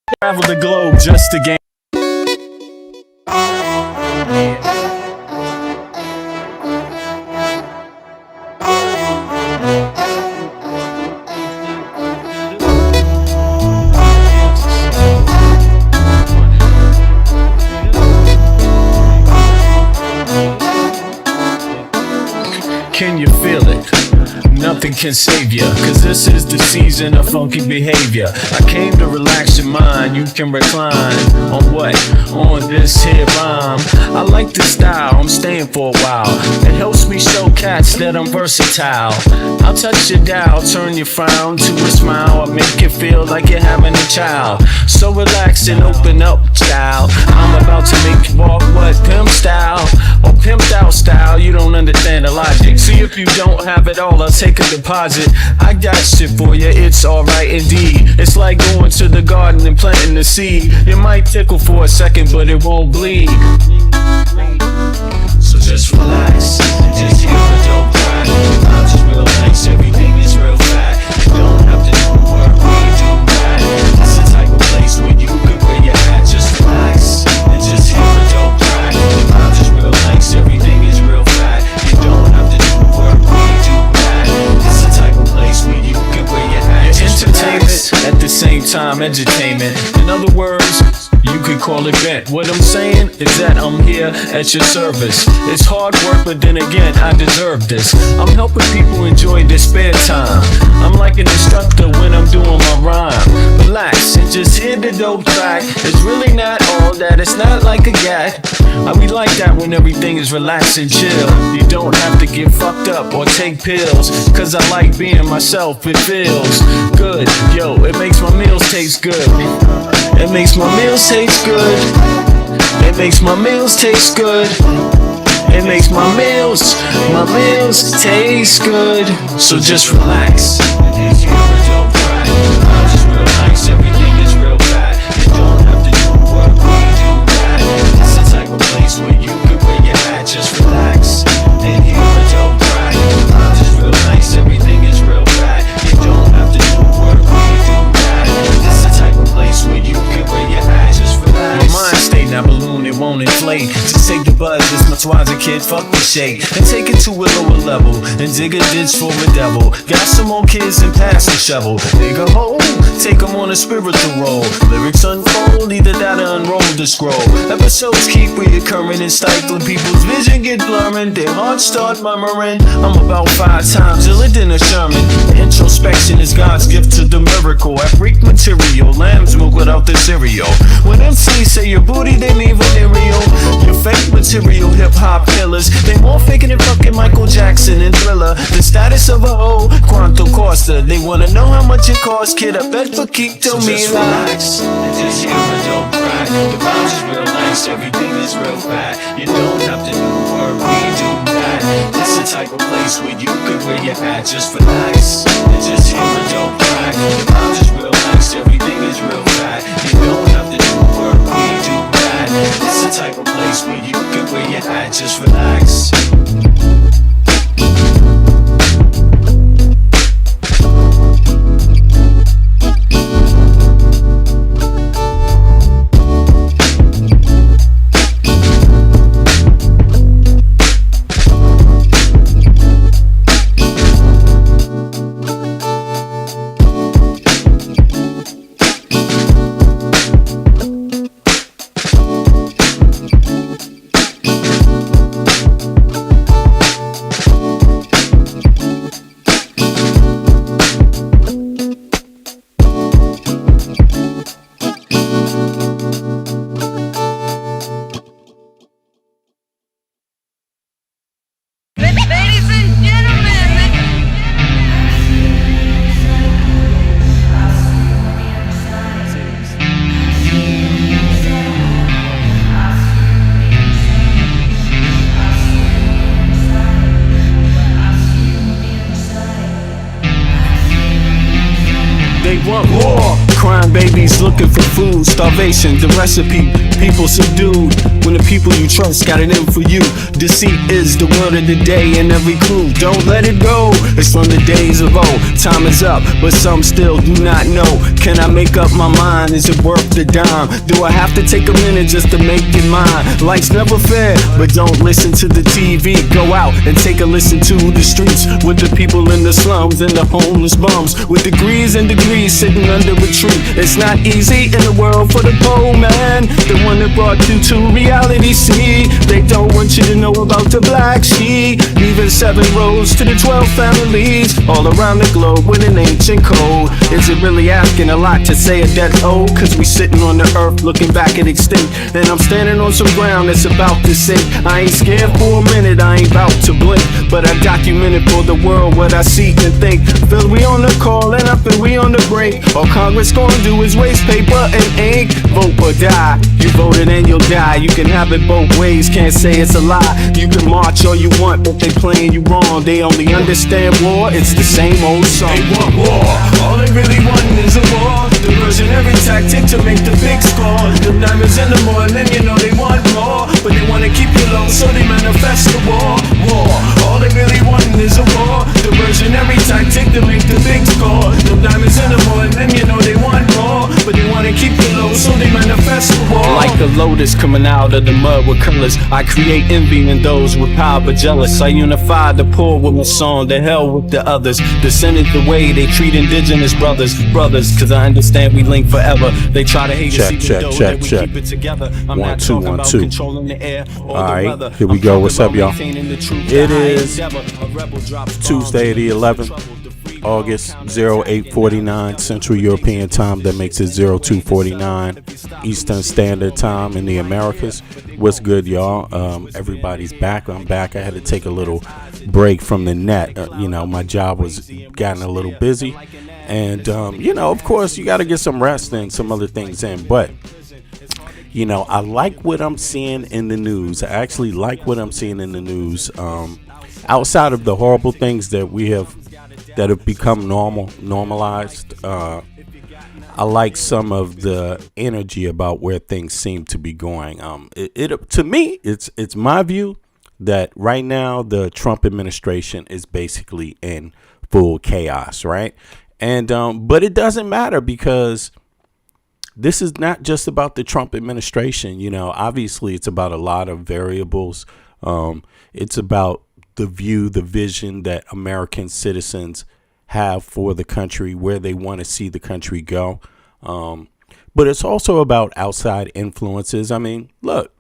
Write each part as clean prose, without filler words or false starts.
Travel the globe just to gain. Can you feel it? Nothing can save ya, cause this is the season of funky behavior. I came to relax your mind, you can recline. On what? On this here rhyme. I like the style, I'm staying for a while. It helps me show cats that I'm versatile. I'll touch your dial, turn your frown to a smile. I'll make you feel like you're having a child. So relax and open up, child. I'm about to make you walk what? Pimp style. Or pimped out style, you don't understand the logic. See, if you don't have it all, I'll take a deposit. I got shit for you, it's alright indeed. It's like going to the garden and planting the seed. It might tickle for a second, but it won't bleed. So just relax, just hear the dope crack. I'm just real nice, everything is real fat. You don't have to do work, we do that. It's the type of place where you can wear your hat. Just relax, and just hear the dope crack. I'm just real nice, everything is real fat. You don't have to do work, we do that. It's the type of place where you can wear your hat. Just entertainment, at the same time edutainment. In other words, you could call it bent. What I'm saying is that I'm here at your service. It's hard work, but then again, I deserve this. I'm helping people enjoy their spare time. I'm like an instructor when I'm doing my rhyme. Relax and just hear the dope track. It's really not all that, it's not like a gag. We like that when everything is relaxed and chill. You don't have to get fucked up or take pills, cause I like being myself, it feels good. Yo, it makes my meals taste good. It makes my meals taste good. It makes my meals taste good. It makes my meals taste good. So just relax. It's your dope track. I'm just real nice, everything is real bad. You don't have to do work, we do that. It's the type of place where you can wear your hat. Just relax and hear a dope track. I'm just real nice, everything is real bad. You don't have to do work, we do that. It's the type of place where you can wear your hat. Just relax. My mind state, now balloon, it won't inflate. Just take the buzz, this much wiser kid, fuck the shake. And take it to a lower level, and dig a ditch for a devil. Got some more kids and pass the shovel. Dig a hole, take them on a spiritual roll. Lyrics unfold, either that or unroll the scroll. Episodes keep reoccurring and stifling. People's vision get blurring, their hearts start murmuring. I'm about 5 times iller than a Sherman. Introspection is God's gift to the miracle. I freak material, lamb's milk without the cereal. When MCs say your booty, they mean venereal. Your fake material hip-hop killers, they more faking than fucking Michael Jackson and Thriller. The status of a hoe, Quanto Costa. They wanna know how much it costs, kid, I bet for keep tell so me just relax, and just hear a dope crack. The vibes is real nice, everything is real fat. You don't have to do work, we do that. It's the type of place where you can wear your hat. Just relax, and just hear a dope crack. The vibes is real nice, everything is real fat. You don't have to do work, we do that. It's the type of place where you can wear your hat. Just relax. Ladies and gentlemen, they want more. crying babies looking for food. Starvation, the recipe, people subdued. When the people you trust got it in for you. Deceit is the word of the day, and every clue, don't let it go. It's from the days of old. Time is up, but some still do not know. Can I make up my mind? Is it worth the dime? Do I have to take a minute just to make it mine? Life's never fair, but don't listen to the TV. Go out and take a listen to the streets with the people in the slums and the homeless bums with degrees and degrees sitting under a tree. It's not easy in the world for the poor man, the one that brought you to reality. See, they don't want you to know about the black sheep, leaving 7 roads to the 12 families all around the globe with an ancient code. Is it really asking a lot to say a death old? Cause we sitting on the earth looking back at extinct, and I'm standing on some ground that's about to sink. I ain't scared for a minute, I ain't about to blink, but I documented for the world what I see and think. Feel we on the call and I feel we on the break. All Congress gonna do is waste paper and ink. Vote or die, you voted and you'll die. You can have it both ways, can't say it's a lie. You can march all you want, but they playing you wrong. They only understand war, it's the same old song. They want war, all they really want is a war. Diversionary tactic to make the big score. The diamonds in the morning, you know they want more, but they wanna keep you low, so they manifest the war. War, all they really want is a war. Diversionary tactic to make the big score. The diamonds in the morning, you know they want more, but they wanna keep you low, so they manifest the war. Like a lotus coming out of the mud with colors, I create envy in those with power but jealous. I unify the poor with my song, the hell with the others. Descended the way they treat indigenous brothers, cause I understand we link forever. They try to hate us even though that we keep it together. I'm not talking about controlling the air or the weather. Here we go. What's up, y'all? It is Tuesday the 11th, August 0849 Central European Time. That makes it 0249 Eastern Standard Time in the Americas. What's good, y'all? Everybody's back. I'm back. I had to take a little break from the net. My job was getting a little busy. And, of course, you got to get some rest and some other things in. But, I like what I'm seeing in the news. I actually like what I'm seeing in the news. Outside of the horrible things that have become normalized, I like some of the energy about where things seem to be going. To me, it's my view that right now the Trump administration is basically in full chaos, right? And but it doesn't matter because this is not just about the Trump administration. Obviously it's about a lot of variables. It's about the vision that American citizens have for the country, where they want to see the country go. But it's also about outside influences. I mean, look,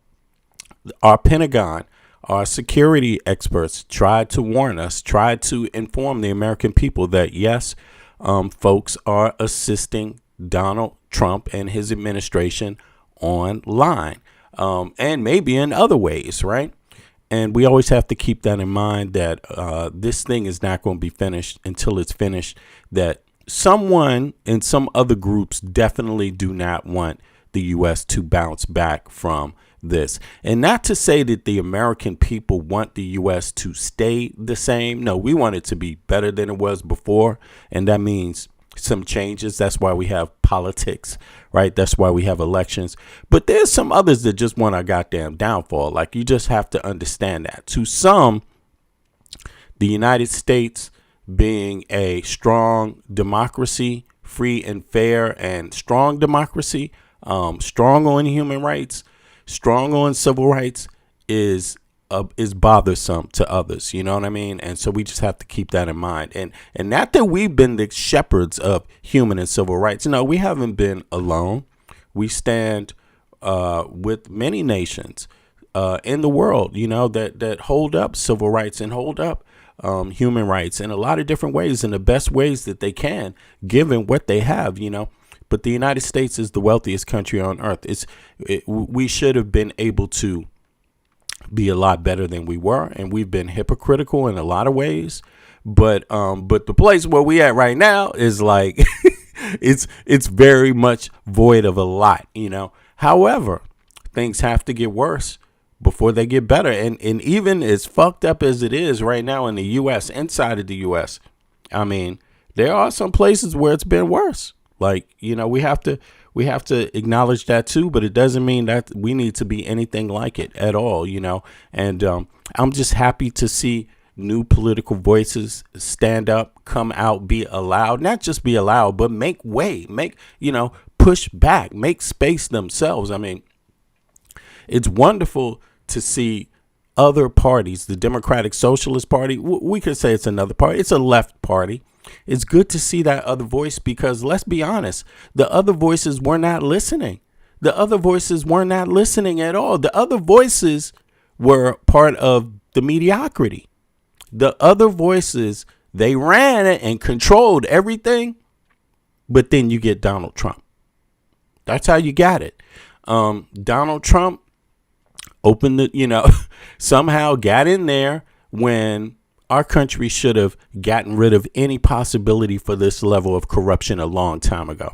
our Pentagon, our security experts tried to warn us, tried to inform the American people that, yes, folks are assisting Donald Trump and his administration online, and maybe in other ways, right? And we always have to keep that in mind, that this thing is not going to be finished until it's finished, that someone in some other groups definitely do not want the U.S. to bounce back from this. And not to say that the American people want the U.S. to stay the same. No, we want it to be better than it was before. And that means some changes. That's why we have politics, right? That's why we have elections. But there's some others that just want our goddamn downfall. Like, you just have to understand that. To some, the United States being a strong democracy, free and fair and strong democracy, strong on human rights, strong on civil rights, is bothersome to others. You know what I mean? And so we just have to keep that in mind. And not that we've been the shepherds of human and civil rights. No, we haven't been alone. We stand with many nations in the world, that hold up civil rights and hold up human rights in a lot of different ways, in the best ways that they can, given what they have, But the United States is the wealthiest country on earth. We should have been able to be a lot better than we were, and we've been hypocritical in a lot of ways. But the place where we at right now is like it's very much void of a lot, However, things have to get worse before they get better. And even as fucked up as it is right now in the U.S., inside of the U.S., I mean, there are some places where it's been worse. Like, we have to acknowledge that too, but it doesn't mean that we need to be anything like it at all, And I'm just happy to see new political voices stand up, come out, be allowed, not just be allowed, but make way, push back, make space themselves. I mean, it's wonderful to see other parties, the Democratic Socialist Party. We could say it's another party. It's a left party. It's good to see that other voice because let's be honest, the other voices were not listening. The other voices were not listening at all. The other voices were part of the mediocrity. The other voices, they ran it and controlled everything. But then you get Donald Trump. That's how you got it. Donald Trump opened the, somehow got in there when our country should have gotten rid of any possibility for this level of corruption a long time ago.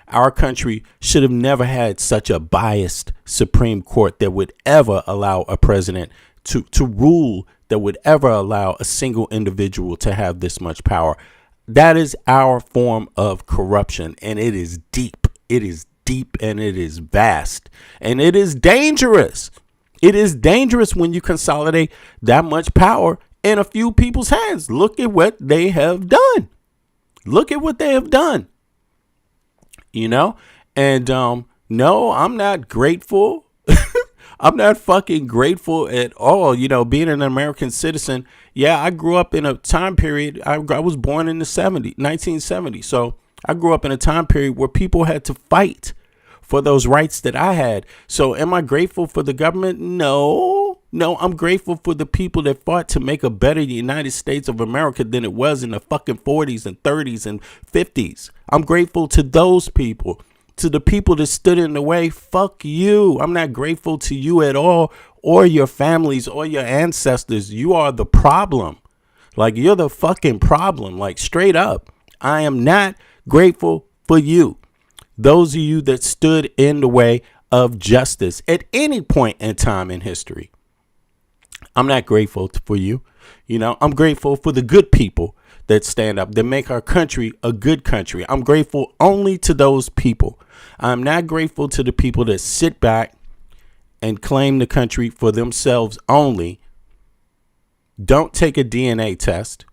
Our country should have never had such a biased Supreme Court that would ever allow a president to rule, that would ever allow a single individual to have this much power. That is our form of corruption, and it is deep. It is deep and it is vast and it is dangerous. It is dangerous when you consolidate that much power in a few people's hands. Look at what they have done. Look at what they have done. And no, I'm not grateful. I'm not fucking grateful at all. Being an American citizen. Yeah, I grew up in a time period. I was born in the 1970s. So I grew up in a time period where people had to fight for those rights that I had. So am I grateful for the government? No, I'm grateful for the people that fought to make a better United States of America than it was in the fucking 40s and 30s and 50s. I'm grateful to those people. To the people that stood in the way, fuck you. I'm not grateful to you at all, or your families or your ancestors. You are the problem. Like, you're the fucking problem. Like, straight up. I am not grateful for you. Those of you that stood in the way of justice at any point in time in history. I'm not grateful for you. I'm grateful for the good people that stand up, that make our country a good country. I'm grateful only to those people. I'm not grateful to the people that sit back and claim the country for themselves only. Don't take a DNA test.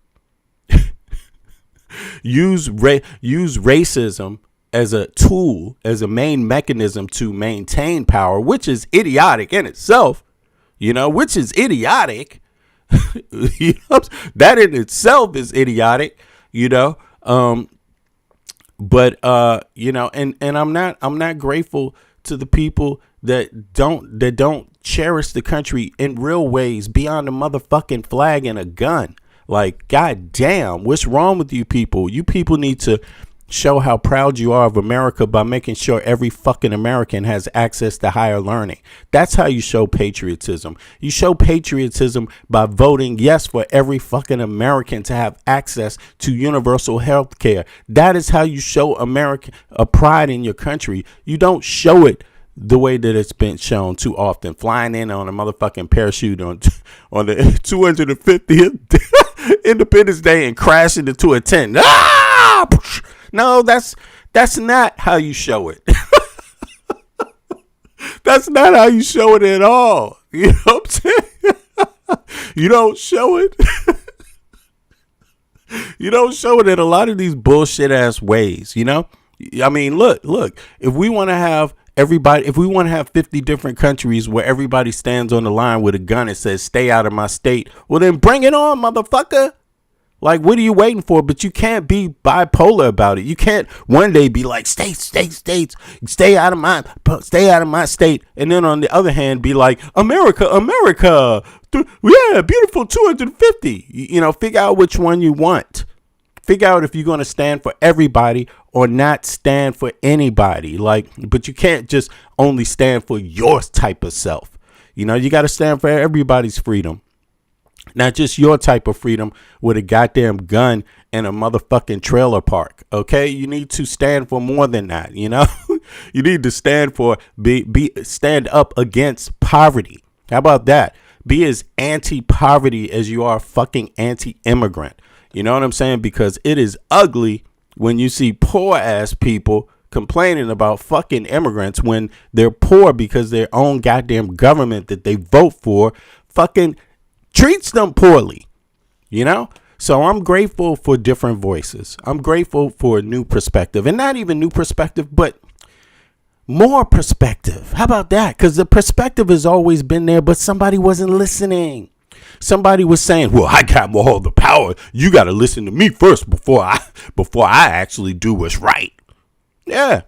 Use racism as a tool, as a main mechanism to maintain power, which is idiotic in itself, which is idiotic. That in itself is idiotic, but I'm not grateful to the people that don't cherish the country in real ways beyond a motherfucking flag and a gun. Like, goddamn, what's wrong with you people? You people need to show how proud you are of America by making sure every fucking American has access to higher learning. That's how you show patriotism. You show patriotism by voting yes for every fucking American to have access to universal health care. That is how you show America a pride in your country. You don't show it the way that it's been shown too often, flying in on a motherfucking parachute on the 250th Independence Day and crashing into a tent. Ah! No, that's not how you show it. That's not how you show it at all. You know what I'm saying? You don't show it. You don't show it in a lot of these bullshit ass ways, I mean, look, if we want to have 50 different countries where everybody stands on the line with a gun and says, stay out of my state, well, then bring it on, motherfucker. Like, what are you waiting for? But you can't be bipolar about it. You can't one day be like, states, stay out of my state. And then on the other hand, be like, America, yeah, beautiful 250. Figure out which one you want. Figure out if you're going to stand for everybody or not stand for anybody. But you can't just only stand for your type of self. You got to stand for everybody's freedom. Not just your type of freedom with a goddamn gun and a motherfucking trailer park. Okay, you need to stand for more than that. You need to stand for stand up against poverty. How about that? Be as anti-poverty as you are fucking anti-immigrant. You know what I'm saying? Because it is ugly when you see poor ass people complaining about fucking immigrants when they're poor because their own goddamn government that they vote for fucking treats them poorly, you know? So I'm grateful for different voices. I'm grateful for a new perspective, and not even new perspective, but more perspective. How about that? Because the perspective has always been there, but somebody wasn't listening. Somebody was saying, well, I got all the power. You got to listen to me first before I actually do what's right. Yeah,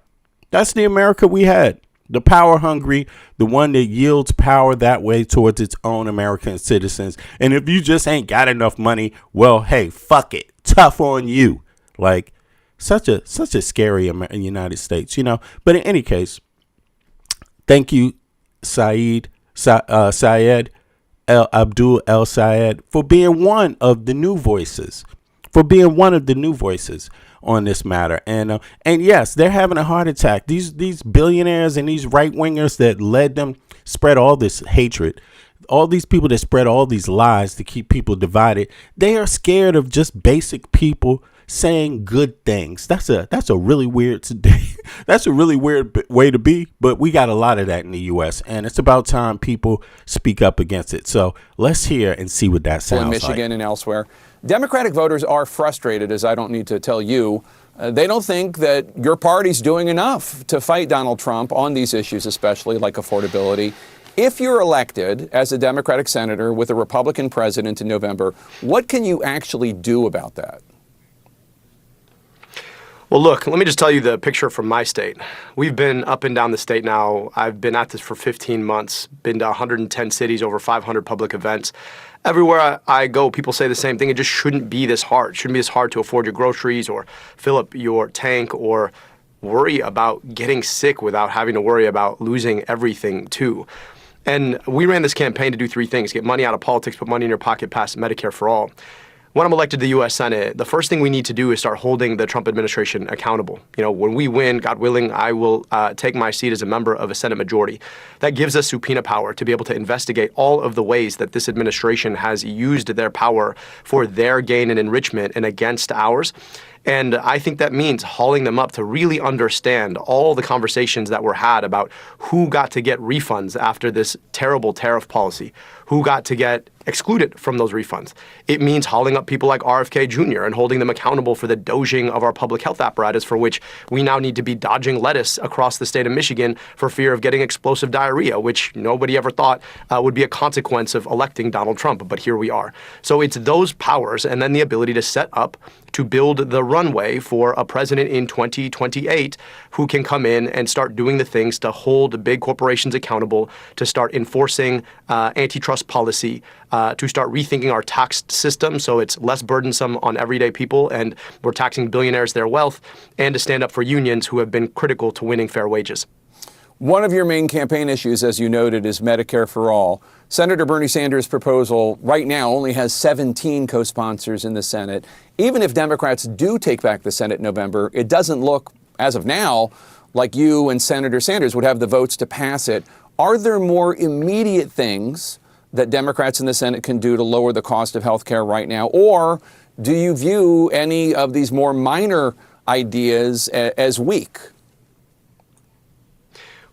that's the America we had. The power hungry, the one that yields power that way towards its own American citizens. And if you just ain't got enough money, well, hey, fuck it. Tough on you. Like, such a scary United States, you know. But in any case, thank you, Syed El Abdul El Sayed, for being one of the new voices. On this matter. And yes, they're having a heart attack. These billionaires and these right wingers that led them spread all this hatred, all these people that spread all these lies to keep people divided. They are scared of just basic people saying good things. That's a really weird that's a really weird way to be, but we got a lot of that in the US, and it's about time people speak up against it. So let's hear and see what that sounds like. In Michigan and elsewhere, Democratic voters are frustrated, as I don't need to tell you. They don't think that your party's doing enough to fight Donald Trump on these issues, especially like affordability. If you're elected as a Democratic senator with a Republican president in November, what can you actually do about that? Well, look, let me just tell you the picture from my state. We've been up and down the state now. I've been at this for 15 months, been to 110 cities, over 500 public events. Everywhere I go, people say the same thing. It just shouldn't be this hard. It shouldn't be this hard to afford your groceries or fill up your tank or worry about getting sick without having to worry about losing everything too. And we ran this campaign to do three things: get money out of politics, put money in your pocket, pass Medicare for all. When I'm elected to the U.S. Senate, the first thing we need to do is start holding the Trump administration accountable. You know, when we win, God willing, I will take my seat as a member of a Senate majority. That gives us subpoena power to be able to investigate all of the ways that this administration has used their power for their gain and enrichment and against ours. And I think that means hauling them up to really understand all the conversations that were had about who got to get refunds after this terrible tariff policy, who got to get excluded from those refunds. It means hauling up people like RFK Jr. and holding them accountable for the doging of our public health apparatus, for which we now need to be dodging lettuce across the state of Michigan for fear of getting explosive diarrhea, which nobody ever thought would be a consequence of electing Donald Trump, but here we are. So it's those powers and then the ability to set up to build the runway for a president in 2028 who can come in and start doing the things to hold big corporations accountable, to start enforcing antitrust policy, to start rethinking our tax system so it's less burdensome on everyday people and we're taxing billionaires their wealth, and to stand up for unions who have been critical to winning fair wages. One of your main campaign issues, as you noted, is Medicare for all. Senator Bernie Sanders' proposal right now only has 17 co-sponsors in the Senate. Even if Democrats do take back the Senate in November, it doesn't look, as of now, like you and Senator Sanders would have the votes to pass it. Are there more immediate things that Democrats in the Senate can do to lower the cost of health care right now? Or do you view any of these more minor ideas as weak?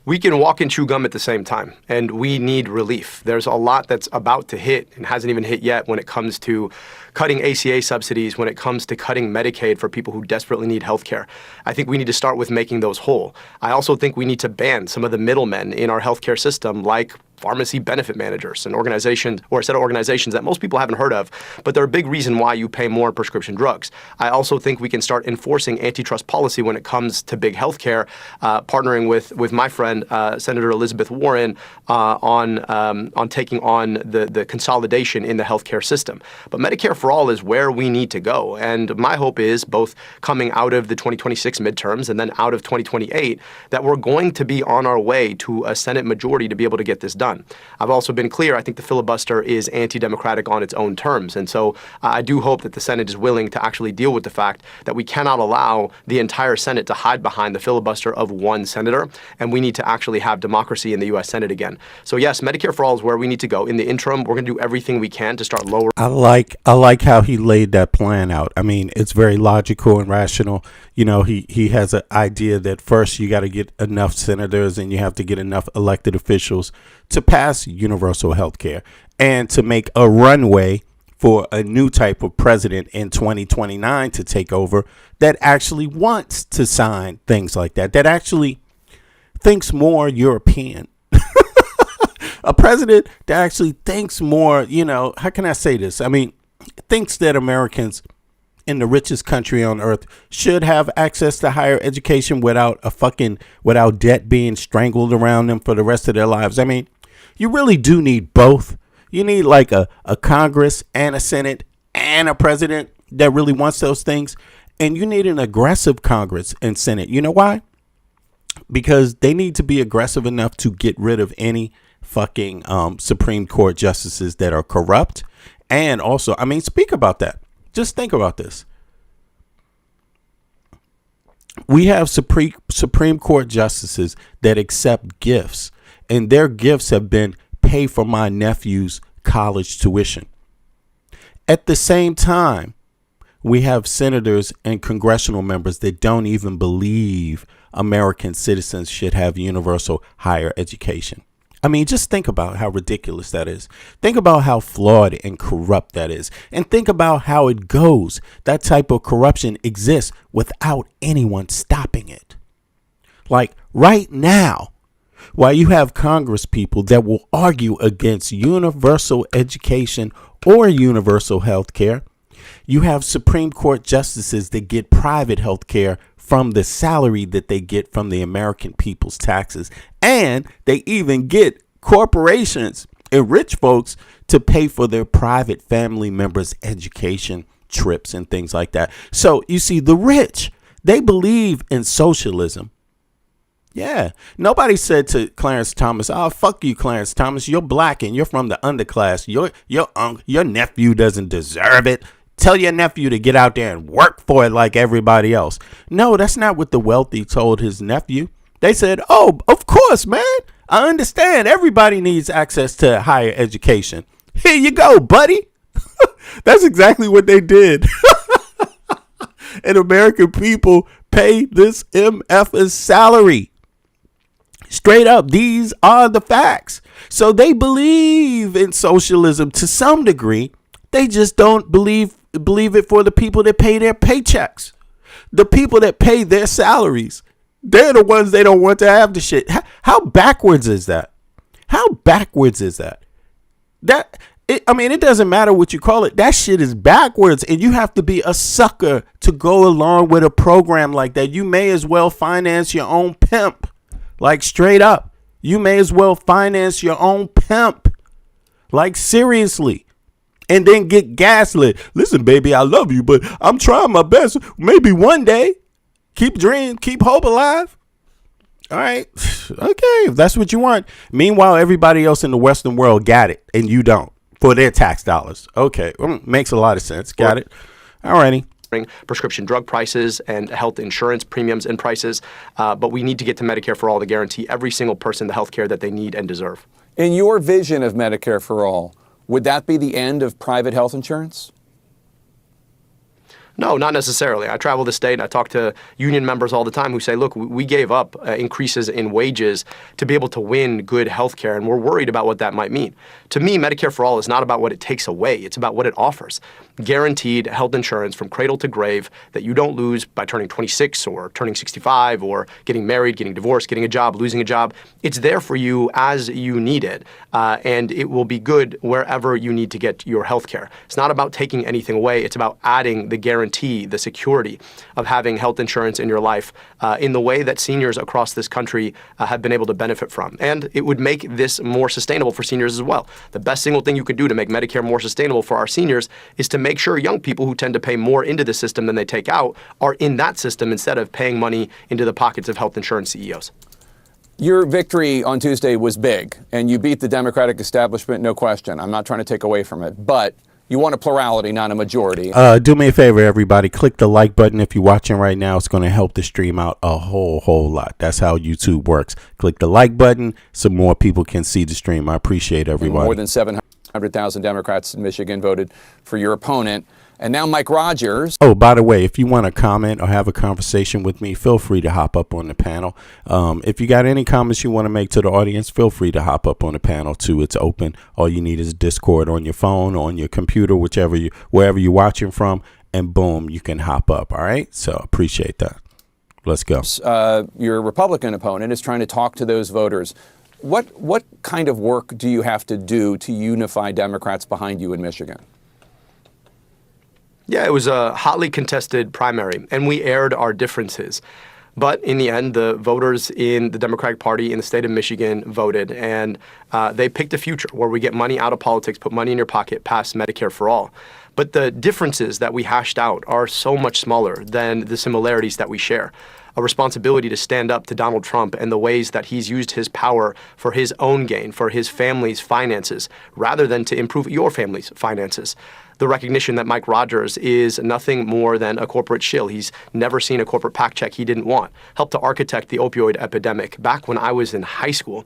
We can walk and chew gum at the same time, and we need relief. There's a lot that's about to hit and hasn't even hit yet when it comes to cutting ACA subsidies, when it comes to cutting Medicaid for people who desperately need health care. I think we need to start with making those whole. I also think we need to ban some of the middlemen in our healthcare system, like pharmacy benefit managers, an organization or a set of organizations that most people haven't heard of, but they're a big reason why you pay more on prescription drugs. I also think we can start enforcing antitrust policy when it comes to big healthcare, partnering with my friend Senator Elizabeth Warren on taking on the consolidation in the healthcare system. But Medicare for all is where we need to go, and my hope is, both coming out of the 2026 midterms and then out of 2028, that we're going to be on our way to a Senate majority to be able to get this done. done. I've also been clear, I think the filibuster is anti-democratic on its own terms. And so I do hope that the Senate is willing to actually deal with the fact that we cannot allow the entire Senate to hide behind the filibuster of one senator, and we need to actually have democracy in the U.S. Senate again. So yes, Medicare for All is where we need to go. In the interim, we're going to do everything we can to start lowering. I like how he laid that plan out. I mean, it's very logical and rational. You know, he has an idea that first you got to get enough senators and you have to get enough elected officials to pass universal health care and to make a runway for a new type of president in 2029 to take over that actually wants to sign things like that, that actually thinks more European. A president that actually thinks more, you know, how can I say this? I mean, thinks that Americans in the richest country on earth should have access to higher education without debt being strangled around them for the rest of their lives. I mean, you really do need both. You need like a Congress and a Senate and a president that really wants those things. And you need an aggressive Congress and Senate. You know why? Because they need to be aggressive enough to get rid of any fucking Supreme Court justices that are corrupt. And also, I mean, speak about that. Just think about this. We have Supreme Court justices that accept gifts, and their gifts have been pay for my nephew's college tuition. At the same time, we have senators and congressional members that don't even believe American citizens should have universal higher education. I mean, just think about how ridiculous that is. Think about how flawed and corrupt that is. And think about how it goes. That type of corruption exists without anyone stopping it. Like right now, while you have Congress people that will argue against universal education or universal health care, you have Supreme Court justices that get private health care from the salary that they get from the American people's taxes. And they even get corporations and rich folks to pay for their private family members' education, trips, and things like that. So you see, the rich, they believe in socialism. Yeah. Nobody said to Clarence Thomas, oh, fuck you, Clarence Thomas. You're black and you're from the underclass. Your nephew doesn't deserve it. Tell your nephew to get out there and work for it like everybody else. No, that's not what the wealthy told his nephew. They said, oh, of course, man. I understand. Everybody needs access to higher education. Here you go, buddy. That's exactly what they did. And American people pay this MF's salary. Straight up, these are the facts. So they believe in socialism to some degree. They just don't believe it for the people that pay their paychecks. The people that pay their salaries, they're the ones they don't want to have the shit. How backwards is that? How backwards is that? It doesn't matter what you call it. That shit is backwards, and you have to be a sucker to go along with a program like that. You may as well finance your own pimp. Like straight up. You may as well finance your own pimp. Like seriously. And then get gaslit. Listen, baby, I love you, but I'm trying my best. Maybe one day. Keep dream, keep hope alive. All right. Okay, if that's what you want. Meanwhile, everybody else in the Western world got it, and you don't, for their tax dollars. Okay, makes a lot of sense. Got it. All righty. Prescription drug prices and health insurance premiums and prices. But we need to get to Medicare for All to guarantee every single person the health care that they need and deserve. In your vision of Medicare for All, would that be the end of private health insurance? No, not necessarily. I travel the state and I talk to union members all the time who say, look, we gave up increases in wages to be able to win good health care, and we're worried about what that might mean. To me, Medicare for All is not about what it takes away. It's about what it offers. Guaranteed health insurance from cradle to grave that you don't lose by turning 26 or turning 65 or getting married, getting divorced, getting a job, losing a job. It's there for you as you need it, and it will be good wherever you need to get your health care. It's not about taking anything away. It's about adding the guarantee, the security of having health insurance in your life in the way that seniors across this country have been able to benefit from. And it would make this more sustainable for seniors as well. The best single thing you could do to make Medicare more sustainable for our seniors is to make sure young people who tend to pay more into the system than they take out are in that system instead of paying money into the pockets of health insurance CEOs. Your victory on Tuesday was big, and you beat the Democratic establishment, no question. I'm not trying to take away from it, but you want a plurality, not a majority. Do me a favor, everybody. Click the like button if you're watching right now. It's going to help the stream out a whole lot. That's how YouTube works. Click the like button so more people can see the stream. I appreciate everybody. More than 700,000 Democrats in Michigan voted for your opponent. And now Mike Rogers. Oh, by the way, if you want to comment or have a conversation with me, feel free to hop up on the panel. If you got any comments you want to make to the audience, feel free to hop up on the panel too. It's open. All you need is Discord on your phone, on your computer, wherever you're watching from, and boom, you can hop up. All right. So appreciate that. Let's go. Your Republican opponent is trying to talk to those voters. What kind of work do you have to do to unify Democrats behind you in Michigan? Yeah, it was a hotly contested primary, and we aired our differences. But in the end, the voters in the Democratic Party in the state of Michigan voted, and they picked a future where we get money out of politics, put money in your pocket, pass Medicare for all. But the differences that we hashed out are so much smaller than the similarities that we share. A responsibility to stand up to Donald Trump and the ways that he's used his power for his own gain, for his family's finances, rather than to improve your family's finances. The recognition that Mike Rogers is nothing more than a corporate shill. He's never seen a corporate PAC check he didn't want. Helped to architect the opioid epidemic back when I was in high school.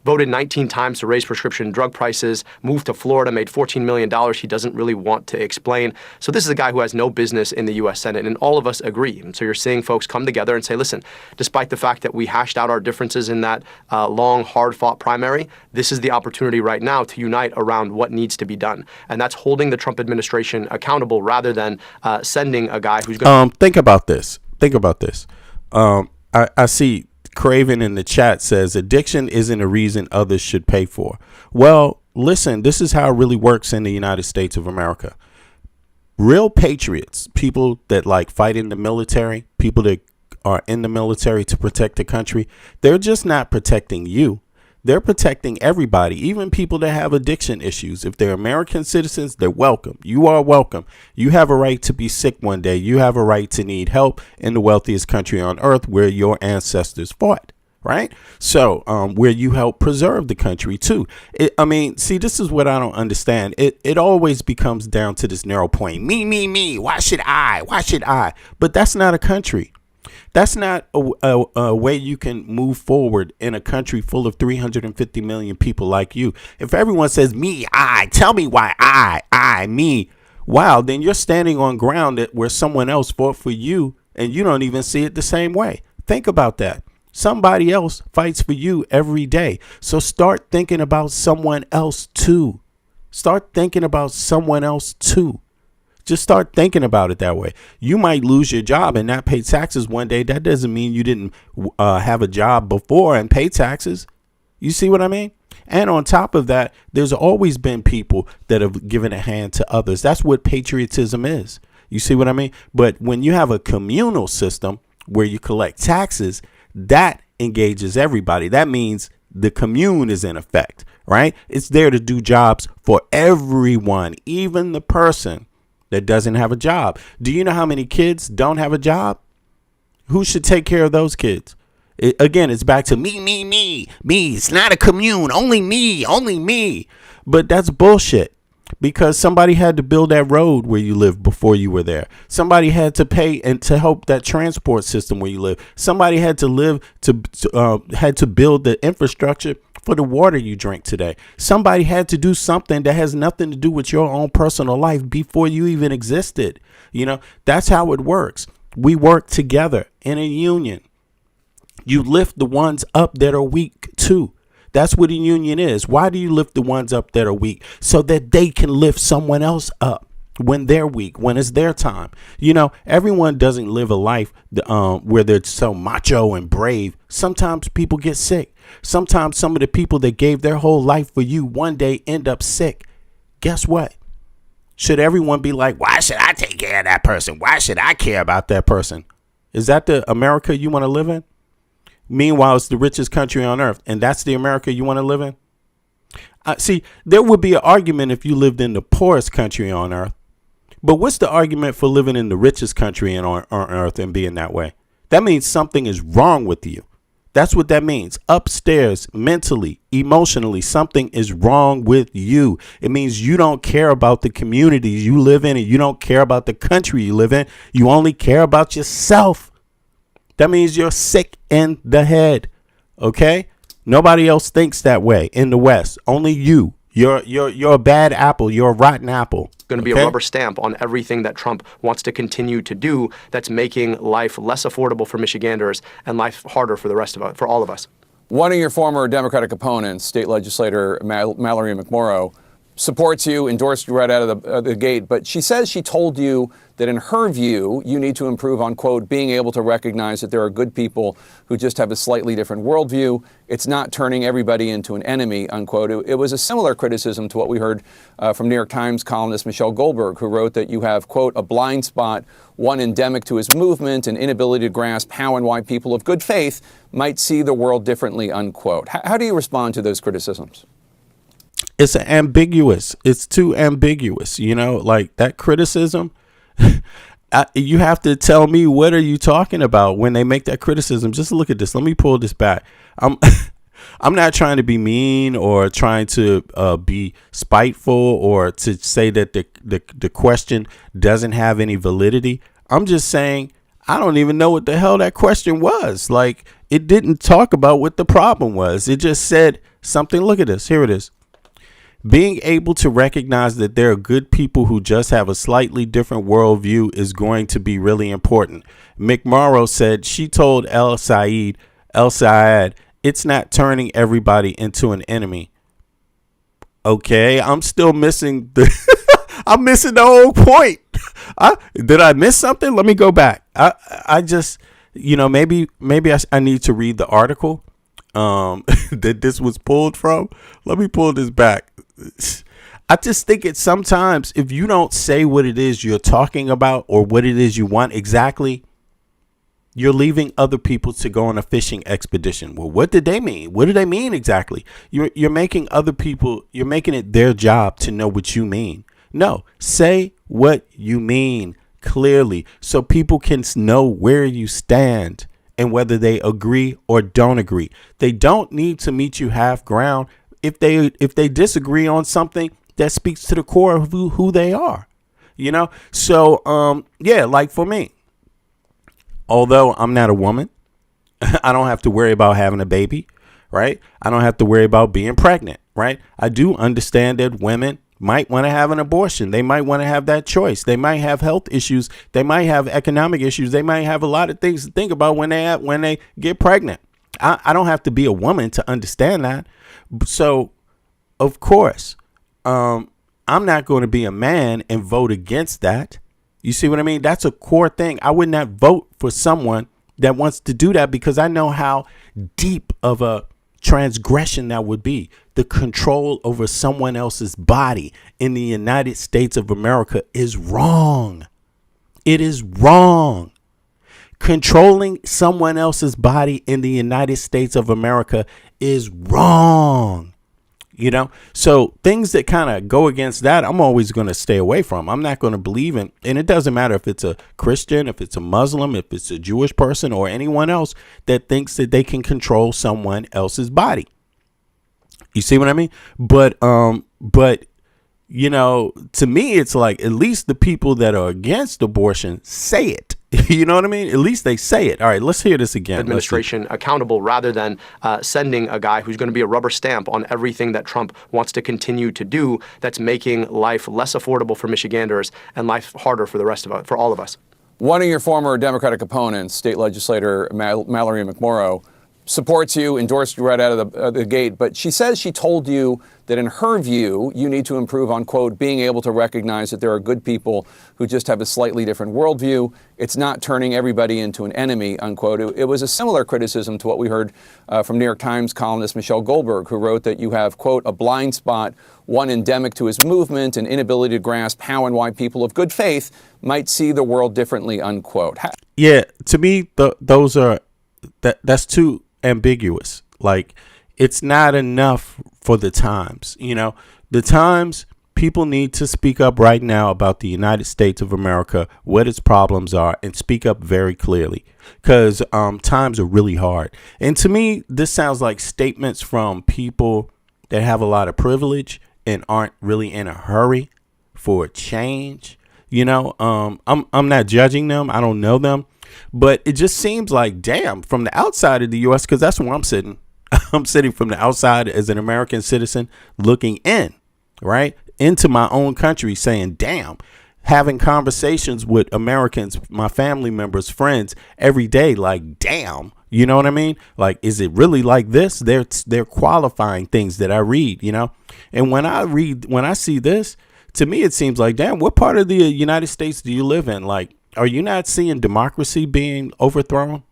Voted 19 times to raise prescription drug prices, moved to Florida, made $14 million he doesn't really want to explain. So this is a guy who has no business in the U.S. Senate, and all of us agree. And so you're seeing folks come together and say, listen, despite the fact that we hashed out our differences in that long, hard-fought primary, this is the opportunity right now to unite around what needs to be done. And that's holding the Trump administration accountable rather than sending a guy who's going to... Think about this. I see Craven in the chat says addiction isn't a reason others should pay for. Well, listen, this is how it really works in the United States of America. Real patriots, people that like fight in the military, people that are in the military to protect the country, they're just not protecting you. They're protecting everybody, even people that have addiction issues. If they're American citizens, they're welcome. You are welcome. You have a right to be sick one day. You have a right to need help in the wealthiest country on earth where your ancestors fought, right? So where you help preserve the country, too. See, this is what I don't understand. It always becomes down to this narrow point. Me. Why should I? Why should I? But that's not a country. That's not a way you can move forward in a country full of 350 million people like you. If everyone says me, I, tell me why I, me, wow, then you're standing on ground where someone else fought for you and you don't even see it the same way. Think about that. Somebody else fights for you every day. So start thinking about someone else too. Start thinking about someone else too. Just start thinking about it that way. You might lose your job and not pay taxes one day. That doesn't mean you didn't have a job before and pay taxes. You see what I mean? And on top of that, there's always been people that have given a hand to others. That's what patriotism is. You see what I mean? But when you have a communal system where you collect taxes, that engages everybody. That means the commune is in effect, right? It's there to do jobs for everyone, even the person that doesn't have a job. Do you know how many kids don't have a job? Who should take care of those kids? Again, it's back to me. It's not a commune. Only me. But that's bullshit, because somebody had to build that road where you live before you were there. Somebody had to pay and to help that transport system where you live. Somebody had to had to build the infrastructure for the water you drink today. Somebody had to do something that has nothing to do with your own personal life before you even existed. You know, that's how it works. We work together in a union. You lift the ones up that are weak too. That's what a union is. Why do you lift the ones up that are weak? So that they can lift someone else up when they're weak, when it's their time. You know, everyone doesn't live a life where they're so macho and brave. Sometimes people get sick. Sometimes some of the people that gave their whole life for you one day end up sick. Guess what? Should everyone be like, why should I take care of that person? Why should I care about that person? Is that the America you want to live in? Meanwhile, it's the richest country on earth, and that's the America you want to live in? See, there would be an argument if you lived in the poorest country on earth. But what's the argument for living in the richest country on earth and being that way? That means something is wrong with you. That's what that means. Upstairs, mentally, emotionally, something is wrong with you. It means you don't care about the communities you live in, and you don't care about the country you live in. You only care about yourself. That means you're sick in the head. Okay? Nobody else thinks that way in the West. Only you. You're a bad apple. You're a rotten apple. Going to be a rubber stamp on everything that Trump wants to continue to do that's making life less affordable for Michiganders and life harder for the rest of us, for all of us. One of your former Democratic opponents, state legislator Mallory McMorrow, supports you, endorsed you right out of the gate, but she says she told you that in her view, you need to improve on, quote, being able to recognize that there are good people who just have a slightly different worldview. It's not turning everybody into an enemy, unquote. It was a similar criticism to what we heard from New York Times columnist Michelle Goldberg, who wrote that you have, quote, a blind spot, one endemic to his movement, an inability to grasp how and why people of good faith might see the world differently, unquote. How do you respond to those criticisms? It's ambiguous. It's too ambiguous. You know, like that criticism. You have to tell me, what are you talking about when they make that criticism? Just look at this. Let me pull this back. I'm not trying to be mean or trying to be spiteful or to say that the question doesn't have any validity. I'm just saying I don't even know what the hell that question was. Like, it didn't talk about what the problem was. It just said something. Look at this. Here it is. Being able to recognize that there are good people who just have a slightly different worldview is going to be really important. McMorrow said she told El Sayed, it's not turning everybody into an enemy. Okay, I'm still missing I'm missing the whole point. Did I miss something? Let me go back. I just, maybe I need to read the article that this was pulled from. Let me pull this back. I just think it's sometimes if you don't say what it is you're talking about or what it is you want exactly, you're leaving other people to go on a fishing expedition. Well, what did they mean? What do they mean exactly? You're making other people, you're making it their job to know what you mean. No, say what you mean clearly so people can know where you stand and whether they agree or don't agree. They don't need to meet you half ground. If they disagree on something that speaks to the core of who they are, So, like for me, although I'm not a woman, I don't have to worry about having a baby, right? I don't have to worry about being pregnant, right? I do understand that women might want to have an abortion. They might want to have that choice. They might have health issues. They might have economic issues. They might have a lot of things to think about when they get pregnant. I don't have to be a woman to understand that. So, of course, I'm not going to be a man and vote against that. You see what I mean? That's a core thing. I would not vote for someone that wants to do that because I know how deep of a transgression that would be. The control over someone else's body in the United States of America is wrong. It is wrong. Controlling someone else's body in the United States of America is wrong. So things that kind of go against that, I'm always going to stay away from. I'm not going to believe in. And it doesn't matter if it's a Christian, if it's a Muslim, if it's a Jewish person or anyone else that thinks that they can control someone else's body. You see what I mean? But to me, it's like at least the people that are against abortion say it. You know what I mean? At least they say it. All right, let's hear this again. Administration accountable rather than sending a guy who's going to be a rubber stamp on everything that Trump wants to continue to do that's making life less affordable for Michiganders and life harder for the rest of us, for all of us. One of your former Democratic opponents, state legislator Mallory McMorrow, supports you, endorsed you right out of the gate, but she says she told you that in her view, you need to improve on, quote, being able to recognize that there are good people who just have a slightly different worldview. It's not turning everybody into an enemy, unquote. It was a similar criticism to what we heard from New York Times columnist Michelle Goldberg, who wrote that you have, quote, a blind spot, one endemic to his movement, an inability to grasp how and why people of good faith might see the world differently, unquote. Yeah, to me, that's too ambiguous. Like, it's not enough for the times. The times People need to speak up right now about the United States of America, what its problems are, and speak up very clearly, because times are really hard. And to me, this sounds like statements from people that have a lot of privilege and aren't really in a hurry for change. I'm not judging them. I don't know them, but it just seems like, damn, from the outside of the U.S., because that's where I'm sitting. I'm sitting from the outside as an American citizen looking in, right, into my own country, saying, damn, having conversations with Americans, my family members, friends every day, like, damn, you know what I mean? Like, is it really like this? They're qualifying things that I read, and when I see this, to me, it seems like, damn, what part of the United States do you live in? Like, are you not seeing democracy being overthrown?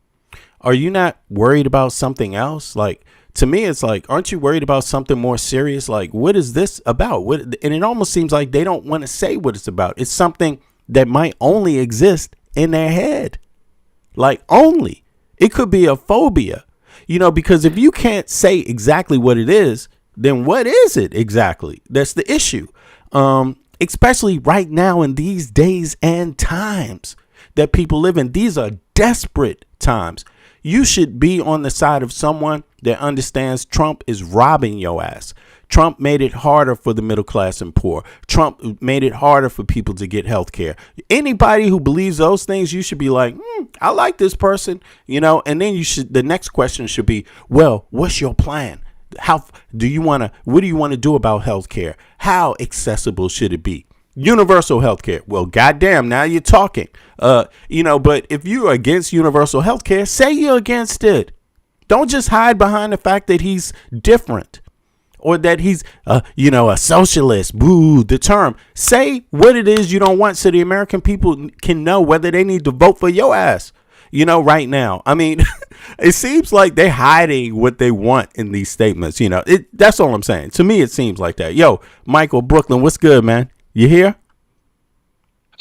Are you not worried about something else? Like, to me, it's like, aren't you worried about something more serious? Like, what is this about? And it almost seems like they don't want to say what it's about. It's something that might only exist in their head. Like, only. It could be a phobia, because if you can't say exactly what it is, then what is it exactly? That's the issue. Especially right now in these days and times that people live in. These are desperate times. You should be on the side of someone that understands Trump is robbing your ass. Trump made it harder for the middle class and poor. Trump made it harder for people to get health care. Anybody who believes those things, you should be like, I like this person, and then the next question should be, well, what's your plan? What do you want to do about health care? How accessible should it be? Universal health care. Well, goddamn, now you're talking. But if you're against universal health care, say you're against it. Don't just hide behind the fact that he's different or that he's, a socialist. Boo, the term. Say what it is you don't want so the American people can know whether they need to vote for your ass. Right now. I mean, it seems like they're hiding what they want in these statements. That's all I'm saying. To me, it seems like that. Yo, Michael, Brooklyn, what's good, man? You here?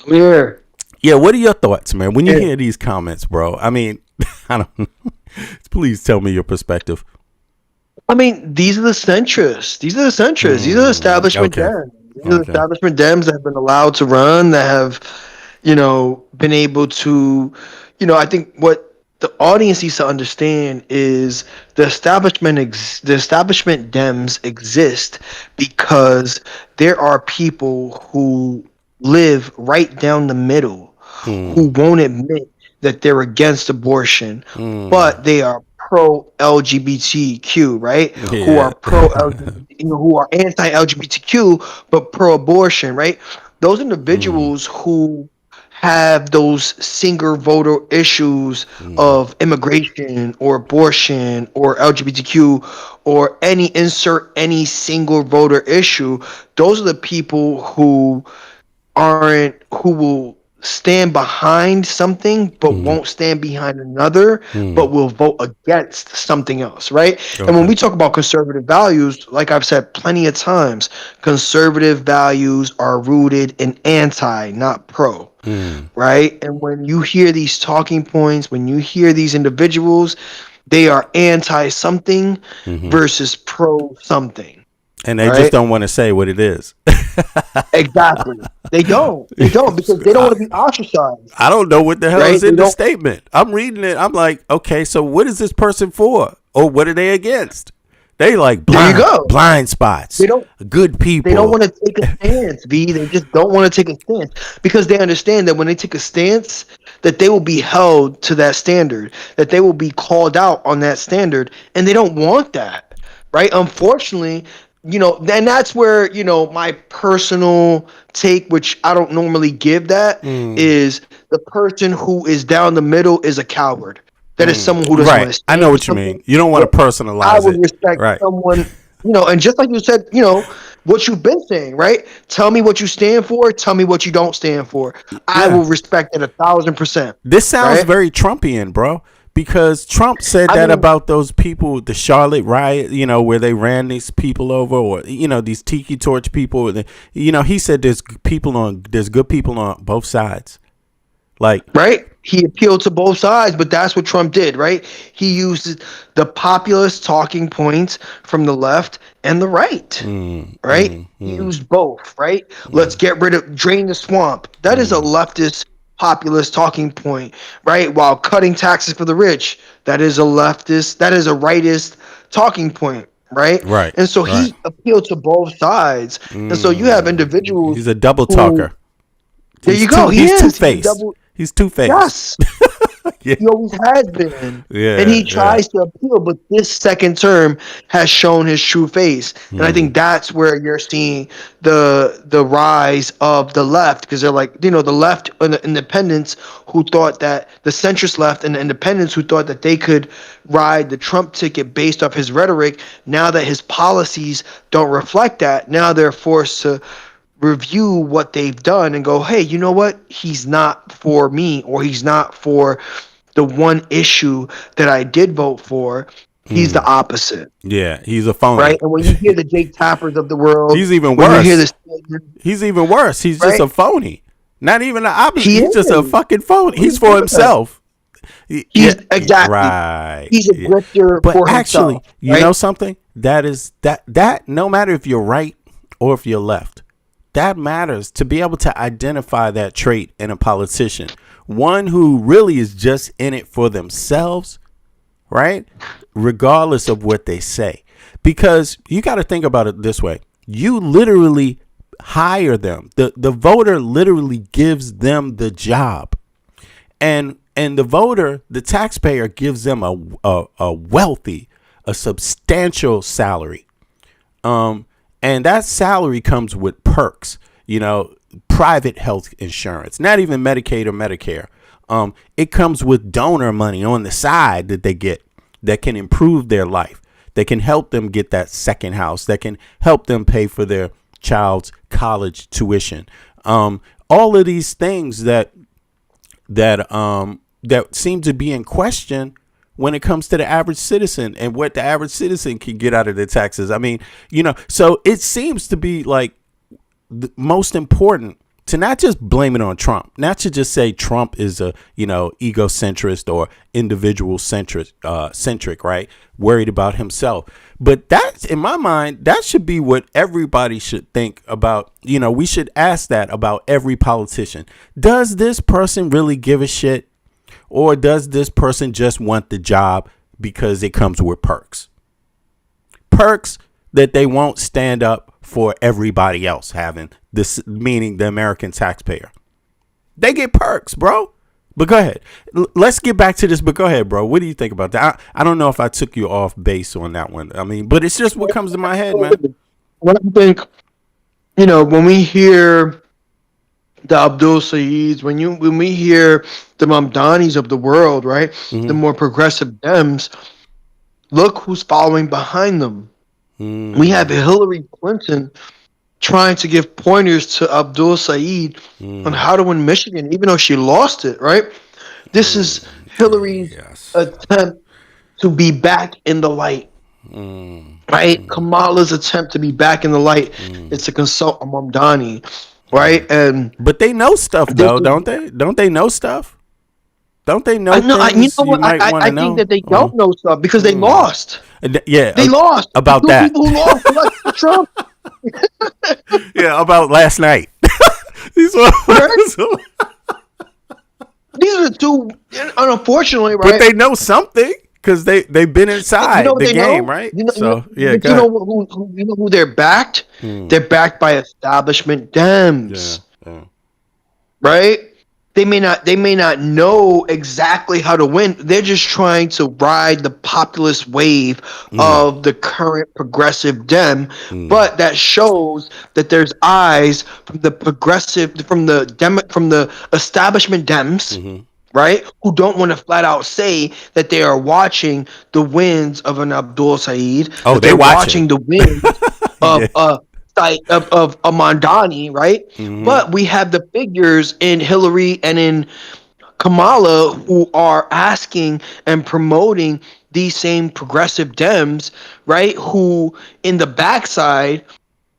I'm here. Yeah, what are your thoughts, man, when you hear these comments, bro? I mean, I don't know. Please tell me your perspective. I mean, these are the centrists. These are the establishment Dems. These are the establishment Dems that have been allowed to run, that have, been able to, I think what the audience needs to understand is the establishment Dems exist because there are people who live right down the middle who won't admit that they're against abortion, but they are pro LGBTQ, right? Yeah. Who are pro, who are anti LGBTQ but pro abortion, right? Those individuals who have those single voter issues of immigration or abortion or LGBTQ or any single voter issue, those are the people who will stand behind something but won't stand behind another, but will vote against something else, right? And when we talk about conservative values, like I've said plenty of times, conservative values are rooted in anti, not pro, right? And when you hear these talking points, when you hear these individuals, they are anti something versus pro something. And they just don't want to say what it is. Exactly. They don't because they don't want to be ostracized. I don't know what the hell is in the statement. I'm reading it. I'm like, okay, so what is this person for? Or what are they against? They like blind spots. They don't, good people. They don't want to take a stance, V. They just don't want to take a stance because they understand that when they take a stance, that they will be held to that standard, that they will be called out on that standard, and they don't want that, right? Unfortunately, then that's where, my personal take, which I don't normally give that, is the person who is down the middle is a coward. That is someone who doesn't want to stand. I know what you mean. You don't want to personalize it. I would respect someone, and just like you said, what you've been saying, right? Tell me what you stand for. Tell me what you don't stand for. I will respect it 1,000%. This sounds very Trumpian, bro. Because Trump said about those people, the Charlotte riot, where they ran these people over, or these tiki torch people. He said there's good people on both sides. Like, right? he appealed to both sides, but that's what Trump did, right? He used the populist talking points from the left and the right, right? He used both, right? Let's get rid of, drain the swamp. That is a leftist populist talking point, right? While cutting taxes for the rich, that is a leftist, that is a rightist talking point, right? Right. And so Right. he appealed to both sides. And so you have individuals. He's a double who, talker. there you go. He's He's two-faced. double. He's two-faced. Yes. Yeah. He always has been. Yeah, And he yeah. tries to appeal, but this second term has shown his true face. And I think that's where you're seeing the rise of the left, because they're like, the left and the independents who thought that the centrist left and the independents who thought that they could ride the Trump ticket based off his rhetoric. Now that his policies don't reflect that, now they're forced to review what they've done and go, hey, you know what? He's not for me, or he's not for the one issue that I did vote for. He's the opposite. Yeah, he's a phony. Right? And when you hear the Jake Tappers of the world, He's even when worse. you hear this, He's even worse. He's just Right? a phony. Not even the opposite. He He's just a is. fucking phony. He's for himself. Exactly. Right. He's a grifter But for actually, himself. you right? know something? That no matter if you're right or if you're left, that matters to be able to identify that trait in a politician. One who really is just in it for themselves, right? Regardless of what they say. Because you got to think about it this way. You literally hire them. The voter literally gives them the job. And the voter, the taxpayer, gives them a wealthy, a substantial salary. And that salary comes with perks, private health insurance, not even Medicaid or Medicare. It comes with donor money on the side that they get that can improve their life, that can help them get that second house, that can help them pay for their child's college tuition. All of these things that seem to be in question when it comes to the average citizen and what the average citizen can get out of their taxes. I mean, so it seems to be like the most important to not just blame it on Trump, not to just say Trump is a, egocentrist or individual centric, right? Worried about himself. But that's, in my mind, that should be what everybody should think about. We should ask that about every politician. Does this person really give a shit? Or does this person just want the job because it comes with perks? Perks that they won't stand up for everybody else having, this meaning the American taxpayer. They get perks, bro. But go ahead. Let's get back to this. But go ahead, bro. What do you think about that? I don't know if I took you off base on that one. I mean, but it's just what comes to my head, man. What I think, when we hear the Abdul Saids, when we hear the Mamdanis of the world, right? The more progressive Dems, look who's following behind them. We have Hillary Clinton trying to give pointers to Abdul Said on how to win Michigan, even though she lost it, right? This is Hillary's attempt to be back in the light, right? Kamala's attempt to be back in the light is to consult a Mamdani, right? But they know stuff, though, don't they? Don't they know stuff? Don't they know things you might want to know? I think that they don't know stuff because they lost. Yeah, they lost. About the that. People who lost Trump. Yeah, about last night. These are the two, unfortunately, right? But they know something because they've been inside the game, right? You know who they're backed? They're backed by establishment Dems, right? They may not know exactly how to win. They're just trying to ride the populist wave of the current progressive Dem. But that shows that there's eyes from the establishment Dems, right? Who don't want to flat out say that they are watching the wins of an Abdul Said. Oh, they're watching the wins of Mamdani, right? But we have the figures in Hillary and in Kamala who are asking and promoting these same progressive Dems, right? Who in the backside,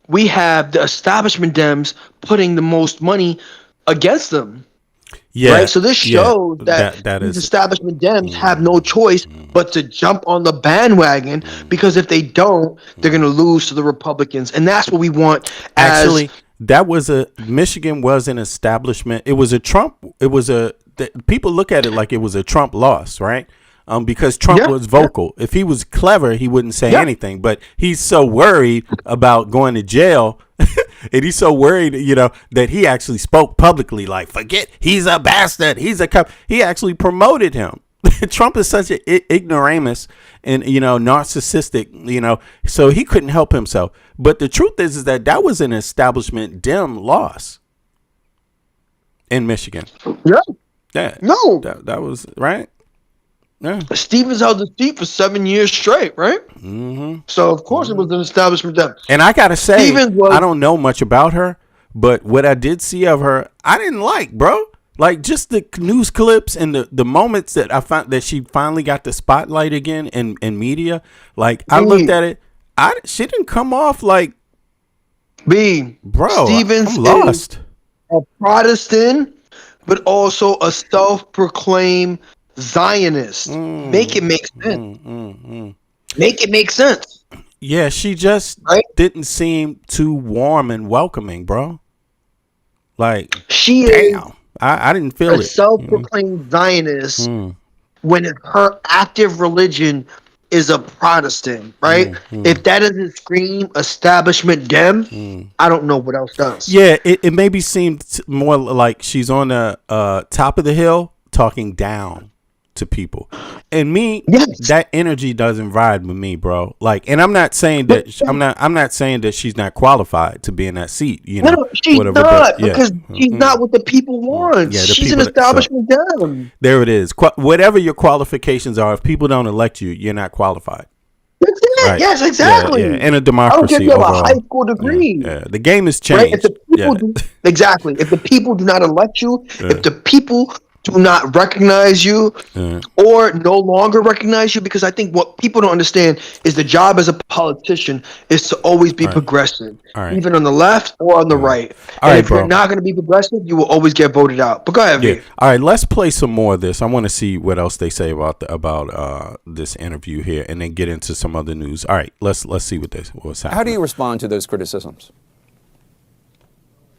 we have the establishment Dems putting the most money against them. Yeah, right? So this yeah, shows that that these is. establishment Dems have no choice but to jump on the bandwagon, because if they don't, they're going to lose to the Republicans, and that's what we want. As Actually, that was a Michigan was an establishment. It was a Trump. It was people look at it like it was a Trump loss, right? Because Trump Yeah, was vocal. If he was clever, he wouldn't say yeah. anything. But he's so worried about going to jail, and he's so worried, that he actually spoke publicly. Like, forget, he's a bastard. He's a cop. He actually promoted him. Trump is such an ignoramus and narcissistic, so he couldn't help himself. But the truth is that was an establishment Dem loss in Michigan. Yeah. Yeah, No. that was right. Yeah. Stevens held the seat for 7 years straight, right? Mm-hmm. So of course it was an establishment Dem. And I gotta say, was, I don't know much about her, but what I did see of her, I didn't like, bro. Like, just the news clips and the moments that I found that she finally got the spotlight again in media. Like, I looked at it, she didn't come off like, bro, Stevens I'm lost. Is a Protestant, but also a self-proclaimed Zionist. Make it make sense. Make it make sense. Yeah, she just didn't seem too warm and welcoming, bro. Like, she damn. is I didn't feel a it. self-proclaimed Zionist when her active religion is a Protestant, right? If that doesn't scream establishment Dem, I don't know what else does. Yeah, it maybe seemed more like she's on the top of the hill talking down to people, and me, that energy doesn't ride with me, bro. Like, and I'm not saying that I'm not saying that she's not qualified to be in that seat. No, she's not, because she's not what the people want. Yeah, she's an establishment Dem. There it is. Whatever your qualifications are, if people don't elect you, you're not qualified. That's it. Right. Yes, exactly. Yeah. In a democracy, I don't care if you have a high school degree. Yeah. The game has changed. Right? If the people exactly. If the people do not elect you, if the people do not recognize you or no longer recognize you, because I think what people don't understand is the job as a politician is to always be progressive, even on the left or on the right. And if you're not going to be progressive, you will always get voted out. But go ahead, V. All right, let's play some more of this. I want to see what else they say about this interview here, and then get into some other news. All right, let's see what's happening. How do you respond to those criticisms?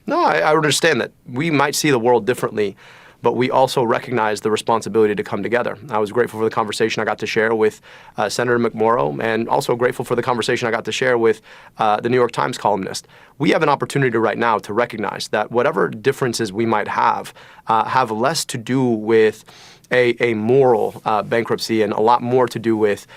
No, I understand that we might see the world differently, but we also recognize the responsibility to come together. I was grateful for the conversation I got to share with Senator McMorrow, and also grateful for the conversation I got to share with the New York Times columnist. We have an opportunity right now to recognize that whatever differences we might have less to do with a moral bankruptcy and a lot more to do with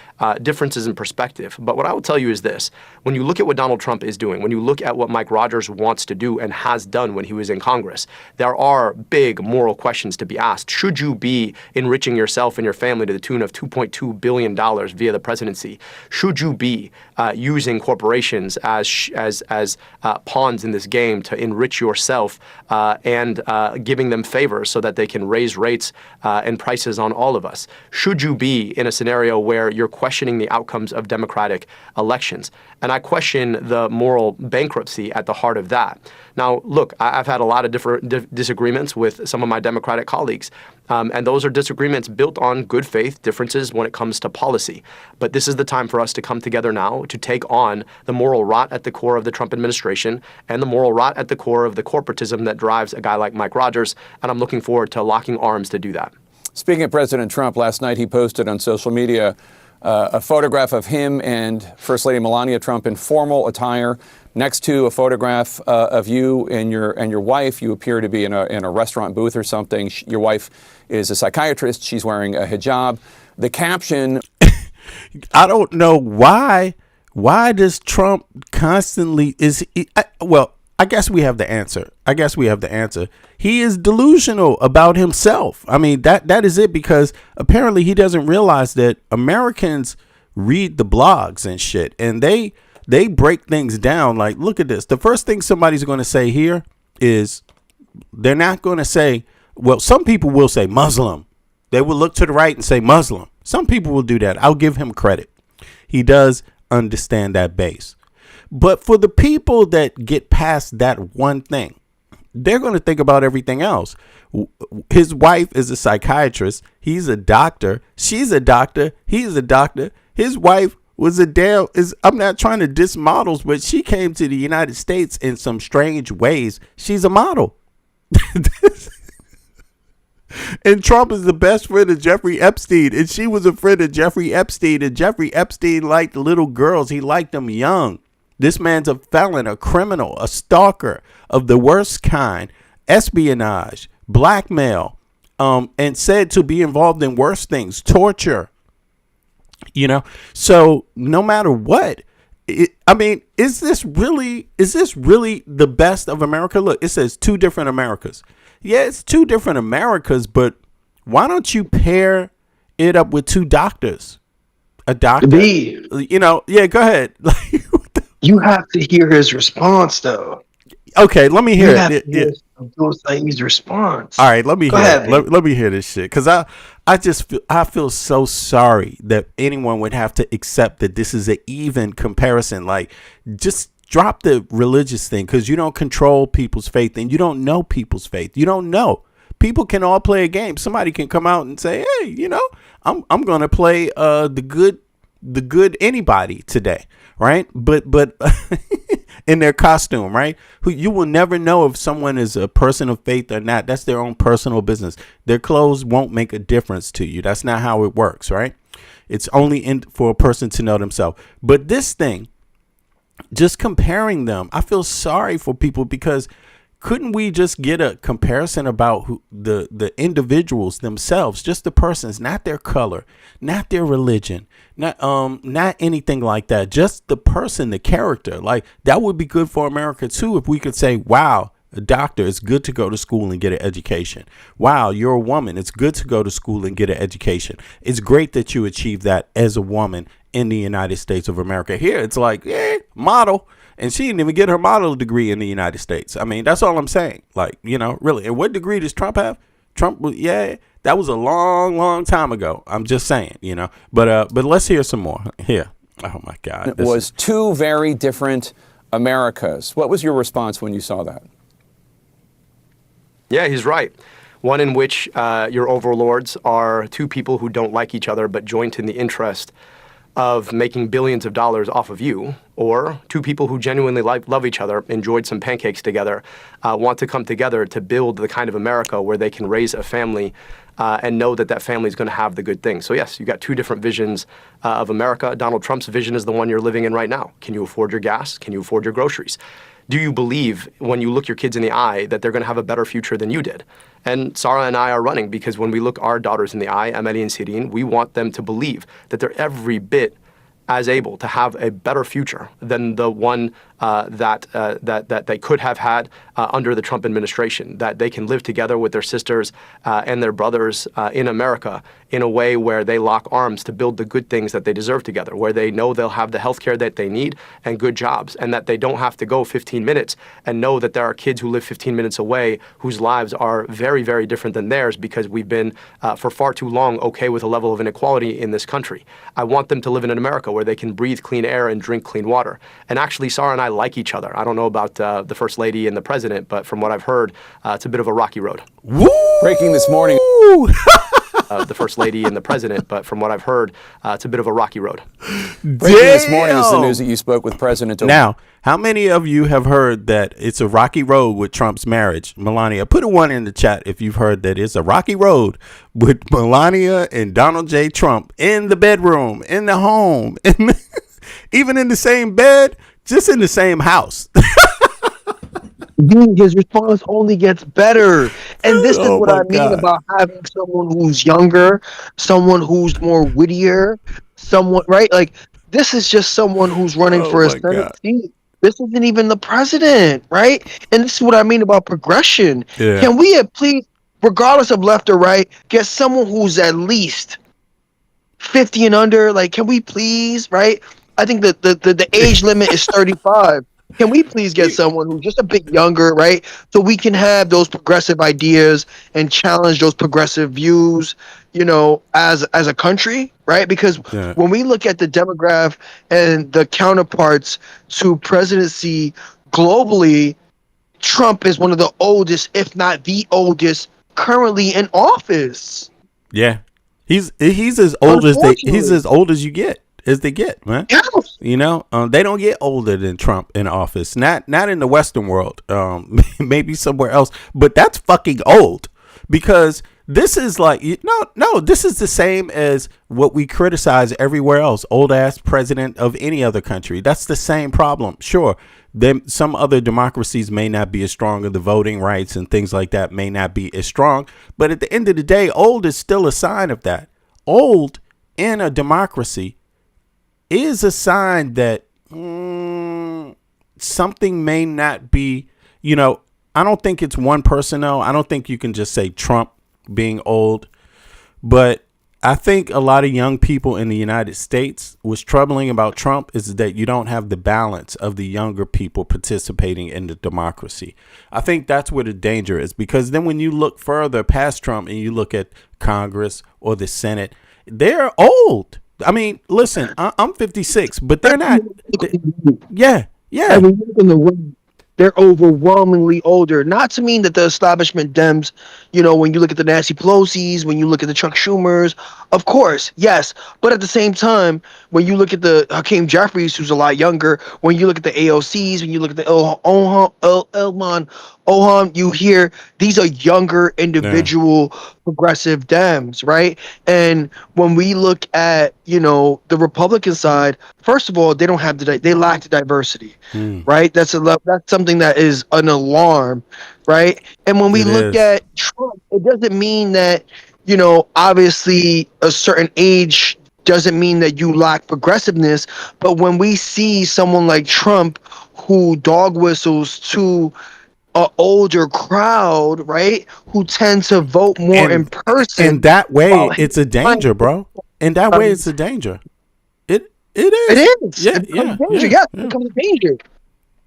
differences in perspective. But what I will tell you is this. When you look at what Donald Trump is doing, when you look at what Mike Rogers wants to do and has done when he was in Congress, there are big moral questions to be asked. Should you be enriching yourself and your family to the tune of $2.2 billion via the presidency? Should you be using corporations as pawns in this game to enrich yourself and giving them favors so that they can raise rates and prices on all of us? Should you be in a scenario where you're questioning the outcomes of democratic elections? And I question the moral bankruptcy at the heart of that. Now, look, I've had a lot of different disagreements with some of my Democratic colleagues, and those are disagreements built on good faith differences when it comes to policy. But this is the time for us to come together now to take on the moral rot at the core of the Trump administration and the moral rot at the core of the corporatism that drives a guy like Mike Rogers, and I'm looking forward to locking arms to do that. Speaking of President Trump, last night he posted on social media a photograph of him and First Lady Melania Trump in formal attire, next to a photograph of you and your wife. You appear to be in a restaurant booth or something. Your wife is a psychiatrist. She's wearing a hijab. The caption, I don't know why. Why does Trump constantly I guess we have the answer. He is delusional about himself. I mean, that is it, because apparently he doesn't realize that Americans read the blogs and shit, and they break things down. Like, look at this. The first thing somebody's going to say here is they're not going to say, well, some people will say Muslim. They will look to the right and say Muslim. Some people will do that. I'll give him credit. He does understand that base. But for the people that get past that one thing, they're going to think about everything else. His wife is a psychiatrist. He's a doctor. She's a doctor. He's a doctor. His wife was I'm not trying to diss models, but she came to the United States in some strange ways. She's a model. And Trump is the best friend of Jeffrey Epstein, and she was a friend of Jeffrey Epstein, and Jeffrey Epstein liked little girls. He liked them young. This man's a felon, a criminal, a stalker of the worst kind, espionage, blackmail, and said to be involved in worse things, torture. So no matter what, is this really the best of America? Look, it says two different Americas. Yeah, it's two different Americas, but why don't you pair it up with two doctors? A doctor, yeah, go ahead. You have to hear his response, though. Okay, let me hear it. His response. All right, let me hear it. Let me hear this shit, because I feel so sorry that anyone would have to accept that this is an even comparison. Like, just drop the religious thing, because you don't control people's faith and you don't know people's faith. You don't know. People can all play a game. Somebody can come out and say, hey, I'm gonna play the good anybody today, right? But in their costume, right? Who you will never know if someone is a person of faith or not. That's their own personal business. Their clothes won't make a difference to you. That's not how it works, right? It's only for a person to know themselves. But this thing, just comparing them, I feel sorry for people, because couldn't we just get a comparison about the individuals themselves, just the persons, not their color, not their religion, not anything like that, just the person, the character? Like, that would be good for America too, if we could say, wow, a doctor, it's good to go to school and get an education. Wow, you're a woman, it's good to go to school and get an education. It's great that you achieve that as a woman in the United States of America. Here, it's like, model. And she didn't even get her model degree in the United States. I mean, that's all I'm saying. Like, really. And what degree does Trump have? That was a long, long time ago. I'm just saying, But let's hear some more. Here. Oh, my God. It was two very different Americas. What was your response when you saw that? Yeah, he's right. One in which your overlords are two people who don't like each other but joint in the interest of making billions of dollars off of you, or two people who genuinely love each other, enjoyed some pancakes together, want to come together to build the kind of America where they can raise a family and know that that family is going to have the good things. So yes, you've got two different visions of America. Donald Trump's vision is the one you're living in right now. Can you afford your gas? Can you afford your groceries? Do you believe, when you look your kids in the eye, that they're going to have a better future than you did? And Sarah and I are running because when we look our daughters in the eye, Emily and Sirine, we want them to believe that they're every bit as able to have a better future than the one that they could have had under the Trump administration, that they can live together with their sisters and their brothers in America in a way where they lock arms to build the good things that they deserve together, where they know they'll have the health care that they need and good jobs, and that they don't have to go 15 minutes and know that there are kids who live 15 minutes away whose lives are very, very different than theirs because we've been for far too long okay with a level of inequality in this country. I want them to live in an America where they can breathe clean air and drink clean water. And actually, Sarah and I like each other. I don't know about the First Lady and the President, but from what I've heard, it's a bit of a rocky road. Woo! Breaking this morning. The First Lady and the President, but from what I've heard, it's a bit of a rocky road. Breaking this morning is the news that you spoke with President Obama. Now, how many of you have heard that it's a rocky road with Trump's marriage? Melania, put a 1 in the chat if you've heard that it's a rocky road with Melania and Donald J. Trump in the bedroom, in the home, even in the same bed, just in the same house. His response only gets better. And this is what I mean about having someone who's younger, someone who's more wittier, someone, right? Like, this is just someone who's running for a Senate seat. This isn't even the president, right? And this is what I mean about progression. Yeah. Can we please, regardless of left or right, get someone who's at least 50 and under? Like, can we please, right? I think that the age limit is 35. Can we please get someone who's just a bit younger, right? So we can have those progressive ideas and challenge those progressive views, as a country, right? Because when we look at the demographic and the counterparts to presidency globally, Trump is one of the oldest, if not the oldest, currently in office. Yeah, he's as old as he's as old as you get as they get, man. Yes. You know, they don't get older than Trump in office. Not in the Western world. Maybe somewhere else, but that's fucking old because this is like no. This is the same as what we criticize everywhere else. Old ass president of any other country. That's the same problem. Sure. Then some other democracies may not be as strong, or the voting rights and things like that may not be as strong. But at the end of the day, old is still a sign of that. Old in a democracy is a sign that something may not be, I don't think it's one person though. I don't think you can just say Trump being old, but I think a lot of young people in the United States, what's troubling about Trump is that you don't have the balance of the younger people participating in the democracy. I think that's where the danger is, because then when you look further past Trump and you look at Congress or the Senate, they're old. I mean, listen, I'm 56, but they're not. Yeah. I mean, look in the way they're overwhelmingly older. Not to mean that the establishment Dems, when you look at the Nancy Pelosi's, when you look at the Chuck Schumers, of course, yes. But at the same time, when you look at the Hakeem Jeffries, who's a lot younger, when you look at the AOCs, when you look at the Ilhan Oham, you hear these are younger individual progressive Dems, right? And when we look at, the Republican side, first of all, they don't have they lack the diversity, right? That's something that is an alarm, right? And when we look at Trump, it doesn't mean that, obviously a certain age doesn't mean that you lack progressiveness. But when we see someone like Trump who dog whistles to an older crowd, right, who tend to vote more in person. In that way, it's a danger, bro. In that way, it's a danger. It is. It is. Yeah, it becomes a danger. Yes, it becomes a danger.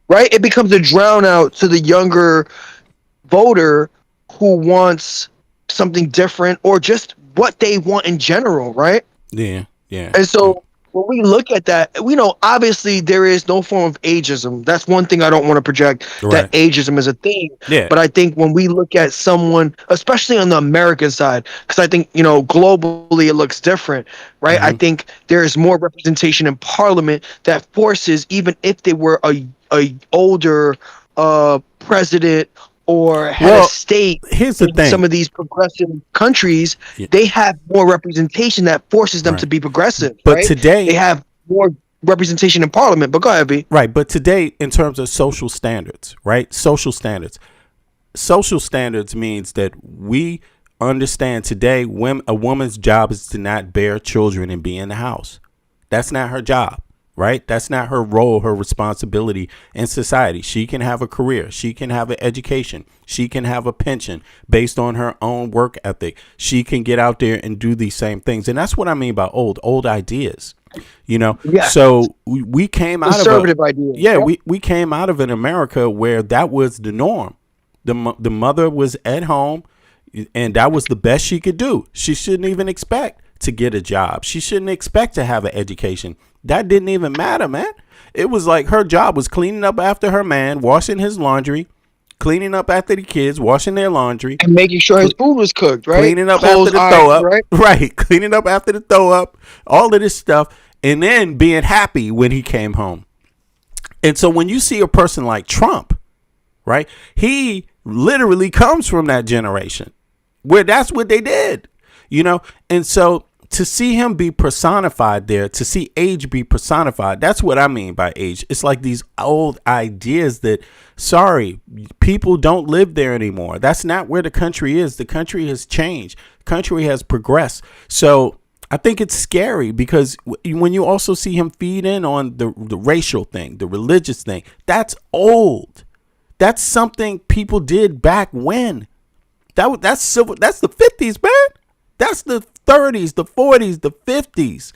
Right? It becomes a drown out to the younger voter who wants something different or just what they want in general, right? Yeah. And so when we look at that, we know obviously there is no form of ageism. That's one thing I don't want to project, that ageism is a thing. Yeah. But I think when we look at someone, especially on the American side, because I think, globally it looks different, right? I think there is more representation in parliament that forces, even if they were a older president or head of state, here's the thing. Some of these progressive countries, they have more representation that forces them to be progressive. But right? today, they have more representation in parliament. But go ahead, B. Right. But today, in terms of social standards, right? Social standards means that we understand today when a woman's job is to not bear children and be in the house. That's not her job. Right? That's not her role, her responsibility in society. She can have a career. She can have an education. She can have a pension based on her own work ethic. She can get out there and do these same things. And that's what I mean by old ideas. So we came out of ideas. Yeah, we came out of an America where that was the norm. The mother was at home and that was the best she could do. She shouldn't even expect to get a job. She shouldn't expect to have an education. That didn't even matter, man. It was like her job was cleaning up after her man, washing his laundry, cleaning up after the kids, washing their laundry, and making sure his food was cooked, right? Cleaning up after the throw up, right? Cleaning up after the throw up, all of this stuff, and then being happy when he came home. And so when you see a person like Trump, right, he literally comes from that generation where that's what they did, and so to see him be personified there, to see age be personified, that's what I mean by age. It's like these old ideas that, people don't live there anymore. That's not where the country is. The country has changed. The country has progressed. So I think it's scary because when you also see him feed in on the racial thing, the religious thing, that's old. That's something people did back when. That's civil. That's the 50s, man. That's the 30s, the 40s, the 50s.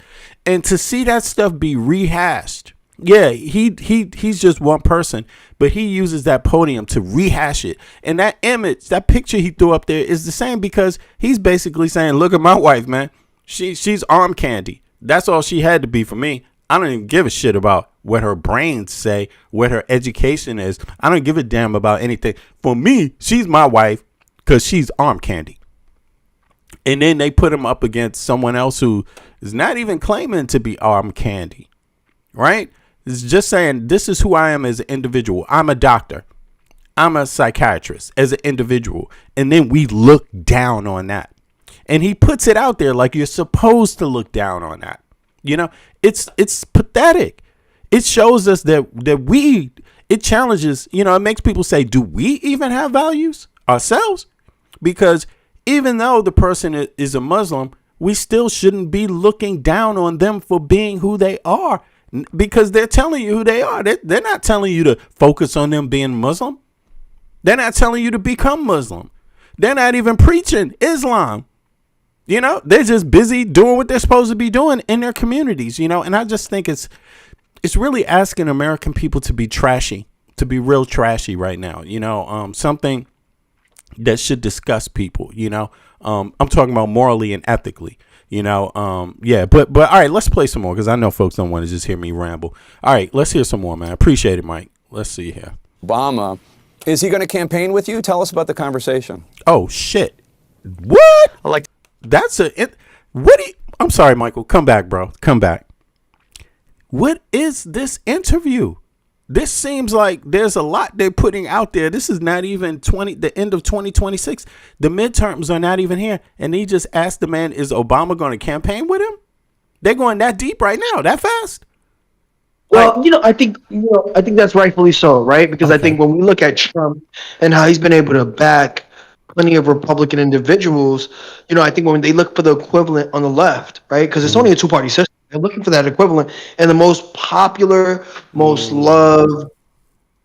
And to see that stuff be rehashed. Yeah, he's just one person, but he uses that podium to rehash it. And that image, that picture he threw up there is the same because he's basically saying, look at my wife, man. She's arm candy. That's all she had to be for me. I don't even give a shit about what her brains say, what her education is. I don't give a damn about anything. For me, she's my wife because she's arm candy. And then they put him up against someone else who is not even claiming to be arm candy, right? It's just saying, this is who I am as an individual. I'm a doctor. I'm a psychiatrist as an individual. And then we look down on that. And he puts it out there like you're supposed to look down on that. You know, it's pathetic. It shows us that it challenges, you know, it makes people say, do we even have values ourselves? Because even though the person is a Muslim, we still shouldn't be looking down on them for being who they are, because they're telling you who they are. They're not telling you to focus on them being Muslim. They're not telling you to become Muslim. They're not even preaching Islam. You know, they're just busy doing what they're supposed to be doing in their communities, you know. And I just think it's really asking American people to be trashy, to be real trashy right now. You know, something that should disgust people, you know. I'm talking about morally and ethically, you know. Yeah, but all right, let's play some more because I know folks don't want to just hear me ramble. All right, let's hear some more, man. Appreciate it, Mike. Let's see here. Obama, is he going to campaign with you? Tell us about the conversation. Oh, shit. What? Like, that's I'm sorry, Michael. Come back, bro. Come back. What is this interview? This seems like there's a lot they're putting out there. This is not even the end of 2026. The midterms are not even here. And he just asked the man, is Obama going to campaign with him? They're going that deep right now, that fast? Well, I think that's rightfully so, right? Because I think when we look at Trump and how he's been able to back plenty of Republican individuals, I think when they look for the equivalent on the left, right? Because it's only a two-party system. They're looking for that equivalent. And the most popular, most loved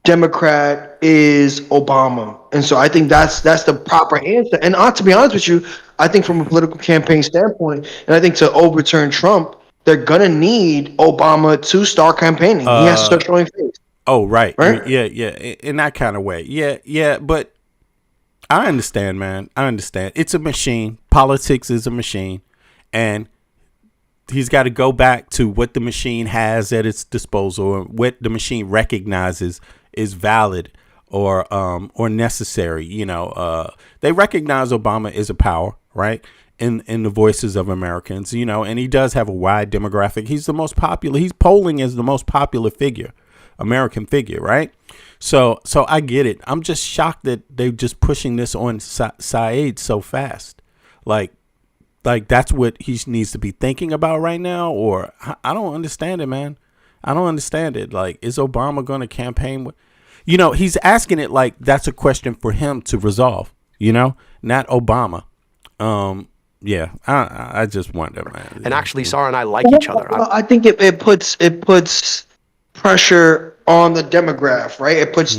Democrat is Obama. And so I think that's the proper answer. And to be honest with you, I think from a political campaign standpoint, and I think to overturn Trump, they're going to need Obama to start campaigning. He has to start showing face. Oh, right. Yeah. In that kind of way. Yeah. But I understand, man. I understand. It's a machine. Politics is a machine. And he's got to go back to what the machine has at its disposal or what the machine recognizes is valid or necessary. They recognize Obama is a power, right? In the voices of Americans, and he does have a wide demographic. He's the most popular. He's polling as the most popular American figure, right? So I get it. I'm just shocked that they're just pushing this on Saeed so fast. Like that's what he needs to be thinking about right now, or I don't understand it, man. I don't understand it. Like, is Obama going to campaign with? He's asking it like that's a question for him to resolve. Not Obama. Yeah, I just wonder, man. And actually, Sarah and I like each other. I think it puts pressure on the demograph, right? It puts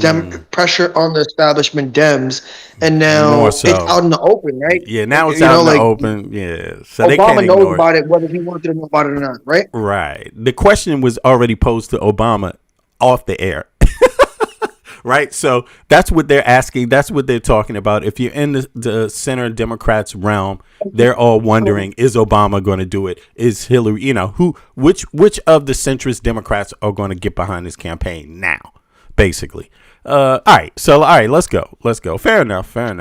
pressure on the establishment Dems, and now it's out in the open, right? Yeah, now it's out in the open. Yeah, so Obama knows about it, whether he wanted to know about it or not, right? Right. The question was already posed to Obama off the air. Right. So that's what they're asking. That's what they're talking about. If you're in the center Democrats realm, they're all wondering, is Obama going to do it? Is Hillary, which of the centrist Democrats are going to get behind this campaign now, basically? All right. So, all right, let's go. Fair enough. I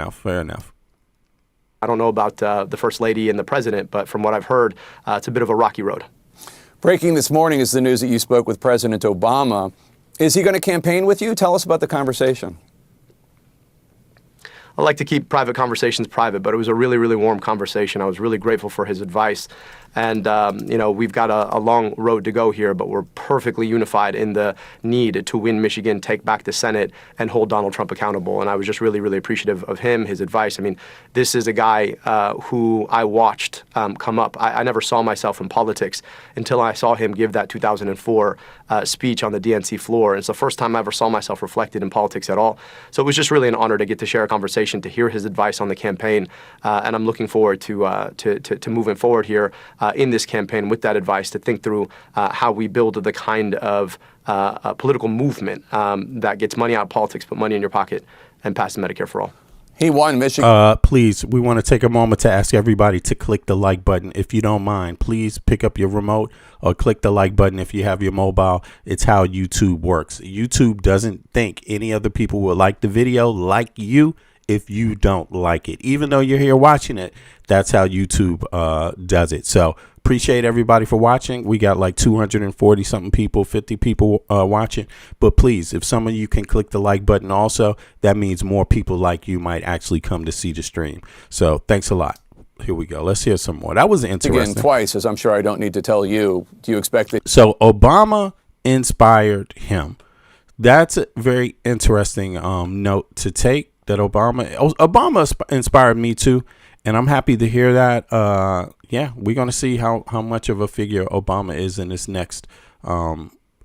don't know about the First Lady and the President, but from what I've heard, it's a bit of a rocky road. Breaking this morning is the news that you spoke with President Obama. Is he going to campaign with you? Tell us about the conversation. I like to keep private conversations private, but it was a really, really warm conversation. I was really grateful for his advice. And, we've got a long road to go here, but we're perfectly unified in the need to win Michigan, take back the Senate, and hold Donald Trump accountable. And I was just really, really appreciative of him, his advice. I mean, this is a guy who I watched come up. I never saw myself in politics until I saw him give that 2004 speech on the DNC floor. And it's the first time I ever saw myself reflected in politics at all. So it was just really an honor to get to share a conversation, to hear his advice on the campaign. And I'm looking forward to moving forward here in this campaign with that advice, to think through how we build the kind of political movement that gets money out of politics, put money in your pocket, and pass Medicare for all. He won Michigan. Please, we want to take a moment to ask everybody to click the like button. If you don't mind, please pick up your remote or click the like button if you have your mobile. It's how YouTube works. YouTube doesn't think any other people will like the video like you if you don't like it. Even though you're here watching it, that's how YouTube does it. So appreciate everybody for watching. We got like 240 something people, 50 people watching. But please, if some of you can click the like button also, that means more people like you might actually come to see the stream. So thanks a lot. Here we go. Let's hear some more. That was interesting. Again, twice, as I'm sure I don't need to tell you. Do you expect that? So Obama inspired him. That's a very interesting note to take. That Obama inspired me too. And I'm happy to hear that. Yeah, we're going to see how much of a figure Obama is in this next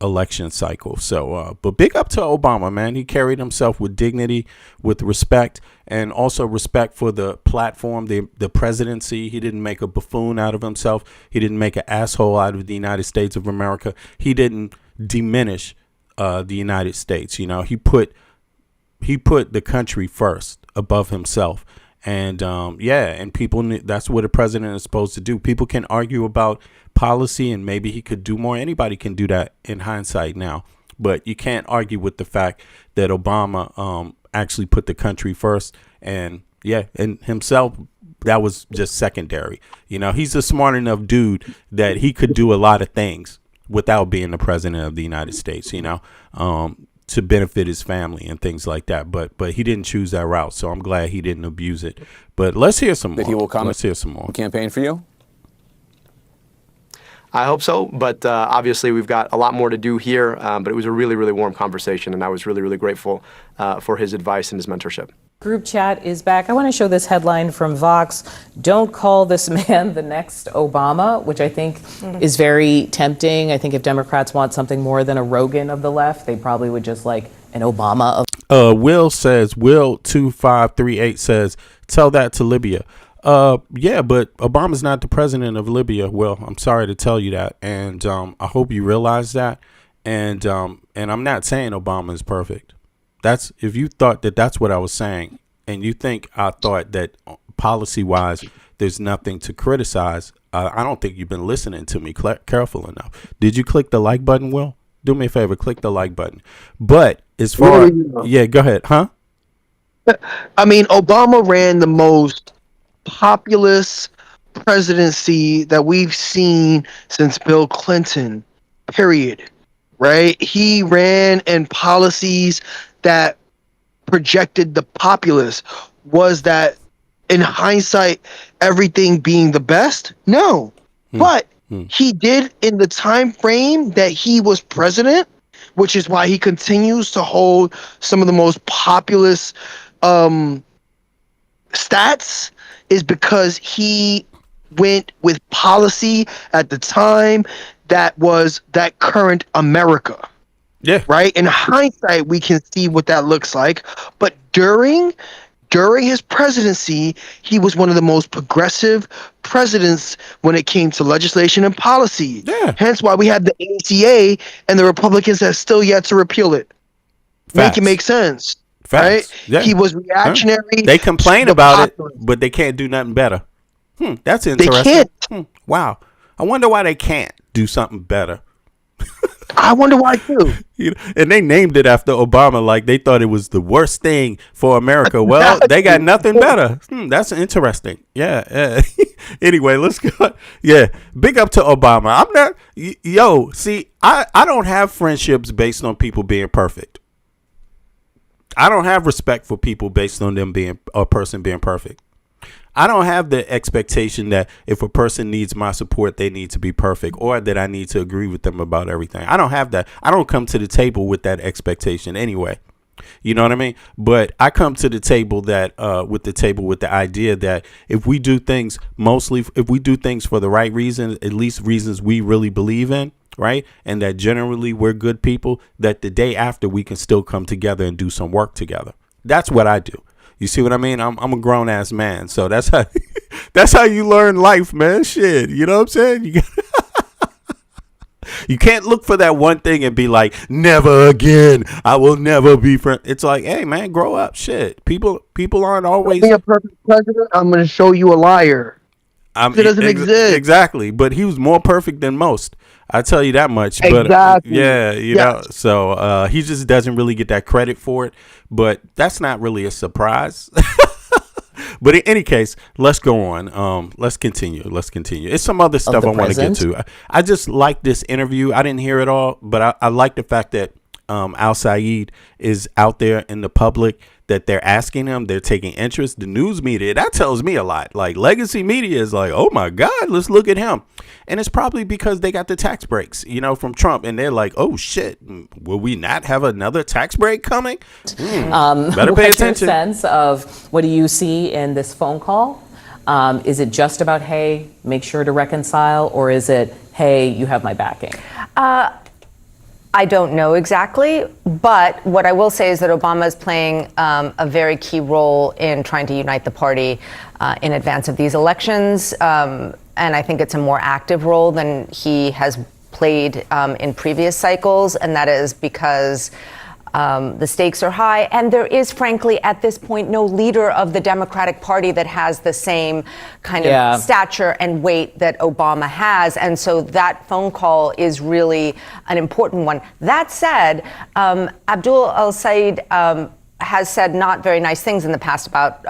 election cycle. So, but big up to Obama, man. He carried himself with dignity, with respect, and also respect for the platform, the presidency. He didn't make a buffoon out of himself. He didn't make an asshole out of the United States of America. He didn't diminish the United States. You know, he put the country first above himself. And and people, that's what a president is supposed to do. People can argue about policy and maybe he could do more. Anybody can do that in hindsight now. But you can't argue with the fact that Obama actually put the country first. And and himself, that was just secondary. You know, he's a smart enough dude that he could do a lot of things without being the president of the United States, you know. To benefit his family and things like that, but he didn't choose that route, so I'm glad he didn't abuse it. But let's hear some more. That he will come. Let's hear some more. Campaign for you? I hope so, but obviously we've got a lot more to do here. But it was a really, really warm conversation, and I was really, really grateful for his advice and his mentorship. Group chat is back. I want to show this headline from Vox. Don't call this man the next Obama, which I think is very tempting. I think if Democrats want something more than a Rogan of the left, they probably would just like an Obama of. Will2538 says, tell that to Libya. Yeah, but Obama's not the president of Libya. Well, I'm sorry to tell you that. And I hope you realize that. And I'm not saying Obama is perfect. That's if you thought that that's what I was saying and you think I thought that policy wise there's nothing to criticize. I don't think you've been listening to me careful enough. Did you click the like button, Will? Do me a favor, click the like button. But as far go ahead, huh? I mean, Obama ran the most populist presidency that we've seen since Bill Clinton, period. Right? He ran in policies that projected the populace. Was that, in hindsight, everything being the best? No. But he did in the time frame that he was president, which is why he continues to hold some of the most populous stats, is because he went with policy at the time that was that current America. Yeah. Right? In hindsight, we can see what that looks like. But during his presidency, he was one of the most progressive presidents when it came to legislation and policy. Yeah. Hence why we had the ACA and the Republicans have still yet to repeal it. Make it make sense. Right? Yeah. He was reactionary. They complain about it, but they can't do nothing better. That's interesting. They can't. Wow. I wonder why they can't do something better. I wonder why too. And they named it after Obama, like they thought it was the worst thing for America. Well, they got nothing better. That's interesting. Yeah. Anyway, let's go. Yeah, big up to Obama. I'm not. See, I don't have friendships based on people being perfect. I don't have respect for people based on them being a person being perfect. I don't have the expectation that if a person needs my support, they need to be perfect or that I need to agree with them about everything. I don't have that. I don't come to the table with that expectation anyway. You know what I mean? But I come to the table with the idea that if we do things for the right reason, at least reasons we really believe in, right? And that generally we're good people, that the day after we can still come together and do some work together. That's what I do. You see what I mean? I'm a grown ass man, so that's how you learn life, man. Shit, you know what I'm saying? You can't look for that one thing and be like, never again. I will never be friend. It's like, hey man, grow up. Shit. People aren't always. Being a perfect president, I'm going to show you a liar. It doesn't exist. Exactly. But he was more perfect than most. I tell you that much. Exactly. But yeah, you know, so he just doesn't really get that credit for it. But that's not really a surprise. But in any case, let's go on. Let's continue. It's some other stuff I want to get to. I just like this interview. I didn't hear it all, but I like the fact that Al Saeed is out there in the public, that they're asking him, they're taking interest. The news media, that tells me a lot. Like legacy media is like, oh my God, let's look at him. And it's probably because they got the tax breaks, you know, from Trump. And they're like, oh shit, will we not have another tax break coming? Better pay attention. What's your sense of, what do you see in this phone call? Is it just about, hey, make sure to reconcile, or is it, hey, you have my backing? I don't know exactly, but what I will say is that Obama is playing a very key role in trying to unite the party in advance of these elections. And I think it's a more active role than he has played in previous cycles. And that is because the stakes are high. And there is, frankly, at this point, no leader of the Democratic Party that has the same kind of stature and weight that Obama has. And so that phone call is really an important one. That said, Abdul al-Said has said not very nice things in the past about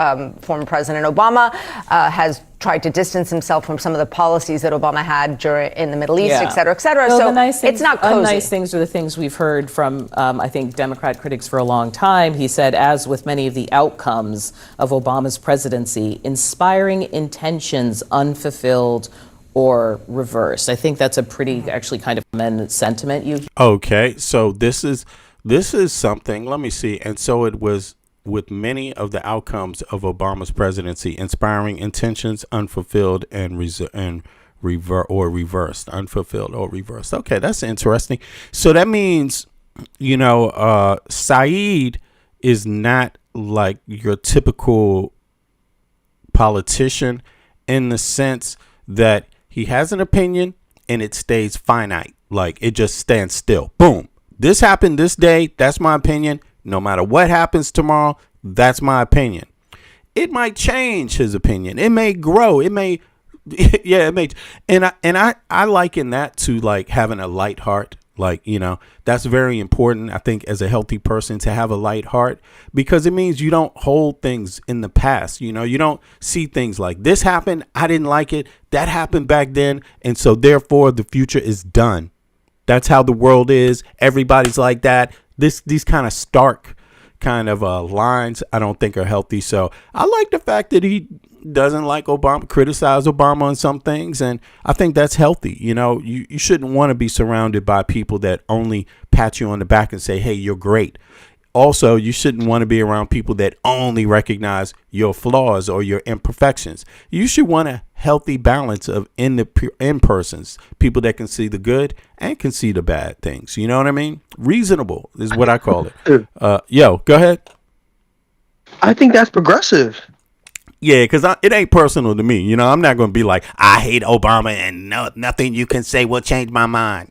former President Obama, has tried to distance himself from some of the policies that Obama had in the Middle East, et cetera, et cetera. Well, so nice things, it's not cozy. Nice things are the things we've heard from, I think, Democrat critics for a long time. He said, as with many of the outcomes of Obama's presidency, inspiring intentions unfulfilled or reversed. I think that's a pretty, actually, kind of common sentiment. Okay, so this is something, let me see. And so it was with many of the outcomes of Obama's presidency, inspiring intentions unfulfilled and reversed, unfulfilled or reversed. Okay, that's interesting. So that means, you know, Saeed is not like your typical politician in the sense that he has an opinion and it stays finite. Like it just stands still. Boom. This happened this day. That's my opinion. No matter what happens tomorrow, that's my opinion. It might change his opinion. It may grow. It may, yeah, it may. And I liken that to like having a light heart. Like, you know, that's very important, I think, as a healthy person to have a light heart, because it means you don't hold things in the past. You know, you don't see things like this happened. I didn't like it. That happened back then. And so therefore, the future is done. That's how the world is. Everybody's like that. These kind of stark kind of lines I don't think are healthy. So I like the fact that he doesn't like Obama, criticize Obama on some things. And I think that's healthy. You know, you shouldn't want to be surrounded by people that only pat you on the back and say, hey, you're great. Also, you shouldn't want to be around people that only recognize your flaws or your imperfections. You should want a healthy balance of in persons, people that can see the good and can see the bad things. You know what I mean? Reasonable is what I call it. Yo, go ahead. I think that's progressive. Yeah, because it ain't personal to me. You know, I'm not going to be like, I hate Obama and nothing you can say will change my mind.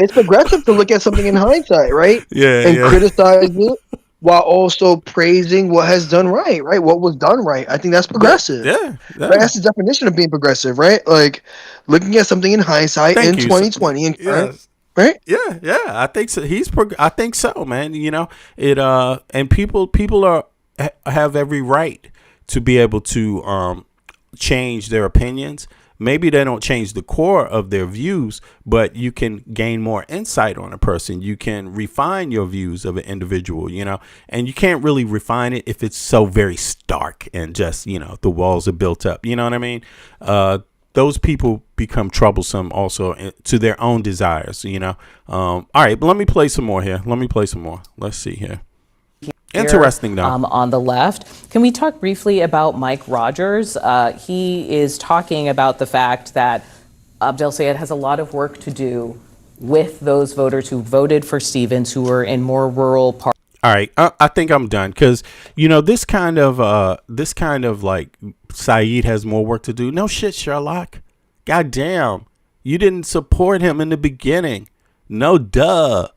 It's progressive to look at something in hindsight, right? Yeah, and criticize it while also praising what has done right? What was done right. I think that's progressive. Yeah. Right? That's the definition of being progressive, right? Like looking at something in hindsight in 2020 and yes. Right? Yeah. I think so. I think so, man. You know, it and people have every right to be able to change their opinions. Maybe they don't change the core of their views, but you can gain more insight on a person. You can refine your views of an individual, you know, and you can't really refine it if it's so very stark and just, you know, the walls are built up. You know what I mean? Those people become troublesome also to their own desires, you know. All right, but let me play some more here. Let's see here. Interesting, though. On the left. Can we talk briefly about Mike Rogers? He is talking about the fact that Abdel Sayed has a lot of work to do with those voters who voted for Stevens, who were in more rural parts. All right, I think I'm done because, you know, this kind of like Saeed has more work to do. No shit, Sherlock. God damn. You didn't support him in the beginning. No, duh.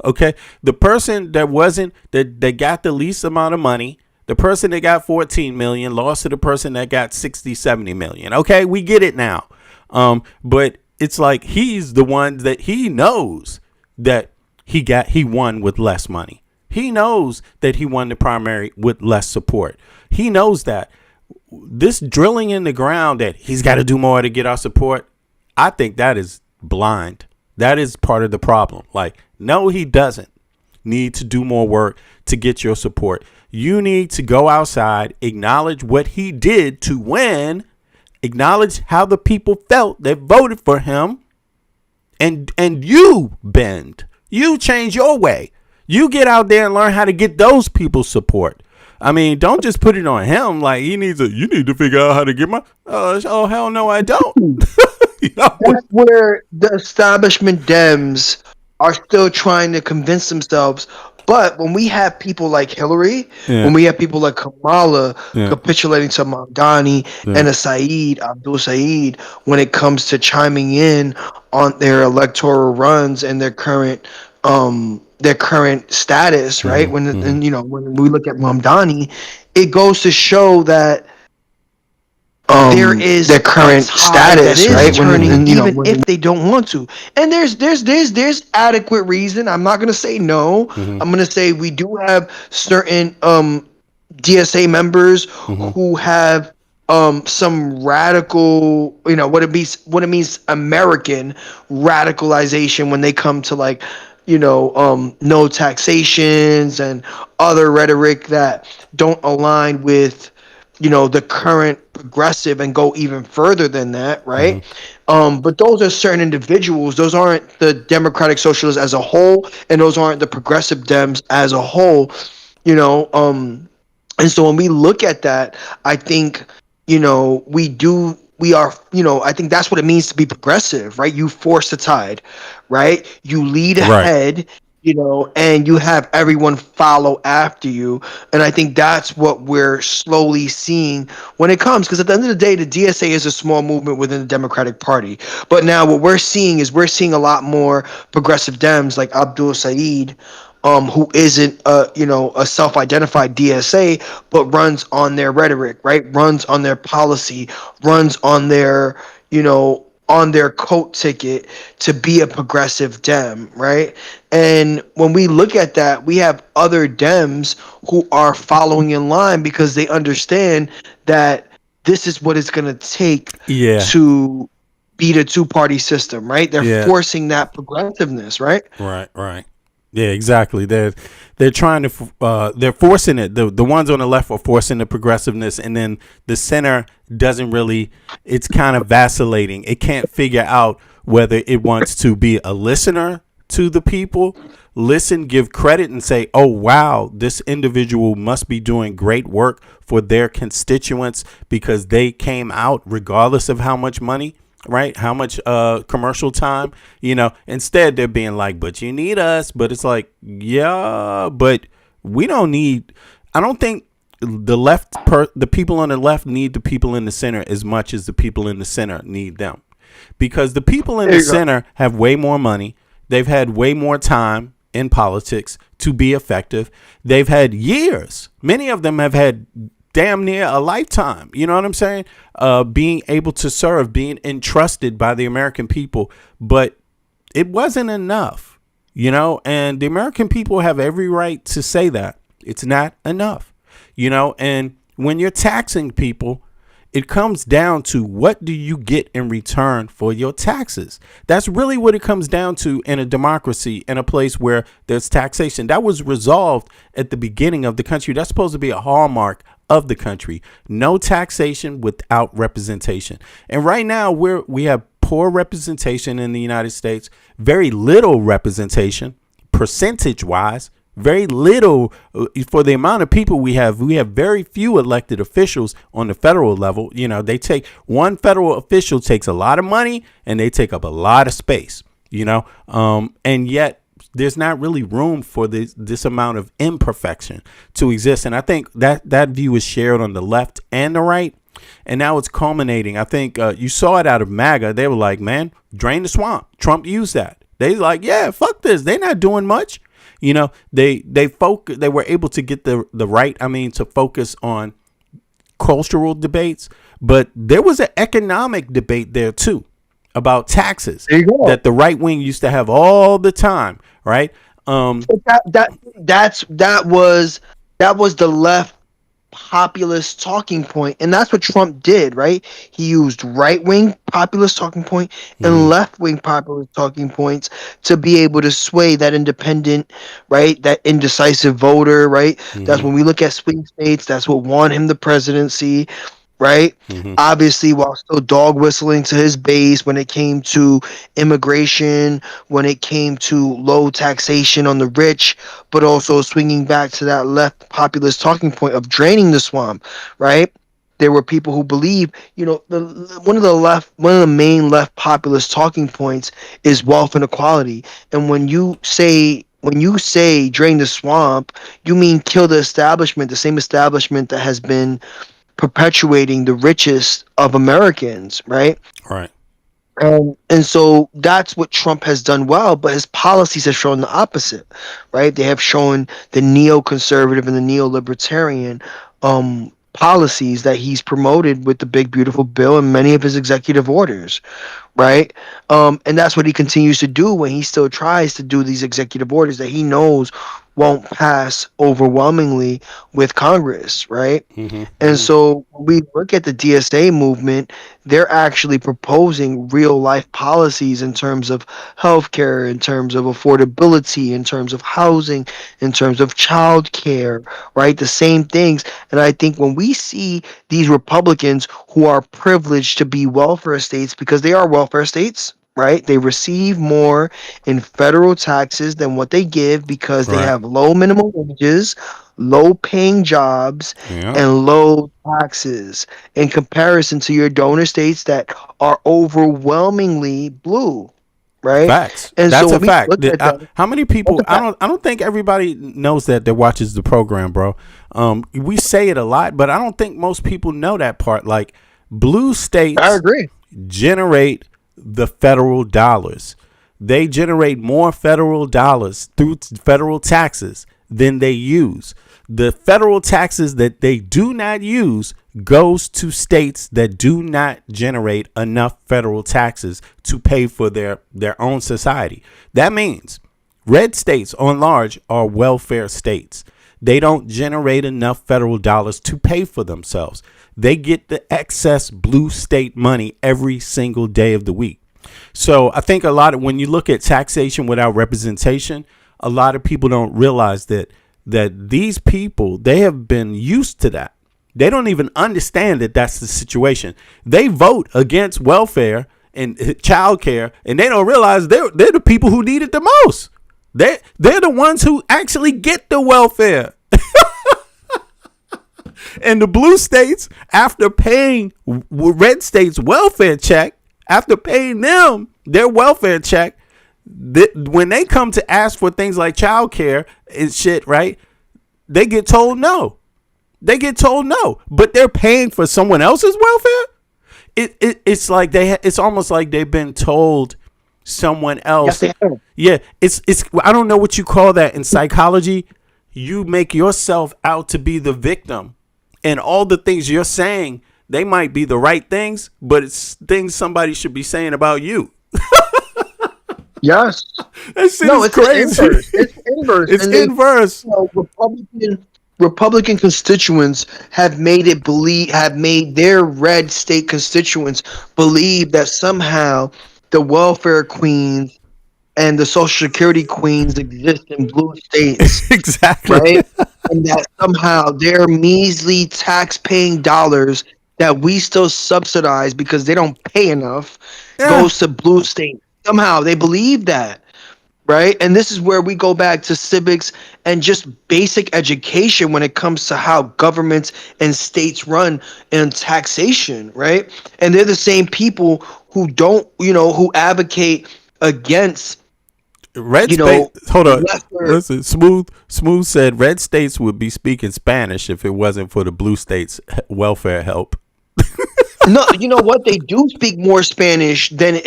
Okay. The person that got the least amount of money, the person that got 14 million lost to the person that got 60, 70 million. Okay. We get it now. But it's like he's the one that he knows that he won with less money. He knows that he won the primary with less support. He knows that. This drilling in the ground that he's got to do more to get our support, I think that is blind. That is part of the problem. Like, no, he doesn't need to do more work to get your support. You need to go outside, acknowledge what he did to win, acknowledge how the people felt that voted for him, and you bend. You change your way. You get out there and learn how to get those people's support. I mean, don't just put it on him. Like you need to figure out how to get my. Oh hell no, I don't. You know? That's where the establishment Dems are still trying to convince themselves. But when we have people like Hillary, when we have people like Kamala capitulating to Mamdani and Abdul Saeed, when it comes to chiming in on their electoral runs and their current status, right? When we look at Mamdani, it goes to show that there is their current status, right? Even if they don't want to, and there's adequate reason. I'm not gonna say no. I'm gonna say we do have certain DSA members who have some radical, what it means American radicalization when they come to like, no taxations and other rhetoric that don't align with the current progressive and go even further than that, right? But those are certain individuals. Those aren't the Democratic Socialists as a whole, and those aren't the progressive Dems as a whole, and so when we look at that, I think, I think that's what it means to be progressive, right? You force the tide, right? You lead ahead, and you have everyone follow after you. And I think that's what we're slowly seeing when it comes, because at the end of the day, the DSA is a small movement within the Democratic Party. But now what we're seeing is a lot more progressive Dems like Abdul Saeed, who isn't a self-identified DSA, but runs on their rhetoric, right? Runs on their policy, runs on their, on their coat ticket to be a progressive Dem, right? And when we look at that, we have other Dems who are following in line because they understand that this is what it's going to take to beat a two-party system, right? They're forcing that progressiveness, right? Right. Yeah, exactly. They're trying to they're forcing it. The ones on the left are forcing the progressiveness, and then the center doesn't really. It's kind of vacillating. It can't figure out whether it wants to be a listener to the people, listen, give credit, and say, "Oh wow, this individual must be doing great work for their constituents because they came out regardless of how much money." Right? How much commercial time, instead they're being like, but you need us. But it's like, yeah, but we don't need. I don't think the people on the left need the people in the center as much as the people in the center need them, because the people in the center have way more money. They've had way more time in politics to be effective. They've had years. Many of them have had damn near a lifetime, you know what I'm saying? Being able to serve, being entrusted by the American people, but it wasn't enough, and the American people have every right to say that it's not enough, and when you're taxing people, it comes down to what do you get in return for your taxes? That's really what it comes down to in a democracy, in a place where there's taxation. That was resolved at the beginning of the country. That's supposed to be a hallmark of the country. No taxation without representation. And right now we have poor representation in the United States, very little representation percentage wise, very little for the amount of people we have. We have very few elected officials on the federal level. They take one federal official takes a lot of money and they take up a lot of space, and yet there's not really room for this amount of imperfection to exist. And I think that view is shared on the left and the right. And now it's culminating. I think you saw it out of MAGA. They were like, man, drain the swamp. Trump used that. They like, yeah, fuck this. They're not doing much. You know, they were able to get the right, to focus on cultural debates, but there was an economic debate there too about taxes that the right wing used to have all the time, right? That was the left populist talking point, and that's what Trump did, right? He used right-wing populist talking point and left-wing populist talking points to be able to sway that independent, right, that indecisive voter, right? That's when we look at swing states, that's what won him the presidency, right? Obviously, while still dog whistling to his base when it came to immigration, when it came to low taxation on the rich, but also swinging back to that left populist talking point of draining the swamp, right? There were people who believe, one of the main left populist talking points is wealth inequality. And when you say drain the swamp, you mean kill the establishment, the same establishment that has been perpetuating the richest of Americans, right? Right. And so that's what Trump has done well, but his policies have shown the opposite, right? They have shown the neoconservative and the neolibertarian policies that he's promoted with the big beautiful bill and many of his executive orders, right? And that's what he continues to do when he still tries to do these executive orders that he knows won't pass overwhelmingly with Congress, right? And so when we look at the DSA movement, they're actually proposing real life policies in terms of healthcare, in terms of affordability, in terms of housing, in terms of childcare, right? The same things. And I think when we see these Republicans who are privileged to be welfare states, because they are welfare states, right? They receive more in federal taxes than what they give because they have low minimum wages, low paying jobs, and low taxes in comparison to your donor states that are overwhelmingly blue. Right. Facts. And that's so a fact. How many people? I don't think everybody knows that watches the program, bro. We say it a lot, but I don't think most people know that part. Like blue states, I agree, generate the federal dollars. They generate more federal dollars through federal taxes than they use. The federal taxes that they do not use goes to states that do not generate enough federal taxes to pay for their own society. That means red states on large are welfare states. They don't generate enough federal dollars to pay for themselves. They get the excess blue state money every single day of the week. So I think when you look at taxation without representation, a lot of people don't realize that these people, they have been used to that. They don't even understand that that's the situation. They vote against welfare and childcare, and they don't realize they're the people who need it the most. They're the ones who actually get the welfare. And the blue states, after paying red states welfare check, after paying them their welfare check, when they come to ask for things like childcare and shit, right? They get told no. But they're paying for someone else's welfare. It's like it's almost like they've been told someone else. Yes, they have. Yeah, it's I don't know what you call that in psychology. You make yourself out to be the victim, and all the things you're saying, they might be the right things, but it's things somebody should be saying about you. Yes. That shit is crazy. It's inverse. It's inverse. Republican constituents have made their red state constituents believe that somehow the welfare queens and the Social Security queens exist in blue states. Exactly. Right? And that somehow their measly tax-paying dollars that we still subsidize because they don't pay enough goes to blue states. Somehow they believe that, right? And this is where we go back to civics and just basic education when it comes to how governments and states run and taxation, right? And they're the same people who who advocate against red states. Hold on. Listen, Smooth said red states would be speaking Spanish if it wasn't for the blue states welfare help. No, you know what? They do speak more Spanish than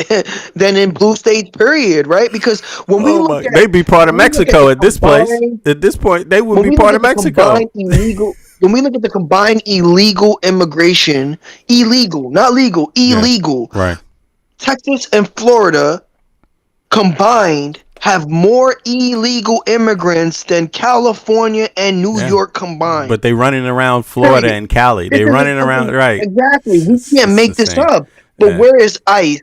than in blue states. Period. Right? Because when we Oh look my, at they be part of when we look at Mexico the at this place. combined At this point, they would when be we look part at of the Mexico. combined illegal when we look at the combined illegal immigration, illegal, not legal, Yeah, illegal. right. Texas and Florida combined have more illegal immigrants than California and New Yeah, York combined. but they running around Florida Period. and Cali. This They isn't running around, something right? exactly. We can't It's the make this same. up. But Yeah, where is ICE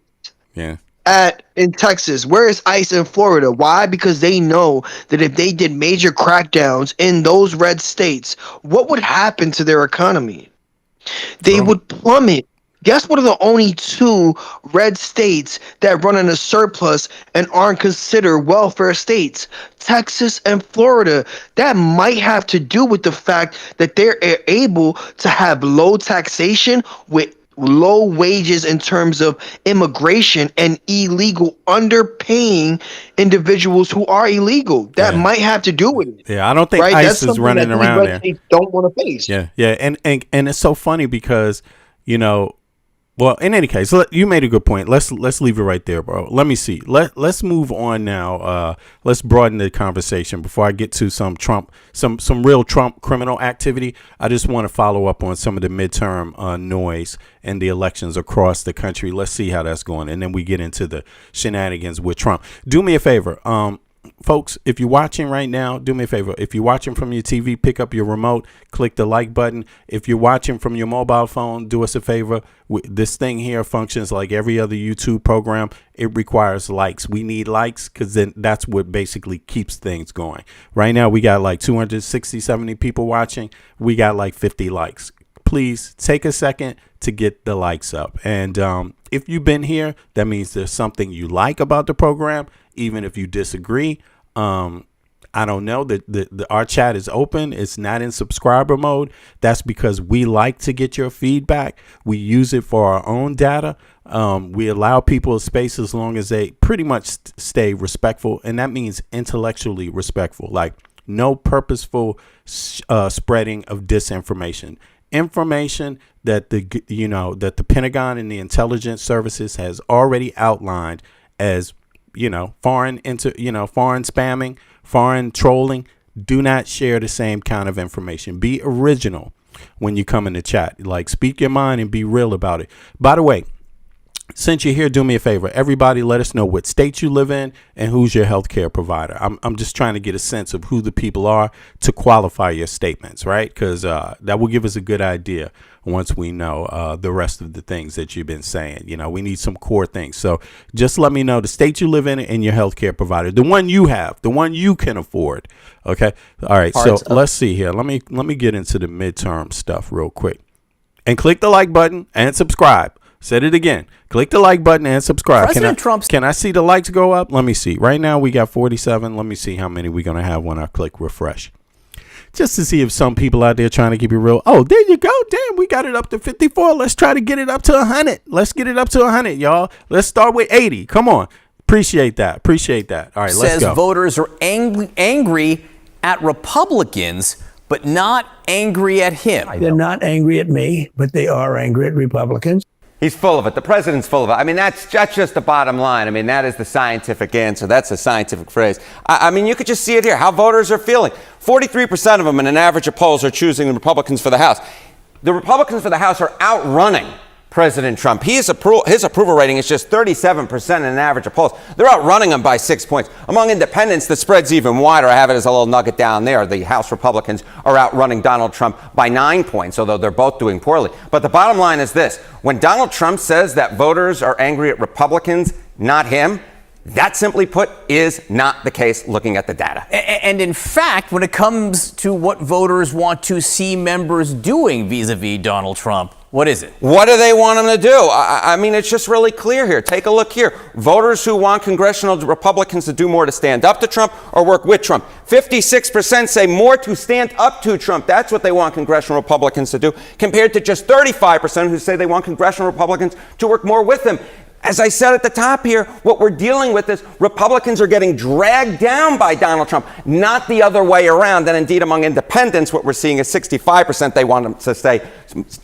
yeah. at in Texas? Where is ICE in Florida? Why? Because they know that if they did major crackdowns in those red states, what would happen to their economy? They True. would plummet. Guess what are the only two red states that run in a surplus and aren't considered welfare states? Texas and Florida. That might have to do with the fact that they're able to have low taxation with low wages in terms of immigration and illegal underpaying individuals who are illegal. That Yeah, might have to do with it, yeah. I don't think right? That's ICE is something that running these around red there. states don't want to face. Yeah, yeah, and it's so funny because you know, well, in any case, you made a good point. Let's leave it right there, bro. Let me see. Let's move on now. Let's broaden the conversation before I get to some Trump, some real Trump criminal activity. I just want to follow up on some of the midterm noise and the elections across the country. Let's see how that's going, and then we get into the shenanigans with Trump. Do me a favor, folks, if you're watching right now, do me a favor. If you're watching from your TV, pick up your remote, click the like button. If you're watching from your mobile phone, do us a favor. This thing here functions like every other YouTube program. It requires likes. We need likes because then that's what basically keeps things going. Right now, we got like 260, 70 people watching. We got like 50 likes. Please take a second to get the likes up. And if you've been here, that means there's something you like about the program. Even if you disagree, I don't know that our chat is open. It's not in subscriber mode. That's because we like to get your feedback. We use it for our own data. We allow people a space as long as they pretty much stay respectful. And that means intellectually respectful, like no purposeful spreading of disinformation. Information that the Pentagon and the intelligence services has already outlined as foreign spamming, foreign trolling. Do not share the same kind of information. Be original when you come in the chat. Like, speak your mind and be real about it. By the way, since you're here, do me a favor. Everybody, let us know what state you live in and who's your healthcare provider. I'm just trying to get a sense of who the people are to qualify your statements, right? Because that will give us a good idea once we know the rest of the things that you've been saying. We need some core things. So just let me know the state you live in and your healthcare provider, the one you have, the one you can afford. Okay. All right. So let's see here. Let me get into the midterm stuff real quick, and click the like button and subscribe. Said it again. Click the like button and subscribe. Can I see the likes go up? Let me see. Right now we got 47. Let me see how many we're going to have when I click refresh. Just to see if some people out there trying to keep it real. Oh, there you go. Damn, we got it up to 54. Let's try to get it up to 100. Let's get it up to 100, y'all. Let's start with 80. Come on. Appreciate that. All right, let's go. Says voters are angry at Republicans, but not angry at him. They're not angry at me, but they are angry at Republicans. He's full of it. The president's full of it. I mean, that's just the bottom line. I mean, that is the scientific answer. That's a scientific phrase. I mean, you could just see it here, how voters are feeling. 43% of them in an average of polls are choosing the Republicans for the House. The Republicans for the House are outrunning President Trump. His approval rating is just 37% in an average of polls. They're outrunning him by 6 points. Among independents, the spread's even wider. I have it as a little nugget down there. The House Republicans are outrunning Donald Trump by 9 points, although they're both doing poorly. But the bottom line is this. When Donald Trump says that voters are angry at Republicans, not him, that, simply put, is not the case looking at the data. And in fact, when it comes to what voters want to see members doing vis-a-vis Donald Trump, what is it? What do they want him to do? I mean, it's just really clear here. Take a look here. Voters who want congressional Republicans to do more to stand up to Trump or work with Trump. 56% say more to stand up to Trump. That's what they want congressional Republicans to do, compared to just 35% who say they want congressional Republicans to work more with him. As I said at the top here, what we're dealing with is Republicans are getting dragged down by Donald Trump, not the other way around. And indeed, among independents, what we're seeing is 65% they want them to stay.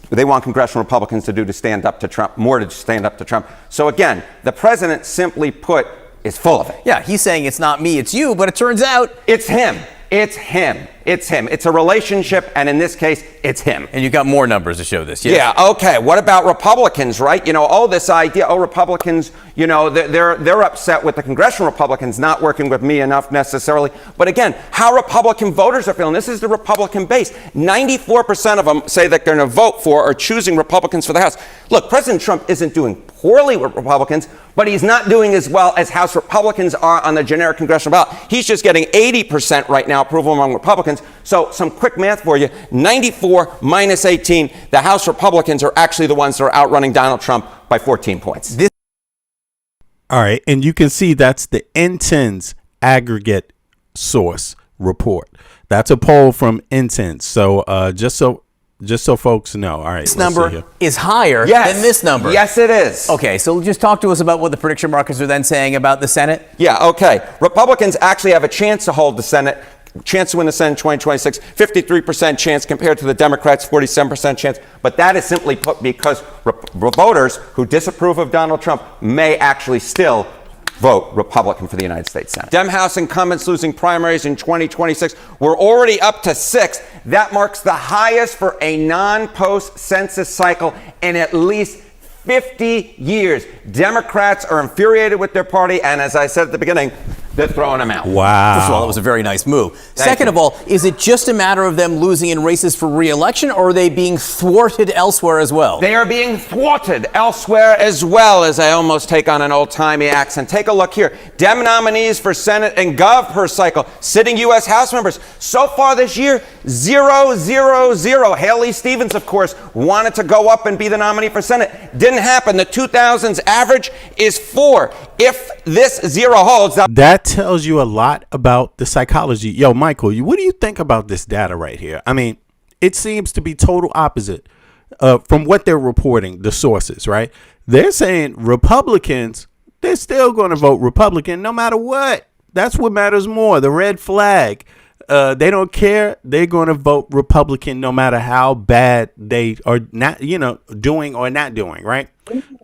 They want congressional Republicans to stand up to Trump, more to stand up to Trump. So again, the president, simply put, is full of it. Yeah, he's saying it's not me, it's you, but it turns out it's him. It's him. It's him. It's a relationship, and in this case, it's him. And you got more numbers to show this. Yes. Yeah. Okay. What about Republicans? Right. This idea. Republicans. They're upset with the congressional Republicans not working with me enough necessarily. But again, how Republican voters are feeling. This is the Republican base. 94% of them say that they're going to vote for or choosing Republicans for the House. Look, President Trump isn't doing poorly with Republicans, but he's not doing as well as House Republicans are on the generic congressional ballot. He's just getting 80% right now approval among Republicans. So some quick math for you, 94 minus 18, the House Republicans are actually the ones that are outrunning Donald Trump by 14 points. All right, and you can see that's the Intens aggregate source report. That's a poll from Intens. So just so folks know. All right, this number is higher than this number. Yes, it is. Okay, so just talk to us about what the prediction markets are then saying about the Senate. Yeah, okay. Republicans actually have a chance to hold the Senate, chance to win the Senate in 2026, 53% chance compared to the Democrats' 47% chance. But that is simply put because voters who disapprove of Donald Trump may actually still vote Republican for the United States Senate. Dem House incumbents losing primaries in 2026. We're already up to 6. That marks the highest for a non-post census cycle in at least 50 years. Democrats are infuriated with their party, and as I said at the beginning, they're throwing them out. Wow. First of all, that was a very nice move. Second of all, is it just a matter of them losing in races for re-election, or are they being thwarted elsewhere as well? They are being thwarted elsewhere as well, as I almost take on an old-timey accent. Take a look here. Dem nominees for Senate and Gov per cycle, sitting U.S. House members. So far this year, 0, 0, 0. Haley Stevens, of course, wanted to go up and be the nominee for Senate. Didn't happen. The 2000s average is 4. If this 0 holds, that tells you a lot about the psychology. Yo, Michael, what do you think about this data right here? I mean, it seems to be total opposite from what they're reporting, the sources, right? They're saying Republicans, they're still going to vote Republican no matter what. That's what matters more, the red flag. They don't care. They're going to vote Republican no matter how bad they are not, doing or not doing, right?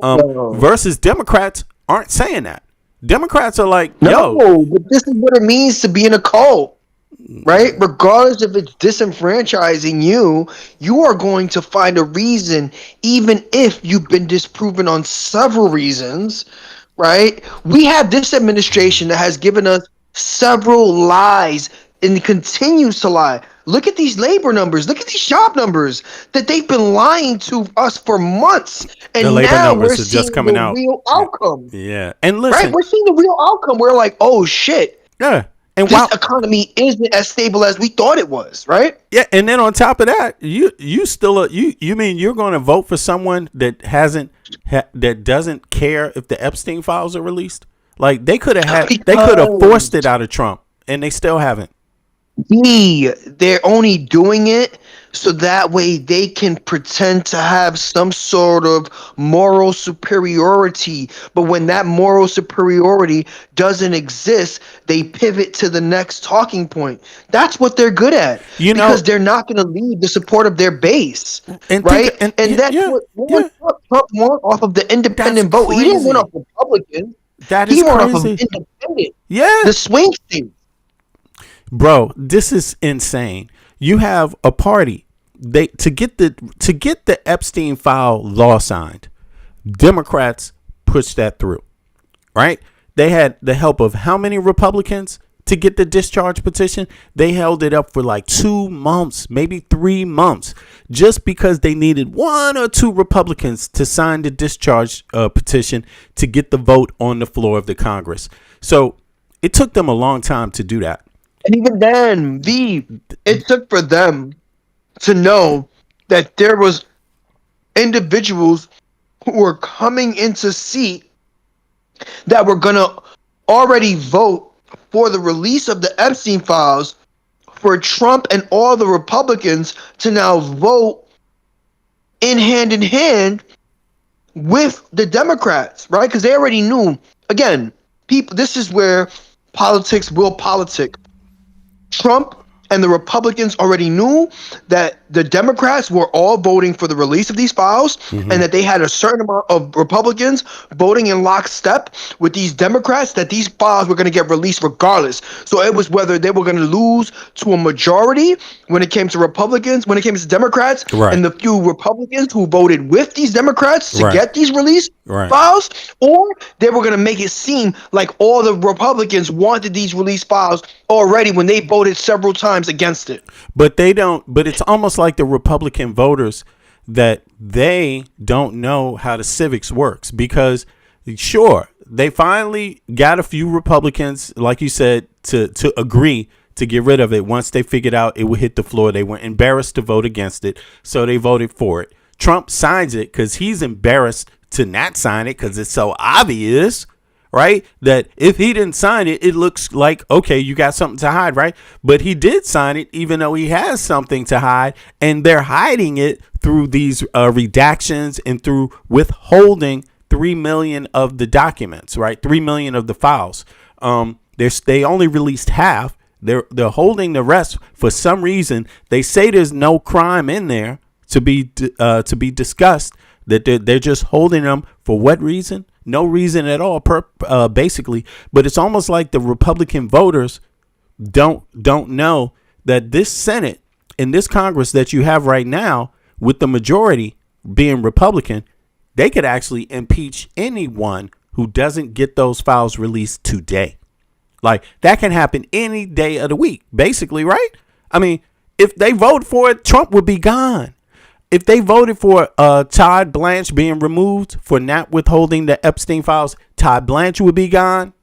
Versus Democrats aren't saying that. Democrats are like, yo. No, but this is what it means to be in a cult, right? Regardless if it's disenfranchising you, you are going to find a reason, even if you've been disproven on several reasons, right? We have this administration that has given us several lies and continues to lie. Look at these labor numbers. Look at these job numbers that they've been lying to us for months. And the labor now numbers we're are seeing just coming the out. real outcome. Yeah. And listen. Right? We're seeing the real outcome. We're like, oh, shit. Yeah. And this economy isn't as stable as we thought it was, right? Yeah. And then on top of that, you still you mean you're going to vote for someone that that doesn't care if the Epstein files are released? Like they could have forced it out of Trump, and they still haven't. They're only doing it so that way they can pretend to have some sort of moral superiority. But when that moral superiority doesn't exist, they pivot to the next talking point. That's what they're good at. Because they're not going to leave the support of their base. Right? And that's what Trump won off of the independent vote. He didn't win off Republican. He won off of independent. Yeah. The swing state. Bro, this is insane. You have a party to get the Epstein file law signed. Democrats pushed that through, right? They had the help of how many Republicans to get the discharge petition? They held it up for like 2 months, maybe 3 months, just because they needed 1 or 2 Republicans to sign the discharge petition to get the vote on the floor of the Congress. So it took them a long time to do that. And even then, it took for them to know that there was individuals who were coming into seat that were going to already vote for the release of the Epstein files for Trump and all the Republicans to now vote in hand with the Democrats, right? Because they already knew. Again, people. This is where politics will politic. Trump and the Republicans already knew that the Democrats were all voting for the release of these files, and that they had a certain amount of Republicans voting in lockstep with these Democrats, that these files were going to get released regardless. So it was whether they were going to lose to a majority when it came to Republicans, when it came to Democrats, Right. and the few Republicans who voted with these Democrats to Right. get these released Right. files, or they were going to make it seem like all the Republicans wanted these released files already when they voted several times against it. But they don't. But it's almost like the Republican voters that they don't know how the civics works, because sure, they finally got a few Republicans, like you said, to agree to get rid of it. Once they figured out it would hit the floor, they were embarrassed to vote against it, so they voted for it. Trump signs it because he's embarrassed to not sign it because it's so obvious, right? That if he didn't sign it, it looks like, okay, you got something to hide, right? But he did sign it, even though he has something to hide, and they're hiding it through these redactions and through withholding 3 million of the documents, right? 3 million of the files. They only released half. They're holding the rest for some reason. They say there's no crime in there to be discussed. That they're just holding them for what reason? No reason at all, basically. But it's almost like the Republican voters don't know that this Senate and this Congress that you have right now, with the majority being Republican, they could actually impeach anyone who doesn't get those files released today. Like, that can happen any day of the week, basically, right? I mean, if they vote for it, Trump would be gone. If they voted for Todd Blanche being removed for not withholding the Epstein files, Todd Blanche would be gone.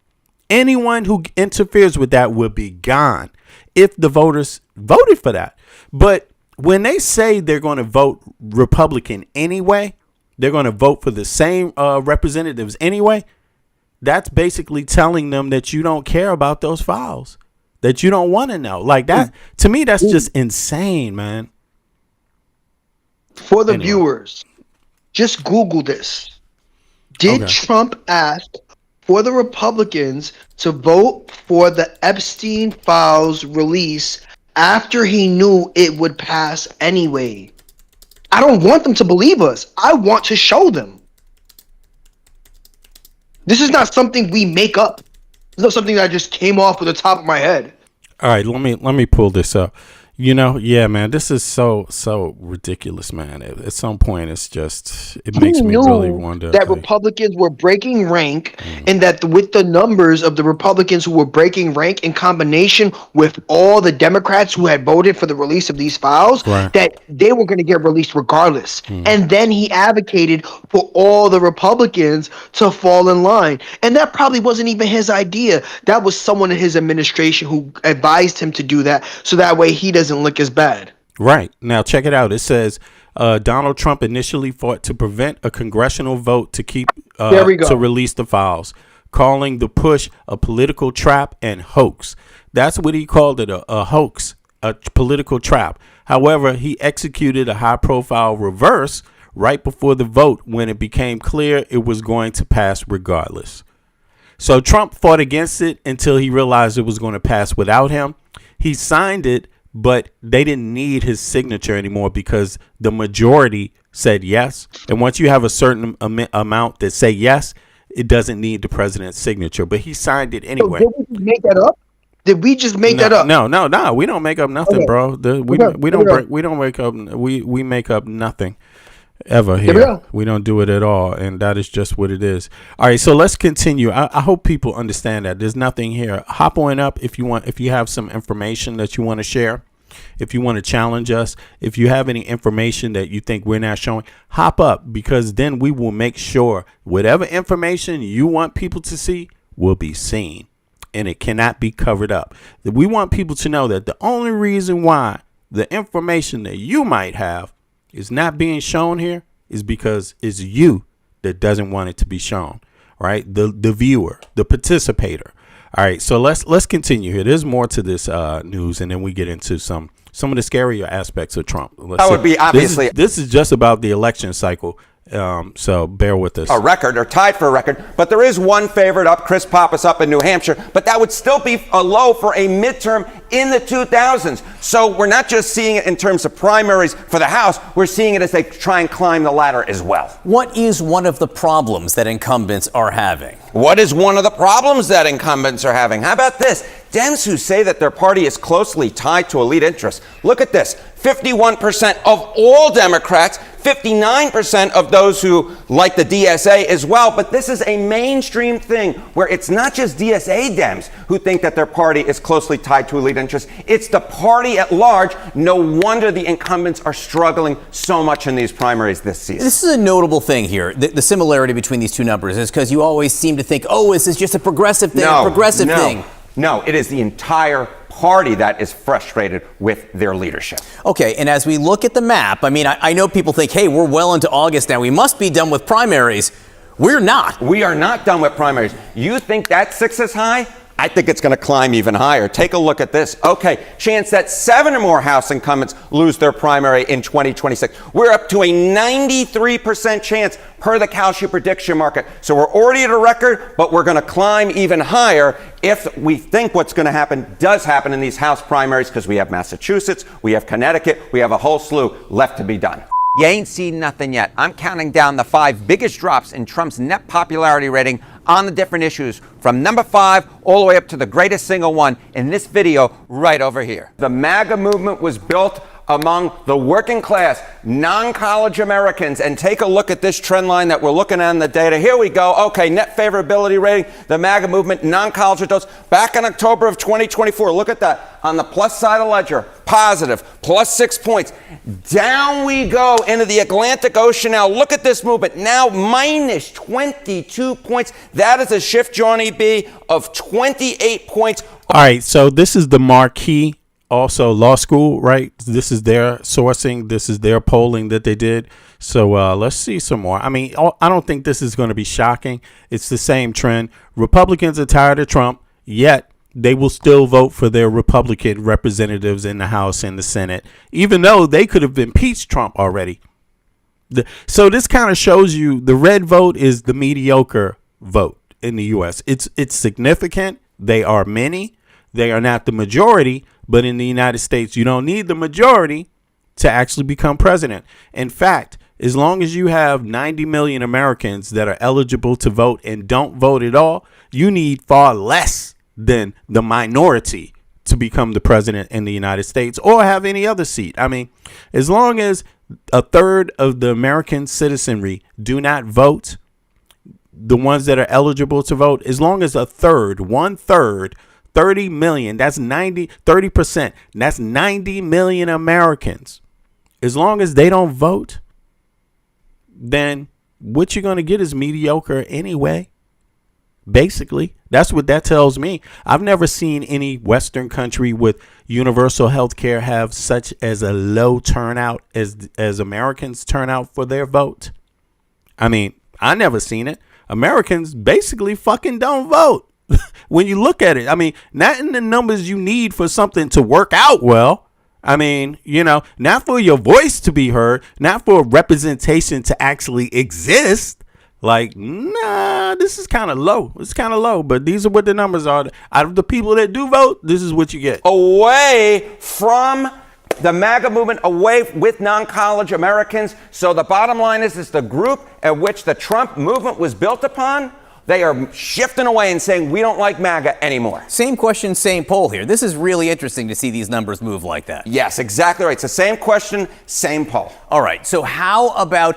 Anyone who interferes with that would be gone if the voters voted for that. But when they say they're going to vote Republican anyway, they're going to vote for the same representatives anyway, that's basically telling them that you don't care about those files, that you don't want to know. Like that, to me, that's just insane, man. For the viewers, just Google this. Did Trump ask for the Republicans to vote for the Epstein files release after he knew it would pass anyway? I don't want them to believe us. I want to show them. This is not something we make up. It's not something that just came off with the top of my head. All right, let me pull this up. You know, yeah, man, this is so ridiculous, man. At some point, it's just, it makes me really wonder that Republicans were breaking rank, and that with the numbers of the Republicans who were breaking rank in combination with all the Democrats who had voted for the release of these files, that they were going to get released regardless. And then he advocated for all the Republicans to fall in line. And that probably wasn't even his idea. That was someone in his administration who advised him to do that, so that way he doesn't look as bad. Right. Now, check it out. It says Donald Trump initially fought to prevent a congressional vote to keep to release the files, calling the push a political trap and hoax. That's what he called it, a hoax, a political trap. However, he executed a high-profile reverse right before the vote when it became clear it was going to pass regardless. So Trump fought against it until he realized it was going to pass without him. He signed it, but they didn't need his signature anymore because the majority said yes. And once you have a certain amount that say yes, it doesn't need the president's signature. But he signed it anyway. So did we make that up? Did we just make that up? No. We don't make up nothing, bro. We make up nothing ever here. We don't do it at all, and that is just what it is. All right, so let's continue. I hope people understand that there's nothing here. Hop on up if you want. If you have some information that you want to share, if you want to challenge us, if you have any information that you think we're not showing, hop up, because then we will make sure whatever information you want people to see will be seen, and it cannot be covered up. We want people to know that the only reason why the information that you might have is not being shown here is because it's you that doesn't want it to be shown, right? The viewer, the participator. All right, so let's continue here. There's more to this news, and then we get into some of the scarier aspects of Trump. That would be obviously. This is just about the election cycle, So bear with us. A record, or tied for a record, but there is one favorite up, Chris Pappas up in New Hampshire, but that would still be a low for a midterm in the 2000s. So we're not just seeing it in terms of primaries for the House, we're seeing it as they try and climb the ladder as well. What is one of the problems that incumbents are having? What is one of the problems that incumbents are having? How about this? Dems who say that their party is closely tied to elite interests. Look at this. 51% of all Democrats, 59% of those who like the DSA as well. But this is a mainstream thing where it's not just DSA Dems who think that their party is closely tied to elite interests. It's the party at large. No wonder the incumbents are struggling so much in these primaries this season. This is a notable thing here. The similarity between these two numbers is because you always seem to think, oh, is this just a progressive thing, thing? No, it is the entire party that is frustrated with their leadership. Okay, and as we look at the map, I mean, I know people think, hey, we're well into August now. We must be done with primaries. We're not. We are not done with primaries. You think that 6 is high? I think it's going to climb even higher. Take a look at this. Okay, chance that 7 or more House incumbents lose their primary in 2026. We're up to a 93% chance per the Kalshi prediction market. So we're already at a record, but we're going to climb even higher if we think what's going to happen does happen in these House primaries, because we have Massachusetts, we have Connecticut, we have a whole slew left to be done. You ain't seen nothing yet. I'm counting down the 5 biggest drops in Trump's net popularity rating on the different issues, from number 5 all the way up to the greatest single one in this video right over here. The MAGA movement was built among the working class, non-college Americans. And take a look at this trend line that we're looking at in the data. Here we go. Okay, net favorability rating, the MAGA movement, non-college adults. Back in October of 2024, look at that. On the plus side of the ledger, positive, plus 6 points. Down we go into the Atlantic Ocean now. Look at this movement. Now minus 22 points. That is a shift, Johnny B, of 28 points. All right, so this is the marquee. Also, law school, right? This is their sourcing. This is their polling that they did. So let's see some more. I mean, I don't think this is going to be shocking. It's the same trend. Republicans are tired of Trump, yet they will still vote for their Republican representatives in the House and the Senate, even though they could have impeached Trump already. So this kind of shows you the red vote is the mediocre vote in the U.S. It's significant. They are many. They are not the majority. But in the United States, you don't need the majority to actually become president. In fact, as long as you have 90 million Americans that are eligible to vote and don't vote at all, you need far less than the minority to become the president in the United States or have any other seat. I mean, as long as a third of the American citizenry do not vote, the ones that are eligible to vote, as long as a third, 1/3, 30 million, that's 30%. That's 90 million Americans. As long as they don't vote, then what you're going to get is mediocre anyway. Basically, that's what that tells me. I've never seen any Western country with universal health care have such as a low turnout as Americans turn out for their vote. I mean, I never seen it. Americans basically fucking don't vote. When you look at it, I mean, not in the numbers you need for something to work out well. I mean, you know, not for your voice to be heard, not for representation to actually exist. Like, nah, this is kind of low. It's kind of low, but these are what the numbers are. Out of the people that do vote, this is what you get. Away from the MAGA movement, away with non-college Americans. So the bottom line is the group at which the Trump movement was built upon. They are shifting away and saying, we don't like MAGA anymore. Same question, same poll here. This is really interesting to see these numbers move like that. Yes, exactly right. It's the same question, same poll. All right. So how about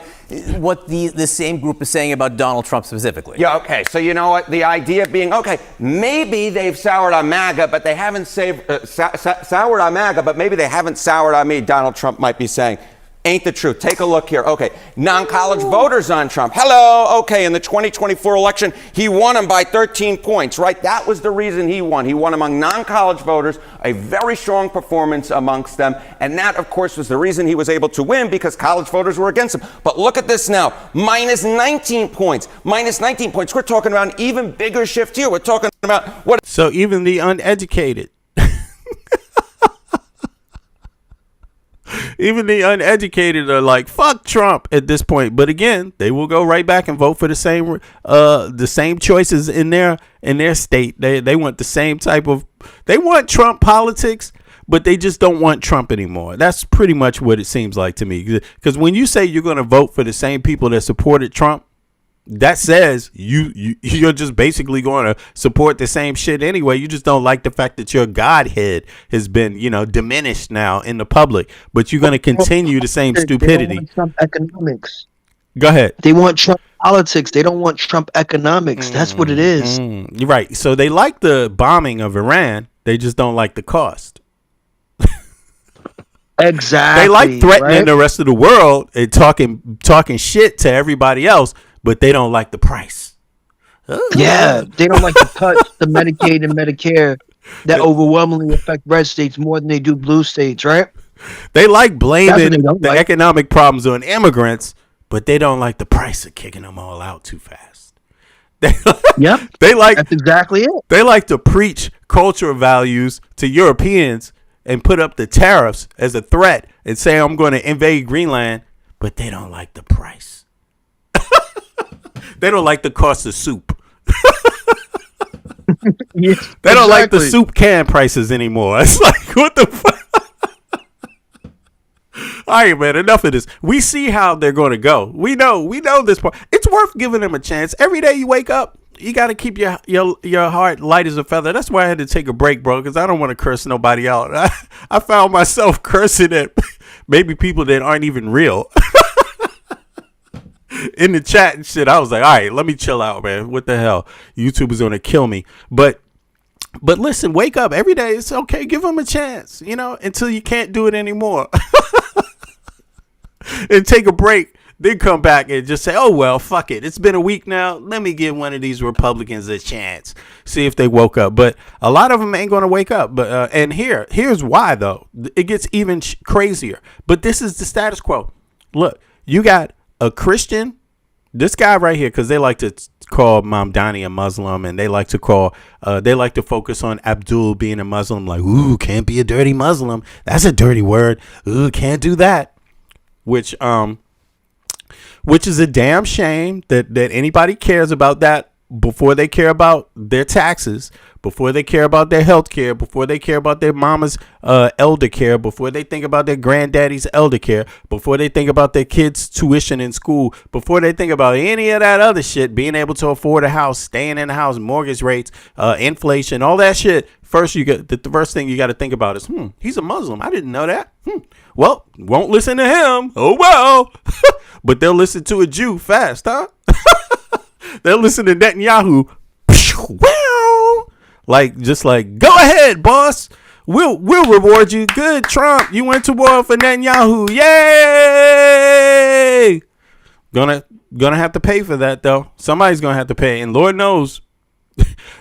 what the same group is saying about Donald Trump specifically? Yeah, okay. So you know what? The idea being, okay, maybe they've soured on MAGA, but they haven't soured on MAGA, but maybe they haven't soured on me, Donald Trump might be saying. Ain't the truth. Take a look here. Okay, non-college voters on Trump. Hello. Okay, in the 2024 election, he won them by 13 points, right? That was the reason he won. He won among non-college voters, a very strong performance amongst them. And that, of course, was the reason he was able to win, because college voters were against him. But look at this now. Minus 19 points. Minus 19 points. We're talking about an even bigger shift here. We're talking about what? So even the uneducated. Even the uneducated are like, fuck Trump at this point. But again, they will go right back and vote for the same choices in their state. They want the same type of, they want Trump politics, but they just don't want Trump anymore. That's pretty much what it seems like to me. Because when you say you're going to vote for the same people that supported Trump, that says you're just basically going to support the same shit anyway. You just don't like the fact that your godhead has been, diminished now in the public, but you're going to continue the same stupidity. They don't want Trump economics. Go ahead. They want Trump politics. They don't want Trump economics. That's what it is. You're right. So they like the bombing of Iran. They just don't like the cost. Exactly. They like threatening right? the rest of the world and talking shit to everybody else, but they don't like the price. Yeah, they don't like to touch the Medicaid and Medicare that overwhelmingly affect red states more than they do blue states, right? They like blaming the like. economic problems on immigrants, but they don't like the price of kicking them all out too fast. Yep. That's exactly it. They like to preach cultural values to Europeans and put up the tariffs as a threat and say, I'm going to invade Greenland, but they don't like the price. They don't like the cost of soup. Yeah, they don't like the soup can prices anymore. It's like, what the fuck? All right, man, enough of this. We see how they're going to go. We know this part. It's worth giving them a chance. Every day you wake up, you got to keep your heart light as a feather. That's why I had to take a break, bro, because I don't want to curse nobody out. I found myself cursing at maybe people that aren't even real. In the chat and shit, I was like, all right, let me chill out, man. What the hell? YouTube is going to kill me. But listen, wake up every day. It's okay. Give them a chance, until you can't do it anymore. And take a break. Then come back and just say, oh, well, fuck it. It's been a week now. Let me give one of these Republicans a chance. See if they woke up. But a lot of them ain't going to wake up. But and here's why, though. It gets even crazier. But this is the status quo. Look, you got a Christian, this guy right here, because they like to call Mamdani a Muslim, and they like to focus on Abdul being a Muslim, like, ooh, can't be a dirty Muslim. That's a dirty word. Ooh, can't do that. Which is a damn shame that anybody cares about that before they care about their taxes, before they care about their health care, before they care about their mama's elder care, before they think about their granddaddy's elder care, before they think about their kids' tuition in school, before they think about any of that other shit, being able to afford a house, staying in the house, mortgage rates, inflation, all that shit. First, the first thing you got to think about is, he's a Muslim. I didn't know that. Well, won't listen to him. Oh, well. But they'll listen to a Jew fast, huh? They'll listen to Netanyahu. Like, go ahead, boss. We'll reward you. Good, Trump. You went to war for Netanyahu. Yay! Gonna have to pay for that, though. Somebody's gonna have to pay. And Lord knows,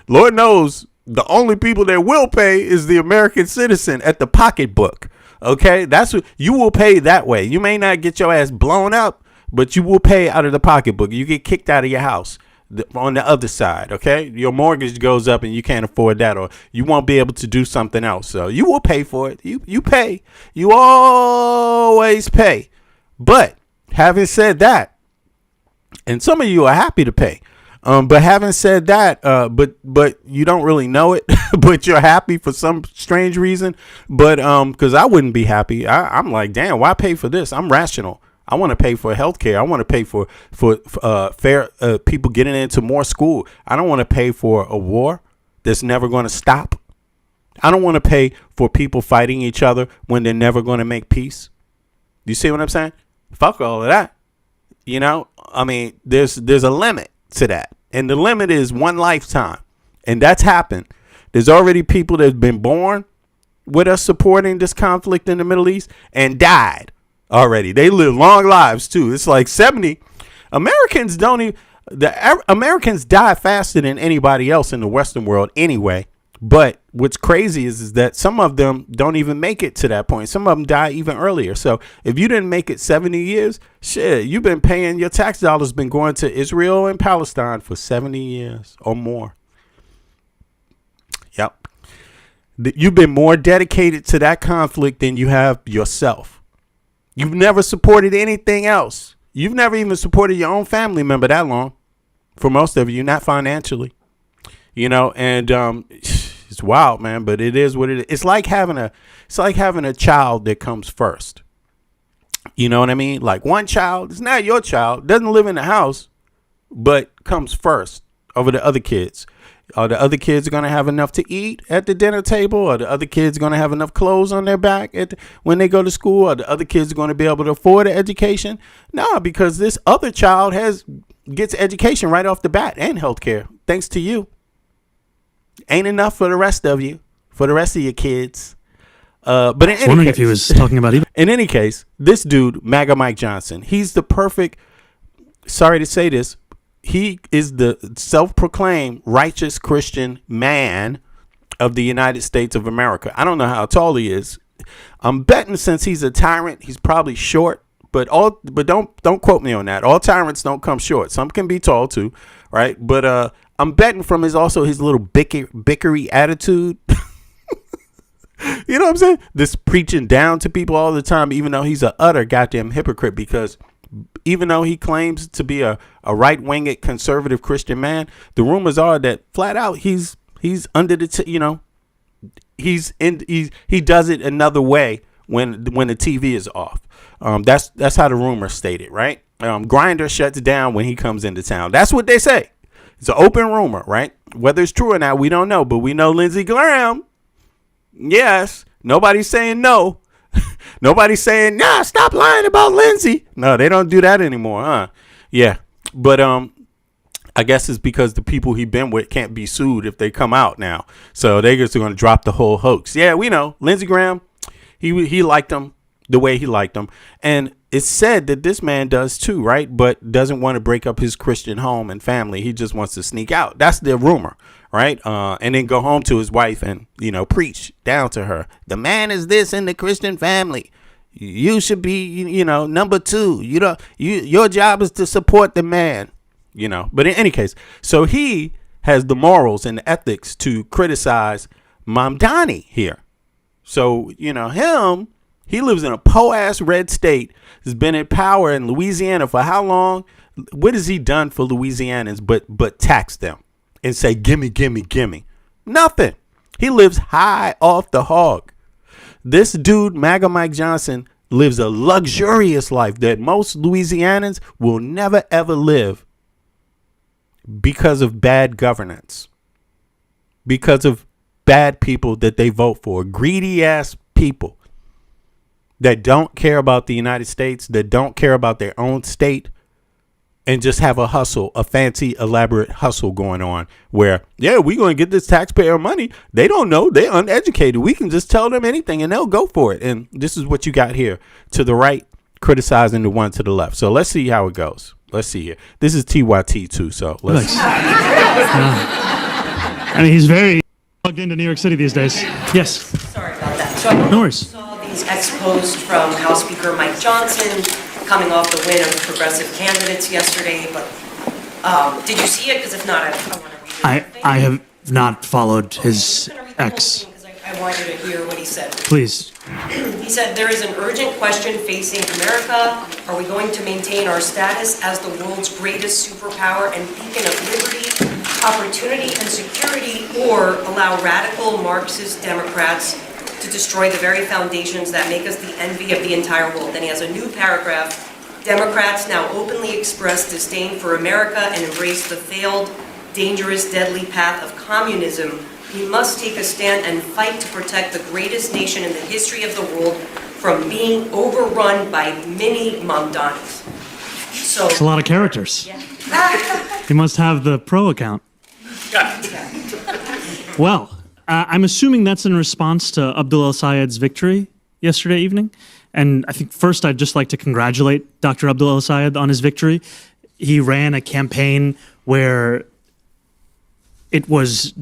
the only people that will pay is the American citizen at the pocketbook. Okay? That's what you will pay that way. You may not get your ass blown up, but you will pay out of the pocketbook. You get kicked out of your house on the other side, okay? Your mortgage goes up and you can't afford that, or you won't be able to do something else. So you will pay for it. You pay. You always pay. But having said that, and some of you are happy to pay, but having said that, but you don't really know it, but you're happy for some strange reason. But because I wouldn't be happy. I'm like, damn, why pay for this? I'm rational. I want to pay for healthcare. I want to pay for fair people getting into more school. I don't want to pay for a war that's never going to stop. I don't want to pay for people fighting each other when they're never going to make peace. You see what I'm saying? Fuck all of that. I mean, there's a limit to that. And the limit is one lifetime. And that's happened. There's already people that have been born with us supporting this conflict in the Middle East and died. Already, they live long lives too. It's like 70. Americans Americans die faster than anybody else in the Western world anyway. But what's crazy is that some of them don't even make it to that point. Some of them die even earlier. So if you didn't make it 70 years, shit, you've been paying, your tax dollars been going to Israel and Palestine for 70 years or more. Yep. You've been more dedicated to that conflict than you have yourself. You've never supported anything else. You've never even supported your own family member that long. For most of you, not financially. And it's wild, man, but it is what it is. It's like having a child that comes first. You know what I mean? Like one child, it's not your child, doesn't live in the house, but comes first over the other kids. Are the other kids going to have enough to eat at the dinner table? Are the other kids going to have enough clothes on their back when they go to school? Are the other kids going to be able to afford an education? No, because this other child gets education right off the bat and healthcare, thanks to you. Ain't enough for the rest of you, for the rest of your kids. But in any case, if he was talking about even. In any case, this dude, MAGA Mike Johnson, he's the perfect. Sorry to say this, he is the self-proclaimed righteous Christian man of the United States of America. I don't know how tall he is. I'm betting since he's a tyrant, he's probably short. But don't quote me on that. All tyrants don't come short. Some can be tall too, right? But I'm betting from his little bickery attitude. You know what I'm saying? This preaching down to people all the time, even though he's an utter goddamn hypocrite, because even though he claims to be a right-winged conservative Christian man, the rumors are that flat out he's under the he does it another way when the TV is off. That's how the rumor stated, right? Grindr shuts down when he comes into town. That's what they say. It's an open rumor, right? Whether it's true or not, we don't know, but we know Lindsey Graham. Yes, nobody's saying no. Nobody's saying, nah, stop lying about Lindsey. No, they don't do that anymore, huh? Yeah, but I guess it's because the people he been with can't be sued if they come out now. So they just going to drop the whole hoax. Yeah, we know. Lindsey Graham, he liked him the way he liked him. And it's said that this man does too, right? But doesn't want to break up his Christian home and family. He just wants to sneak out. That's the rumor, right? And then go home to his wife and, preach down to her. The man is this in the Christian family. You should be, number two. Your job is to support the man, But in any case, so he has the morals and the ethics to criticize Mamdani here. So, he lives in a po-ass red state, has been in power in Louisiana for how long? What has he done for Louisianans but tax them and say, gimme, gimme, gimme? Nothing. He lives high off the hog. This dude, MAGA Mike Johnson, lives a luxurious life that most Louisianans will never, ever live because of bad governance, because of bad people that they vote for, greedy ass people that don't care about the United States, that don't care about their own state, and just have a hustle, a fancy, elaborate hustle going on where, yeah, we're going to get this taxpayer money. They don't know. They're uneducated. We can just tell them anything and they'll go for it. And this is what you got here to the right, criticizing the one to the left. So let's see how it goes. Let's see here. This is TYT too. So let's see. He's very plugged into New York City these days. Yes. Sorry about that. So I no worries. Saw these ex-posts from House Speaker Mike Johnson coming off the win of progressive candidates yesterday, but did you see it? Because if not, I want to read it. I have not followed his ex. I want you to hear what he said. Please. He said, there is an urgent question facing America. Are we going to maintain our status as the world's greatest superpower and beacon of liberty, opportunity, and security, or allow radical Marxist Democrats to destroy the very foundations that make us the envy of the entire world? Then he has a new paragraph. Democrats now openly express disdain for America and embrace the failed, dangerous, deadly path of communism. We must take a stand and fight to protect the greatest nation in the history of the world from being overrun by mini Mamdanis. So it's a lot of characters. Yeah. He must have the pro account. Well, I'm assuming that's in response to Abdul El-Sayed's victory yesterday evening. And I think first I'd just like to congratulate Dr. Abdul El-Sayed on his victory. He ran a campaign where it was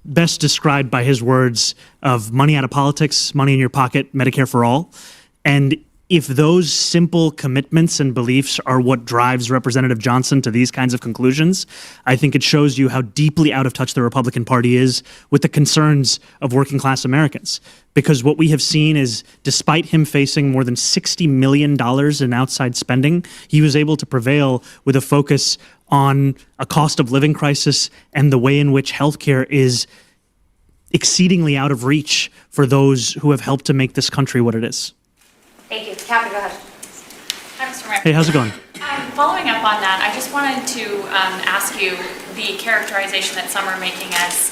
best described by his words of money out of politics, money in your pocket, Medicare for all. And if those simple commitments and beliefs are what drives Representative Johnson to these kinds of conclusions, I think it shows you how deeply out of touch the Republican Party is with the concerns of working class Americans. Because what we have seen is, despite him facing more than $60 million in outside spending, he was able to prevail with a focus on a cost of living crisis and the way in which healthcare is exceedingly out of reach for those who have helped to make this country what it is. Thank you. Catherine, go ahead. Hi, Mr. Mayor. Hey, how's it going? Following up on that, I just wanted to ask you the characterization that some are making as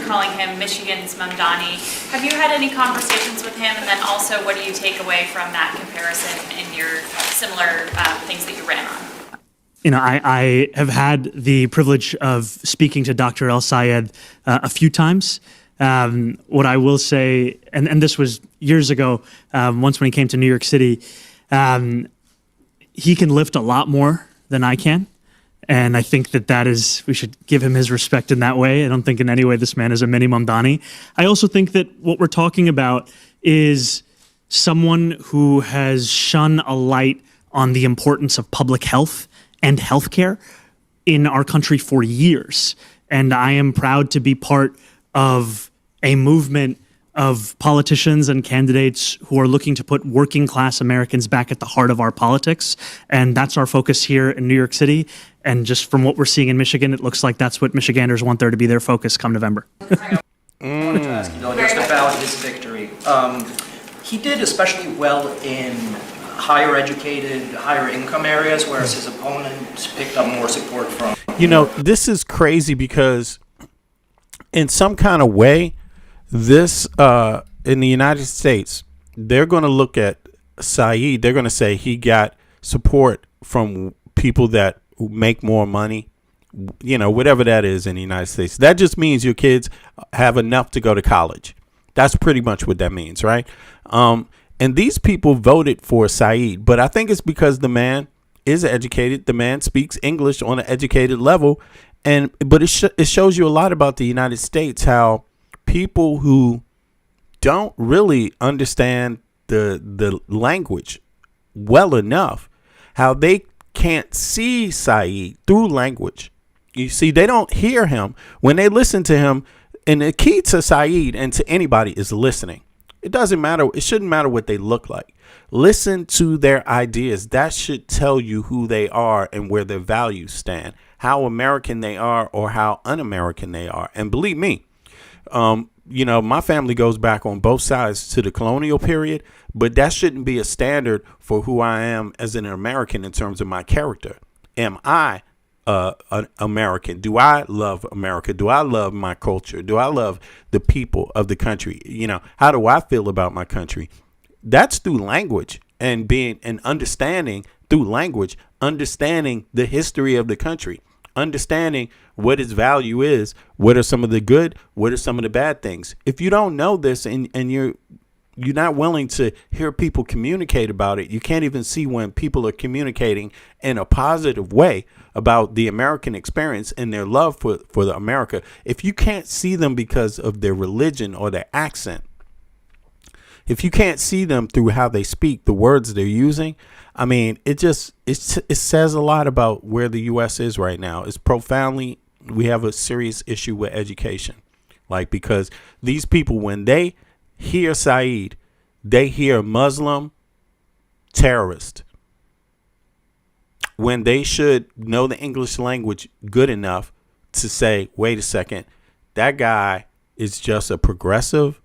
calling him Michigan's Mamdani. Have you had any conversations with him? And then also, what do you take away from that comparison in your similar things that you ran on? You know, I have had the privilege of speaking to Dr. El Sayed a few times. What I will say, and this was years ago, once when he came to New York City, he can lift a lot more than I can. And I think that is, we should give him his respect in that way. I don't think in any way this man is a mini Mamdani. I also think that what we're talking about is someone who has shone a light on the importance of public health and healthcare in our country for years. And I am proud to be part of a movement of politicians and candidates who are looking to put working class Americans back at the heart of our politics. And that's our focus here in New York City. And just from what we're seeing in Michigan, it looks like that's what Michiganders want there to be their focus come November. I wanted to ask you, though, just about his victory. He did especially well in higher educated, higher income areas, whereas his opponents picked up more support from. You know, this is crazy because in some kind of way, this in the United States, they're going to look at Saeed. They're going to say he got support from people that make more money, you know, whatever that is in the United States. That just means your kids have enough to go to college. That's pretty much what that means, right? And these people voted for Saeed, but I think it's because the man is educated. The man speaks English on an educated level. But it shows you a lot about the United States, how people who don't really understand the language well enough, how they can't see Saeed through language. You see, they don't hear him. When they listen to him, and the key to Saeed and to anybody is listening. It doesn't matter. It shouldn't matter what they look like. Listen to their ideas. That should tell you who they are and where their values stand, how American they are or how un-American they are. And believe me, you know, my family goes back on both sides to the colonial period, but that shouldn't be a standard for who I am as an American in terms of my character. Am I an American? Do I love America? Do I love my culture? Do I love the people of the country? You know, how do I feel about my country? That's through language and being and understanding through language, understanding the history of the country, understanding what its value is, what are some of the good, what are some of the bad things. If you don't know this and you're not willing to hear people communicate about it, you can't even see when people are communicating in a positive way about the American experience and their love for the America. If you can't see them because of their religion or their accent, if you can't see them through how they speak, the words they're using, I mean, it says a lot about where the U.S. is right now. It's profoundly, we have a serious issue with education. Like, because these people, when they hear Saeed, they hear Muslim terrorist. When they should know the English language good enough to say, wait a second, that guy is just a progressive.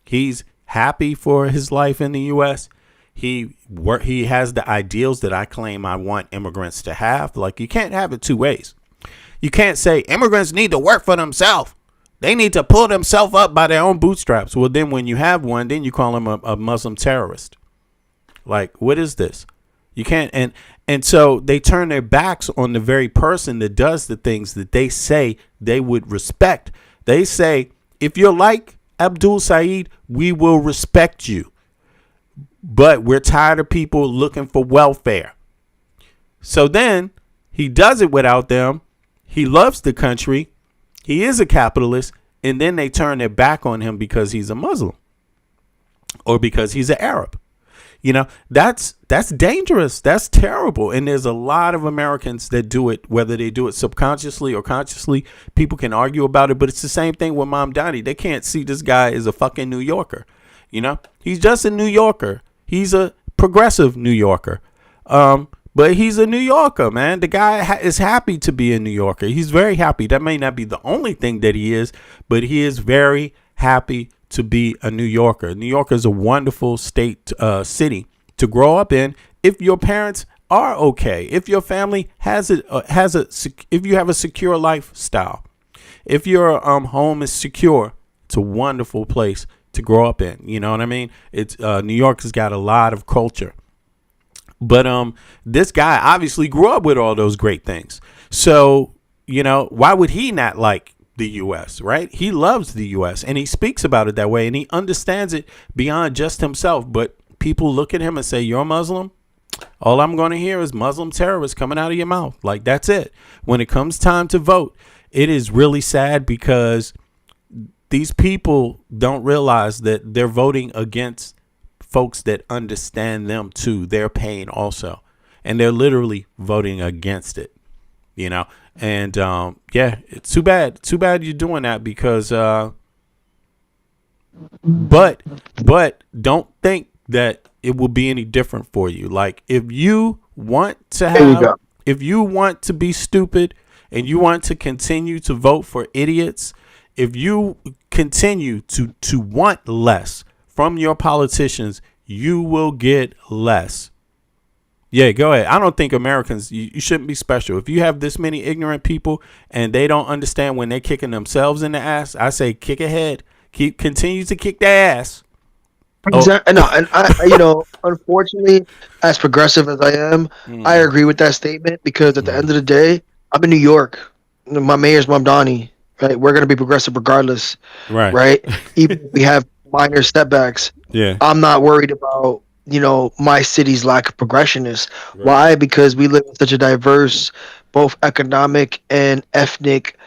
He's happy for his life in the U.S. He has the ideals that I claim I want immigrants to have. Like, you can't have it two ways. You can't say immigrants need to work for themselves. They need to pull themselves up by their own bootstraps. Well, then when you have one, then you call him a Muslim terrorist. Like, what is this? You can't. And so they turn their backs on the very person that does the things that they say they would respect. They say, if you're like Abdul Saeed, we will respect you. But we're tired of people looking for welfare. So then he does it without them. He loves the country. He is a capitalist. And then they turn their back on him because he's a Muslim or because he's an Arab. You know, that's dangerous. That's terrible. And there's a lot of Americans that do it, whether they do it subconsciously or consciously. People can argue about it, but it's the same thing with Mom Donnie. They can't see this guy as a fucking New Yorker. You know, he's just a New Yorker. He's a progressive New Yorker. But he's a New Yorker, man. The guy is happy to be a New Yorker. He's very happy. That may not be the only thing that he is, but he is very happy to be a New Yorker. New York is a wonderful city to grow up in if your parents are okay, if your family if you have a secure lifestyle, if your home is secure. It's a wonderful place to grow up in. You know what I mean? It's New York has got a lot of culture. But this guy obviously grew up with all those great things. So, you know, why would he not like the U.S., right? He loves the U.S. and he speaks about it that way and he understands it beyond just himself. But people look at him and say, you're a Muslim? All I'm going to hear is Muslim terrorists coming out of your mouth. Like, that's it. When it comes time to vote, it is really sad because these people don't realize that they're voting against folks that understand them too, their pain also. And they're literally voting against it, you know? And yeah, it's too bad. Too bad you're doing that because but don't think that it will be any different for you. Like if you want to be stupid and you want to continue to vote for idiots, if you continue to want less from your politicians, you will get less. Yeah, go ahead. I don't think Americans, you shouldn't be special. If you have this many ignorant people and they don't understand when they're kicking themselves in the ass, I say kick ahead. Continue to kick their ass. Exactly. No, and I, unfortunately, as progressive as I am, I agree with that statement because at the end of the day, I'm in New York. My mayor's Mom Donnie, right? We're gonna be progressive regardless, right? Even if we have minor setbacks. Yeah, I'm not worried about my city's lack of progressiveness. Why? Because we live in such a diverse, both economic and ethnic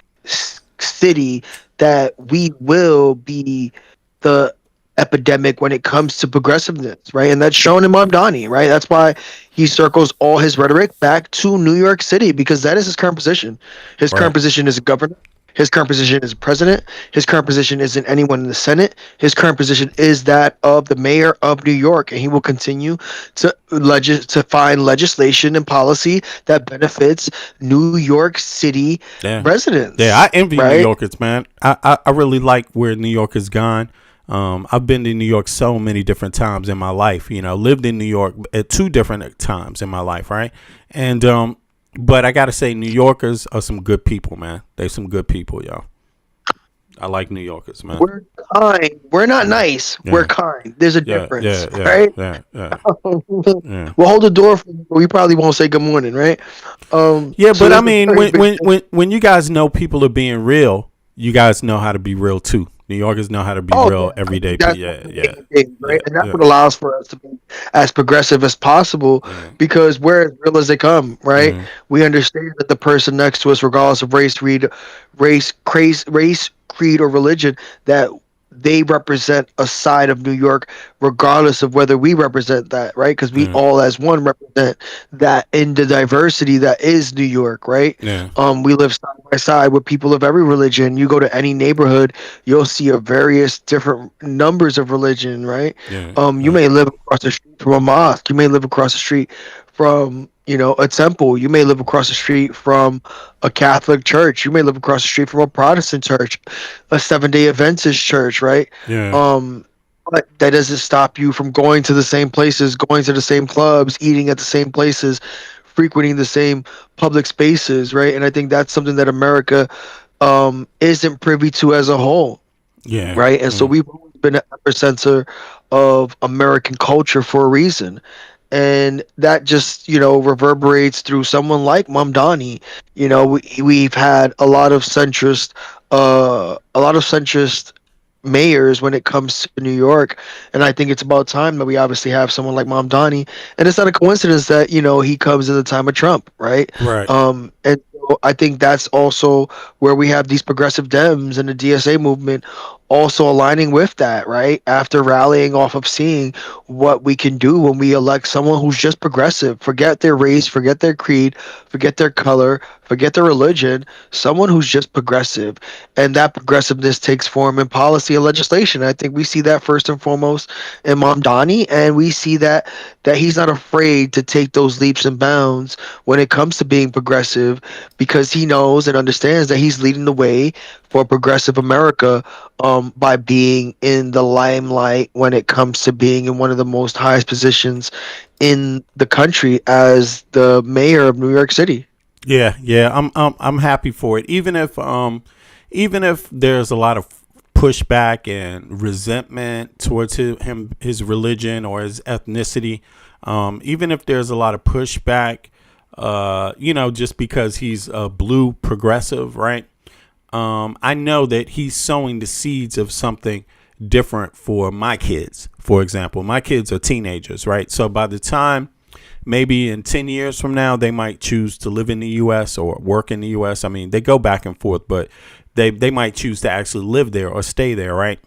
city that we will be the epidemic when it comes to progressiveness, right? And that's shown in Mom Donnie, right? That's why he circles all his rhetoric back to New York City because that is his current position. His current position is a governor. His current position is president. His current position isn't anyone in the Senate. His current position is that of the mayor of New York, and he will continue to find legislation and policy that benefits New York City residents. Yeah, I envy New Yorkers, man. I really like where New York has gone. I've been to New York so many different times in my life. Lived in New York at 2 different times in my life, right? And but I gotta say, New Yorkers are some good people, man. They some good people, y'all. I like New Yorkers, man. We're kind. We're not nice. Yeah. We're kind. There's a difference, right? Yeah. We'll hold the door for you, but we probably won't say good morning, right? Yeah, but I mean, when you guys know people are being real, you guys know how to be real too. New Yorkers know how to be real every day. Right? And that's what allows for us to be as progressive as possible because we're as real as they come, right? We understand that the person next to us, regardless of race, creed, or religion, that they represent a side of New York, regardless of whether we represent that, right? Because we all as one represent that in the diversity that is New York, right? We live side by side with people of every religion. You go to any neighborhood, you'll see a various different numbers of religion, right? You may live across the street from a mosque. You may live across the street from a temple. You may live across the street from a Catholic church. You may live across the street from a Protestant church, a Seventh-day Adventist church, right? But that doesn't stop you from going to the same places, going to the same clubs, eating at the same places, frequenting the same public spaces, right? And I think that's something that America isn't privy to as a whole, right? And so we've always been an epicenter of American culture for a reason. And that just, reverberates through someone like Mom Donnie. We've had a lot of centrist mayors when it comes to New York, and I think it's about time that we obviously have someone like Mom Donnie. And it's not a coincidence that he comes in the time of Trump, right? Right. And I think that's also where we have these progressive Dems and the DSA movement also aligning with that, right? After rallying off of seeing what we can do when we elect someone who's just progressive, forget their race, forget their creed, forget their color, forget their religion, someone who's just progressive. And that progressiveness takes form in policy and legislation. I think we see that first and foremost in Mamdani, and we see that he's not afraid to take those leaps and bounds when it comes to being progressive, because he knows and understands that he's leading the way for progressive America, by being in the limelight when it comes to being in one of the most highest positions in the country as the mayor of New York City. Yeah, I'm happy for it. Even if there's a lot of pushback and resentment towards his religion or his ethnicity, even if there's a lot of pushback, just because he's a blue progressive, right? I know that he's sowing the seeds of something different for my kids. For example, my kids are teenagers, right? So by the time maybe in 10 years from now, they might choose to live in the U.S. or work in the U.S. I mean, they go back and forth, but they might choose to actually live there or stay there, right?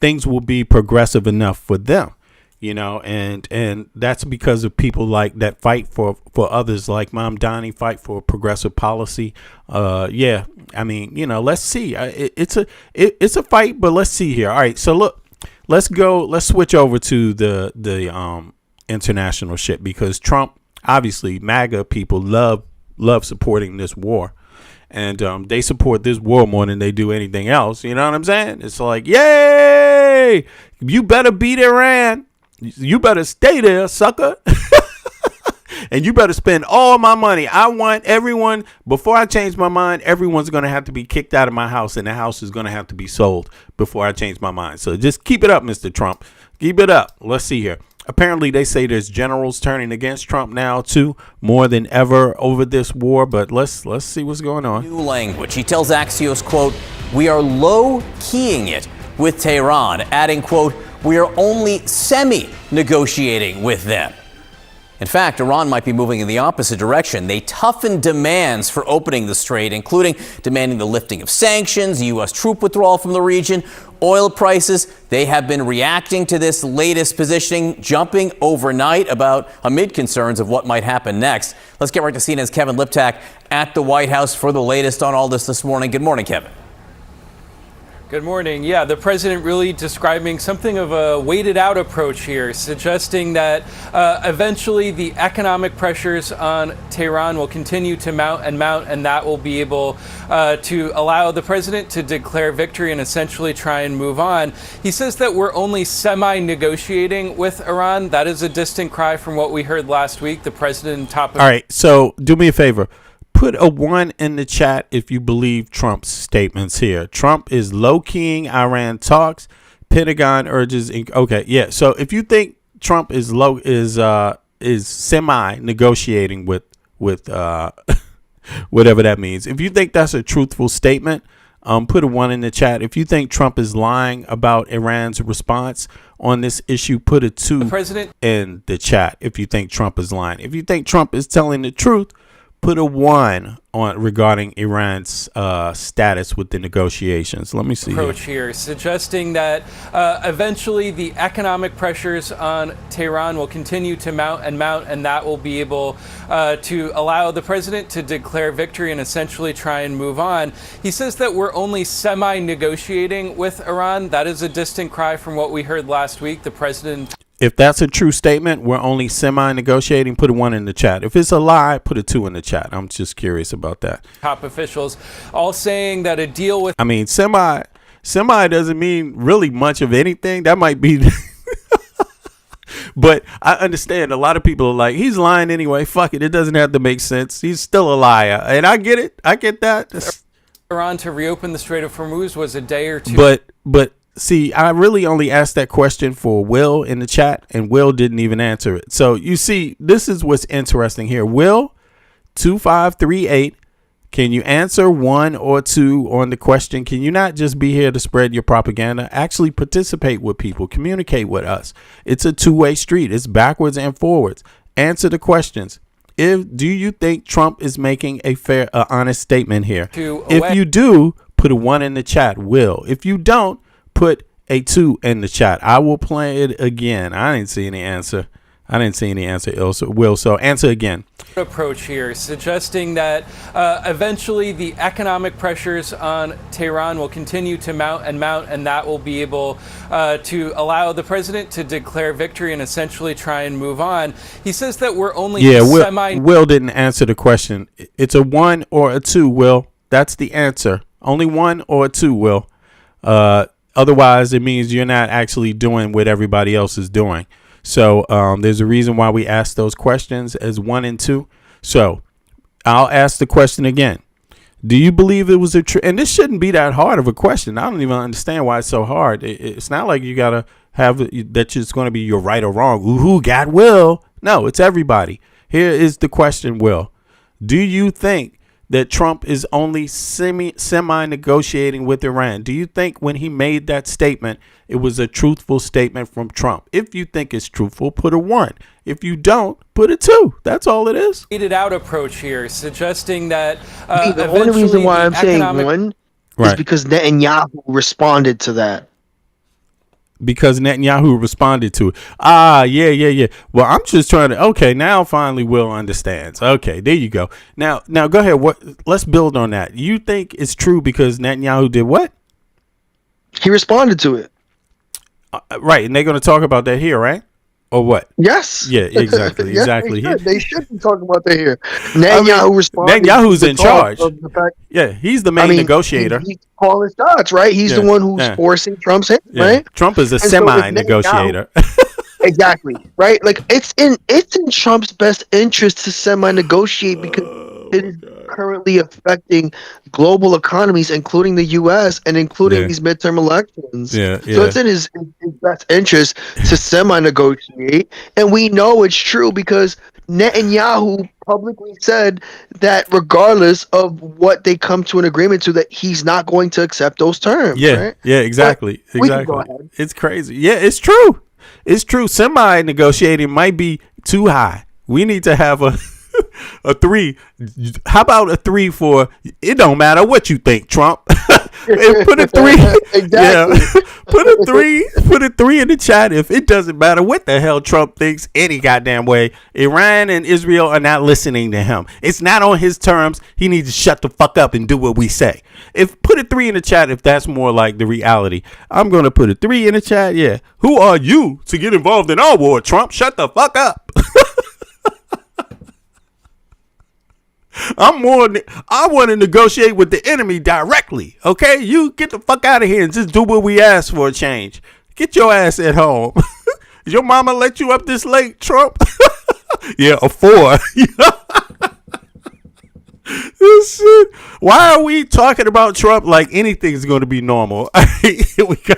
Things will be progressive enough for them, and that's because of people like that fight for others, like Mamdani, fight for progressive policy. I mean, let's see. It's a fight, but let's see here. All right, so look, let's switch over to the international shit, because Trump, obviously MAGA people love supporting this war, and they support this war more than they do anything else. You know what I'm saying? It's like, yay, you better beat Iran, you better stay there, sucker. And you better spend all my money. I want everyone, before I change my mind, everyone's going to have to be kicked out of my house, and the house is going to have to be sold before I change my mind. So just keep it up, Mr. Trump. Keep it up. Let's see here. Apparently, they say there's generals turning against Trump now, too, more than ever over this war. But let's see what's going on. New language. He tells Axios, quote, "We are low-keying it with Tehran," adding, quote, "We are only semi-negotiating with them." In fact, Iran might be moving in the opposite direction. They toughened demands for opening the strait, including demanding the lifting of sanctions, U.S. troop withdrawal from the region, oil prices. They have been reacting to this latest positioning, jumping overnight amid concerns of what might happen next. Let's get right to CNN's Kevin Liptak at the White House for the latest on all this morning. Good morning, Kevin. Good morning. Yeah, the president really describing something of a weighted out approach here, suggesting that eventually the economic pressures on Tehran will continue to mount, and that will be able to allow the president to declare victory and essentially try and move on. He says that we're only semi-negotiating with Iran. That is a distant cry from what we heard last week. The president All right, so do me a favor. Put a 1 in the chat if you believe Trump's statements here. Trump is low-keying Iran talks. Pentagon urges. Okay, yeah. So if you think Trump is semi-negotiating with whatever that means, if you think that's a truthful statement, put a 1 in the chat. If you think Trump is lying about Iran's response on this issue, put a 2 in the chat. If you think Trump is lying, if you think Trump is telling the truth, put a 1 on regarding Iran's status with the negotiations. Let me see. Approach here, suggesting that eventually the economic pressures on Tehran will continue to mount, and that will be able to allow the president to declare victory and essentially try and move on. He says that we're only semi-negotiating with Iran. That is a distant cry from what we heard last week. The president. If that's a true statement, we're only semi-negotiating, put a 1 in the chat. If it's a lie, put a 2 in the chat. I'm just curious about that. Top officials all saying that a deal with... I mean, semi doesn't mean really much of anything. That might be... But I understand a lot of people are like, he's lying anyway. Fuck it. It doesn't have to make sense. He's still a liar. And I get it. I get that. Iran to reopen the Strait of Hormuz was a day or two... But see, I really only asked that question for Will in the chat, and Will didn't even answer it. So you see, this is what's interesting here. Will 2538, can you answer 1 or 2 on the question? Can you not just be here to spread your propaganda? Actually participate with people, communicate with us. It's a two-way street. It's backwards and forwards. Answer the questions. Do you think Trump is making a fair, honest statement here? To If you do, put a 1 in the chat, Will. If you don't, put a 2 in the chat. I will play it again. I didn't see any answer. Will. So answer again. Approach here, suggesting that eventually the economic pressures on Tehran will continue to mount, and that will be able to allow the president to declare victory and essentially try and move on. He says that we're only Will didn't answer the question. It's a 1 or a 2, Will. That's the answer. Only 1 or a 2, Will. Otherwise, it means you're not actually doing what everybody else is doing. So there's a reason why we ask those questions as 1 and 2. So I'll ask the question again. Do you believe it was and this shouldn't be that hard of a question. I don't even understand why it's so hard. It's not like you got to have that it's going to be you're right or wrong. Who got Will? No, it's everybody. Here is the question, Will. Do you think that Trump is only semi-negotiating with Iran? Do you think when he made that statement, it was a truthful statement from Trump? If you think it's truthful, put a 1. If you don't, put a 2. That's all it is. Out approach here, suggesting that the only reason why I'm saying 1 is because Netanyahu responded to that. Because Netanyahu responded to it. Yeah. Well, I'm just trying to. Okay, now finally Will understands. Okay, there you go. Now go ahead. Let's build on that. You think it's true because Netanyahu did what? He responded to it. Right, and they're going to talk about that here, right? Or what? Yes. Yeah, exactly. Yes, exactly. They should be talking about that here. Netanyahu responded. Netanyahu's in charge. He's the main negotiator. He's calling shots, right? He's the one who's forcing Trump's hand, right? Trump is a semi-negotiator. Exactly, right? Like it's in Trump's best interest to semi-negotiate because it is currently affecting global economies, including the U.S. and including these midterm elections. So it's in his best interest to semi-negotiate, and we know it's true because Netanyahu publicly said that regardless of what they come to an agreement to, that he's not going to accept those terms. Right? Exactly. It's crazy. Yeah, it's true. It's true. Semi-negotiating might be too high. We need to have a 3. How about a 3 for it don't matter what you think, Trump? Put a 3. Exactly. Yeah. Put a 3 in the chat if it doesn't matter what the hell Trump thinks any goddamn way. Iran and Israel are not listening to him. It's not on his terms. He needs to shut the fuck up and do what we say. Put a 3 in the chat if that's more like the reality. I'm going to put a 3 in the chat. Yeah. Who are you to get involved in our war, Trump? Shut the fuck up. I want to negotiate with the enemy directly. Okay, you get the fuck out of here and just do what we ask for a change. Get your ass at home. Your mama let you up this late, Trump? Yeah, a 4. This shit. Why are we talking about Trump like anything's going to be normal? Here we go.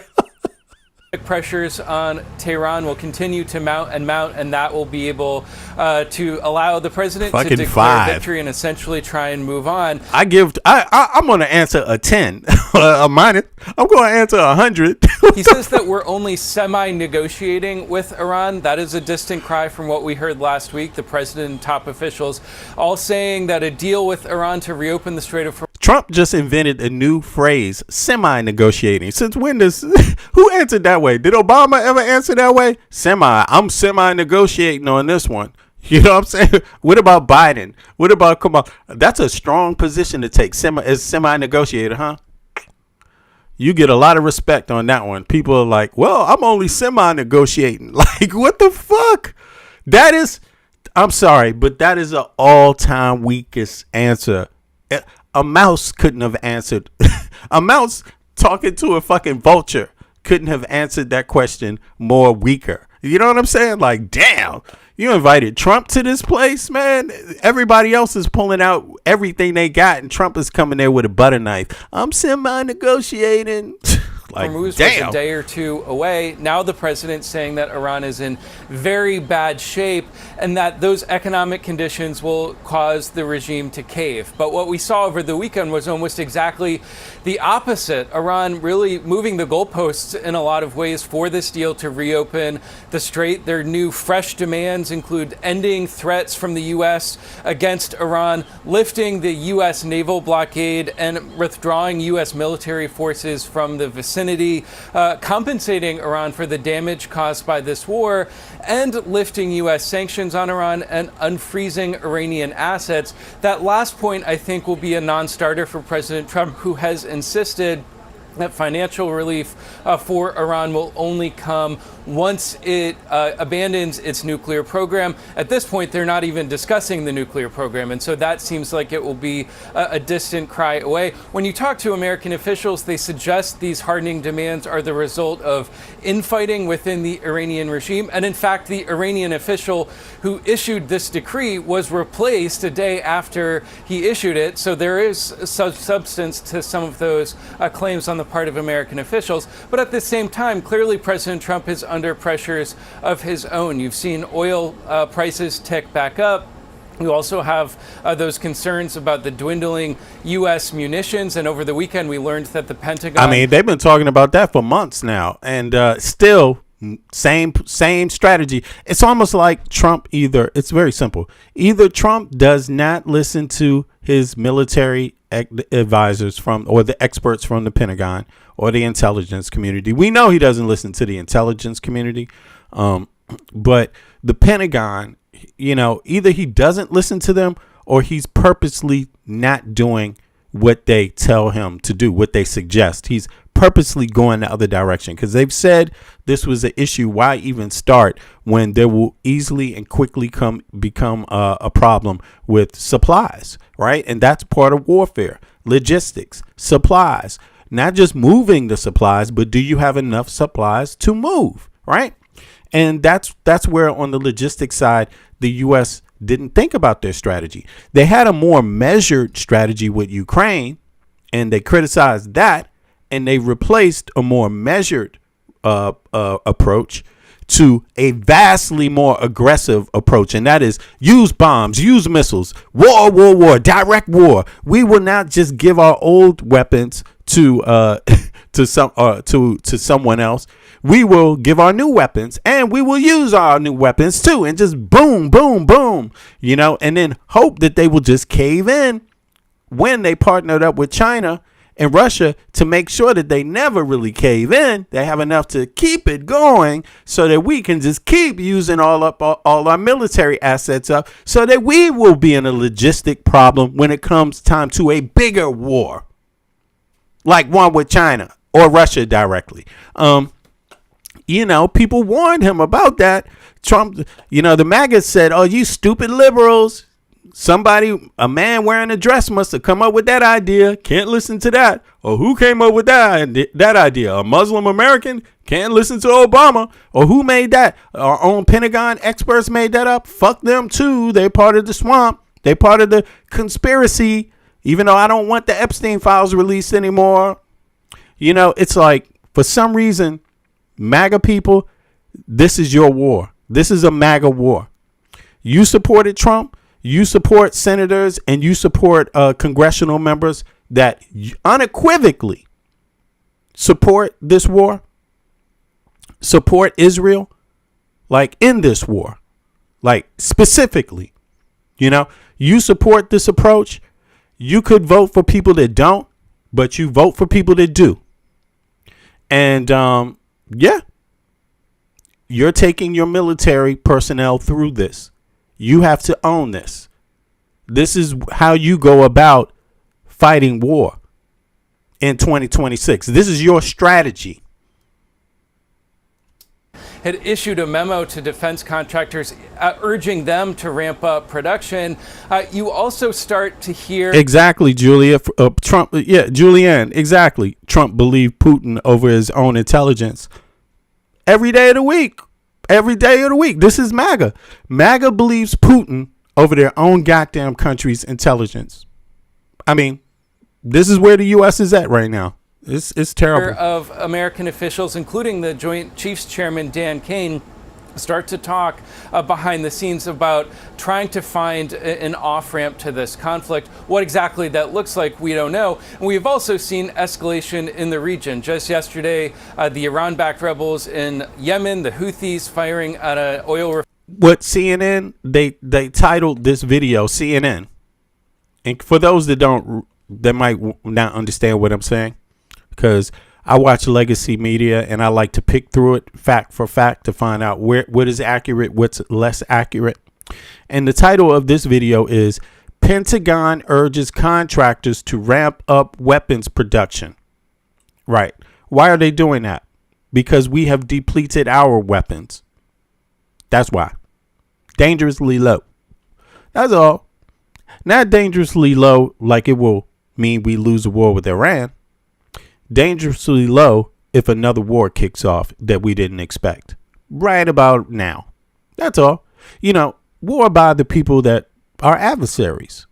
Pressures on Tehran will continue to mount, and that will be able to allow the president to declare victory and essentially try and move on. I'm going to answer a 10, a minus. I'm going to answer 100. He says that we're only semi-negotiating with Iran. That is a distant cry from what we heard last week. The president and top officials all saying that a deal with Iran to reopen the Strait of Hormuz. Trump just invented a new phrase, semi-negotiating. Since when who answered that way? Did Obama ever answer that way? I'm semi-negotiating on this one. You know what I'm saying? What about Biden? What about Kamala? That's a strong position to take as semi-negotiator, huh? You get a lot of respect on that one. People are like, well, I'm only semi-negotiating. Like, what the fuck? I'm sorry, but that is an all-time weakest answer. A mouse couldn't have answered. A mouse talking to a fucking vulture couldn't have answered that question more weaker. You know what I'm saying? Like, damn, you invited Trump to this place, man. Everybody else is pulling out everything they got, and Trump is coming there with a butter knife. I'm semi-negotiating. Like, Hormuz was damn. a day or two away. Now the president's saying that Iran is in very bad shape and that those economic conditions will cause the regime to cave. But what we saw over the weekend was almost exactly the opposite. Iran really moving the goalposts in a lot of ways for this deal to reopen the strait. Their new fresh demands include ending threats from the U.S. against Iran, lifting the U.S. naval blockade, and withdrawing U.S. military forces from the vicinity, compensating Iran for the damage caused by this war, and lifting U.S. sanctions on Iran and unfreezing Iranian assets. That last point, I think, will be a non-starter for President Trump, who has insisted that financial relief for Iran will only come once it abandons its nuclear program. At this point, they're not even discussing the nuclear program, and so that seems like it will be a distant cry away. When you talk to American officials, they suggest these hardening demands are the result of infighting within the Iranian regime, and in fact, the Iranian official who issued this decree was replaced a day after he issued it, so there is substance to some of those claims on the part of American officials. But at the same time, clearly President Trump is under pressures of his own. You've seen oil prices tick back up. You also have those concerns about the dwindling U.S. munitions. And over the weekend, we learned that the Pentagon... I mean, they've been talking about that for months now. And still, same strategy. It's almost like Trump it's very simple. Either Trump does not listen to his military advisors or the experts from the Pentagon or the intelligence community. We know he doesn't listen to the intelligence community. But the Pentagon, either he doesn't listen to them or he's purposely not doing what they tell him to do, what they suggest. He's purposely going the other direction because they've said this was an issue. Why even start when there will easily and quickly become a problem with supplies, right? And that's part of warfare, logistics, supplies, not just moving the supplies, but do you have enough supplies to move, right? And that's where on the logistics side, the U.S. didn't think about their strategy. They had a more measured strategy with Ukraine, and they criticized that, and they replaced a more measured approach to a vastly more aggressive approach, and that is use bombs, use missiles, war, direct war. We will not just give our old weapons to someone else. We will give our new weapons, and we will use our new weapons too, and just boom, boom, boom, and then hope that they will just cave in when they partnered up with China and Russia to make sure that they never really cave in. They have enough to keep it going so that we can just keep using all our military assets up so that we will be in a logistic problem when it comes time to a bigger war, like one with China or Russia directly. People warned him about that. Trump, the MAGA said, "Oh, you stupid liberals. A man wearing a dress must have come up with that idea. Can't listen to that." Or who came up with that idea? A Muslim American? Can't listen to Obama. Or who made that? Our own Pentagon experts made that up. Fuck them too. They're part of the swamp. They're part of the conspiracy. Even though I don't want the Epstein files released anymore. It's like, for some reason, MAGA people, this is your war. This is a MAGA war. You supported Trump. You support senators and you support congressional members that unequivocally support this war, support Israel, like in this war, like specifically, you support this approach. You could vote for people that don't, but you vote for people that do. And you're taking your military personnel through this. You have to own this. This is how you go about fighting war in 2026. This is your strategy. Had issued a memo to defense contractors urging them to ramp up production. You also start to hear... Exactly, Julia. Trump, Julianne, exactly. Trump believed Putin over his own intelligence every day of the week. Every day of the week. This is MAGA. MAGA believes Putin over their own goddamn country's intelligence. I mean, this is where the U.S. is at right now. It's terrible. Of American officials, including the Joint Chiefs Chairman Dan Kane, start to talk behind the scenes about trying to find an off-ramp to this conflict. What exactly that looks like, we don't know. And we've also seen escalation in the region. Just yesterday, the Iran-backed rebels in Yemen, the Houthis firing at an oil What CNN, they titled this video CNN. And for those that might not understand what I'm saying, because I watch legacy media and I like to pick through it fact for fact to find out what is accurate, what's less accurate. And the title of this video is Pentagon Urges Contractors to Ramp Up Weapons Production. Right. Why are they doing that? Because we have depleted our weapons. That's why. Dangerously low. That's all. Not dangerously low like it will mean we lose a war with Iran. Dangerously low if another war kicks off that we didn't expect right about now. That's all. War by the people that are adversaries,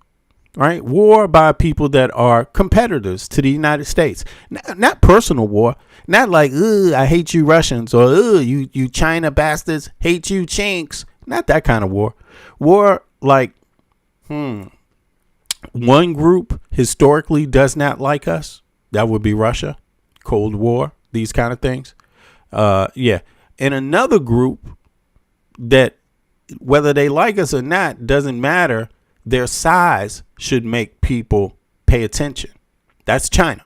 right? War by people that are competitors to the United States. Not personal war. Not like, I hate you Russians, or you China bastards, hate you chinks. Not that kind of war. War like, one group historically does not like us. That would be Russia, Cold War, these kind of things. Yeah. And another group that, whether they like us or not, doesn't matter. Their size should make people pay attention. That's China.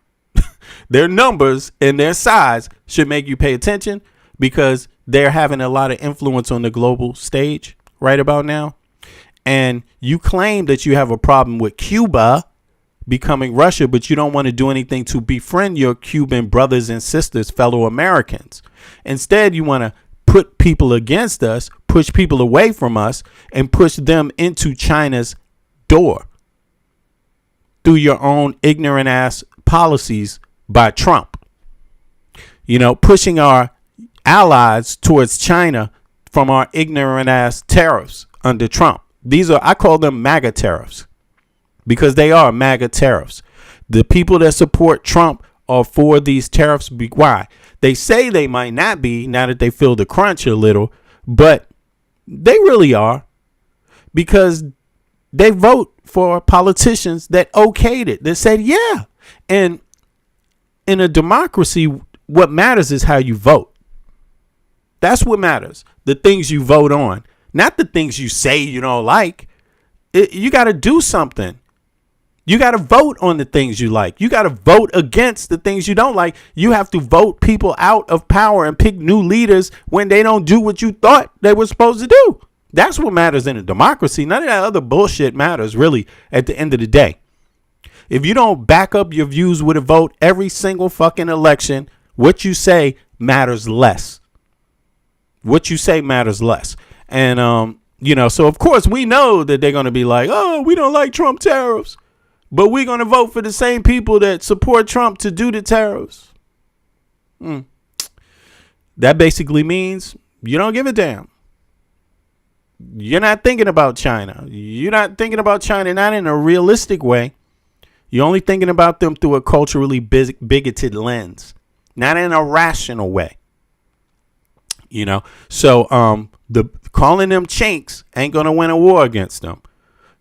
Their numbers and their size should make you pay attention because they're having a lot of influence on the global stage right about now. And you claim that you have a problem with Cuba becoming Russia, but you don't want to do anything to befriend your Cuban brothers and sisters, fellow Americans. Instead, you want to put people against us, push people away from us, and push them into China's door through your own ignorant ass policies by Trump. Pushing our allies towards China from our ignorant ass tariffs under Trump. I call them MAGA tariffs. Because they are MAGA tariffs. The people that support Trump are for these tariffs. Why? They say they might not be now that they feel the crunch a little, but they really are. Because they vote for politicians that okayed it. That said, yeah. And in a democracy, what matters is how you vote. That's what matters. The things you vote on. Not the things you say you don't like. You got to do something. You got to vote on the things you like. You got to vote against the things you don't like. You have to vote people out of power and pick new leaders when they don't do what you thought they were supposed to do. That's what matters in a democracy. None of that other bullshit matters really at the end of the day. If you don't back up your views with a vote every single fucking election, what you say matters less. What you say matters less. And, so of course we know that they're going to be like, oh, we don't like Trump tariffs. But we're going to vote for the same people that support Trump to do the tariffs. That basically means you don't give a damn. You're not thinking about China. You're not thinking about China, not in a realistic way. You're only thinking about them through a culturally bigoted lens, not in a rational way. So the calling them chinks ain't going to win a war against them.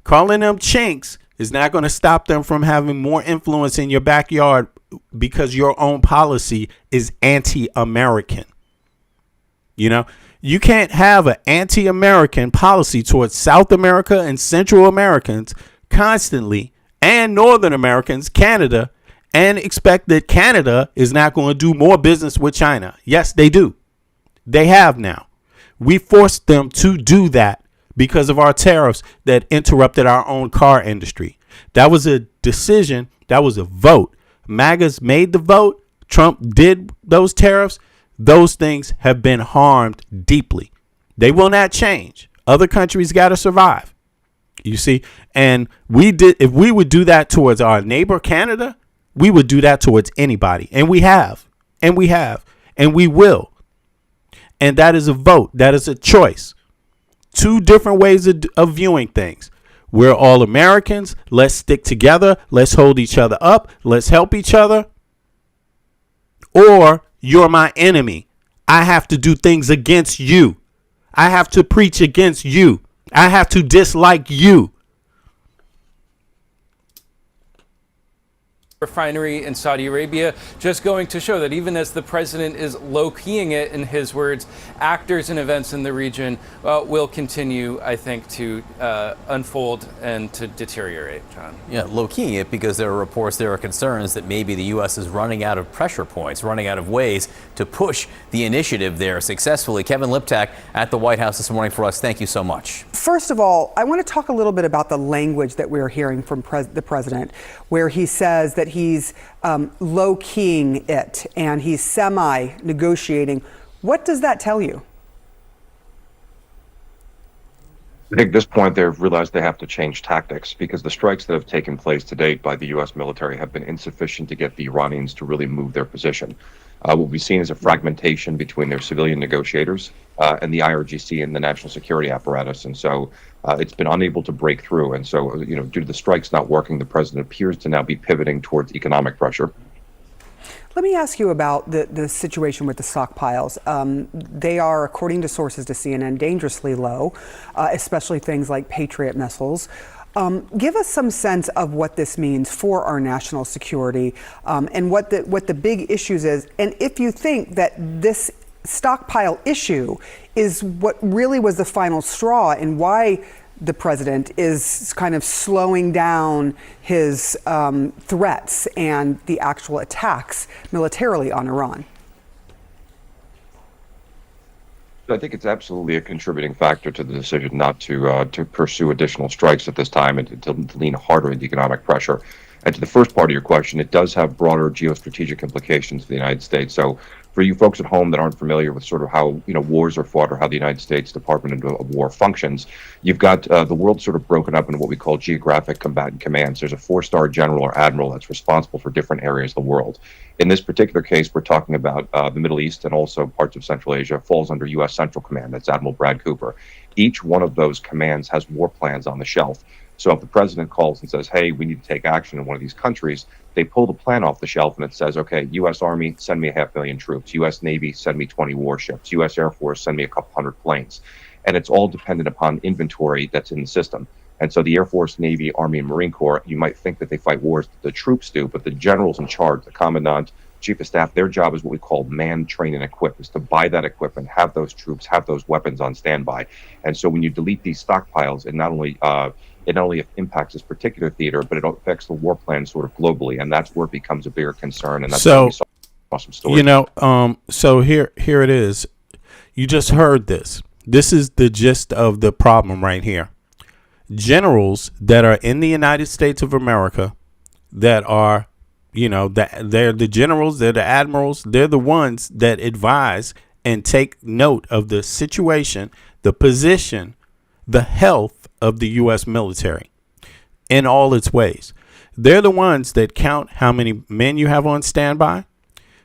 Calling them chinks is not going to stop them from having more influence in your backyard because your own policy is anti-American. You can't have an anti-American policy towards South America and Central Americans constantly, and Northern Americans, Canada, and expect that Canada is not going to do more business with China. Yes, they do. They have now. We forced them to do that because of our tariffs that interrupted our own car industry. That was a decision. That was a vote. MAGAs made the vote. Trump did those tariffs. Those things have been harmed deeply. They will not change. Other countries got to survive. You see, and if we would do that towards our neighbor Canada, we would do that towards anybody. And we have, and we will. And that is a vote. That is a choice. Two different ways of viewing things. We're all Americans. Let's stick together. Let's hold each other up. Let's help each other. or you're my enemy. I have to do things against you. I have to preach against you. I have to dislike you. Refinery in Saudi Arabia, just going to show that even as the president is low-keying it, in his words, actors and events in the region will continue, I think, to unfold and to deteriorate, John. Yeah, low-keying it because there are reports, there are concerns that maybe the U.S. is running out of pressure points, running out of ways to push the initiative there successfully. Kevin Liptak at the White House this morning for us. Thank you so much. First of all, I want to talk a little bit about the language that we're hearing from the president, where he says that he's low-keying it and he's semi-negotiating. What does that tell you? I think at this point they've realized they have to change tactics because the strikes that have taken place to date by the U.S. military have been insufficient to get the Iranians to really move their position. What we've seen is a fragmentation between their civilian negotiators and the IRGC and the national security apparatus. And so it's been unable to break through. And so, due to the strikes not working, the president appears to now be pivoting towards economic pressure. Let me ask you about the situation with the stockpiles. They are, according to sources to CNN, dangerously low, especially things like Patriot missiles. Give us some sense of what this means for our national security and what the big issues is. And if you think that this stockpile issue is what really was the final straw and why the president is kind of slowing down his threats and the actual attacks militarily on Iran. I think it's absolutely a contributing factor to the decision not to pursue additional strikes at this time and to lean harder into economic pressure. And to the first part of your question, it does have broader geostrategic implications for the United States. So for you folks at home that aren't familiar with sort of how wars are fought or how the United States Department of War functions, you've got the world sort of broken up into what we call geographic combatant commands. There's a 4-star general or admiral that's responsible for different areas of the world. In this particular case, we're talking about the Middle East and also parts of Central Asia falls under U.S. Central Command. That's Admiral Brad Cooper. Each one of those commands has war plans on the shelf. So if the president calls and says, hey, we need to take action in one of these countries, they pull the plan off the shelf and it says, okay, U.S. Army, send me 500,000 troops. U.S. Navy, send me 20 warships. U.S. Air Force, send me a couple hundred planes. And it's all dependent upon inventory that's in the system. And so the Air Force, Navy, Army, and Marine Corps, you might think that they fight wars that the troops do, but the generals in charge, the commandant, chief of staff, their job is what we call man, train, and equip, is to buy that equipment, have those troops, have those weapons on standby. And so when you delete these stockpiles, it not only impacts this particular theater, but it affects the war plan sort of globally, and that's where it becomes a bigger concern. And that's why we saw some stories. So here it is. You just heard this. This is the gist of the problem right here. Generals that are in the United States of America that are, that they're the generals, they're the admirals, they're the ones that advise and take note of the situation, the position, the health of the U.S. military in all its ways. They're the ones that count how many men you have on standby.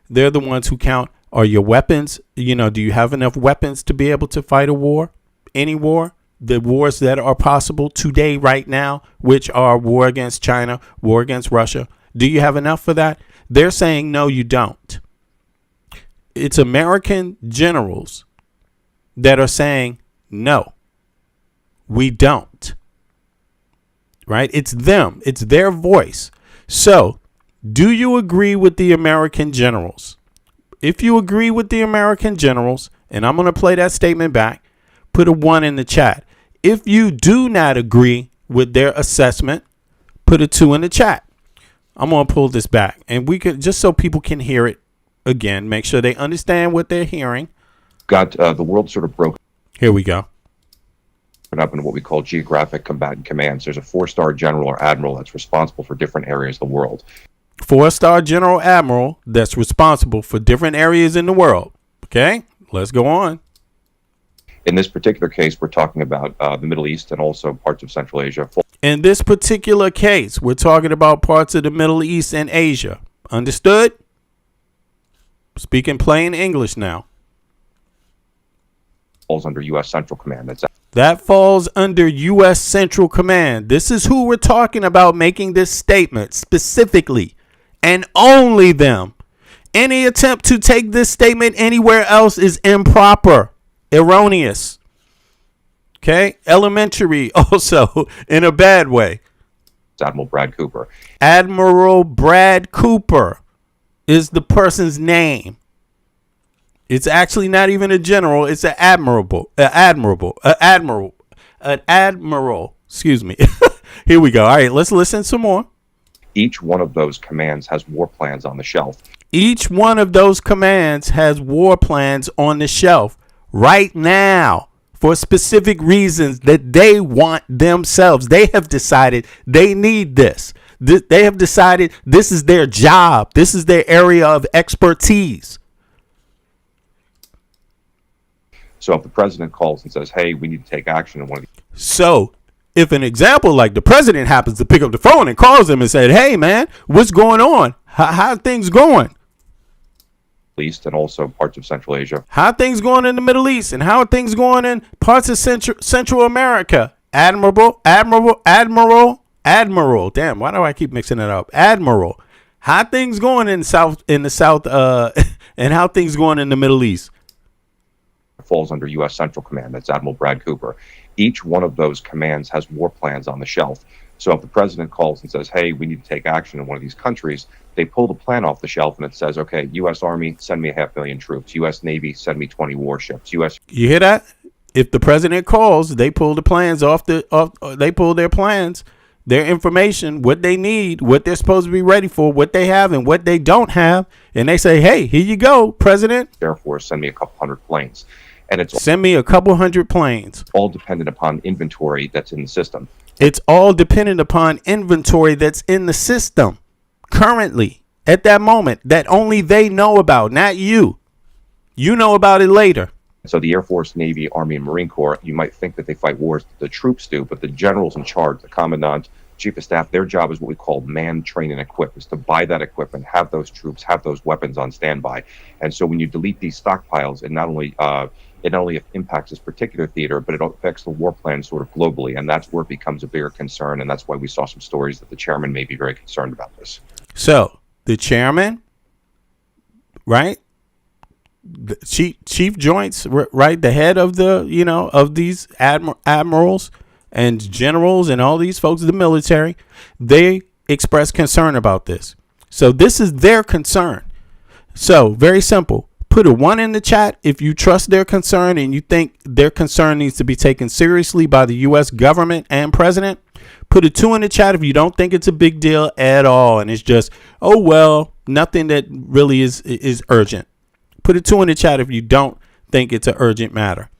They're the ones who count, are your weapons, do you have enough weapons to be able to fight a war, any war? The wars that are possible today, right now, which are war against China, war against Russia. Do you have enough for that? They're saying, no, you don't. It's American generals that are saying, no, we don't. Right? It's them. It's their voice. So, do you agree with the American generals? If you agree with the American generals, and I'm going to play that statement back, put a 1 in the chat. If you do not agree with their assessment, put a 2 in the chat. I'm going to pull this back, and we could, just so people can hear it again, make sure they understand what they're hearing. Got the world sort of broken. Here we go. Up into what we call geographic combatant commands. There's a 4-star general or admiral that's responsible for different areas of the world. 4-star general admiral that's responsible for different areas in the world. Okay, let's go on. In this particular case, we're talking about the Middle East and also parts of Central Asia. In this particular case, we're talking about parts of the Middle East and Asia. Understood? Speaking plain English now. Falls under U.S. Central Command. That falls under U.S. Central Command. This is who we're talking about making this statement specifically, and only them. Any attempt to take this statement anywhere else is improper, erroneous. Okay? Elementary also in a bad way. Admiral Brad Cooper. Admiral Brad Cooper is the person's name. It's actually not even a general. It's an admiral. Excuse me. Here we go. All right, let's listen some more. Each one of those commands has war plans on the shelf. Each one of those commands has war plans on the shelf right now for specific reasons that they want themselves. They have decided they need this. They have decided this is their job. This is their area of expertise. So if the president calls and says, hey, we need to take action on one of these. So if an example like the president happens to pick up the phone and calls them and said, hey, man, what's going on? How are things going? East and also parts of Central Asia. How are things going in the Middle East, and how are things going in parts of Central America? Admiral. Damn, why do I keep mixing it up? Admiral. How things going in the South, and how things going in the Middle East? Falls under U.S. Central Command. That's Admiral Brad Cooper. Each one of those commands has war plans on the shelf. So if the president calls and says, hey, we need to take action in one of these countries, they pull the plan off the shelf and it says, okay, U.S. Army, send me 500,000 troops. U.S. Navy, send me 20 warships. You hear that? If the president calls, they pull the plans they pull their plans, their information, what they need, what they're supposed to be ready for, what they have and what they don't have. And they say, hey, here you go, President. Air Force, send me a couple hundred planes. And send me a couple hundred planes. All dependent upon inventory that's in the system. It's all dependent upon inventory that's in the system currently at that moment that only they know about, not you. You know about it later. So the Air Force, Navy, Army, and Marine Corps, you might think that they fight wars that the troops do, but the generals in charge, the commandant, chief of staff, their job is what we call man, train, and equip, is to buy that equipment, have those troops, have those weapons on standby. And so when you delete these stockpiles, it not only impacts this particular theater, but it affects the war plan sort of globally. And that's where it becomes a bigger concern. And that's why we saw some stories that the chairman may be very concerned about this. So the chairman, right? The chief joints, right? The head of of these admirals and generals and all these folks of the military, they express concern about this. So this is their concern. So very simple. Put a 1 in the chat if you trust their concern and you think their concern needs to be taken seriously by the U.S. government and president. Put a 2 in the chat if you don't think it's a big deal at all and it's just, oh, well, nothing that really is urgent. Put a 2 in the chat if you don't think it's an urgent matter.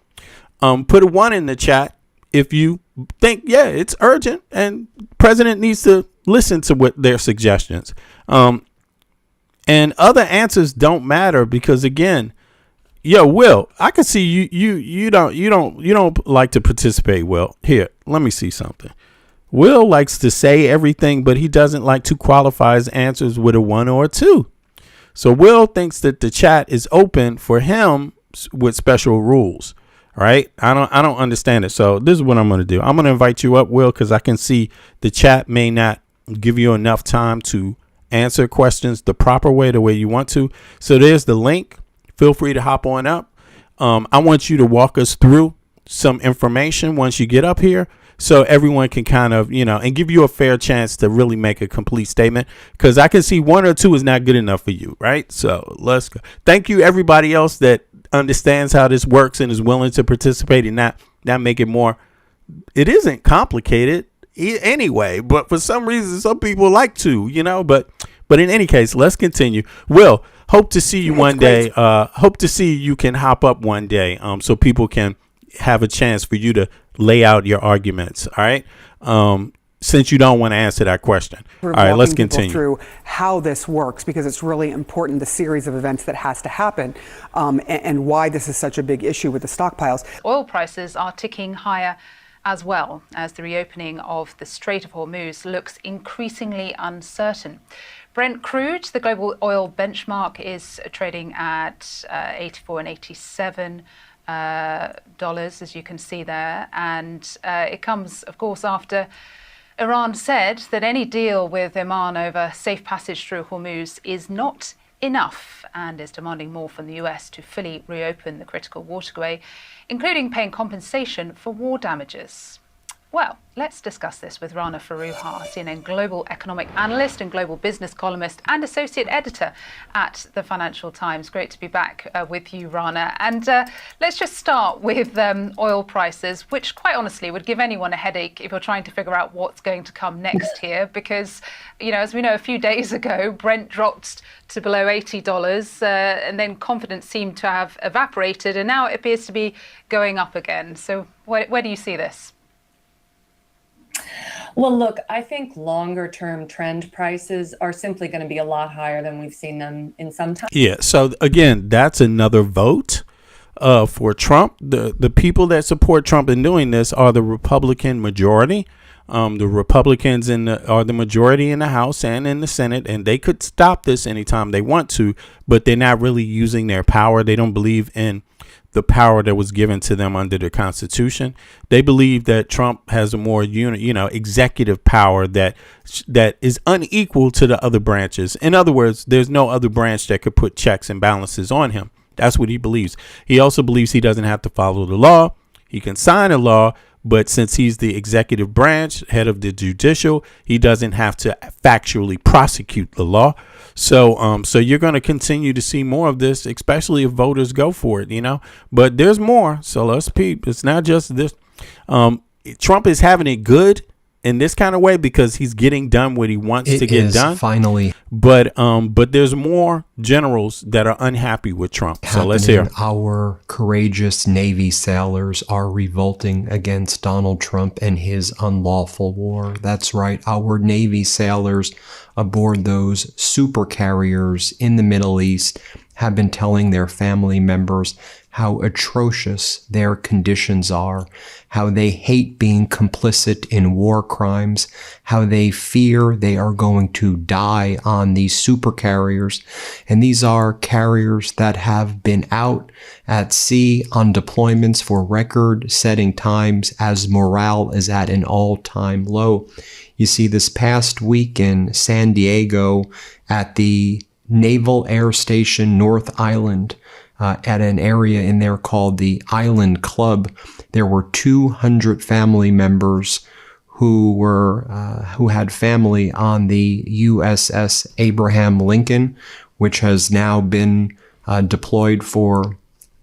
Put a 1 in the chat if you think, yeah, it's urgent and president needs to listen to what their suggestions. And other answers don't matter because again, yo, Will, I can see you don't like to participate. Will, here, let me see something. Will likes to say everything, but he doesn't like to qualify his answers with a 1 or a 2. So Will thinks that the chat is open for him with special rules. Right? I don't understand it. So this is what I'm going to do. I'm going to invite you up, Will, because I can see the chat may not give you enough time to answer questions the proper way, the way you want to. So there's the link. Feel free to hop on up. I want you to walk us through some information once you get up here so everyone can kind of, and give you a fair chance to really make a complete statement because I can see 1 or 2 is not good enough for you. Right. So let's go. Thank you, everybody else that understands how this works and is willing to participate and not make it more. It isn't complicated anyway, but for some reason, some people like to, but in any case, let's continue. Will, hope to see you one day. Hope to see you can hop up one day. So people can have a chance for you to lay out your arguments. All right. Since you don't want to answer that question. All right, let's continue. Through how this works, because it's really important, the series of events that has to happen, and why this is such a big issue with the stockpiles. Oil prices are ticking higher as well as the reopening of the Strait of Hormuz looks increasingly uncertain. Brent crude, the global oil benchmark, is trading at 84 and 87 dollars, as you can see there, and it comes, of course, after Iran said that any deal with Oman over safe passage through Hormuz is not enough and is demanding more from the US to fully reopen the critical waterway, including paying compensation for war damages. Well, let's discuss this with Rana Foroohar, CNN global economic analyst and global business columnist and associate editor at the Financial Times. Great to be back with you, Rana. And let's just start with oil prices, which quite honestly would give anyone a headache if you're trying to figure out what's going to come next here, because, you know, as we know, a few days ago, Brent dropped to below $80 and then confidence seemed to have evaporated, and now it appears to be going up again. So where do you see this? Well, look, I think longer term trend prices are simply going to be a lot higher than we've seen them in some time. Yeah. So again, that's another vote for Trump. The people that support Trump in doing this are the Republican majority. The Republicans are the majority in the House and in the Senate, and they could stop this anytime they want to, but they're not really using their power. They don't believe in the power that was given to them under the Constitution. They believe that Trump has a more executive power that is unequal to the other branches. In other words, there's no other branch that could put checks and balances on him. That's what he believes. He also believes he doesn't have to follow the law. He can sign a law, but since he's the executive branch, head of the judicial, he doesn't have to factually prosecute the law. So you're going to continue to see more of this, especially if voters go for it, But there's more. So let's peep. It's not just this. Trump is having it good in this kind of way because he's getting done what he wants to get done. Finally. But there's more generals that are unhappy with Trump. So let's hear. Our courageous Navy sailors are revolting against Donald Trump and his unlawful war. That's right. Our Navy sailors aboard those super carriers in the Middle East have been telling their family members how atrocious their conditions are, how they hate being complicit in war crimes, how they fear they are going to die on these super carriers. And these are carriers that have been out at sea on deployments for record-setting times as morale is at an all-time low. You see, this past week in San Diego at the Naval Air Station North Island, at an area in there called the Island Club, there were 200 family members who had family on the USS Abraham Lincoln, which has now been deployed for,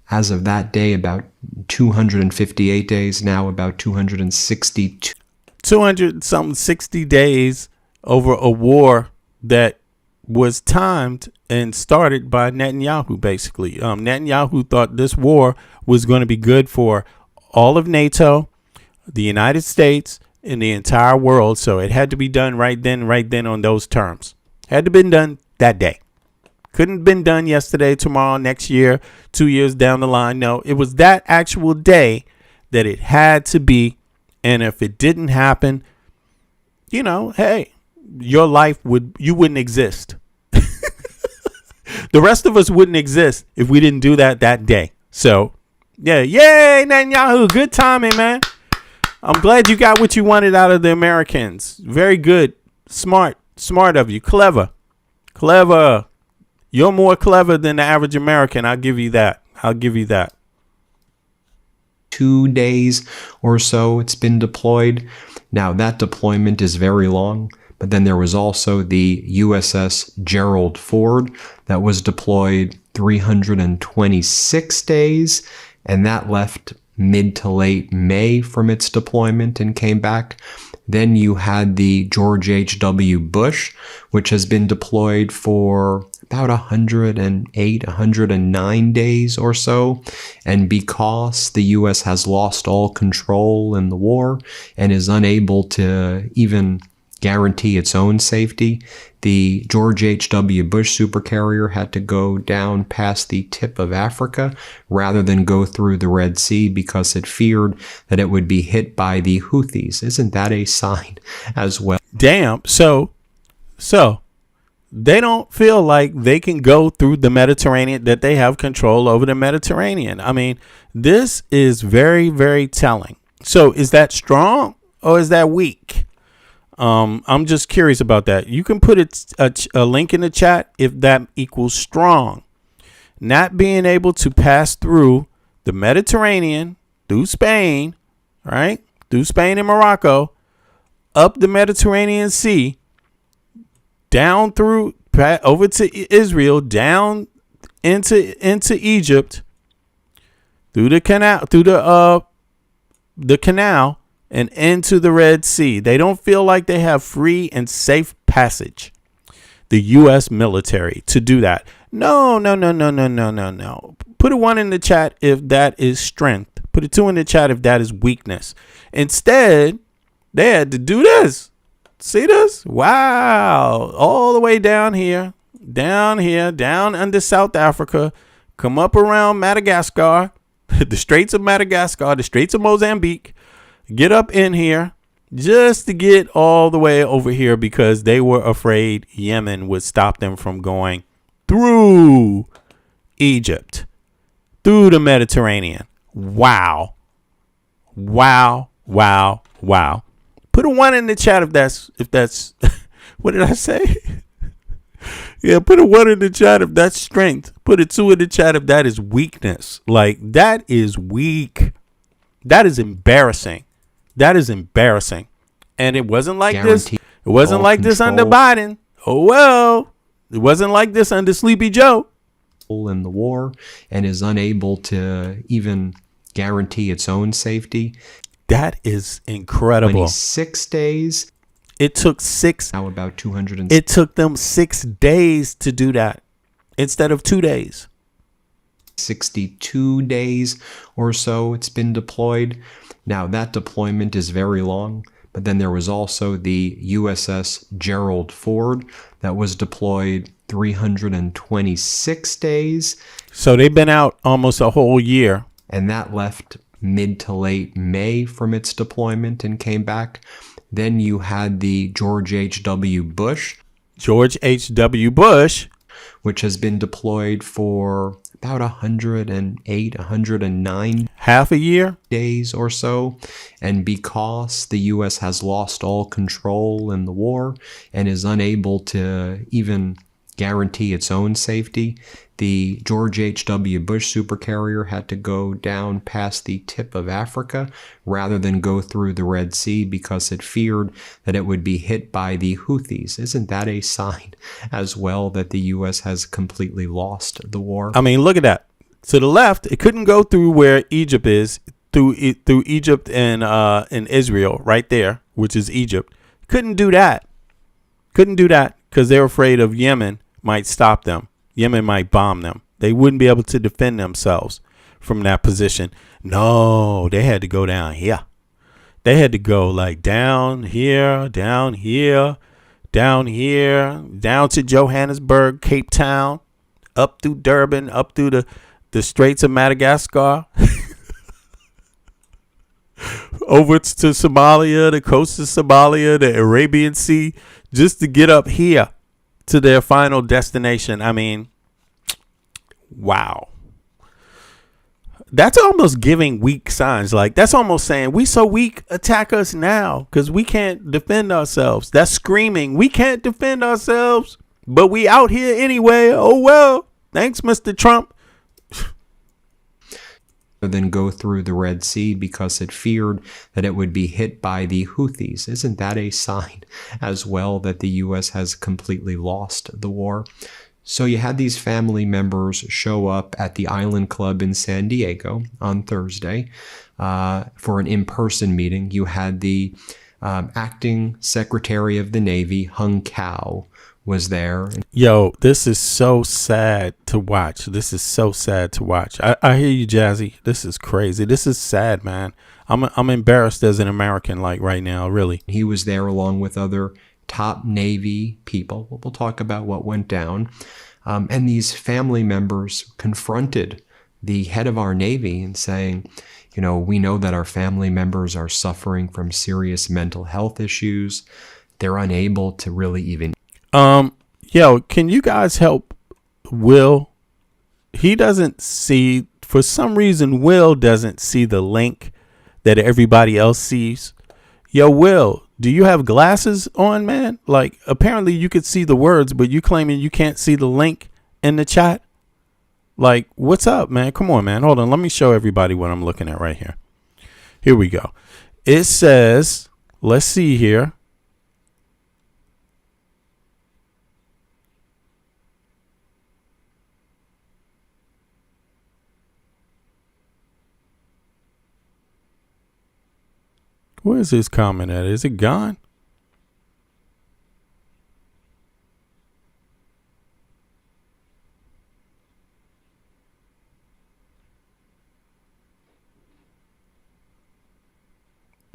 as of that day, about 258 days, now about 262. 260 days over a war that was timed and started by Netanyahu, basically. Netanyahu thought this war was going to be good for all of NATO, the United States, and the entire world. So it had to be done right then on those terms. Had to been done that day. Couldn't have been done yesterday, tomorrow, next year, 2 years down the line. No, it was that actual day that it had to be. And if it didn't happen, hey, your life you wouldn't exist. The rest of us wouldn't exist if we didn't do that day. So, yeah, yay, Netanyahu. Good timing, man. I'm glad you got what you wanted out of the Americans. Very good. Smart of you. Clever. You're more clever than the average American. I'll give you that. 2 days or so it's been deployed. Now, that deployment is very long. But then there was also the USS Gerald Ford that was deployed 326 days, and that left mid to late May from its deployment and came back. Then you had the George H.W. Bush, which has been deployed for about 109 days or so. And because the U.S. has lost all control in the war and is unable to even guarantee its own safety, the George H.W. Bush supercarrier had to go down past the tip of Africa rather than go through the Red Sea because it feared that it would be hit by the Houthis. Isn't that a sign as well? Damn. So they don't feel like they can go through the Mediterranean, that they have control over the Mediterranean. I mean, this is very, very telling. So is that strong or is that weak? I'm just curious about that. You can put a link in the chat if that equals strong. Not being able to pass through the Mediterranean, through Spain, right? Through Spain and Morocco, up the Mediterranean Sea, down through, over to Israel, down into Egypt, through the canal, and into the Red Sea. They don't feel like they have free and safe passage, the U.S. military, to do that. No. Put a 1 in the chat if that is strength. Put a 2 in the chat if that is weakness. Instead, they had to do this. See this? Wow. All the way down here, down under South Africa, come up around Madagascar, the Straits of Madagascar, the Straits of Mozambique, get up in here just to get all the way over here because they were afraid Yemen would stop them from going through Egypt, through the Mediterranean. Wow. Put a 1 in the chat if that's what did I say? Yeah, put a 1 in the chat if that's strength. Put a 2 in the chat if that is weakness. Like, that is weak. That is embarrassing. And it wasn't like this. It wasn't like this under Biden. Oh, well. It wasn't like this under Sleepy Joe. In the war, and is unable to even guarantee its own safety. That is incredible. 26 days. It took 6. Now about 200. It took them 6 days to do that instead of 2 days. 62 days or so it's been deployed. Now that deployment is very long, but then there was also the USS Gerald Ford that was deployed 326 days. So they've been out almost a whole year. And that left mid to late May from its deployment and came back. Then you had the George H.W. Bush. Which has been deployed for about 108, 109 half a year days or so. And because the U.S. has lost all control in the war and is unable to even guarantee its own safety, the George H.W. Bush supercarrier had to go down past the tip of Africa rather than go through the Red Sea because it feared that it would be hit by the Houthis. Isn't that a sign as well that the U.S. has completely lost the war? I mean, look at that. To the left, it couldn't go through where Egypt is, through Egypt and Israel right there, which is Egypt. Couldn't do that because they're afraid of Yemen might stop them. Yemen might bomb them. They wouldn't be able to defend themselves from that position. No, they had to go down here. They had to go like down here, down to Johannesburg, Cape Town, up through Durban, up through the Straits of Madagascar, over to Somalia, the coast of Somalia, the Arabian Sea, just to get up here to their final destination. I mean, wow. That's almost giving weak signs. Like, that's almost saying, we so weak, attack us now because we can't defend ourselves. That's screaming, we can't defend ourselves, but we out here anyway. Oh, well, thanks, Mr. Trump. Then go through the Red Sea because it feared that it would be hit by the Houthis. Isn't that a sign as well that the U.S. has completely lost the war? So you had these family members show up at the Island Club in San Diego on Thursday for an in-person meeting. You had the acting Secretary of the Navy, Hung Cao, was there. Yo, this is so sad to watch. I hear you, Jazzy. This is crazy. This is sad, man. I'm embarrassed as an American, like, right now, really. He was there along with other top Navy people. We'll talk about what went down. And these family members confronted the head of our Navy and saying, you know, we know that our family members are suffering from serious mental health issues. They're unable to really even... Yo, can you guys help Will? He doesn't see, for some reason, Will doesn't see the link that everybody else sees. Yo, Will, Do you have glasses on, man? Like, apparently you could see the words, but you claiming you can't see the link in the chat? Like, what's up, man? Come on, man. Hold on. Let me show everybody what I'm looking at right here. Here we go. It says, let's see here. Where's his comment at? Is it gone?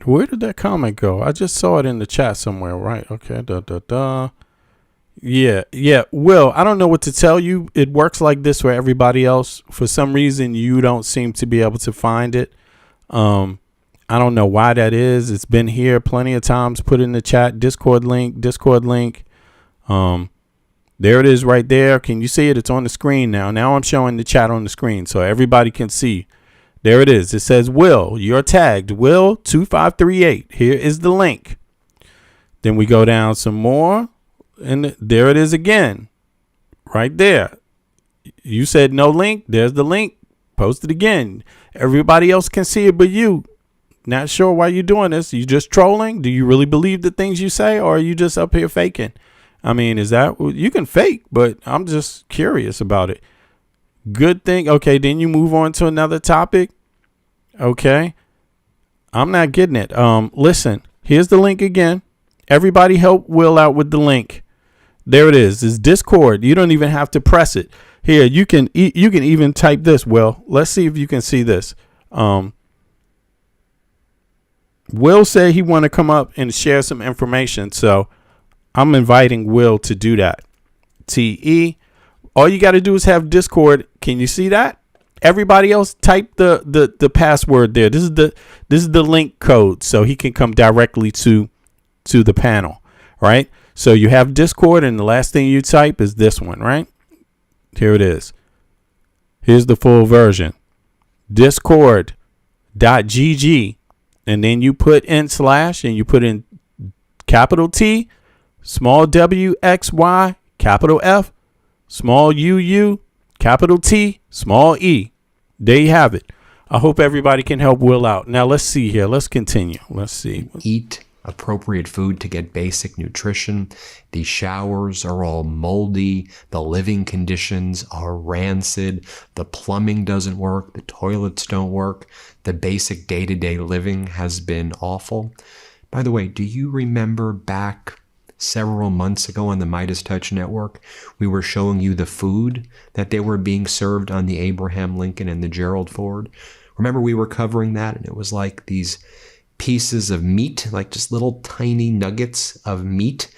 Where did that comment go? I just saw it in the chat somewhere, right? Okay. Yeah. Will, I don't know what to tell you. It works like this for everybody else. For some reason, you don't seem to be able to find it. I don't know why that is. It's been here plenty of times. Put in the chat, Discord link. There it is right there. Can you see it? It's on the screen now. Now I'm showing the chat on the screen so everybody can see. There it is. It says, Will, you're tagged. Will2538. Here is the link. Then we go down some more. And there it is again. Right there. You said no link. There's the link. Post it again. Everybody else can see it but you. Not sure why you're doing this. You just trolling? Do you really believe the things you say, or are you just up here faking? I mean, is that, you can fake, but I'm just curious about it. Good thing. Okay, then you move on to another topic. Okay. I'm not getting it. Listen, here's the link again. Everybody help Will out with the link. There it is. It's Discord. You don't even have to press it. Here, you can even type this, Will. Let's see if you can see this. Will said he want to come up and share some information, so I'm inviting Will to do that. TE. All you got to do is have Discord. Can you see that? Everybody else type the password there. This is the link code, so he can come directly to the panel, right? So you have Discord, and the last thing you type is this one, right? Here it is. Here's the full version. Discord.gg. And then you put in / and you put in capital T, small W, X, Y, capital F, small U, capital T, small E. There you have it. I hope everybody can help Will out. Now let's see here. Let's continue. Let's see. Eat appropriate food to get basic nutrition. The showers are all moldy. The living conditions are rancid. The plumbing doesn't work. The toilets don't work. The basic day-to-day living has been awful. By the way, do you remember back several months ago on the Midas Touch Network, we were showing you the food that they were being served on the Abraham Lincoln and the Gerald Ford? Remember we were covering that, and it was like these pieces of meat, like just little tiny nuggets of meat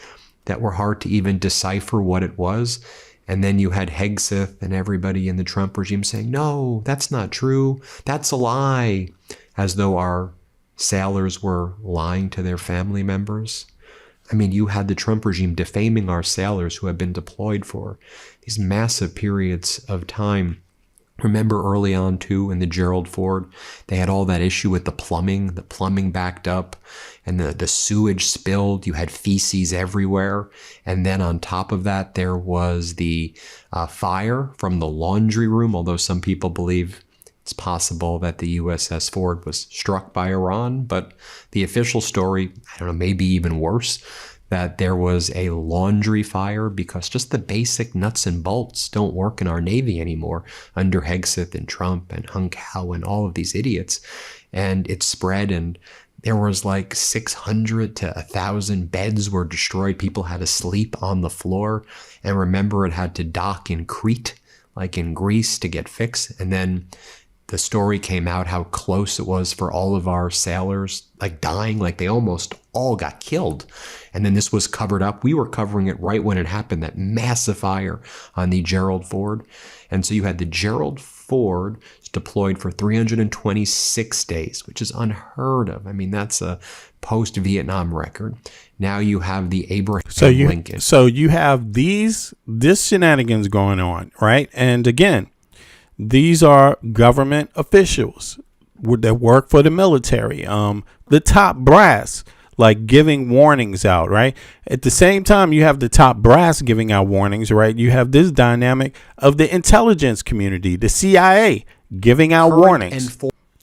that were hard to even decipher what it was. And then you had Hegseth and everybody in the Trump regime saying, no, that's not true. That's a lie. As though our sailors were lying to their family members. I mean, you had the Trump regime defaming our sailors who have been deployed for these massive periods of time. Remember early on, too, in the Gerald Ford, they had all that issue with the plumbing backed up, and the sewage spilled. You had feces everywhere. And then on top of that, there was the fire from the laundry room, although some people believe it's possible that the USS Ford was struck by Iran. But the official story, I don't know, maybe even worse, that there was a laundry fire because just the basic nuts and bolts don't work in our Navy anymore under Hegseth and Trump and Hung Kao and all of these idiots. And it spread, and there was like 600 to 1,000 beds were destroyed. People had to sleep on the floor. And remember, it had to dock in Crete, like in Greece, to get fixed. And then the story came out how close it was for all of our sailors, like dying, like they almost all got killed. And then this was covered up. We were covering it right when it happened, that massive fire on the Gerald Ford. And so you had the Gerald Ford deployed for 326 days, which is unheard of. I mean, that's a post-Vietnam record. Now you have the Abraham Lincoln. So you have this shenanigans going on, right? And again, these are government officials that work for the military, the top brass. like giving warnings out, right? At the same time, you have the top brass giving out warnings, right? You have this dynamic of the intelligence community, the CIA giving out warnings.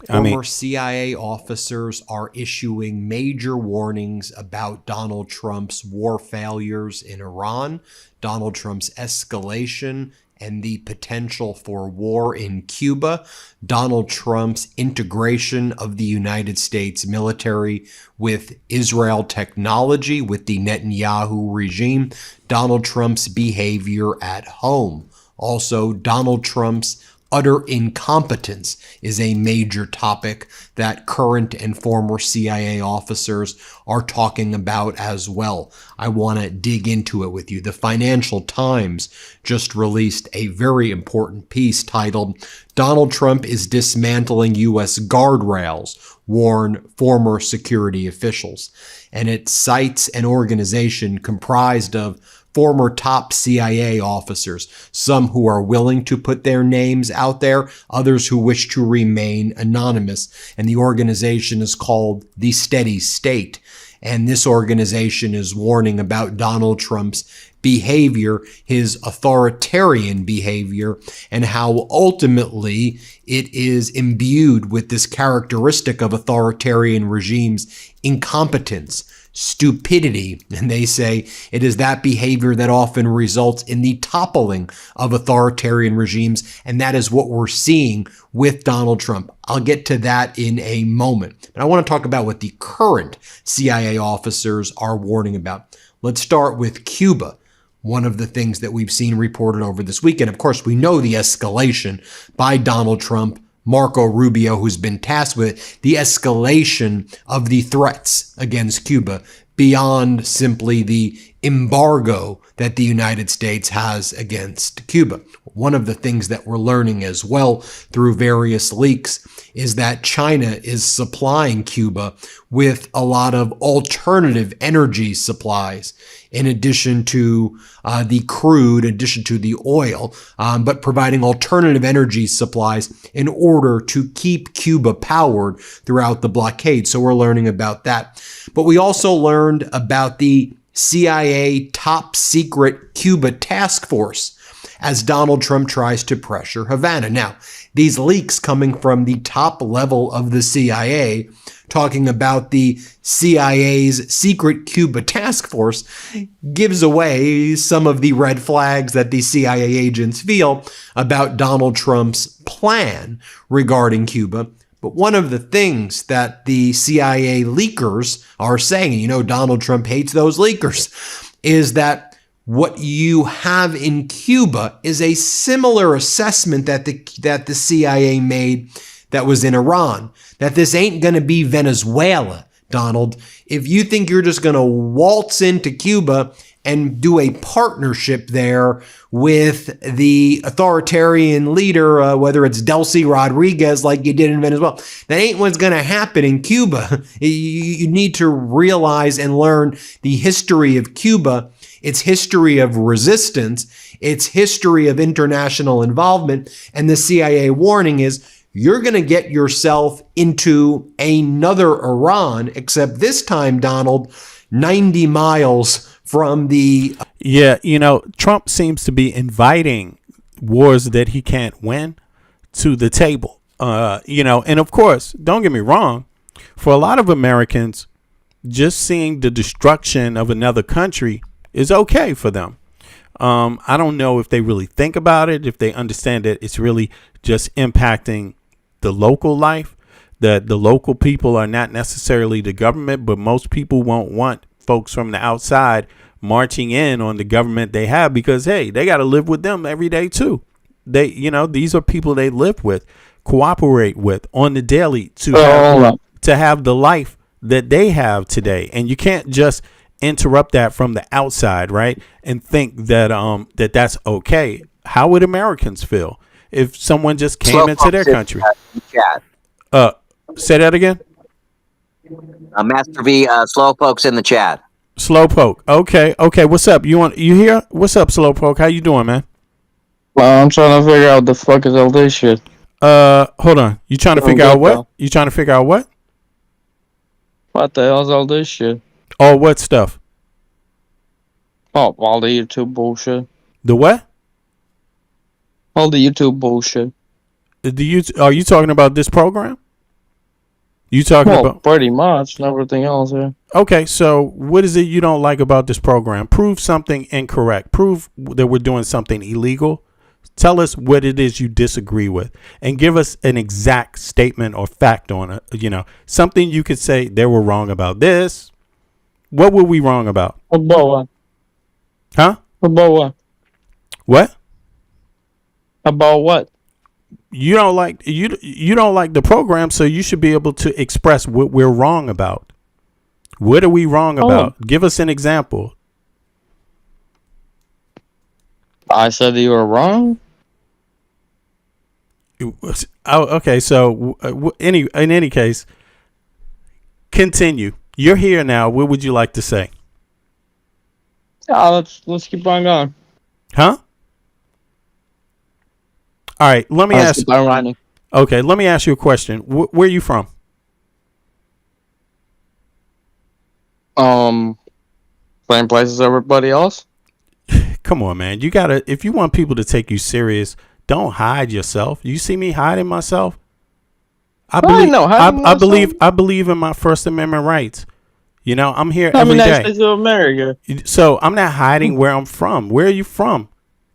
Former CIA officers are issuing major warnings about Donald Trump's war failures in Iran, Donald Trump's escalation and the potential for war in Cuba, Donald Trump's integration of the United States military with Israel technology, with the Netanyahu regime, Donald Trump's behavior at home. Also, Donald Trump's utter incompetence is a major topic that current and former CIA officers are talking about as well. I want to dig into it with you. The Financial Times just released a very important piece titled, "Donald Trump is Dismantling U.S. Guardrails," warn former security officials. And it cites an organization comprised of former top CIA officers, some who are willing to put their names out there, others who wish to remain anonymous. And the organization is called The Steady State. And this organization is warning about Donald Trump's behavior, his authoritarian behavior, and how ultimately it is imbued with this characteristic of authoritarian regimes: incompetence, stupidity. And they say it is that behavior that often results in the toppling of authoritarian regimes. And that is what we're seeing with Donald Trump. I'll get to that in a moment. But I want to talk about what the current CIA officers are warning about. Let's start with Cuba. One of the things that we've seen reported over this weekend, of course, we know the escalation by Donald Trump, Marco Rubio, who's been tasked with it, the escalation of the threats against Cuba beyond simply the embargo that the United States has against Cuba. One of the things that we're learning as well through various leaks is that China is supplying Cuba with a lot of alternative energy supplies, in addition to the crude, in addition to the oil, but providing alternative energy supplies in order to keep Cuba powered throughout the blockade. So we're learning about that. But we also learned about the CIA top secret Cuba task force as Donald Trump tries to pressure Havana. Now, these leaks coming from the top level of the CIA, talking about the CIA's secret Cuba task force, gives away some of the red flags that the CIA agents feel about Donald Trump's plan regarding Cuba. But one of the things that the CIA leakers are saying, and you know Donald Trump hates those leakers, is that what you have in Cuba is a similar assessment that the CIA made that was in Iran, that this ain't going to be Venezuela, Donald. If you think you're just going to waltz into Cuba and do a partnership there with the authoritarian leader, whether it's Delcy Rodriguez like you did in Venezuela, that ain't what's going to happen in Cuba. You need to realize and learn the history of Cuba, its history of resistance, its history of international involvement. And the CIA warning is, you're going to get yourself into another Iran, except this time, Donald, 90 miles from the... Yeah, you know, Trump seems to be inviting wars that he can't win to the table. You know, and of course, don't get me wrong, for a lot of Americans, just seeing the destruction of another country is okay for them. I don't know if they really think about it, if they understand that it's really just impacting the local life, that the local people are not necessarily the government, but most people won't want folks from the outside marching in on the government they have, because, hey, they got to live with them every day too. They, you know, these are people they live with, cooperate with on the daily to have the life that they have today. And you can't just interrupt that from the outside, right? And think that that's okay. How would Americans feel if someone just came into their country? Say that again. Master V, Slowpoke's in the chat. Slowpoke. Okay. What's up? You here? What's up, Slowpoke? How you doing, man? Well, I'm trying to figure out the fuck is all this shit. Hold on. You trying to figure out what? You trying to figure out what? What the hell's all this shit? All what stuff? Oh, all the YouTube bullshit. The what? All the YouTube bullshit. Are you talking about this program? You talking about pretty much and everything else, yeah. Okay, so what is it you don't like about this program? Prove something incorrect. Prove that we're doing something illegal. Tell us what it is you disagree with and give us an exact statement or fact on it. You know, something you could say they were wrong about this. What were we wrong about? About what? Huh? About what? What? About what? You don't like the program, so you should be able to express what we're wrong about. What are we wrong about? Give us an example. I said you were wrong. Okay, so in any case, continue. You're here now. What would you like to say? Yeah, let's keep on going. Huh? All right, let me ask. Okay, let me ask you a question. Where are you from? Same place as everybody else. Come on, man. You gotta. If you want people to take you serious, don't hide yourself. You see me hiding myself? I believe in my First Amendment rights. You know, I'm here every day. States of America. So I'm not hiding where I'm from. Where are you from?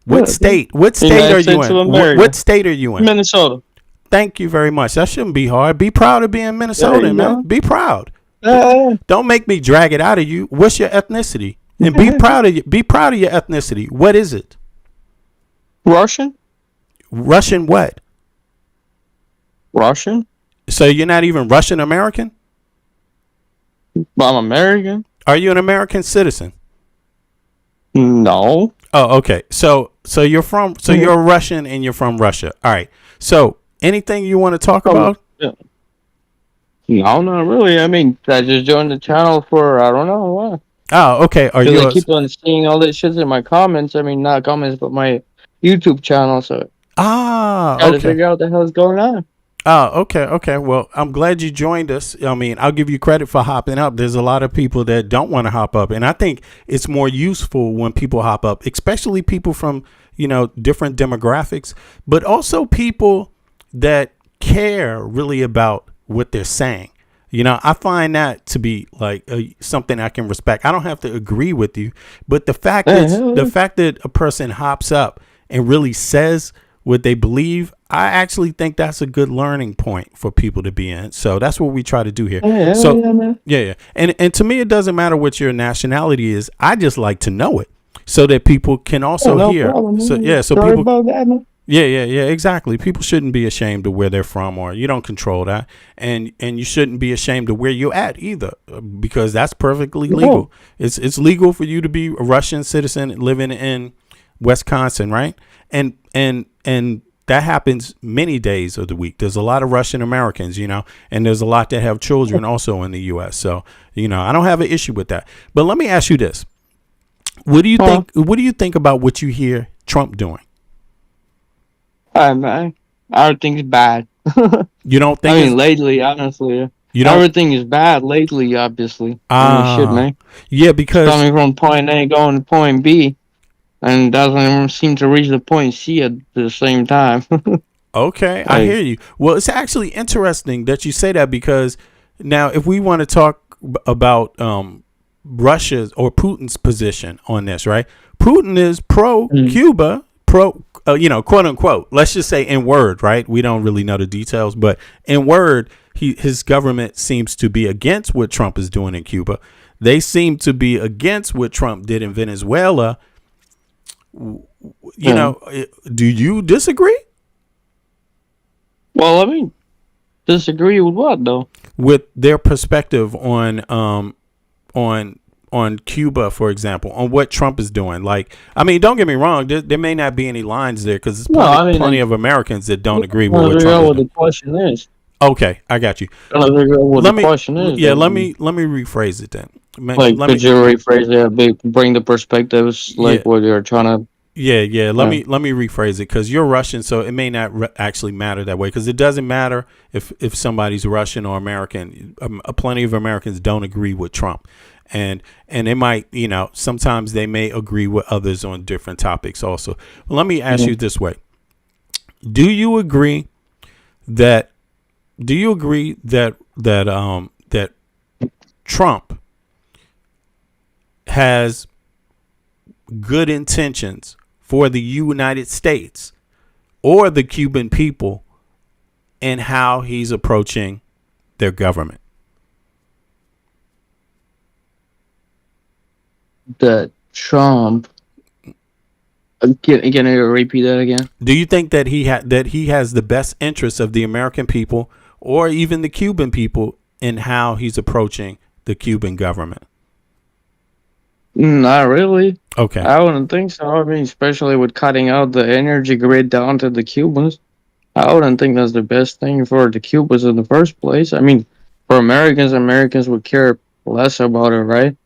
What state? What state are you in? What state are you in? Minnesota. Thank you very much. That shouldn't be hard. Be proud of being Minnesotan, man. Be proud. Don't make me drag it out of you. What's your ethnicity? And be proud of your ethnicity. What is it? Russian? Russian what? Russian? So you're not even Russian American? I'm American. Are you an American citizen? No. Oh, okay. So you're you're Russian and you're from Russia. All right. So anything you want to talk about? Yeah. No, not really. I mean, I just joined the channel for I don't know what. Oh, okay. Are you? I keep on seeing all this shit in my comments. I mean, not comments, but my YouTube channel. So gotta figure out what the hell's going on. Oh, okay. Well, I'm glad you joined us. I mean, I'll give you credit for hopping up. There's a lot of people that don't want to hop up, and I think it's more useful when people hop up, especially people from, different demographics, but also people that care really about what they're saying. I find that to be like something I can respect. I don't have to agree with you, but the fact that a person hops up and really says what they believe, I actually think that's a good learning point for people to be in. So that's what we try to do here. Yeah. And to me, it doesn't matter what your nationality is. I just like to know it so that people can also hear. Yeah, exactly. People shouldn't be ashamed of where they're from, or you don't control that. And you shouldn't be ashamed of where you're at either, because that's perfectly legal. It's legal for you to be a Russian citizen living in Wisconsin, right? And that happens many days of the week. There's a lot of Russian Americans, and there's a lot that have children also in the U.S. So, I don't have an issue with that. But let me ask you this. What do you think? What do you think about what you hear Trump doing? Man, everything's bad. You don't think? I mean, lately, honestly, everything is bad lately. Obviously, shit, man. Yeah, because coming from point A going to point B, and doesn't even seem to reach the point C at the same time. Okay, I hear you. Well, it's actually interesting that you say that, because now if we want to talk about Russia's or Putin's position on this, right? Putin is pro Cuba, quote unquote. Let's just say in word, right? We don't really know the details, but in word, his government seems to be against what Trump is doing in Cuba. They seem to be against what Trump did in Venezuela. Do you disagree? Well, I mean, disagree with what though? With their perspective on Cuba, for example, on what Trump is doing. Like, I mean, don't get me wrong. There may not be any lines there, because there's plenty of Americans that don't agree with what Trump is doing. What the question is. Okay, I got you. Let me rephrase it then. Could you rephrase it? Bring the perspectives, what you're trying to Yeah. Let me rephrase it, because you're Russian, so it may not actually matter that way. Because it doesn't matter if somebody's Russian or American. Plenty of Americans don't agree with Trump, and they might, sometimes they may agree with others on different topics also. Well, let me ask you this way: Do you agree that that Trump has good intentions for the United States or the Cuban people and how he's approaching their government? That Trump. Can you repeat that again? Do you think that he has the best interests of the American people or even the Cuban people in how he's approaching the Cuban government? Not really. Okay. I wouldn't think so. I mean, especially with cutting out the energy grid down to the Cubans. I wouldn't think that's the best thing for the Cubans in the first place. I mean, for Americans would care less about it, right?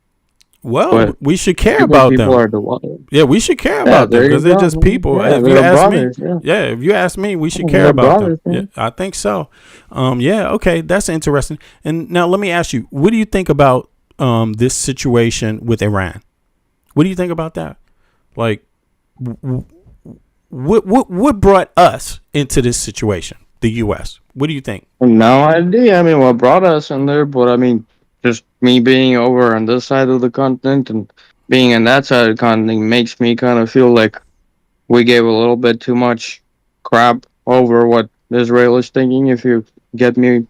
Well, But we should care Cuban about people them. are the ones. Yeah, we should care Yeah, about them there you because they're go, just man. people. Yeah, If you they're ask brothers, me, yeah. if you ask me, we should Yeah, care they're about brothers, them. man. Yeah, I think so. Yeah, okay, that's interesting. And now let me ask you, what do you think about this situation with Iran? What do you think about that? Like, what brought us into this situation? The U.S. What do you think? No idea. I mean, what brought us in there, but I mean, just me being over on this side of the continent and being on that side of the continent makes me kind of feel like we gave a little bit too much crap over what Israel is thinking, if you get me,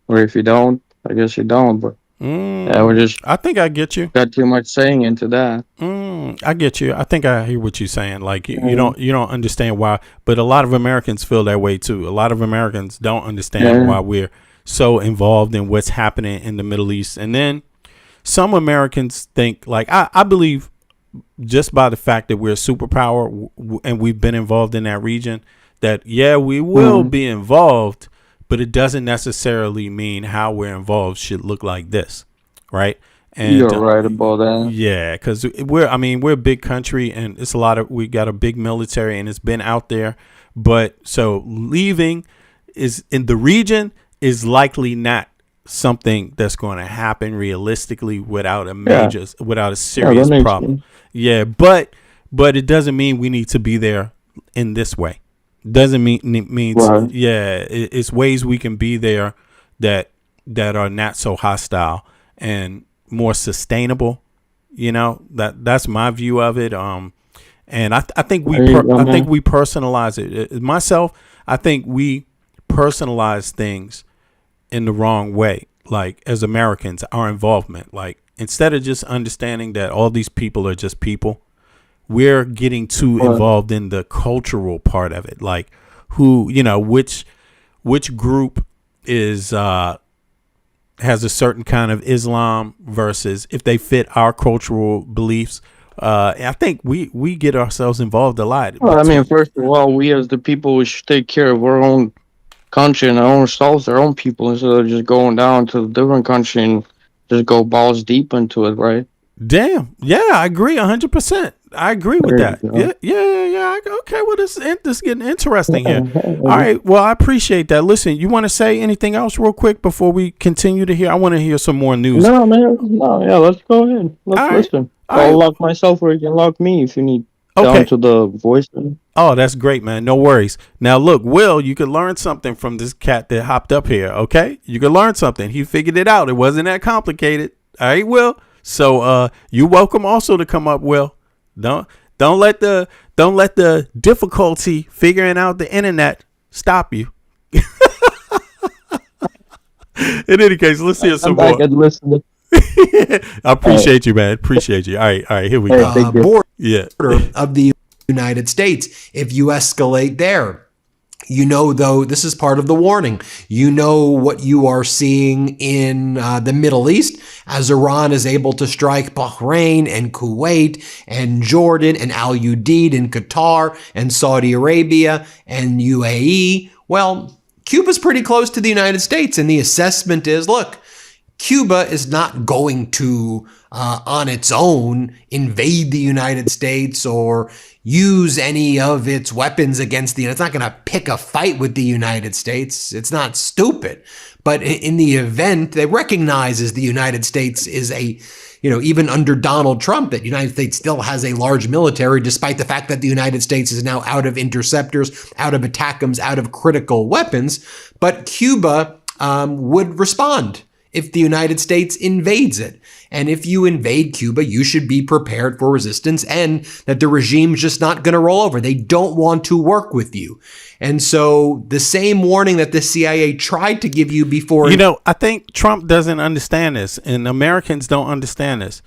or if you don't. I guess you don't, but yeah, we just I think I get you. got too much saying into that. I get you. I think I hear what you're saying. Like you don't understand why, but a lot of Americans feel that way too. A lot of Americans don't understand why we're so involved in what's happening in the Middle East. And then some Americans think, like I believe, just by the fact that we're a superpower and we've been involved in that region, that we will be involved, but it doesn't necessarily mean how we're involved should look like this, right? And you're right about that. Yeah, because we're a big country and it's we got a big military and it's been out there, but so leaving is in the region is likely not something that's going to happen realistically without a serious problem. Sense. Yeah, but it doesn't mean we need to be there in this way. Doesn't means Right. It's ways we can be there that are not so hostile and more sustainable. That's my view of it. And I think we personalize it. Myself, I think we personalize things in the wrong way. Like as Americans, our involvement, like instead of just understanding that all these people are just people, we're getting too involved in the cultural part of it. Like who, which group is, has a certain kind of Islam versus if they fit our cultural beliefs. I think we get ourselves involved a lot. Well, I mean, first of all, we as the people, we should take care of our own country and our own selves, our own people, instead of just going down to a different country and just go balls deep into it, right? Damn. Yeah, I agree 100%. I agree with There that. you go. Yeah. Okay, well, this is getting interesting here. All right, well, I appreciate that. Listen, you want to say anything else real quick before we continue to hear? I want to hear some more news. No, man. No, yeah, let's go ahead. Let's listen. I'll lock myself or you can lock me if you need down to the voice. Oh, that's great, man. No worries. Now, look, Will, you could learn something from this cat that hopped up here, okay? You could learn something. He figured it out. It wasn't that complicated. All right, Will? So you're welcome also to come up, Will. Don't let the difficulty figuring out the internet stop you. In any case, let's hear some more. I appreciate you, man. Appreciate you. All right, here we go. Border of the United States. If you escalate there, though, this is part of the warning. What you are seeing in the Middle East as Iran is able to strike Bahrain and Kuwait and Jordan and Al Udeid and Qatar and Saudi Arabia and UAE. Well, Cuba's pretty close to the United States, and the assessment is, look, Cuba is not going to, on its own, invade the United States or use any of its weapons against the United States. It's not going to pick a fight with the United States. It's not stupid. But in the event that recognizes the United States is even under Donald Trump, that the United States still has a large military, despite the fact that the United States is now out of interceptors, out of ATACMS, out of critical weapons. But Cuba would respond if the United States invades it. And if you invade Cuba, you should be prepared for resistance and that the regime's just not going to roll over. They don't want to work with you. And so the same warning that the CIA tried to give you before. I think Trump doesn't understand this, and Americans don't understand this.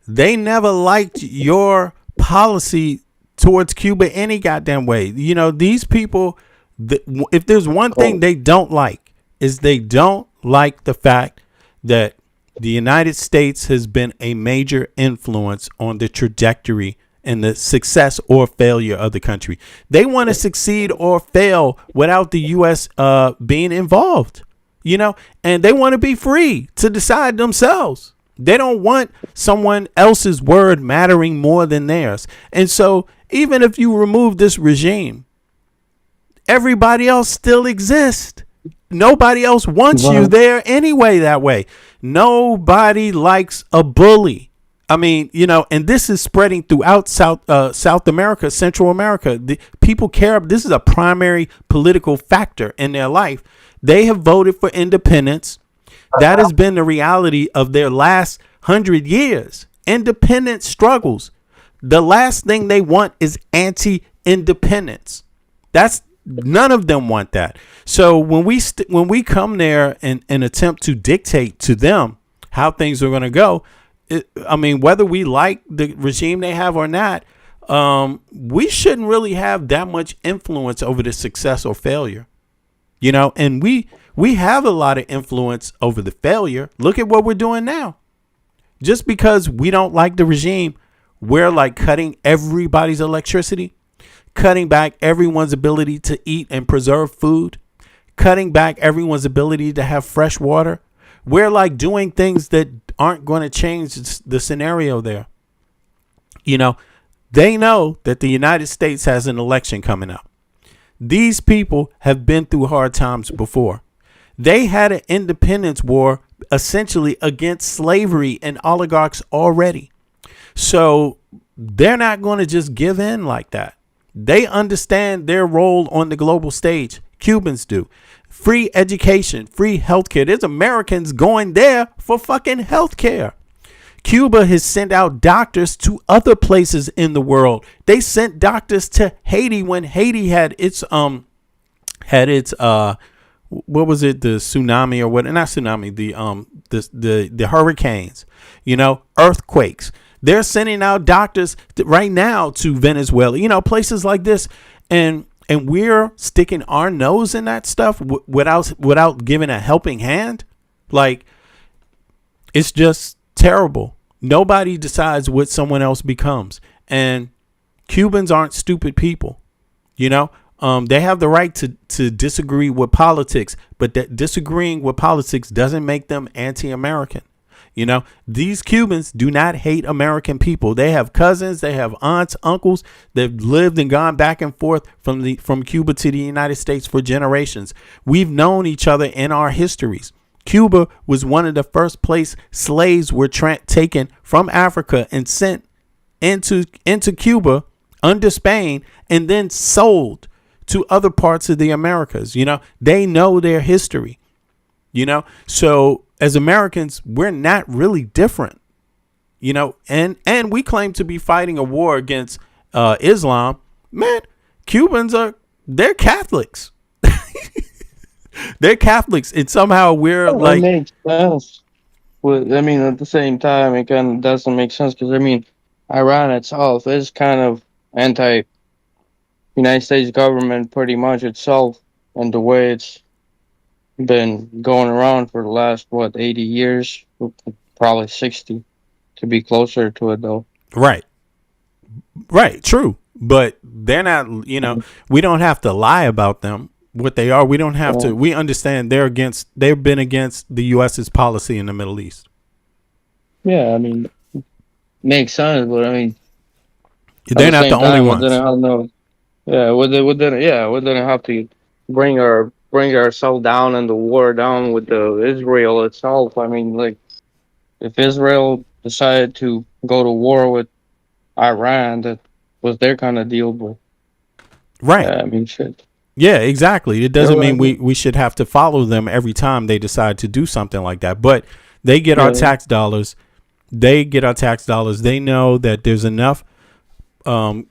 They never liked your policy towards Cuba any goddamn way. These people, if there's one thing they don't like, is they don't like the fact that the United States has been a major influence on the trajectory and the success or failure of the country. They want to succeed or fail without the U.S. Being involved, and they want to be free to decide themselves. They don't want someone else's word mattering more than theirs. And so even if you remove this regime, everybody else still exists. Nobody else wants you there anyway that way. Nobody likes a bully. I mean, and this is spreading throughout South America, Central America. People care. This is a primary political factor in their life. They have voted for independence. That has been the reality of their last 100 years. Independence struggles. The last thing they want is anti-independence. None of them want that. So when we come there and attempt to dictate to them how things are going to go, whether we like the regime they have or not, we shouldn't really have that much influence over the success or failure. And we have a lot of influence over the failure. Look at what we're doing now. Just because we don't like the regime, we're like cutting everybody's electricity, cutting back everyone's ability to eat and preserve food, cutting back everyone's ability to have fresh water. We're like doing things that aren't going to change the scenario there. They know that the United States has an election coming up. These people have been through hard times before. They had an independence war essentially against slavery and oligarchs already. So they're not going to just give in like that. They understand their role on the global stage. Cubans do. Free education, free healthcare. There's Americans going there for fucking healthcare. Cuba has sent out doctors to other places in the world. They sent doctors to Haiti when Haiti had its what was it, the tsunami or what? Not tsunami, the hurricanes, earthquakes. They're sending out doctors right now to Venezuela, places like this. And we're sticking our nose in that stuff without giving a helping hand. Like, it's just terrible. Nobody decides what someone else becomes. And Cubans aren't stupid people. They have the right to disagree with politics, but that disagreeing with politics doesn't make them anti-American. These Cubans do not hate American people. They have cousins, they have aunts, uncles. They've lived and gone back and forth from Cuba to the United States for generations. We've known each other in our histories. Cuba was one of the first place slaves were taken from Africa and sent into Cuba under Spain and then sold to other parts of the Americas. They know their history. So as Americans, we're not really different, and we claim to be fighting a war against Islam. Man, they're Catholics. They're Catholics, and somehow we're It makes sense. At the same time, it kind of doesn't make sense because Iran itself is kind of anti-United States government pretty much itself, and the way it's been going around for the last 80 years, probably 60 to be closer to it though. Right, true, but they're not. We don't have to lie about them. what they are. We don't have to. We understand they've been against the U.S.'s policy in the Middle East. Yeah, I mean, makes sense, but I mean, they're not the only ones. We didn't have to bring ourselves down in the war down with the Israel itself. I mean, like, if Israel decided to go to war with Iran, that was their kind of deal, but right. I mean, shit. Yeah, exactly. It doesn't mean we should have to follow them every time they decide to do something like that. But they get our tax dollars. They get our tax dollars. They know that there's enough of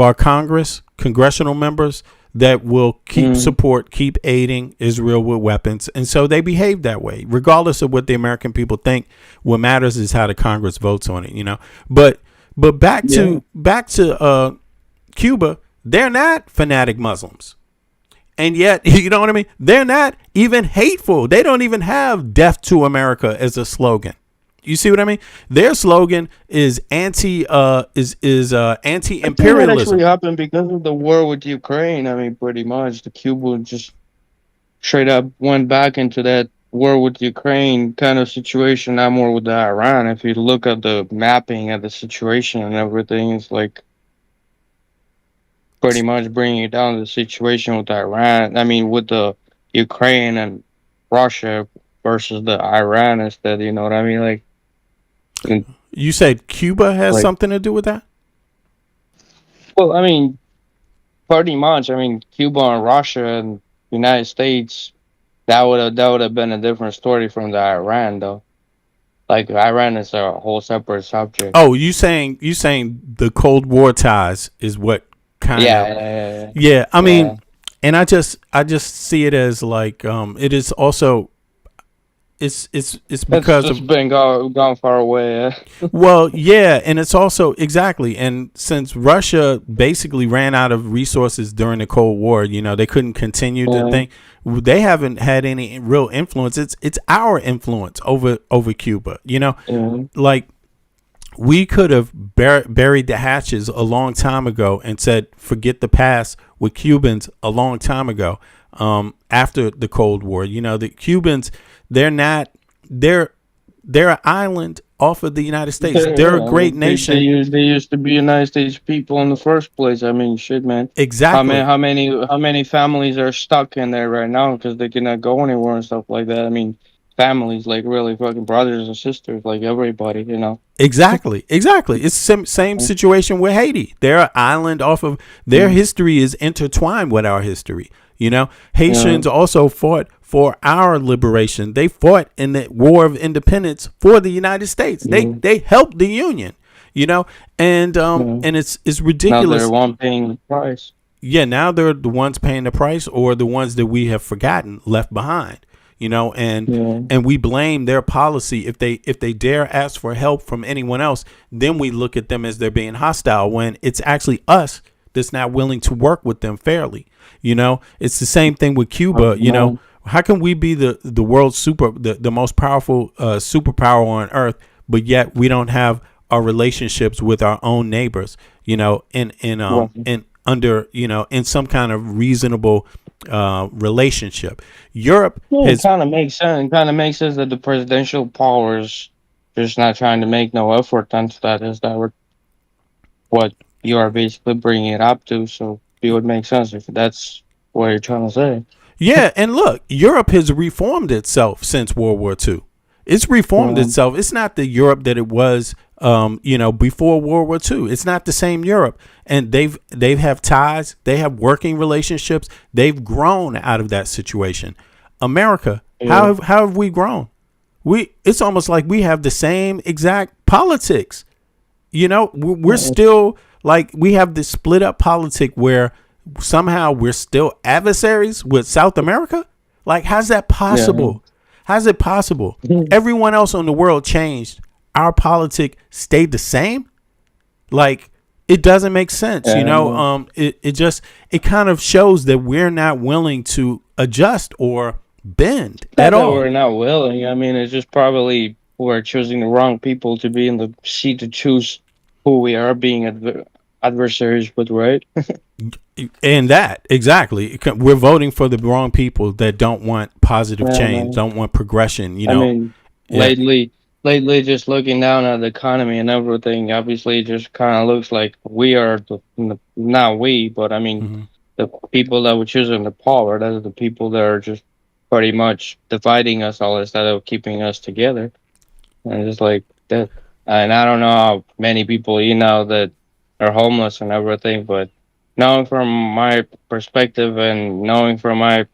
our congressional members that will keep aiding Israel with weapons. And so they behave that way, regardless of what the American people think. What matters is how the Congress votes on it, you know. But back to Cuba, they're not fanatic Muslims. And yet, you know what I mean? They're not even hateful. They don't even have death to America as a slogan. You see what I mean? Their slogan is anti-imperialism. That actually happened because of the war with Ukraine. I mean, pretty much the Cuba just straight up went back into that war with Ukraine kind of situation, not more with the Iran. If you look at the mapping of the situation and everything, it's like pretty much bringing it down to the situation with Iran. I mean, with the Ukraine and Russia versus the Iran instead. You know what I mean? Like, you said Cuba has something to do with that? Well, I mean, pretty much. I mean, Cuba and Russia and United States, that would have been a different story from the Iran, though. Like, Iran is a whole separate subject. Oh, you saying the Cold War ties is what kind of yeah. I mean, and I just see it as like it is also. It's because it's been gone far away. Well, yeah, and it's also exactly, and since Russia basically ran out of resources during the Cold War, you know, they couldn't continue the thing. They haven't had any real influence. It's our influence over Cuba. You know, like we could have buried the hatches a long time ago and said forget the past with Cubans a long time ago. After the Cold War, you know, the Cubans. They're an island off of the United States. They're a great nation. They used to be United States people in the first place. I mean, shit, man. Exactly. How many families are stuck in there right now because they cannot go anywhere and stuff like that? I mean, families like really fucking brothers and sisters, like everybody, you know. Exactly. It's the same situation with Haiti. They're an island off of their history is intertwined with our history. You know, Haitians also fought for our liberation. They fought in the War of Independence for the United States. They helped the Union, you know, and it's ridiculous. Now they're one paying the price. Yeah, now they're the ones paying the price, or the ones that we have forgotten, left behind. You know, and we blame their policy if they dare ask for help from anyone else. Then we look at them as they're being hostile when it's actually us that's not willing to work with them fairly. You know, it's the same thing with Cuba. You know, how can we be the world's the most powerful superpower on earth, but yet we don't have our relationships with our own neighbors? You know, in under, you know, in some kind of reasonable relationship. Europe it kind of makes sense. It kind of makes sense that the presidential powers just not trying to make no effort onto that. Is that what you are basically bringing it up to? So it would make sense if that's what you're trying to say. Yeah, and look, Europe has reformed itself since World War II. It's reformed itself. It's not the Europe that it was, you know, before World War II. It's not the same Europe, and they have ties. They have working relationships. They've grown out of that situation. America, how have we grown? It's almost like we have the same exact politics. You know, we're still like we have this split up politic where somehow we're still adversaries with South America. Like, how's that possible? How's it possible? Everyone else in the world changed. Our politic stayed the same. Like, it doesn't make sense, you know. It kind of shows that we're not willing to adjust or bend at all. We're not willing. I mean, it's just probably we're choosing the wrong people to be in the seat to choose who we are being adversaries with, right? And that exactly, we're voting for the wrong people that don't want positive Yeah, change, man. don't want progression. You I know, mean, yeah. lately, just looking down at the economy and everything, obviously, it just kind of looks like we are not we, but I mean, Mm-hmm. the people that we're choosing the power, those are the people that are just pretty much dividing us all instead of keeping us together. And it's like that. And I don't know how many people that are homeless and everything, but knowing from my perspective and knowing from my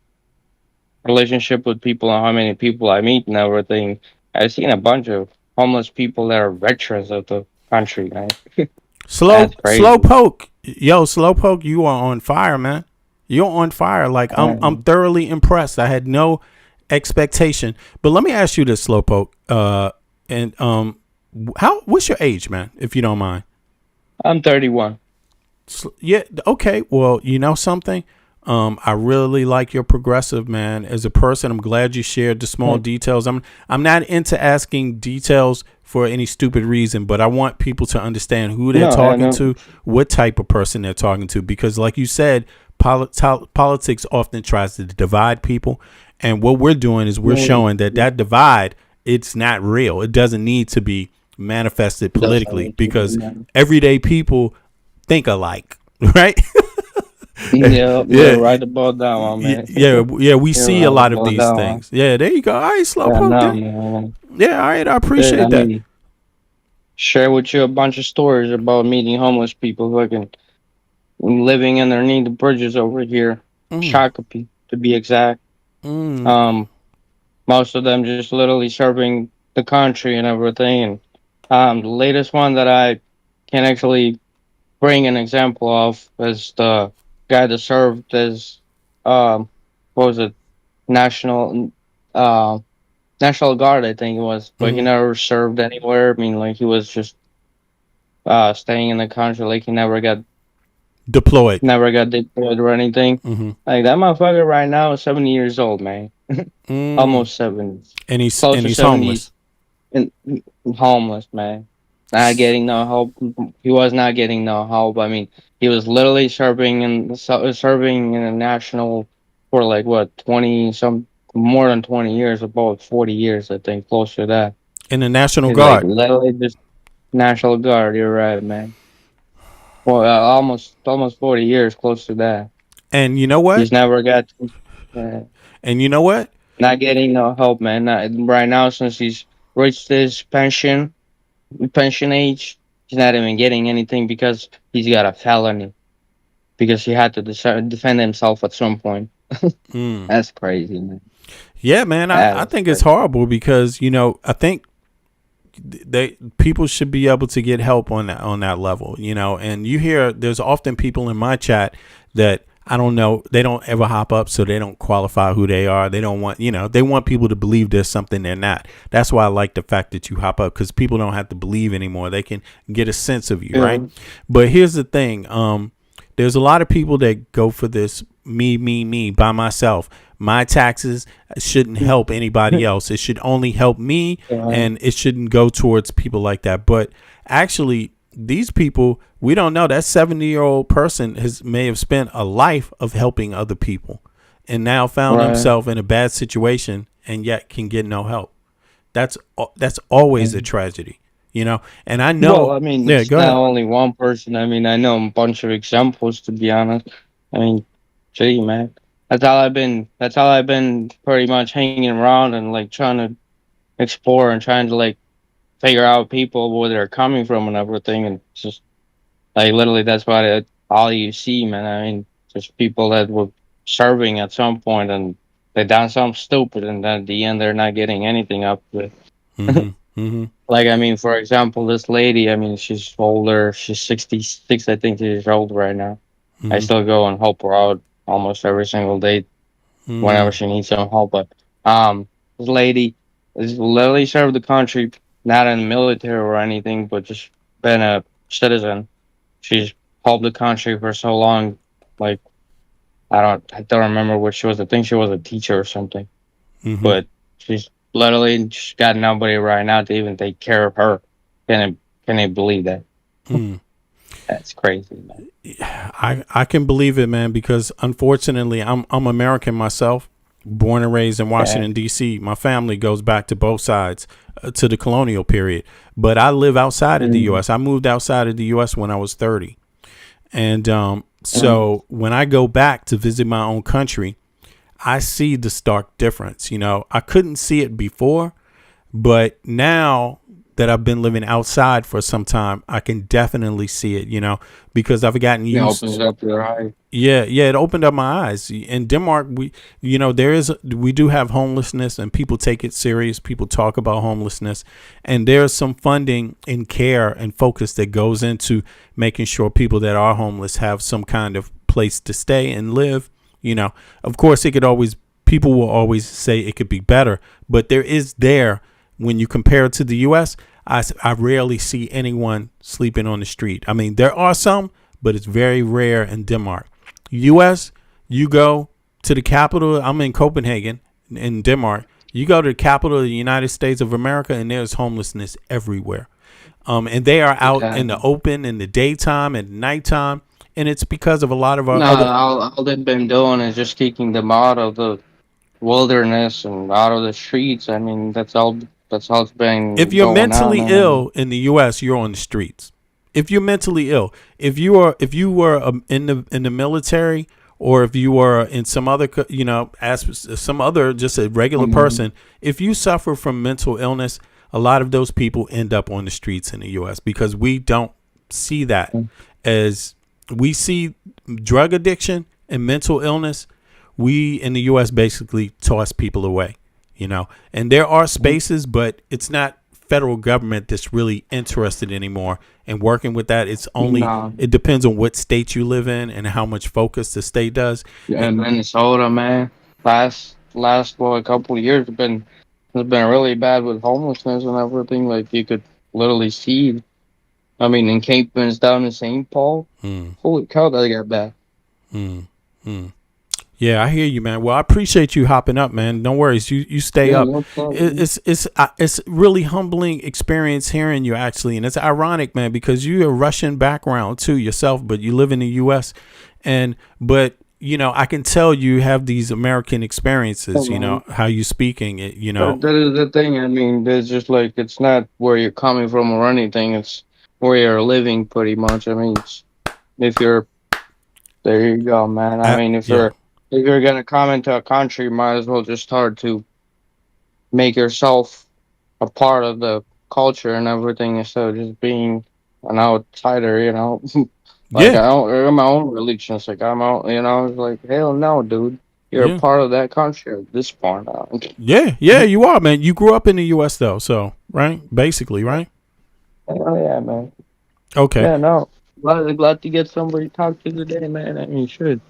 relationship with people and how many people I meet and everything, I've seen a bunch of homeless people that are veterans of the country, man. That's Slow crazy. poke, yo, slow poke. You are on fire, man. You're on fire. Like I'm thoroughly impressed. I had no expectation. But let me ask you this, slow poke. And what's your age, man? If you don't mind. I'm 31. Yeah. Okay. Well, you know something. I really like your progressive, man. As a person, I'm glad you shared the small details. I'm not into asking details for any stupid reason, but I want people to understand who they're talking to, what type of person they're talking to, because like you said, politics often tries to divide people. And what we're doing is we're showing that divide, it's not real. It doesn't need to be manifested politically because everyday people think alike, right? Yeah, right about that one, man. Yeah, we see a right lot of about these that things. Yeah, there you go. All right, slow Yeah, poke. no, There. man. Yeah, all right, I Dude, appreciate that. mean, share with you a bunch of stories about meeting homeless people fucking living underneath the bridges over here, Shakopee to be exact. Most of them just literally serving the country and everything. And the latest one that I can actually bring an example of is the guy that served as what was it, national uh National Guard, I think it was, but he never served anywhere. I mean, like he was just staying in the country, like he deployed or anything. Like that motherfucker right now is 70 years old, man. Almost 70. And he's Close to 70s homeless. and homeless, man. Not getting no help. He was not getting no help. I mean, he was literally serving in a national for like what 20 some more than 20 years, about 40 years, I think, close to that. In the National He's like Guard. literally just National Guard. You're right, man. Well, almost 40 years, close to that. And you know what? He's never got. And you know what? Not getting no help, man. Right now, since he's reached his pension age, he's not even getting anything because he's got a felony. Because he had to defend himself at some point. That's crazy, man. Yeah, man. I think it's horrible because I think people should be able to get help on that level, and you hear there's often people in my chat that I don't know, they don't ever hop up, so they don't qualify who they are. They don't want, they want people to believe there's something they're not. That's why I like the fact that you hop up, because people don't have to believe anymore. They can get a sense of you, right? But here's the thing. There's a lot of people that go for this me by myself. My taxes shouldn't help anybody else. It should only help me, and it shouldn't go towards people like that. But actually, these people, we don't know. That 70-year-old person may have spent a life of helping other people and now found himself in a bad situation and yet can get no help. That's always a tragedy, and I know. Well, I mean, it's not only one person. I mean, I know a bunch of examples, to be honest. I mean, gee, man. That's all I've been pretty much hanging around and like trying to explore and trying to like figure out people where they're coming from and everything, and just like literally that's what all you see, man. I mean, just people that were serving at some point and they done something stupid, and then at the end they're not getting anything up with. Like, I mean, for example, this lady, I mean, she's older. She's 66, I think, years old right now. I still go and help her out almost every single day whenever she needs some help. But this lady has literally served the country, not in the military or anything, but just been a citizen. She's helped the country for so long. Like, I don't remember what she was. I think she was a teacher or something. But she's literally just got nobody right now to even take care of her. Can I believe that? That's crazy, man. I can believe it, man, because unfortunately I'm American myself, born and raised in Washington, D.C. My family goes back to both sides to the colonial period. But I live outside of the U.S. I moved outside of the U.S. when I was 30. And so when I go back to visit my own country, I see the stark difference. You know, I couldn't see it before, but now that I've been living outside for some time, I can definitely see it, you know, because I've gotten used. It opens up your eyes. Yeah, it opened up my eyes. In Denmark, we do have homelessness, and people take it serious. People talk about homelessness, and there's some funding and care and focus that goes into making sure people that are homeless have some kind of place to stay and live. You know, of course, people will always say it could be better, but when you compare it to the U.S., I rarely see anyone sleeping on the street. I mean, there are some, but it's very rare in Denmark. U.S., you go to the capital. I'm in Copenhagen, in Denmark. You go to the capital of the United States of America, and there's homelessness everywhere. And they are out in the open in the daytime and nighttime, and it's because of a lot of our all they've been doing is just kicking them out of the wilderness and out of the streets. I mean, that's all it's been. If you're going mentally on, ill in the U.S., you're on the streets. If you're mentally ill, if you were in the military, or if you were in some other, as some other just a regular person, if you suffer from mental illness, a lot of those people end up on the streets in the U.S. because we don't see that as we see drug addiction and mental illness. We in the U.S. basically toss people away. You know, and there are spaces, but it's not federal government that's really interested anymore in working with that. It's only it depends on what state you live in and how much focus the state does. Yeah, and Minnesota, man, last a couple of years has been really bad with homelessness and everything. Like you could literally see. I mean, in Cape Ben's down in St. Paul, holy cow, that got bad. Yeah, I hear you, man. Well, I appreciate you hopping up, man. No worries. You stay up. No It's really humbling experience hearing you, actually. And it's ironic, man, because you're a Russian background too yourself, but you live in the U.S. But I can tell you have these American experiences, how you speaking it, That is the thing. I mean, there's just like, it's not where you're coming from or anything. It's where you're living pretty much. I mean, there you go, man. I mean, if you're going to come into a country, you might as well just start to make yourself a part of the culture and everything instead of just being an outsider, Like, I don't, my own religions, like, I'm out, it's like, hell no, dude. You're a part of that country at this point. Yeah, you are, man. You grew up in the U.S., though, so, right? Basically, right? Oh, yeah, man. Okay. Yeah, no. Glad to get somebody to talk to today, man. I mean, should.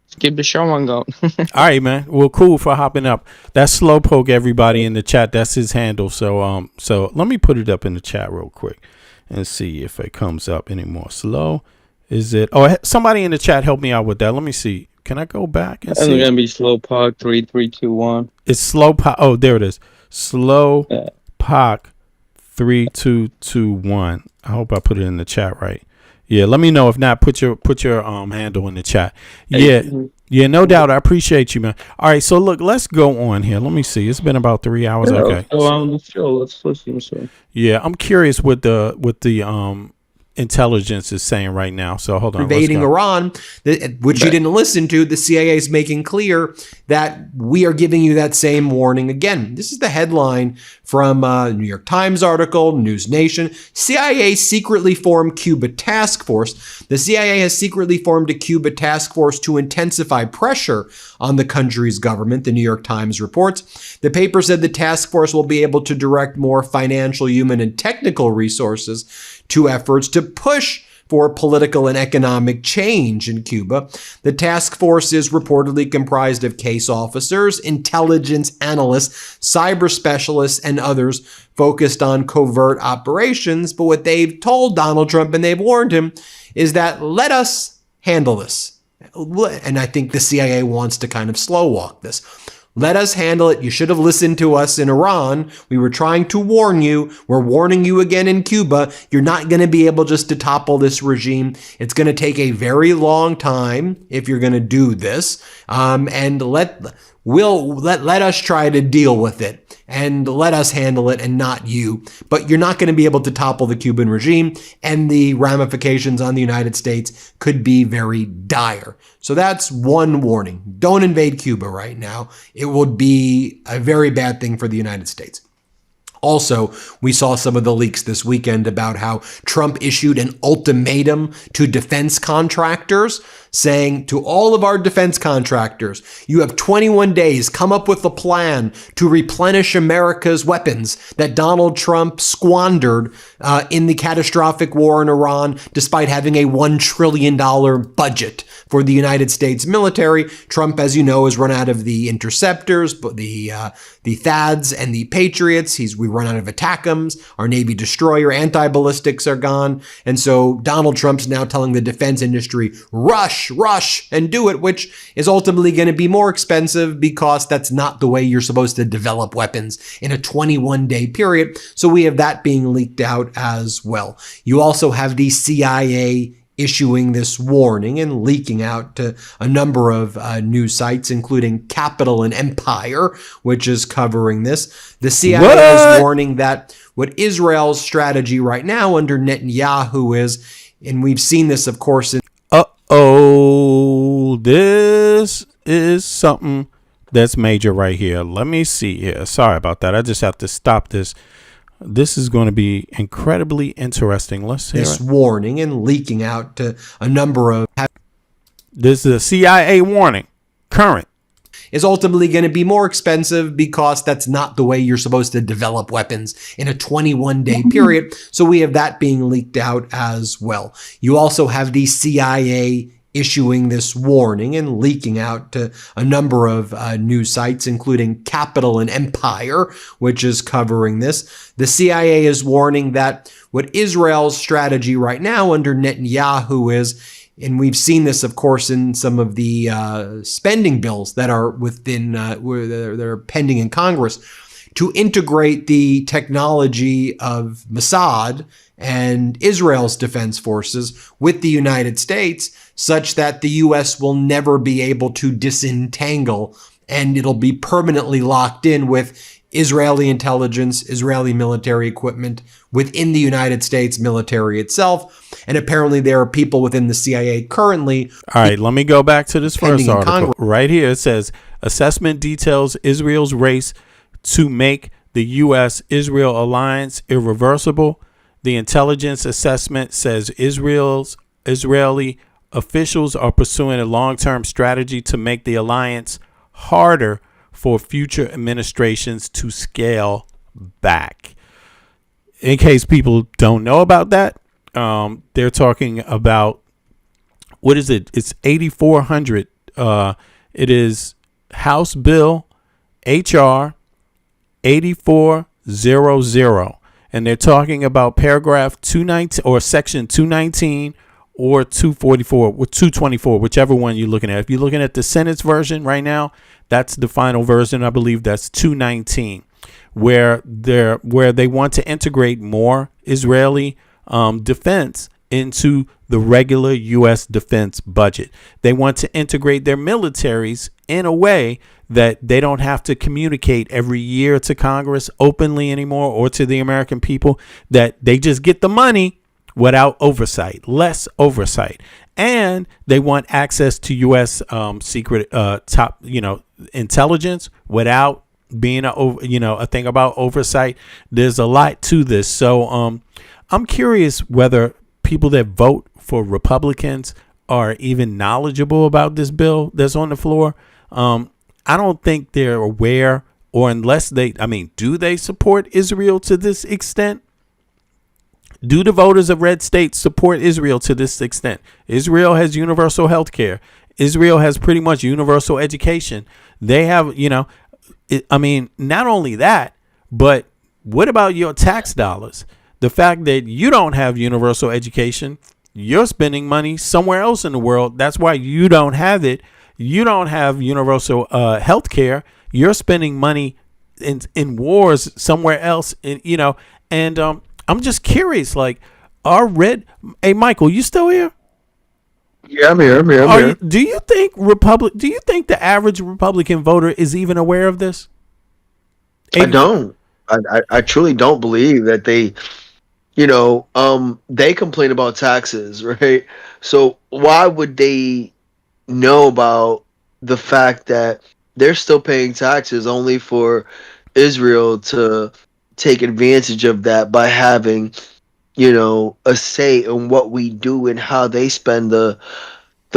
Let's keep the show on going. All right, man. Well, cool for hopping up. That's Slowpoke, everybody in the chat. That's his handle. So let me put it up in the chat real quick and see if it comes up anymore. Slow. Is it? Oh, somebody in the chat help me out with that. Let me see. Can I go back and see? It's gonna be Slowpoke 3321. It's Slowpoke. Oh, there it is. Slowpoke 3221. I hope I put it in the chat right. Yeah, let me know if not. Put your handle in the chat. Yeah, no doubt. I appreciate you, man. All right, so look, let's go on here. Let me see. It's been about 3 hours. Okay. So on the show, let's listen to it. Yeah, I'm curious what the intelligence is saying right now. So hold on. Invading Iran, which you didn't listen to, the CIA is making clear that we are giving you that same warning again. This is the headline from New York Times article, News Nation. CIA secretly formed Cuba task force. The CIA has secretly formed a Cuba task force to intensify pressure on the country's government, the New York Times reports. The paper said the task force will be able to direct more financial, human, and technical resources to efforts to push for political and economic change in Cuba. The task force is reportedly comprised of case officers, intelligence analysts, cyber specialists, and others focused on covert operations. But what they've told Donald Trump, and they've warned him, is that let us handle this. And I think the CIA wants to kind of slow walk this. Let us handle it. You should have listened to us in Iran. We were trying to warn you. We're warning you again in Cuba. You're not going to be able just to topple this regime. It's going to take a very long time if you're going to do this. And let us try to deal with it and let us handle it and not you. But you're not going to be able to topple the Cuban regime, and the ramifications on the United States could be very dire. So that's one warning. Don't invade Cuba right now. It would be a very bad thing for the United States. Also, we saw some of the leaks this weekend about how Trump issued an ultimatum to defense contractors, saying to all of our defense contractors, you have 21 days, come up with a plan to replenish America's weapons that Donald Trump squandered in the catastrophic war in Iran, despite having a $1 trillion budget for the United States military. Trump, as you know, has run out of the interceptors, but the THAADs and the Patriots. We run out of ATACMS. Our Navy destroyer anti-ballistics are gone. And so Donald Trump's now telling the defense industry, rush and do it, which is ultimately going to be more expensive because that's not the way you're supposed to develop weapons in a 21-day period. So we have that being leaked out as well. You also have the CIA issuing this warning and leaking out to a number of news sites, including Capital and Empire, which is covering this. The CIA is warning that what Israel's strategy right now under Netanyahu is, and we've seen this, of course, in this is something that's major right here. Let me see here. Sorry about that. I just have to stop this. This is going to be incredibly interesting. Let's hear this it. Warning and leaking out to a number of. This is a CIA warning. Current. Is ultimately going to be more expensive because that's not the way you're supposed to develop weapons in a 21-day period. So we have that being leaked out as well. You also have the CIA issuing this warning and leaking out to a number of news sites, including Capital and Empire, which is covering this. The CIA is warning that what Israel's strategy right now under Netanyahu is, and we've seen this, of course, in some of the spending bills that are within, they're pending in Congress, to integrate the technology of Mossad and Israel's defense forces with the United States, such that the U.S. will never be able to disentangle, and it'll be permanently locked in with Israeli intelligence, Israeli military equipment within the United States military itself. And apparently there are people within the CIA currently. All right, let me go back to this first article. Right here it says, assessment details Israel's race to make the U.S.-Israel alliance irreversible. The intelligence assessment says Israeli officials are pursuing a long-term strategy to make the alliance harder for future administrations to scale back. In case people don't know about that, they're talking about, what is it? It's 8400. It is House Bill HR 8400. And they're talking about paragraph 219 or section 219 or 244 or 224, whichever one you're looking at. If you're looking at the Senate's version right now, that's the final version. I believe that's 219, where they want to integrate more Israeli defense into the regular U.S. defense budget. They want to integrate their militaries in a way that they don't have to communicate every year to Congress openly anymore or to the American people, that they just get the money without oversight, less oversight. And they want access to U.S. secret top, intelligence without being a thing about oversight. There's a lot to this. So I'm curious whether people that vote for Republicans are even knowledgeable about this bill that's on the floor. I don't think they're aware, or unless do they support Israel to this extent? Do the voters of red states support Israel to this extent? Israel has universal health care. Israel has pretty much universal education. They have, not only that, but what about your tax dollars? The fact that you don't have universal education, you're spending money somewhere else in the world. That's why you don't have it. You don't have universal health care. You're spending money in wars somewhere else, and I'm just curious, like, hey, Michael, you still here? Yeah, I'm here. Do you think the average Republican voter is even aware of this? I don't. I truly don't believe that they, they complain about taxes, right? So why would they know about the fact that they're still paying taxes only for Israel to take advantage of that by having, a say in what we do and how they spend the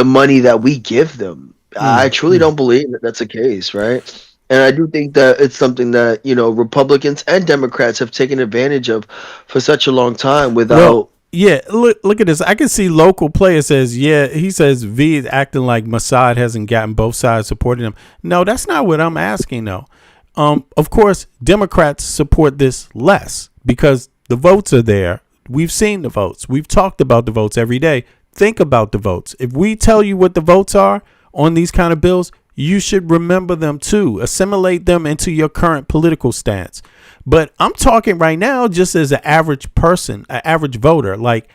money that we give them? I truly don't believe that that's the case, right? And I do think that it's something that, Republicans and Democrats have taken advantage of for such a long time without. Yeah, look at this. I can see local players he says V is acting like Mossad hasn't gotten both sides supporting him. No, that's not what I'm asking though. Of course, Democrats support this less because the votes are there. We've seen the votes. We've talked about the votes every day. Think about the votes. If we tell you what the votes are on these kind of bills, you should remember them too. Assimilate them into your current political stance. But I'm talking right now just as an average person, an average voter. Like,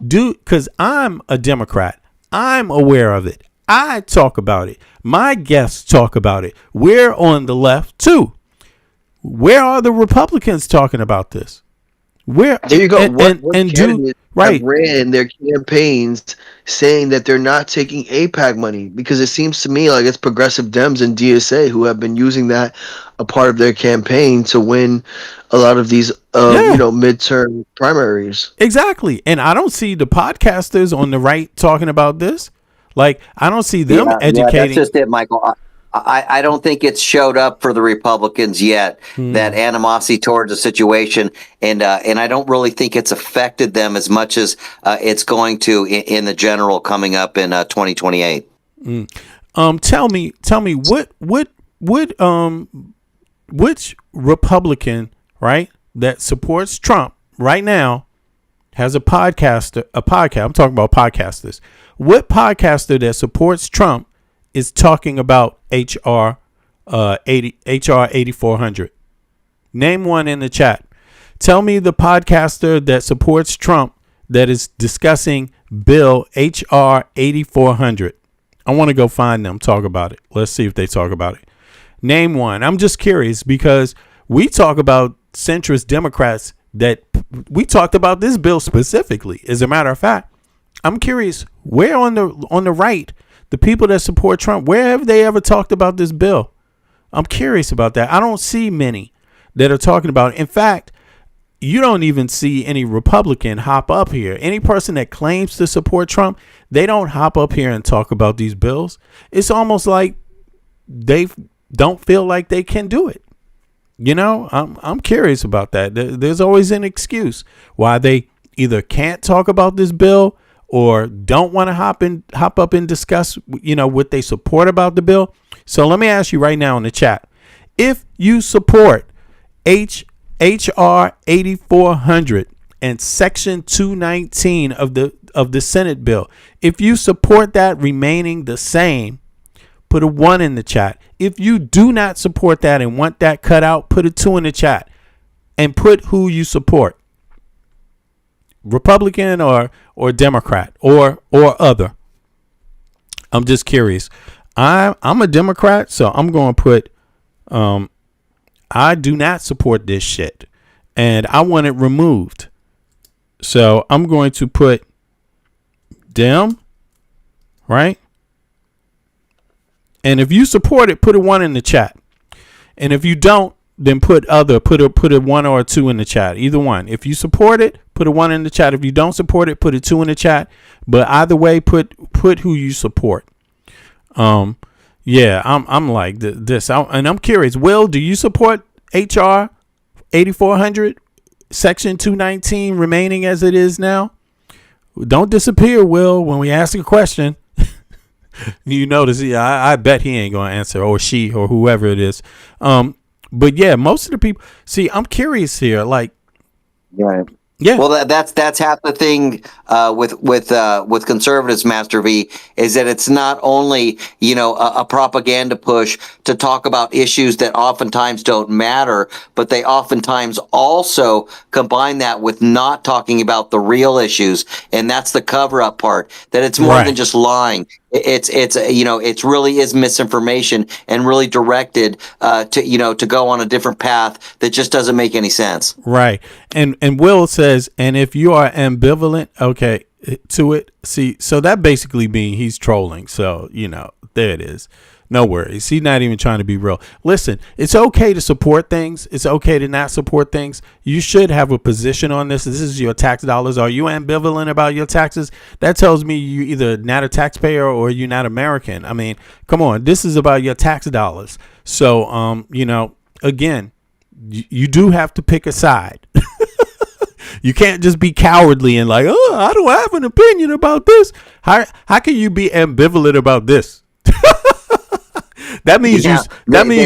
because I'm a Democrat. I'm aware of it. I talk about it. My guests talk about it. We're on the left too. Where are the Republicans talking about this? There you go. What candidates have ran their campaigns saying that they're not taking AIPAC money? Because it seems to me like it's progressive Dems and DSA who have been using that a part of their campaign to win a lot of these, midterm primaries. Exactly. And I don't see the podcasters on the right talking about this. Like, I don't see them educating. Yeah, that's just it, Michael. I don't think it's showed up for the Republicans yet, that animosity towards the situation, and I don't really think it's affected them as much as it's going to in the general coming up in 2028. Tell me which Republican, right, that supports Trump right now has a podcast. I'm talking about podcasters. What podcaster that supports Trump is talking about HR 8400? Name one in the chat. Tell me the podcaster that supports Trump that is discussing Bill HR 8400. I want to go find them, talk about it. Let's see if they talk about it. Name one. I'm just curious because we talk about centrist Democrats that we talked about this bill specifically. As a matter of fact, I'm curious where on the right, the people that support Trump, where have they ever talked about this bill? I'm curious about that. I don't see many that are talking about it. In fact, you don't even see any Republican hop up here. Any person that claims to support Trump, they don't hop up here and talk about these bills. It's almost like they don't feel like they can do it. I'm curious about that. There's always an excuse why they either can't talk about this bill or don't want to hop up and discuss, what they support about the bill. So let me ask you right now in the chat, if you support HR 8400 and Section 219 of the Senate bill, if you support that remaining the same, put a 1 in the chat. If you do not support that and want that cut out, put a 2 in the chat and put who you support. Republican or Democrat or other. I'm just curious. I'm a Democrat, so I'm going to put I do not support this shit and I want it removed. So I'm going to put Dem, right? And if you support it, put a 1 in the chat. And if you don't, then put other, put a 1 or a 2 in the chat. Either one. If you support it, put a 1 in the chat. If you don't support it, put a 2 in the chat. But either way, put who you support. Yeah, I'm like this. And I'm curious. Will, do you support HR 8400, Section 219 remaining as it is now? Don't disappear, Will, when we ask a question. You notice, I bet he ain't going to answer, or she, or whoever it is. But yeah, most of the people. See, I'm curious here. Like, right. Yeah. Well, that's half the thing with conservatives, Master V, is that it's not only a propaganda push to talk about issues that oftentimes don't matter, but they oftentimes also combine that with not talking about the real issues, and that's the cover up part. That it's more than just lying. It's really is misinformation and really directed to go on a different path that just doesn't make any sense. Right. And Will says, and if you are ambivalent, okay, to it, see, so that basically means he's trolling. So, there it is. No worries. He's not even trying to be real. Listen, it's okay to support things. It's okay to not support things. You should have a position on this. This is your tax dollars. Are you ambivalent about your taxes? That tells me you're either not a taxpayer or you're not American. I mean, come on. This is about your tax dollars. So, again, you do have to pick a side. You can't just be cowardly and like, oh, I don't have an opinion about this. How can you be ambivalent about this? That means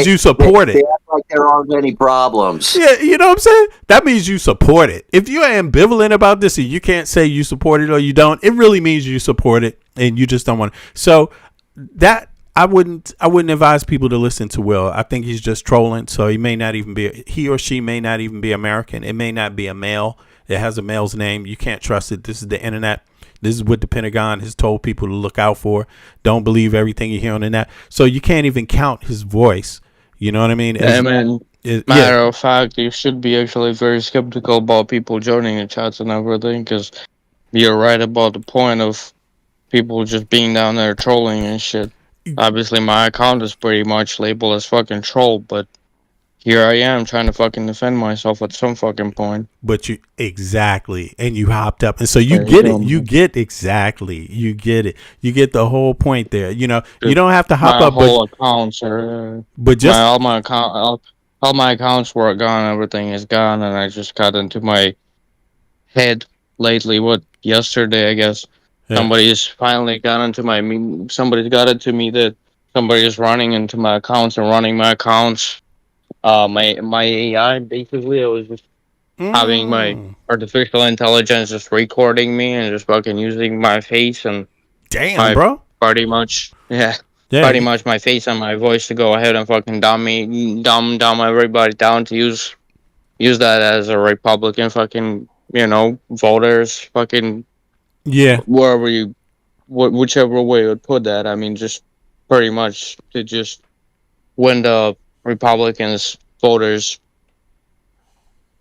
you support it. They act like there aren't any problems. Yeah, you know what I'm saying? That means you support it. If you're ambivalent about this and you can't say you support it or you don't, it really means you support it and you just don't want to. So that I wouldn't advise people to listen to Will. I think he's just trolling. So he or she may not even be American. It may not be a male. It has a male's name. You can't trust it. This is the internet. This is what the Pentagon has told people to look out for. Don't believe everything you hear on the net. So you can't even count his voice. You know what I mean? Matter of fact, you should be actually very skeptical about people joining the chats and everything, because you're right about the point of people just being down there trolling and shit. Obviously, my account is pretty much labeled as fucking troll, but here I am trying to fucking defend myself at some fucking point. But and you hopped up, and so you get it. You get exactly. You get it. You get the whole point there. You don't have to hop up. Whole accounts are, but just all my accounts were gone. Everything is gone, and I just got into my head lately. Yesterday, I guess somebody's finally got into somebody's got it to me that somebody is running into my accounts and running my accounts. My AI, basically, I was just having my artificial intelligence just recording me and just fucking using my face and bro, pretty much my face and my voice to go ahead and fucking dumb everybody down to use that as a Republican fucking voters fucking wherever whichever way you would put that. I mean, just pretty much to just win the Republicans voters.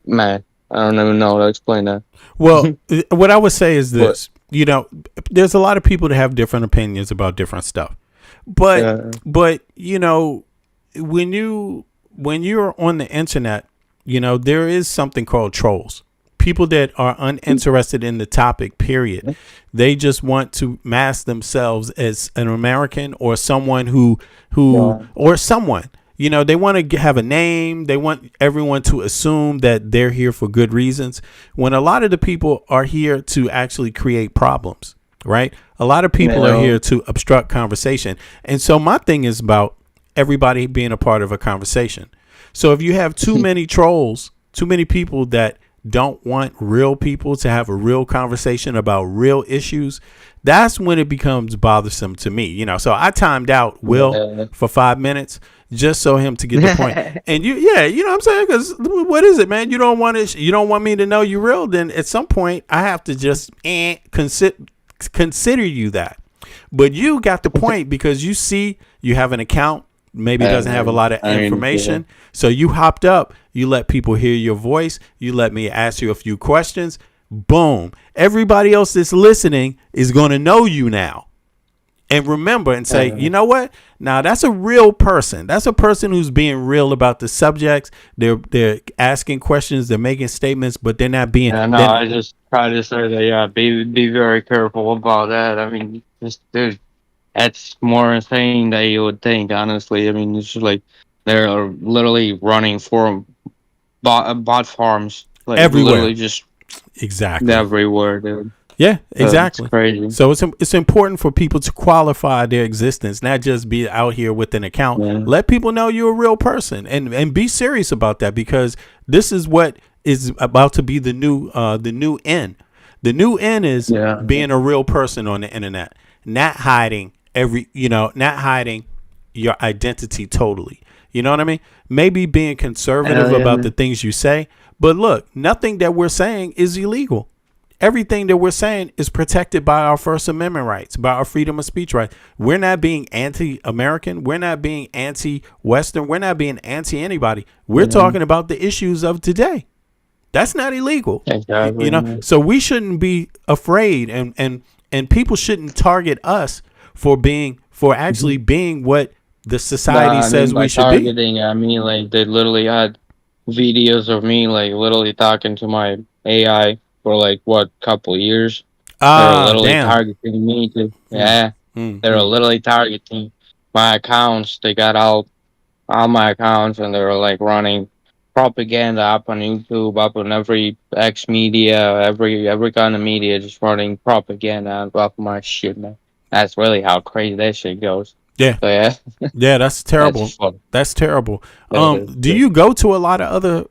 Man, I don't even know how to explain that. Well, what I would say is this: there's a lot of people that have different opinions about different stuff, but when you're on the internet, there is something called trolls. People that are uninterested in the topic, period. They just want to mask themselves as an American or someone or someone. They want to have a name. They want everyone to assume that they're here for good reasons, when a lot of the people are here to actually create problems, right? A lot of people are here to obstruct conversation. And so my thing is about everybody being a part of a conversation. So if you have too many trolls, too many people that don't want real people to have a real conversation about real issues, that's when it becomes bothersome to me. So I timed out Will for 5 minutes just so him to get the point. And you know what I'm saying? Because what is it, man? You don't want me to know you're real. Then at some point I have to just consider you that. But you got the point because you see you have an account. Maybe it doesn't have a lot of information. So you hopped up. You let people hear your voice. You let me ask you a few questions. Boom. Everybody else that's listening is going to know you now. And remember and say, you know what? Now that's a real person. That's a person who's being real about the subjects. They're asking questions. They're making statements, but they're not being. I just try to say that. Be very careful about that. I mean, that's more insane than you would think. Honestly, I mean, it's just like they're literally running for bot farms, like everywhere. Literally just everywhere, dude. Yeah, exactly. It's crazy. So it's important for people to qualify their existence, not just be out here with an account. Let people know you're a real person and be serious about that, because this is what is about to be the new N. The new N is being a real person on the internet, not hiding not hiding your identity totally. You know what I mean? Maybe being conservative about the things you say, but look, nothing that we're saying is illegal. Everything that we're saying is protected by our First Amendment rights, by our freedom of speech rights. We're not being anti-American. We're not being anti-Western. We're not being anti-anybody. We're talking about the issues of today. That's not illegal. Exactly. You know, so we shouldn't be afraid, and people shouldn't target us for actually being what the society says we should be. Targeting, I mean, like they literally had videos of me like literally talking to my AI for like couple years. They're literally targeting me too. Yeah, they're literally targeting my accounts. They got all my accounts, and they were like running propaganda up on YouTube, up on every X media, every kind of media, just running propaganda off my shit, man. That's really how crazy that shit goes. Yeah. So, yeah. Yeah, that's terrible. That's terrible. Do you go to a lot of other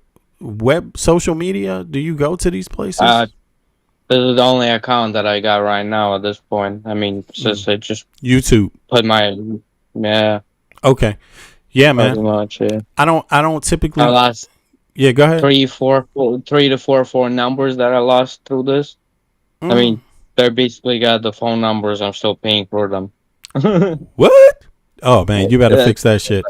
social media? Do you go to these places? This is the only account that I got right now at this point. I mean, since I just YouTube. Put my Okay. Yeah, man. Pretty much, yeah. I don't typically. I lost. Yeah, go ahead. 3 to 4 numbers that I lost through this. I mean, they basically got the phone numbers. I'm still paying for them. What? Oh man, you better fix that shit.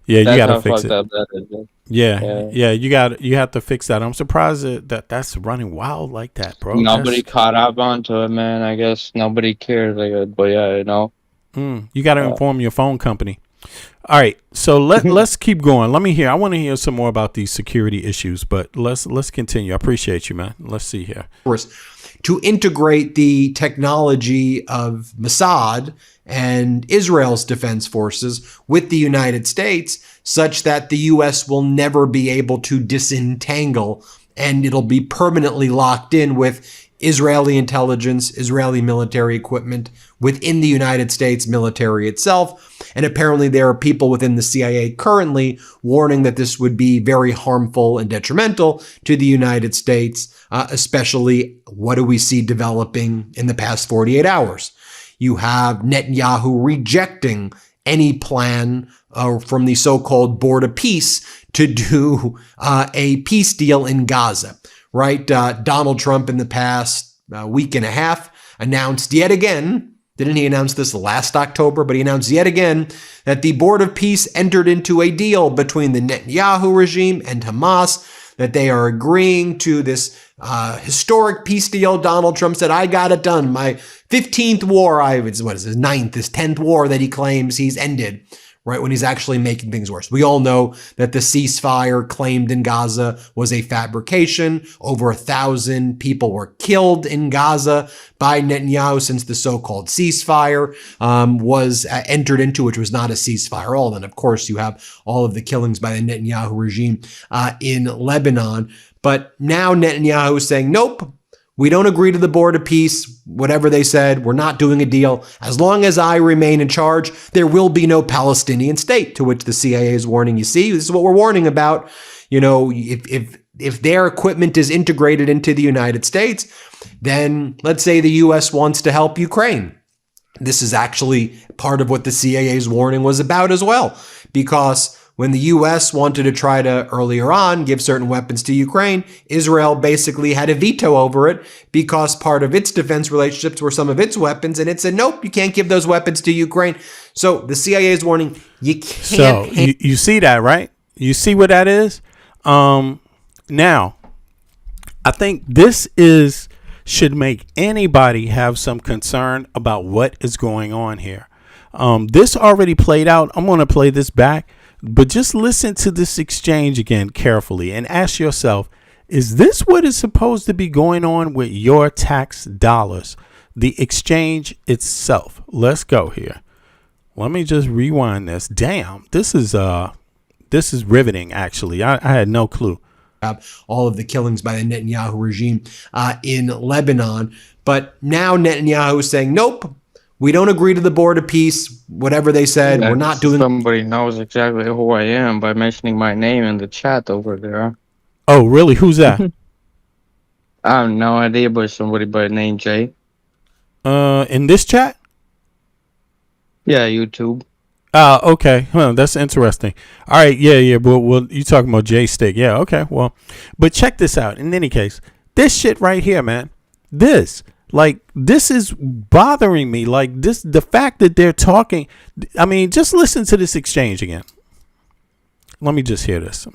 Yeah, you gotta fix it. Yeah, you have to fix that. I'm surprised that's running wild like that, bro. Nobody caught up onto it, man. I guess nobody cares. But yeah, you know. You got to inform your phone company. All right, so let's keep going. Let me hear. I want to hear some more about these security issues, but let's continue. I appreciate you, man. Let's see here. To integrate the technology of Mossad and Israel's defense forces with the United States, such that the U.S. will never be able to disentangle, and it'll be permanently locked in with Israeli intelligence, Israeli military equipment within the United States military itself. And apparently there are people within the CIA currently warning that this would be very harmful and detrimental to the United States, especially what do we see developing in the past 48 hours? You have Netanyahu rejecting any plan from the so-called Board of Peace to do a peace deal in Gaza. Right? Donald Trump in the past week and a half announced yet again, didn't he announce this last October, but he announced yet again that the Board of Peace entered into a deal between the Netanyahu regime and Hamas, that they are agreeing to this historic peace deal. Donald Trump said, I got it done. My 15th war, his 10th war that he claims he's ended. Right, when he's actually making things worse. We all know that the ceasefire claimed in Gaza was a fabrication. Over 1,000 people were killed in Gaza by Netanyahu since the so-called ceasefire was entered into, which was not a ceasefire at all. Then, of course, you have all of the killings by the Netanyahu regime in Lebanon. But now Netanyahu is saying, nope. We don't agree to the Board of Peace, whatever they said. We're not doing a deal. As long as I remain in charge, there will be no Palestinian state, to which the CIA is warning. You see, this is what we're warning about. You know, if their equipment is integrated into the United States, then let's say the U.S. wants to help Ukraine. This is actually part of what the CIA's warning was about as well, because when the U.S. wanted to try to, earlier on, give certain weapons to Ukraine, Israel basically had a veto over it because part of its defense relationships were some of its weapons, and it said, nope, you can't give those weapons to Ukraine. So the CIA is warning, you can't... So you see that, right? You see what that is? Now, I think this should make anybody have some concern about what is going on here. This already played out. I'm going to play this back. But just listen to this exchange again carefully and ask yourself, is this what is supposed to be going on with your tax dollars? The exchange itself. Let's go here. Let me just rewind this. Damn, this is riveting, actually. I had no clue. All of the killings by the Netanyahu regime in Lebanon. But now Netanyahu is saying, nope. We don't agree to the Board of Peace, whatever they said. We're not doing... Somebody knows exactly who I am by mentioning my name in the chat over there. Oh, really? Who's that? I have no idea, but somebody by the name Jay. In this chat? Yeah, YouTube. Okay. Huh, that's interesting. All right. Yeah. Well, you talking about J Stick? Yeah. Okay. Well, but check this out. In any case, this shit right here, man. This is bothering me. Like this, the fact that they're talking. I mean, just listen to this exchange again. Let me just hear this.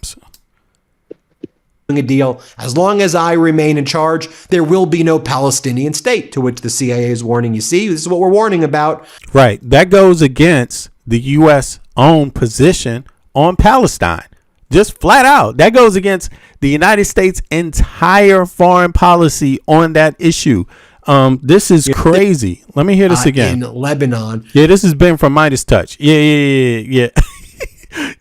A deal. As long as I remain in charge, there will be no Palestinian state, to which the CIA is warning. You see, this is what we're warning about. Right. That goes against the U.S. own position on Palestine. Just flat out. That goes against the United States' entire foreign policy on that issue. This is crazy. Let me hear this again. In Lebanon. Yeah, this has been from Midas Touch. Yeah.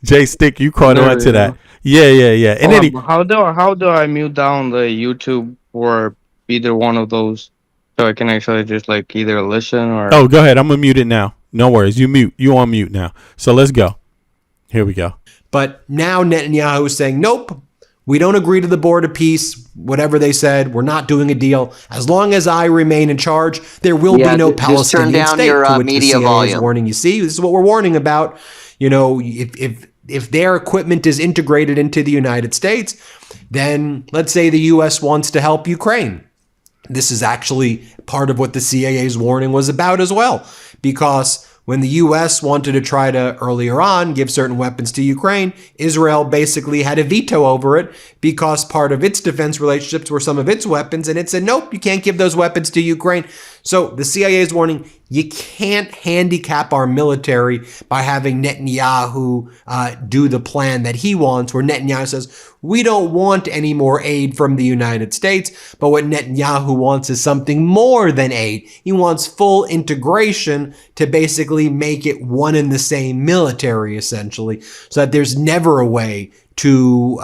Jay Stick, you caught on to that. Yeah. And then how do I mute down the YouTube for either one of those so I can actually just like either listen or? Oh, go ahead. I'm gonna mute it now. No worries. You on mute now. So let's go. Here we go. But now Netanyahu is saying, nope, we don't agree to the board of peace. Whatever they said, we're not doing a deal. As long as I remain in charge, there will be no Palestinian turn down state. your To which media the CIA volume. is warning. You see, this is what we're warning about. You know, if their equipment is integrated into the United States, then let's say the U.S. wants to help Ukraine. This is actually part of what the CIA's warning was about as well, because when the U.S. wanted to try to, earlier on, give certain weapons to Ukraine, Israel basically had a veto over it because part of its defense relationships were some of its weapons, and it said, nope, you can't give those weapons to Ukraine. So the CIA is warning, you can't handicap our military by having Netanyahu do the plan that he wants, where Netanyahu says, we don't want any more aid from the United States. But what Netanyahu wants is something more than aid. He wants full integration to basically make it one and the same military, essentially, so that there's never a way to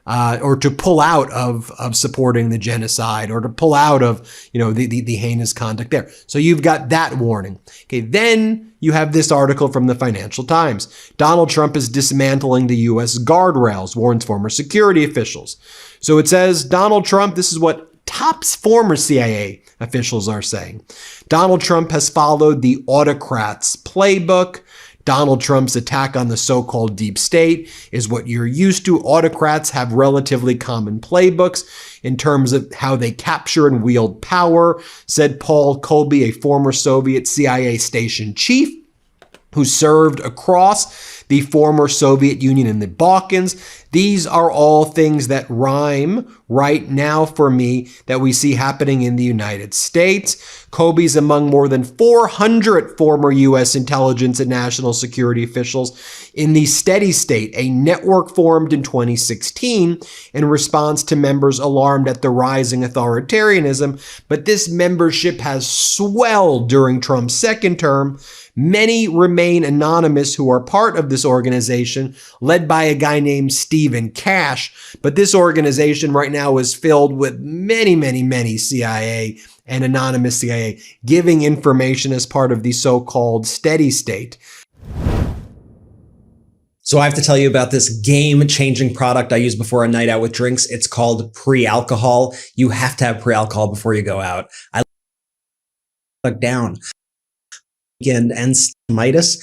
or to pull out of supporting the genocide, or to pull out of, the heinous conduct there. So you've got that warning. Okay, then you have this article from the Financial Times. Donald Trump is dismantling the U.S. guardrails, warns former security officials. So it says, Donald Trump, this is what top former CIA officials are saying. Donald Trump has followed the autocrats' playbook. Donald Trump's attack on the so-called deep state is what you're used to. Autocrats have relatively common playbooks in terms of how they capture and wield power, said Paul Colby, a former Soviet CIA station chief who served across the former Soviet Union and the Balkans. These are all things that rhyme right now for me that we see happening in the United States. Kobe's among more than 400 former U.S. intelligence and national security officials in the Steady State, a network formed in 2016 in response to members alarmed at the rising authoritarianism. But this membership has swelled during Trump's second term. Many remain anonymous who are part of this organization, led by a guy named Stephen Cash. But this organization right now is filled with many CIA and anonymous CIA giving information as part of the so-called steady state. So I have to tell you about this game-changing product I use before a night out with drinks. It's called pre-alcohol. You have to have pre-alcohol before you go out. I look down. And Midas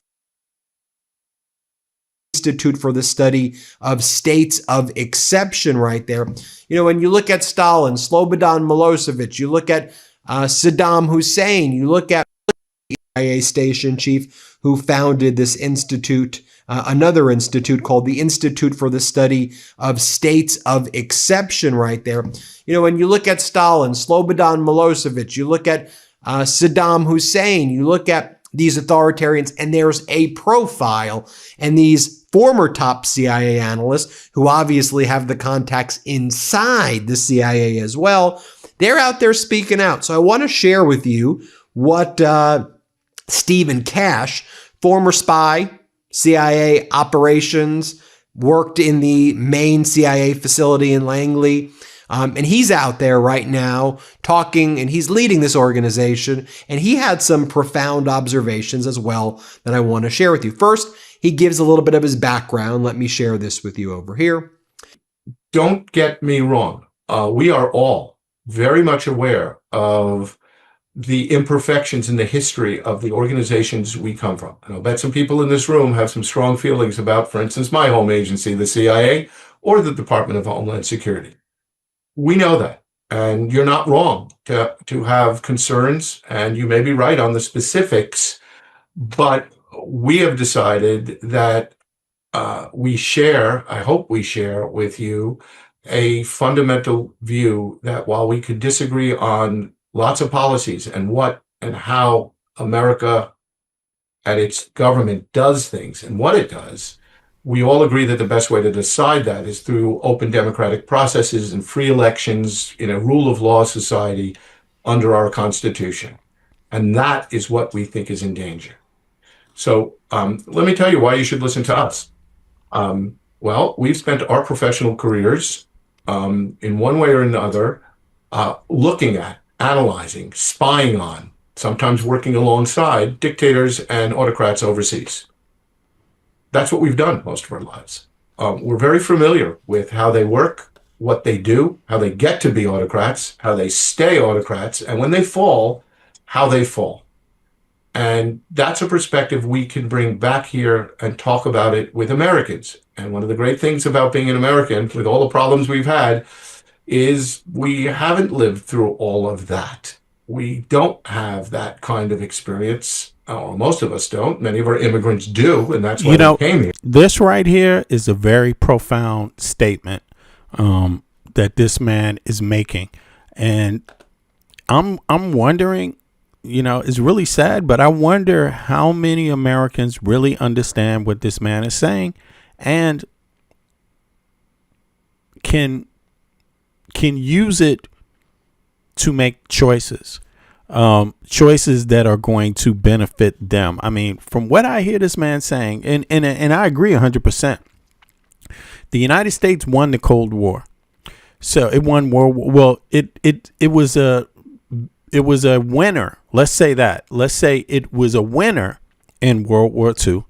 Institute for the Study of States of Exception right there. When you look at Stalin, Slobodan Milosevic, you look at Saddam Hussein, you look at the CIA station chief who founded this institute, another institute called the Institute for the Study of States of Exception right there. When you look at Stalin, Slobodan Milosevic, you look at Saddam Hussein, you look at these authoritarians, and there's a profile, and these former top CIA analysts who obviously have the contacts inside the CIA as well, they're out there speaking out. So I want to share with you what Stephen Cash, former spy, CIA operations, worked in the main CIA facility in Langley. And he's out there right now talking, and he's leading this organization. And he had some profound observations as well that I want to share with you. First, he gives a little bit of his background. Let me share this with you over here. Don't get me wrong. We are all very much aware of the imperfections in the history of the organizations we come from. And I'll bet some people in this room have some strong feelings about, for instance, my home agency, the CIA, or the Department of Homeland Security. We know that. And you're not wrong to have concerns, and you may be right on the specifics, but we have decided that we share, I hope we share with you, a fundamental view that while we could disagree on lots of policies and what and how America and its government does things and what it does, we all agree that the best way to decide that is through open democratic processes and free elections in a rule of law society under our Constitution. And that is what we think is in danger. So let me tell you why you should listen to us. Well, we've spent our professional careers in one way or another looking at, analyzing, spying on, sometimes working alongside dictators and autocrats overseas. That's what we've done most of our lives. We're very familiar with how they work, what they do, how they get to be autocrats, how they stay autocrats, and when they fall, how they fall. And that's a perspective we can bring back here and talk about it with Americans. And one of the great things about being an American, with all the problems we've had, is we haven't lived through all of that. We don't have that kind of experience. Most of us don't. Many of our immigrants do, and that's why they came here. This right here is a very profound statement that this man is making. And I'm wondering, it's really sad, but I wonder how many Americans really understand what this man is saying and can use it to make choices that are going to benefit them. I mean, from what I hear this man saying, and I agree 100%, the United States won the Cold War. So it won World War. Well, it was a winner. Let's say that. Let's say it was a winner in World War II.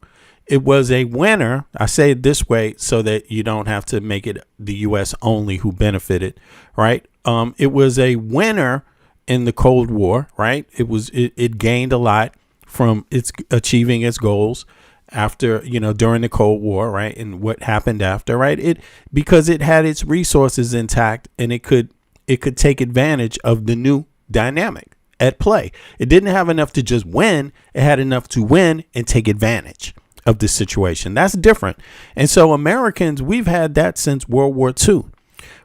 It was a winner. I say it this way so that you don't have to make it the U.S. only who benefited, right? It was a winner in the Cold War, right? It gained a lot from its achieving its goals after, during the Cold War, right? And what happened after, right? Because it had its resources intact and it could take advantage of the new dynamic at play. It didn't have enough to just win. It had enough to win and take advantage of the situation. That's different. And so Americans, we've had that since World War II.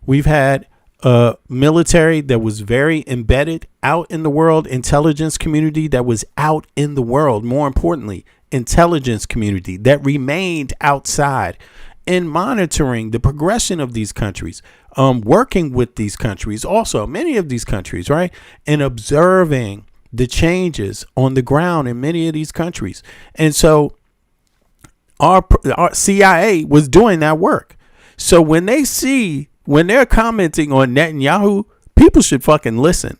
We've had a military that was very embedded out in the world, intelligence community that was out in the world. More importantly, intelligence community that remained outside and monitoring the progression of these countries, working with these countries, also many of these countries, right? And observing the changes on the ground in many of these countries. And so our CIA was doing that work. So when they're commenting on Netanyahu, people should fucking listen.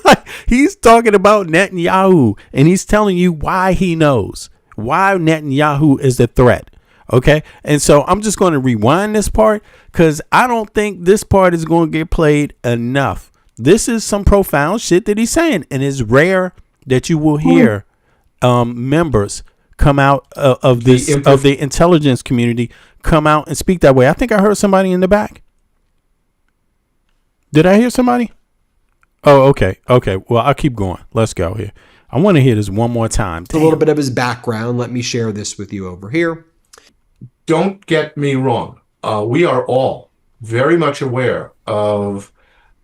Like, he's talking about Netanyahu and he's telling you why he knows why Netanyahu is a threat. Okay. And so I'm just going to rewind this part because I don't think this part is going to get played enough. This is some profound shit that he's saying. And it's rare that you will hear members come out of the intelligence community come out and speak that way. I think I heard somebody in the back. Did I hear somebody? Oh, okay. Okay. Well, I'll keep going. Let's go here. I want to hear this one more time. A little bit of his background. Let me share this with you over here. Don't get me wrong. We are all very much aware of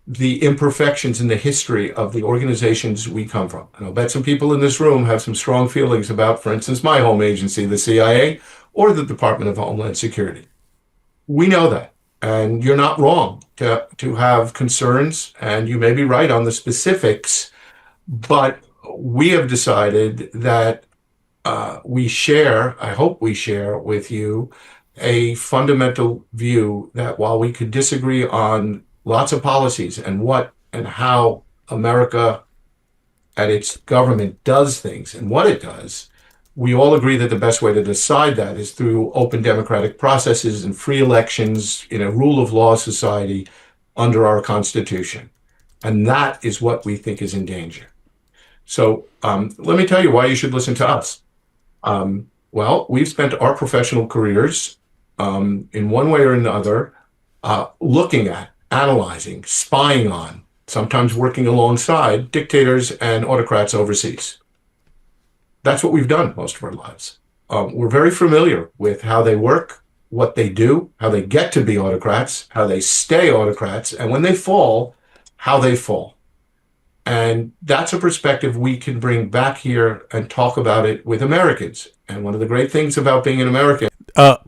the imperfections in the history of the organizations we come from. And I'll bet some people in this room have some strong feelings about, for instance, my home agency, the CIA, or the Department of Homeland Security. We know that. And you're not wrong to have concerns, and you may be right on the specifics, but we have decided that we share, I hope we share with you, a fundamental view that while we could disagree on lots of policies and what and how America and its government does things and what it does, we all agree that the best way to decide that is through open democratic processes and free elections in a rule of law society under our Constitution. And that is what we think is in danger. So let me tell you why you should listen to us. Well, we've spent our professional careers in one way or another looking at, analyzing, spying on, sometimes working alongside dictators and autocrats overseas. That's what we've done most of our lives. We're very familiar with how they work, what they do, how they get to be autocrats, how they stay autocrats, and when they fall, how they fall. And that's a perspective we can bring back here and talk about it with Americans. And one of the great things about being an American.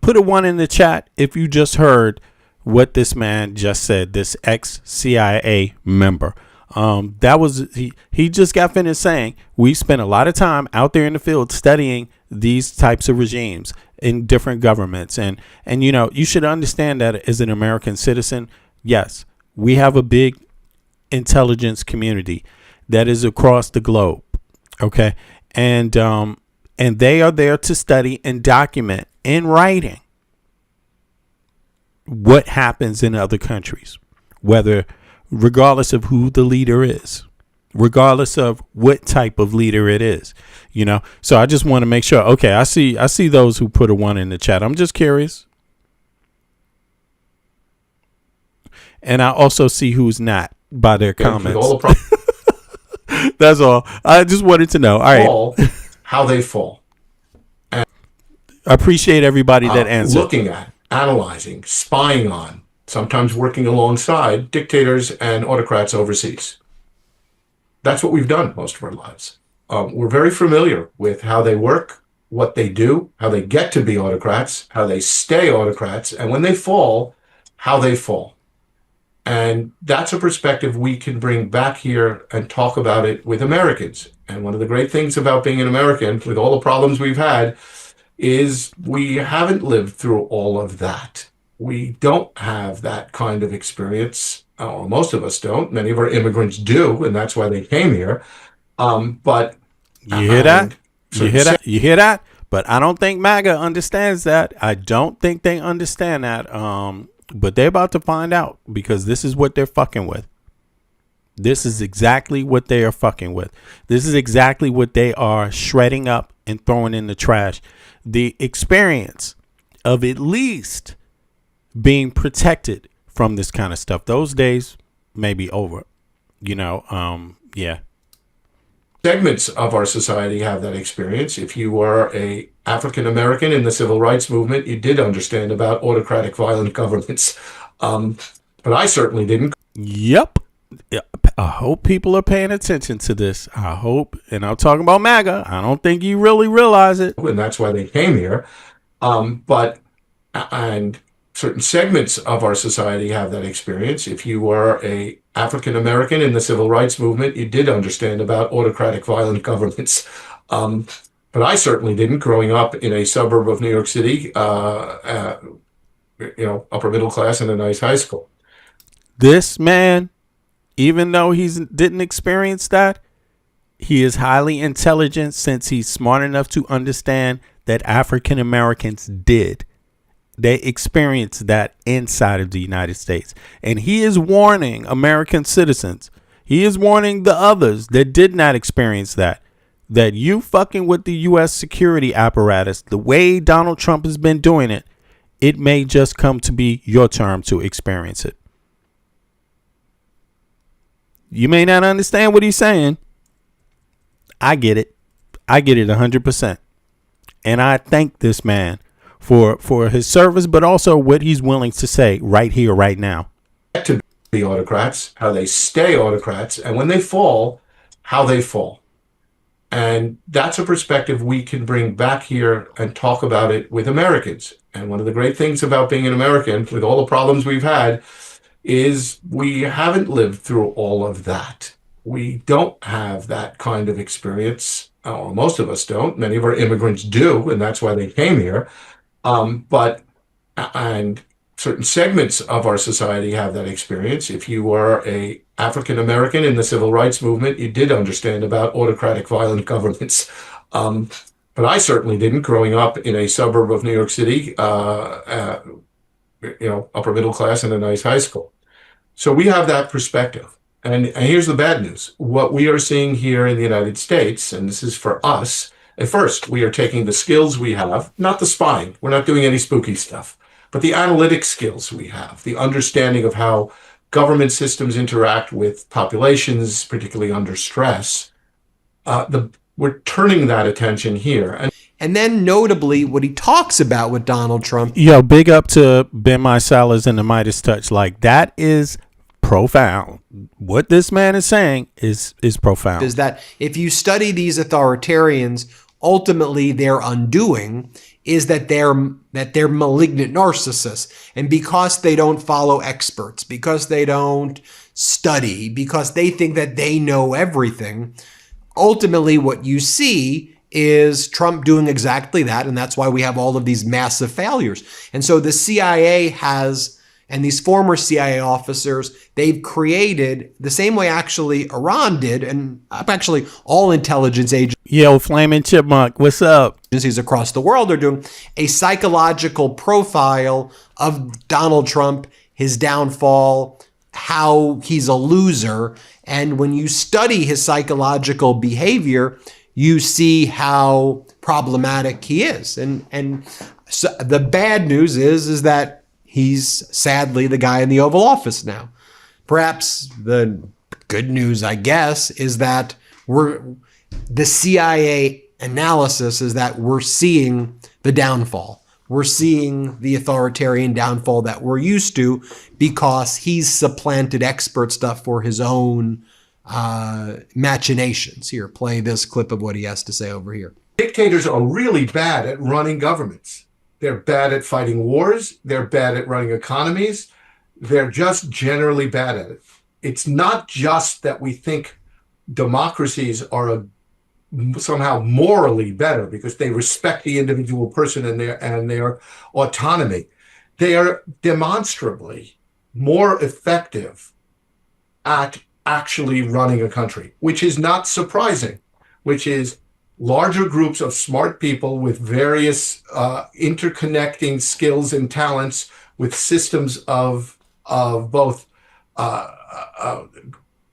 Put a 1 in the chat if you just heard what this man just said, this ex-CIA member. That was he just got finished saying we spent a lot of time out there in the field studying these types of regimes in different governments. And you know, you should understand that as an American citizen, yes, we have a big intelligence community that is across the globe. OK, and they are there to study and document in writing what happens in other countries, regardless of who the leader is, regardless of what type of leader it is, you know. So I just want to make sure. OK, I see those who put a 1 in the chat. I'm just curious. And I also see who's not by their comments. That's all. I just wanted to know. All right. How they fall. And I appreciate everybody that answered. Looking at, analyzing, spying on, sometimes working alongside dictators and autocrats overseas. That's what we've done most of our lives. We're very familiar with how they work, what they do, how they get to be autocrats, how they stay autocrats, and when they fall, how they fall. And that's a perspective we can bring back here and talk about it with Americans. And one of the great things about being an American, with all the problems we've had, is we haven't lived through all of that. We don't have that kind of experience. Or most of us don't. Many of our immigrants do, and that's why they came here. But you hear that? You hear that? You hear that? But I don't think MAGA understands that. I don't think they understand that. But they're about to find out, because this is what they're fucking with. This is exactly what they are fucking with. This is exactly what they are shredding up and throwing in the trash. The experience of at least being protected from this kind of stuff. Those days may be over, you know. Yeah. Segments of our society have that experience. If you were a African American in the civil rights movement, you did understand about autocratic, violent governments. But I certainly didn't. Yep. I hope people are paying attention to this. I hope. And I'm talking about MAGA. I don't think you really realize it. And that's why they came here. And certain segments of our society have that experience. If you were a African American in the civil rights movement, you did understand about autocratic, violent governments. But I certainly didn't, growing up in a suburb of New York City, upper middle class and a nice high school. This man, even though he didn't experience that, he is highly intelligent, since he's smart enough to understand that African Americans did. They experienced that inside of the United States. And he is warning American citizens. He is warning the others that did not experience that you fucking with the U.S. security apparatus, the way Donald Trump has been doing it, it may just come to be your turn to experience it. You may not understand what he's saying. I get it. I get it 100%. And I thank this man for his service, but also what he's willing to say right here, right now. To be autocrats, how they stay autocrats, and when they fall, how they fall. And that's a perspective we can bring back here and talk about it with Americans. And one of the great things about being an American, with all the problems we've had, is we haven't lived through all of that. We don't have that kind of experience. Or most of us don't. Many of our immigrants do, and that's why they came here. And certain segments of our society have that experience. If you were a African American in the civil rights movement, you did understand about autocratic, violent governments. But but I certainly didn't growing up in a suburb of New York City, upper middle class and a nice high school. So we have that perspective. And here's the bad news. What we are seeing here in the United States, and this is for us, at first, we are taking the skills we have, not the spying, we're not doing any spooky stuff, but the analytic skills we have, the understanding of how government systems interact with populations, particularly under stress. We're turning that attention here. And then notably, what he talks about with Donald Trump. Yo, big up to Ben Mysalas and the Midas Touch. Like, that is profound. What this man is saying is profound. Is that if you study these authoritarians, ultimately their undoing is that they're malignant narcissists. And because they don't follow experts, because they don't study, because they think that they know everything, ultimately what you see is Trump doing exactly that. And that's why we have all of these massive failures. And so the CIA has, and these former CIA officers, they've created the same way actually Iran did, and actually all intelligence agencies. Yo, Flaming Chipmunk, what's up? Agencies across the world are doing a psychological profile of Donald Trump, his downfall, how he's a loser. And when you study his psychological behavior, you see how problematic he is. And so the bad news is that he's sadly the guy in the Oval Office now. Perhaps the good news, I guess, is that the CIA analysis is that we're seeing the downfall. We're seeing the authoritarian downfall that we're used to because he's supplanted expert stuff for his own machinations. Here, play this clip of what he has to say over here. Dictators are really bad at running governments. They're bad at fighting wars. They're bad at running economies. They're just generally bad at it. It's not just that we think democracies are somehow morally better because they respect the individual person and their autonomy. They are demonstrably more effective at actually running a country, which is not surprising, which is larger groups of smart people with various interconnecting skills and talents with systems of both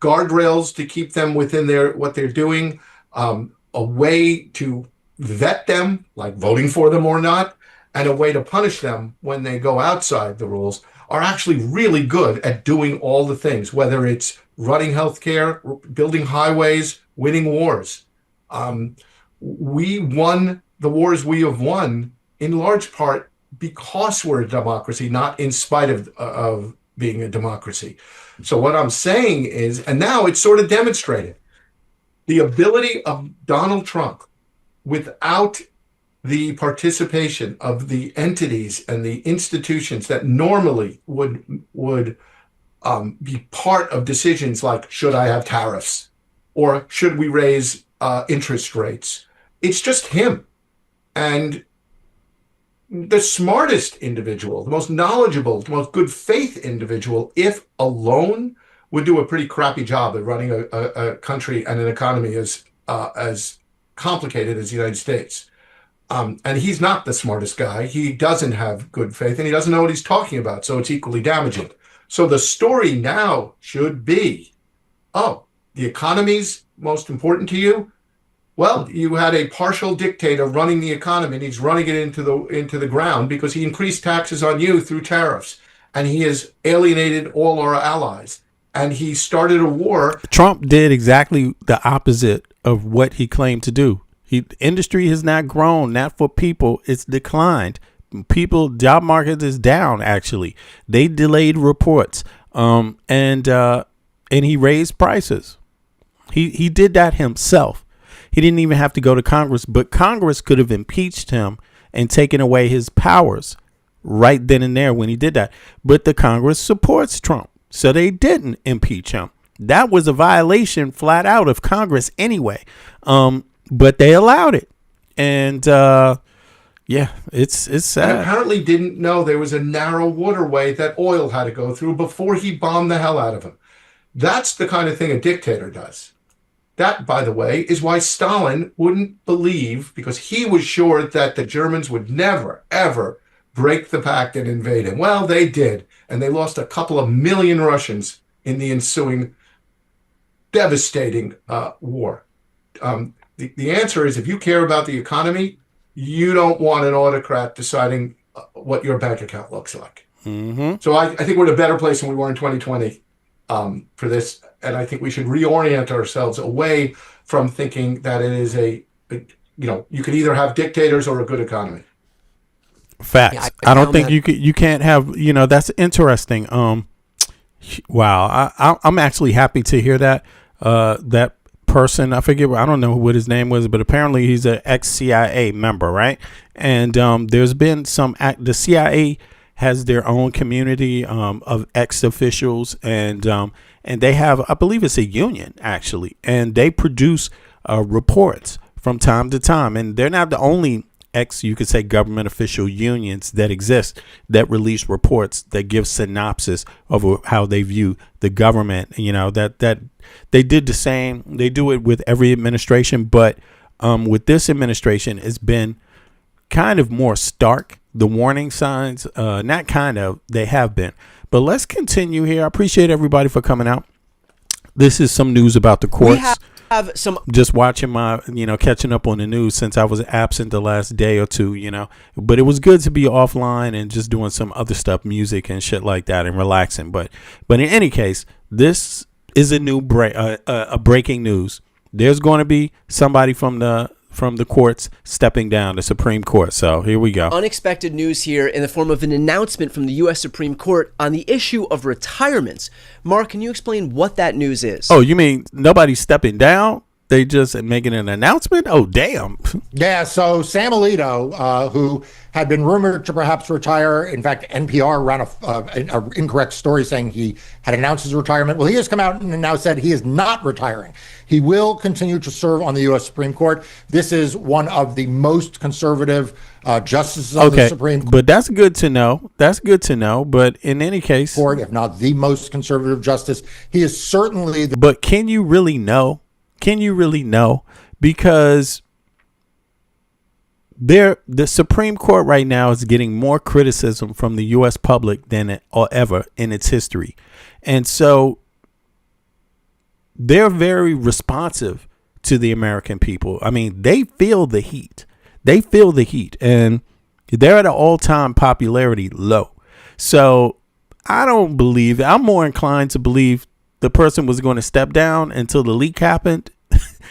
guardrails to keep them within what they're doing, a way to vet them, like voting for them or not, and a way to punish them when they go outside the rules, are actually really good at doing all the things, whether it's running healthcare, building highways, winning wars. We won the wars we have won in large part because we're a democracy, not in spite of being a democracy. So what I'm saying is, and now it's sort of demonstrated, the ability of Donald Trump without the participation of the entities and the institutions that normally would be part of decisions like, should I have tariffs or should we raise interest rates? It's just him. And the smartest individual, the most knowledgeable, the most good faith individual, if alone, would do a pretty crappy job at running a country and an economy as complicated as the United States. And he's not the smartest guy. He doesn't have good faith and he doesn't know what he's talking about. So it's equally damaging. So the story now should be, oh, the economy's most important to you? Well, you had a partial dictator running the economy and he's running it into the ground because he increased taxes on you through tariffs. And he has alienated all our allies. And he started a war. Trump did exactly the opposite of what he claimed to do. The industry has not grown, not for people. It's declined. Job market is down, actually. They delayed reports. And he raised prices. He did that himself. He didn't even have to go to Congress, but Congress could have impeached him and taken away his powers right then and there when he did that. But the Congress supports Trump, so they didn't impeach him. That was a violation flat out of Congress anyway. But they allowed it. And yeah, it's sad. And apparently didn't know there was a narrow waterway that oil had to go through before he bombed the hell out of him. That's the kind of thing a dictator does. That, by the way, is why Stalin wouldn't believe, because he was sure that the Germans would never, ever break the pact and invade him. Well, they did, and they lost a couple of million Russians in the ensuing devastating war. The answer is, if you care about the economy, you don't want an autocrat deciding what your bank account looks like. Mm-hmm. So I think we're in a better place than we were in 2020 for this. And I think we should reorient ourselves away from thinking that it is you could either have dictators or a good economy. Facts. Yeah, I don't think you can't have, that's interesting. Wow. I'm actually happy to hear that. That person, I don't know what his name was, but apparently he's an ex-CIA member, right? And there's been the CIA has their own community of ex-officials, and they have, I believe it's a union actually, and they produce reports from time to time, and they're not the only you could say government official unions that exist that release reports that give synopsis of how they view the government. That they did the same. They do it with every administration, but with this administration, it's been kind of more stark. The warning signs, not kind of, they have been. But let's continue here. I appreciate everybody for coming out. This is some news about the courts. We have some. Just watching catching up on the news since I was absent the last day or two, but it was good to be offline and just doing some other stuff, music and shit like that, and relaxing. But in any case, this is a new breaking news. There's going to be somebody from the courts stepping down, the Supreme Court. So here we go. Unexpected news here in the form of an announcement from the U.S. Supreme Court on the issue of retirements. Mark, can you explain what that news is? Oh, you mean nobody's stepping down? They just making an announcement? Oh, damn. Yeah, so Sam Alito, who had been rumored to perhaps retire. In fact, NPR ran an incorrect story saying he had announced his retirement. Well, he has come out and now said he is not retiring. He will continue to serve on the U.S. Supreme Court. This is one of the most conservative justices on the Supreme Court. But that's good to know. That's good to know. But in any case, if not the most conservative justice, he is certainly the. But can you really know? Can you really know? Because the Supreme Court right now is getting more criticism from the U.S. public than ever in its history. And so they're very responsive to the American people. I mean, they feel the heat. They feel the heat. And they're at an all-time popularity low. So I'm more inclined to believe the person was going to step down until the leak happened.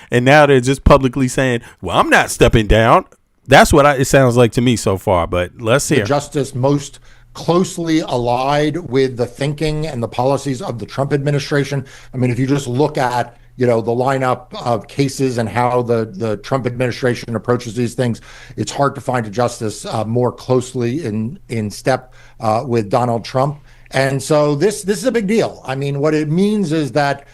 And now they're just publicly saying, well, I'm not stepping down. That's what it sounds like to me so far. But let's hear. The justice most closely allied with the thinking and the policies of the Trump administration. I mean, if you just look at, the lineup of cases and how the Trump administration approaches these things, it's hard to find a justice more closely in step with Donald Trump. And so this is a big deal. I mean, what it means is that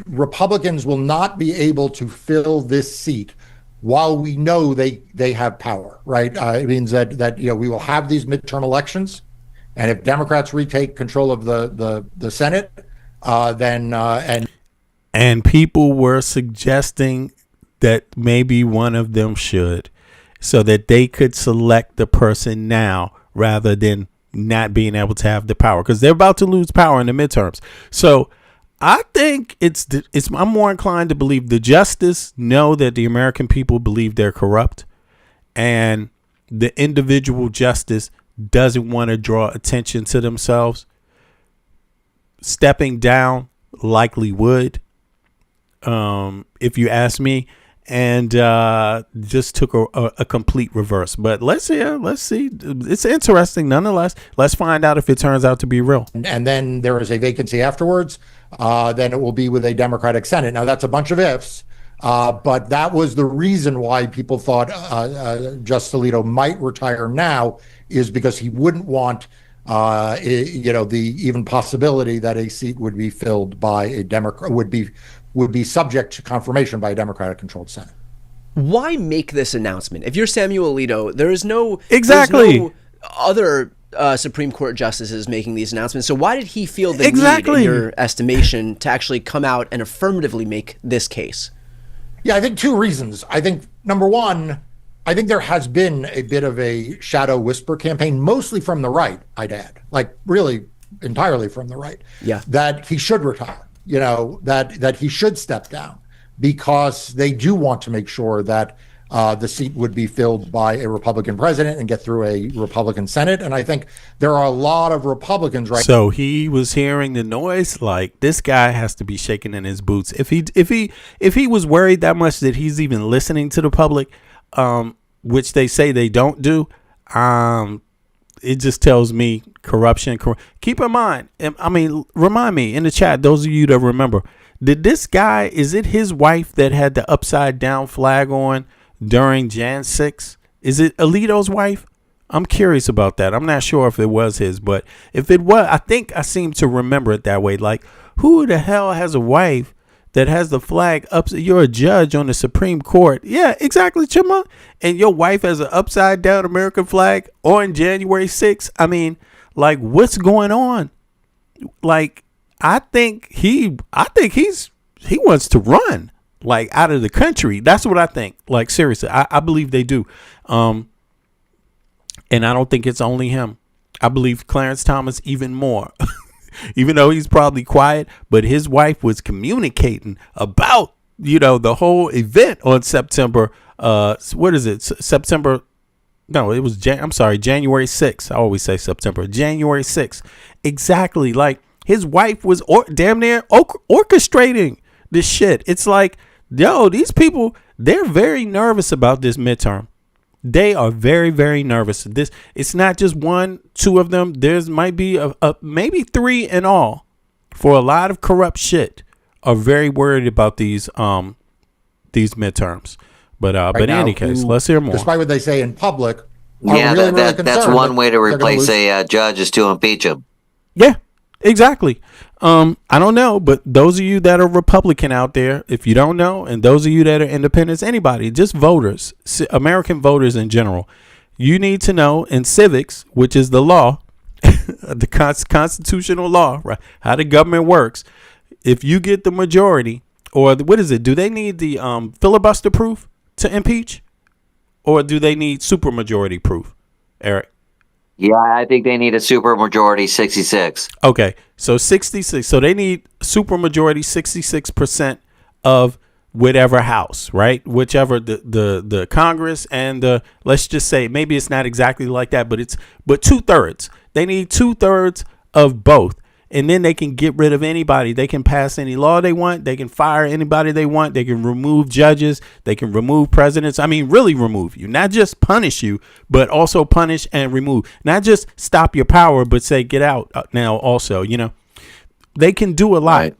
Republicans will not be able to fill this seat while we know they have power, right? It means that we will have these midterm elections, and if Democrats retake control of the Senate, and people were suggesting that maybe one of them should, so that they could select the person now rather than not being able to have the power, because they're about to lose power in the midterms. So I think I'm more inclined to believe the justice know that the American people believe they're corrupt, and the individual justice doesn't want to draw attention to themselves. Stepping down likely would, if you ask me, and just took a complete reverse. But let's see. It's interesting nonetheless. Let's find out if it turns out to be real. And then there is a vacancy afterwards. Then it will be with a Democratic Senate. Now, that's a bunch of ifs, but that was the reason why people thought Justice Alito might retire now, is because he wouldn't want the even possibility that a seat would be filled by a Democrat, would be subject to confirmation by a Democratic-controlled Senate. Why make this announcement? If you're Samuel Alito, there is no exactly there's no other Supreme Court justices making these announcements. So why did he feel the need, Exactly. in your estimation, to actually come out and affirmatively make this case? Yeah, I think two reasons. I think number one, I think there has been a bit of a shadow whisper campaign, mostly from the right, I'd add, like really entirely from the right, Yeah. that he should retire, you know, that he should step down, because they do want to make sure that the seat would be filled by a Republican president and get through a Republican Senate. And I think there are a lot of Republicans right So he was hearing the noise. Like, this guy has to be shaking in his boots. If he was worried that much that he's even listening to the public, which they say they don't do, it just tells me corruption. Keep in mind, I mean, remind me in the chat, those of you that remember, did this guy, is it his wife that had the upside down flag on during Jan 6? Is it Alito's wife? I'm curious about that. I'm not sure if it was his, but if it was, I think I seem to remember it that way. Like, who the hell has a wife that has the flag up? You're a judge on the Supreme Court. Yeah, exactly, Chima. And your wife has an upside down American flag on January 6th. I mean, like, what's going on? Like, I think he wants to run, like, out of the country. That's what I think. Like, seriously, I believe they do. And I don't think it's only him. I believe Clarence Thomas even more, even though he's probably quiet, but his wife was communicating about, you know, the whole event on September. What is it? September. No, it was January 6th. I always say September. January 6th. Exactly. Like, his wife was damn near orchestrating this shit. It's like, yo, these people, they're very nervous about this midterm. They are very, very nervous. It's not just one, two of them. There's might be maybe three in all. For a lot of corrupt shit, are very worried about these midterms. But in any case, let's hear more. Despite what they say in public, yeah, that's one way to replace a judge is to impeach him. Yeah, exactly. I don't know, but those of you that are Republican out there, if you don't know, and those of you that are independents, anybody, just voters, American voters in general, you need to know in civics, which is the law, the constitutional law, right? How the government works. If you get the majority, or what is it? Do they need the filibuster proof to impeach, or do they need supermajority proof, Eric? Yeah, I think they need a supermajority 66. Okay, so 66. So they need supermajority 66% of whatever house, right? Whichever the Congress and let's just say maybe it's not exactly like that, but 2/3. They need 2/3 of both. And then they can get rid of anybody. They can pass any law they want. They can fire anybody they want. They can remove judges. They can remove presidents. I mean, really remove you. Not just punish you, but also punish and remove. Not just stop your power, but say get out now also, you know. They can do a lot. Right.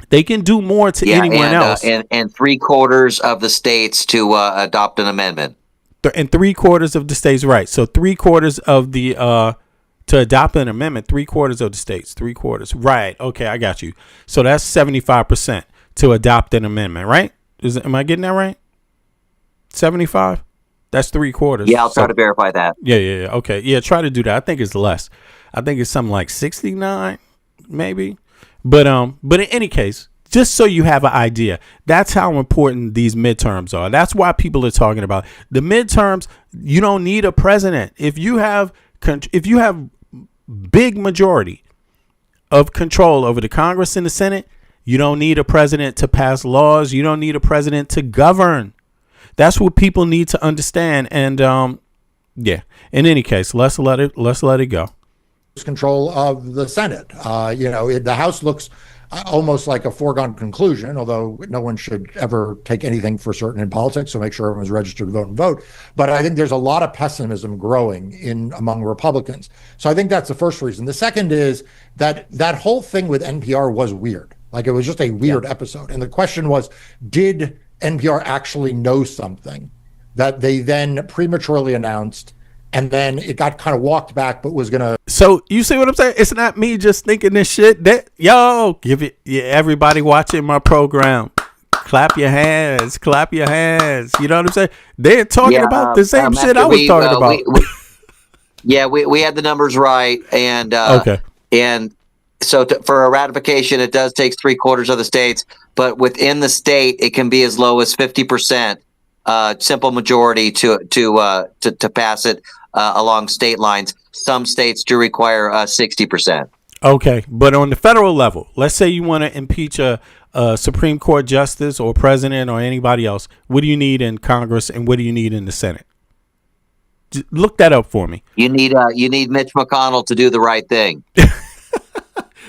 They can do more to anyone else. And 3/4 of the states to adopt an amendment. And 3/4 of the states, right. So 3/4 of the... to adopt an amendment, 3/4 of the states, 3/4. Right. Okay, I got you. So that's 75% to adopt an amendment, right? Am I getting that right? 75? That's 3/4. Yeah, I'll try to verify that. Yeah. Okay. Yeah, try to do that. I think it's less. I think it's something like 69, maybe. But in any case, just so you have an idea, that's how important these midterms are. That's why people are talking about the midterms. You don't need a president. If you have big majority of control over the Congress and the Senate, you don't need a president to pass laws. You don't need a president to govern. That's what people need to understand. And yeah, in any case, let's let it go. Control of the Senate. The House looks almost like a foregone conclusion, although no one should ever take anything for certain in politics, so make sure everyone's registered to vote and vote. But I think there's a lot of pessimism growing among Republicans. So I think that's the first reason. The second is that whole thing with NPR was weird. Like, it was just a weird episode. And the question was, did NPR actually know something that they then prematurely announced, and then it got kind of walked back, but was going to... So you see what I'm saying? It's not me just thinking this shit. Give it. Yeah, everybody watching my program, clap your hands. You know what I'm saying? They're talking about the same shit I was talking about. Yeah, we had the numbers right, and Okay. and so for a ratification, it does take 3/4 of the states, but within the state, it can be as low as 50%, simple majority to pass it along state lines. Some states do require 60%. Okay, but on the federal level, let's say you want to impeach a Supreme Court justice or president or anybody else. What do you need in Congress, and what do you need in the Senate? Just look that up for me. You need Mitch McConnell to do the right thing.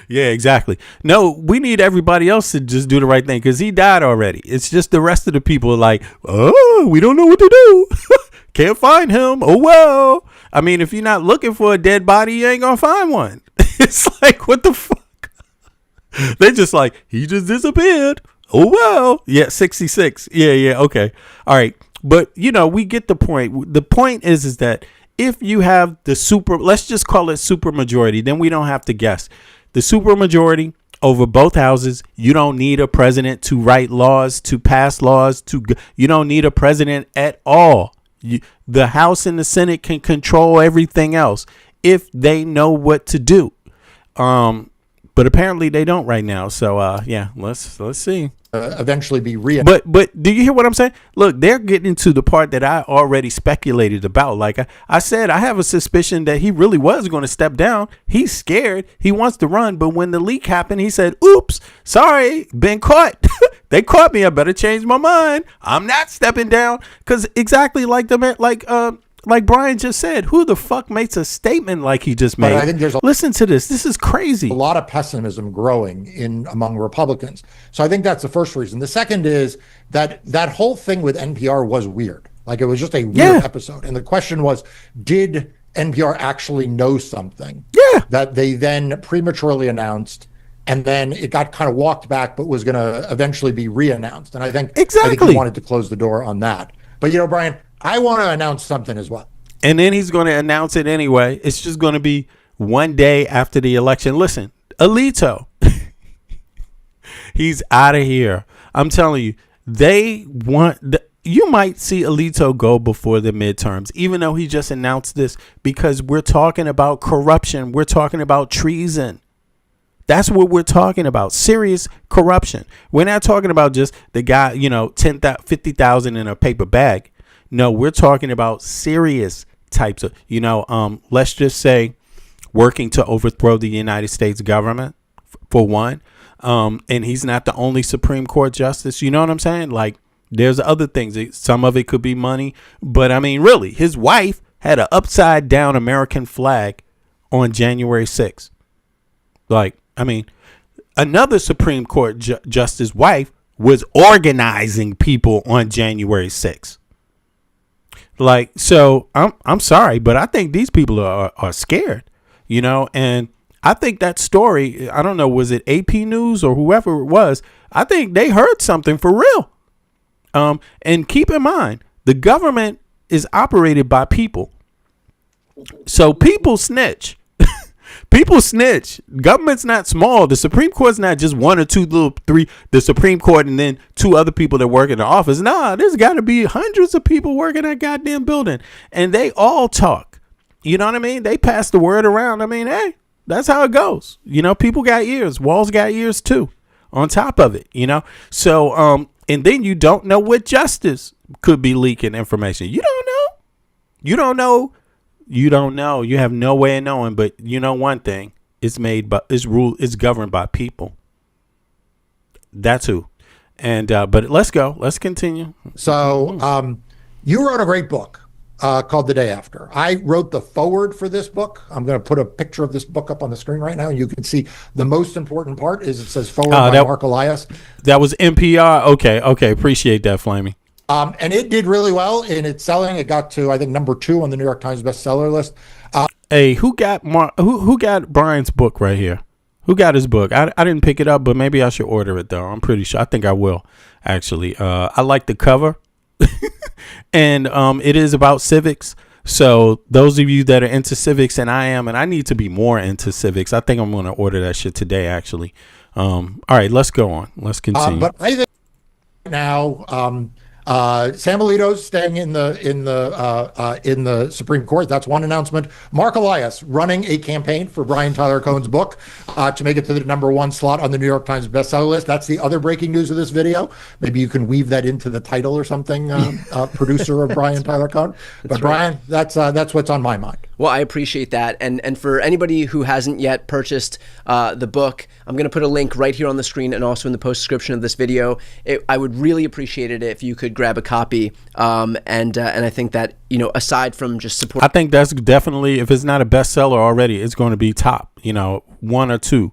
Yeah, exactly. No, we need everybody else to just do the right thing because he died already. It's just the rest of the people are like, oh, we don't know what to do. Can't find him. Oh, well. I mean, if you're not looking for a dead body, you ain't going to find one. It's like, what the fuck? They're just like, he just disappeared. Oh, well. Yeah, 66. Yeah. Okay. All right. But, we get the point. The point is that if you have let's just call it super majority, then we don't have to guess. The super majority over both houses, you don't need a president to write laws, to pass laws, you don't need a president at all. The House and the Senate can control everything else if they know what to do. But apparently they don't right now. So yeah, let's see. Eventually be But do you hear what I'm saying? Look, they're getting to the part that I already speculated about. Like I said, I have a suspicion that he really was going to step down. He's scared. He wants to run. But when the leak happened, he said, oops, sorry, been caught. They caught me. I better change my mind. I'm not stepping down. Because exactly like Brian just said, who the fuck makes a statement like he just made? But I think listen to this. This is crazy. A lot of pessimism growing among Republicans. So I think that's the first reason. The second is that whole thing with NPR was weird. Like it was just a weird episode. And the question was, did NPR actually know something? Yeah. That they then prematurely announced, and then it got kind of walked back, but was going to eventually be re-announced. And I think he wanted to close the door on that. But Brian, I want to announce something as well. And then he's going to announce it anyway. It's just going to be one day after the election. Listen, Alito, he's out of here. I'm telling you, you might see Alito go before the midterms, even though he just announced this, because we're talking about corruption. We're talking about treason. That's what we're talking about. Serious corruption. We're not talking about just the guy, 50,000 in a paper bag. No, we're talking about serious types of, let's just say working to overthrow the United States government, for one. And he's not the only Supreme Court justice. You know what I'm saying? Like, there's other things. Some of it could be money. But, I mean, really, his wife had an upside down American flag on January 6th. Like, I mean, another Supreme Court justice wife was organizing people on January 6th. Like, so I'm sorry, but I think these people are scared, and I think that story, I don't know, was it AP News or whoever it was? I think they heard something for real. And keep in mind, the government is operated by people. So people snitch. People snitch. Government's not small. The Supreme Court's not just one or two, three. The Supreme Court and then two other people that work in the office. Nah, there's got to be hundreds of people working that goddamn building. And they all talk. You know what I mean? They pass the word around. I mean, hey, that's how it goes. People got ears. Walls got ears too. On top of it, So, and then you don't know what justice could be leaking information. You don't know. You don't know. You don't know. You have no way of knowing. But one thing: it's governed by people. That's who. And but let's go. Let's continue. So you wrote a great book called The Day After. I wrote the foreword for this book. I'm going to put a picture of this book up on the screen right now. You can see the most important part is it says foreword by Mark Elias. That was NPR. Okay. Appreciate that, Flamey. And it did really well in its selling. It got to, I think, number 2 on the New York Times bestseller list. Hey, who got Brian's book right here? Who got his book? I didn't pick it up, but maybe I should order it though. I'm pretty sure. I think I will actually. I like the cover, and it is about civics. So those of you that are into civics, and I need to be more into civics. I think I'm going to order that shit today. Actually. All right, let's go on. Let's continue. But I think now. Sam Alito's staying in the Supreme Court. That's one announcement. Mark Elias running a campaign for Brian Tyler Cohen's book to make it to the #1 slot on the New York Times bestseller list. That's the other breaking news of this video. Maybe you can weave that into the title or something. Producer of Brian Tyler Cohen. But Brian, that's what's on my mind. Well, I appreciate that. And for anybody who hasn't yet purchased the book, I'm going to put a link right here on the screen and also in the post description of this video. I would really appreciate it if you could grab a copy. And I think that, aside from just support, I think that's definitely, if it's not a bestseller already, it's going to be top, 1 or 2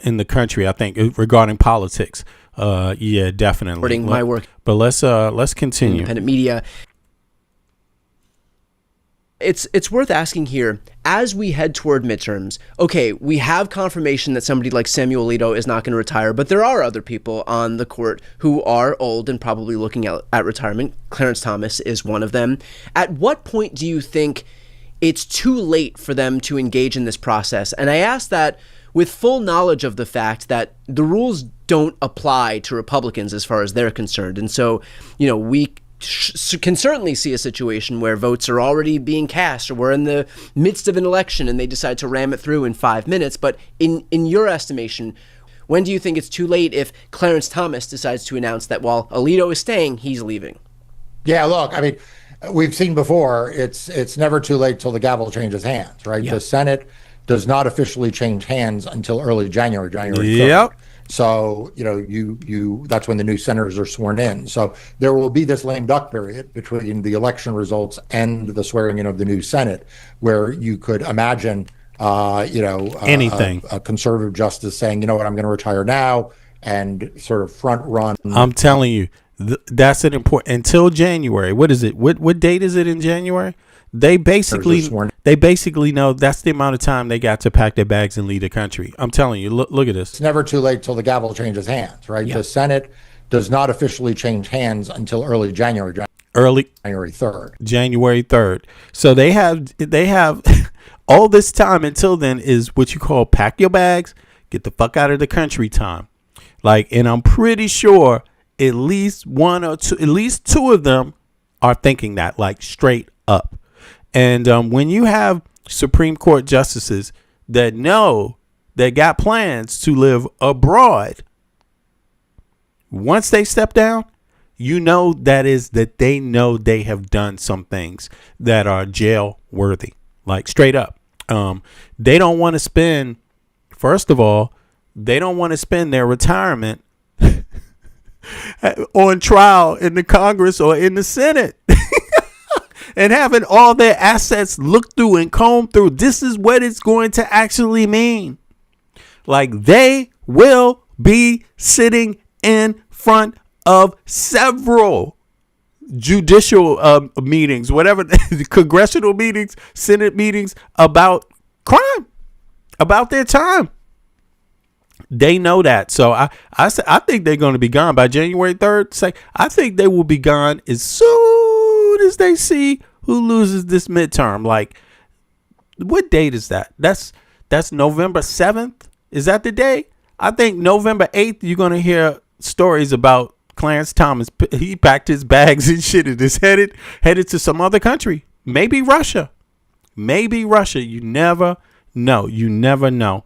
in the country, I think, regarding politics. Yeah, definitely. Supporting my work. But let's continue. Independent media. It's worth asking here, as we head toward midterms, okay, we have confirmation that somebody like Samuel Alito is not going to retire, but there are other people on the court who are old and probably looking at retirement. Clarence Thomas is one of them. At what point do you think it's too late for them to engage in this process? And I ask that with full knowledge of the fact that the rules don't apply to Republicans as far as they're concerned. And so, we can certainly see a situation where votes are already being cast, or we're in the midst of an election and they decide to ram it through in 5 minutes. But in your estimation, when do you think it's too late if Clarence Thomas decides to announce that while Alito is staying, he's leaving? Yeah, look, I mean, we've seen before, it's never too late till the gavel changes hands, right? Yeah. The Senate does not officially change hands until early January 3rd. Yep. So, that's when the new senators are sworn in. So there will be this lame duck period between the election results and the swearing in of the new Senate, where you could imagine, anything. A conservative justice saying, you know what, I'm going to retire now, and sort of front run. I'm telling you, that's an important, until January. What is it? What date is it in January? They basically know that's the amount of time they got to pack their bags and leave the country. I'm telling you, look at this. It's never too late till the gavel changes hands, right? Yeah. The Senate does not officially change hands until early January 3rd. January 3rd. So they have all this time until then is what you call pack your bags, get the fuck out of the country time. And I'm pretty sure at least two of them are thinking that, straight up. And when you have Supreme Court justices that know they got plans to live abroad, once they step down, that they know they have done some things that are jail worthy, straight up. They don't want to spend, first of all, their retirement on trial in the Congress or in the Senate. And having all their assets looked through and combed through. This is what it's going to actually mean. They will be sitting in front of several judicial meetings, whatever, congressional meetings, Senate meetings about crime, about their time. They know that. So I think they're going to be gone by January 3rd. I think they will be gone as soon as they see who loses this midterm. What date is that? That's November 7th. Is that the day? I think November 8th, you're going to hear stories about Clarence Thomas. He packed his bags and shit and is headed to some other country. Maybe Russia. You never know.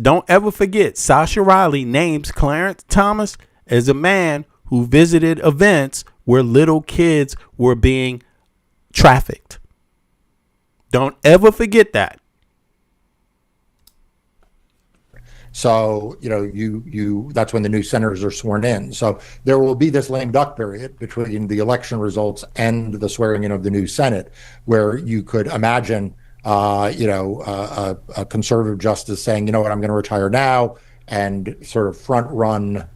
Don't ever forget, Sasha Riley names Clarence Thomas as a man who visited events where little kids were being trafficked. Don't ever forget that. So, that's when the new senators are sworn in. So there will be this lame duck period between the election results and the swearing in of the new Senate, where you could imagine, a conservative justice saying, you know what, I'm going to retire now, and sort of front run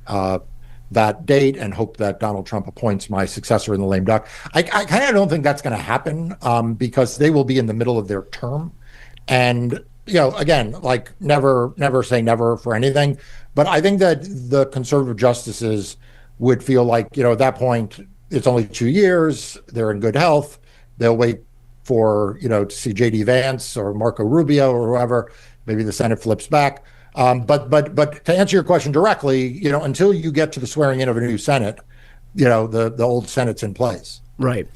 that date and hope that Donald Trump appoints my successor in the lame duck. I kind of don't think that's going to happen because they will be in the middle of their term. And, again, never say never for anything. But I think that the conservative justices would feel like, at that point, it's only 2 years. They're in good health. They'll wait for, to see J.D. Vance or Marco Rubio or whoever. Maybe the Senate flips back. But to answer your question directly, until you get to the swearing in of a new Senate, the old Senate's in place. Right.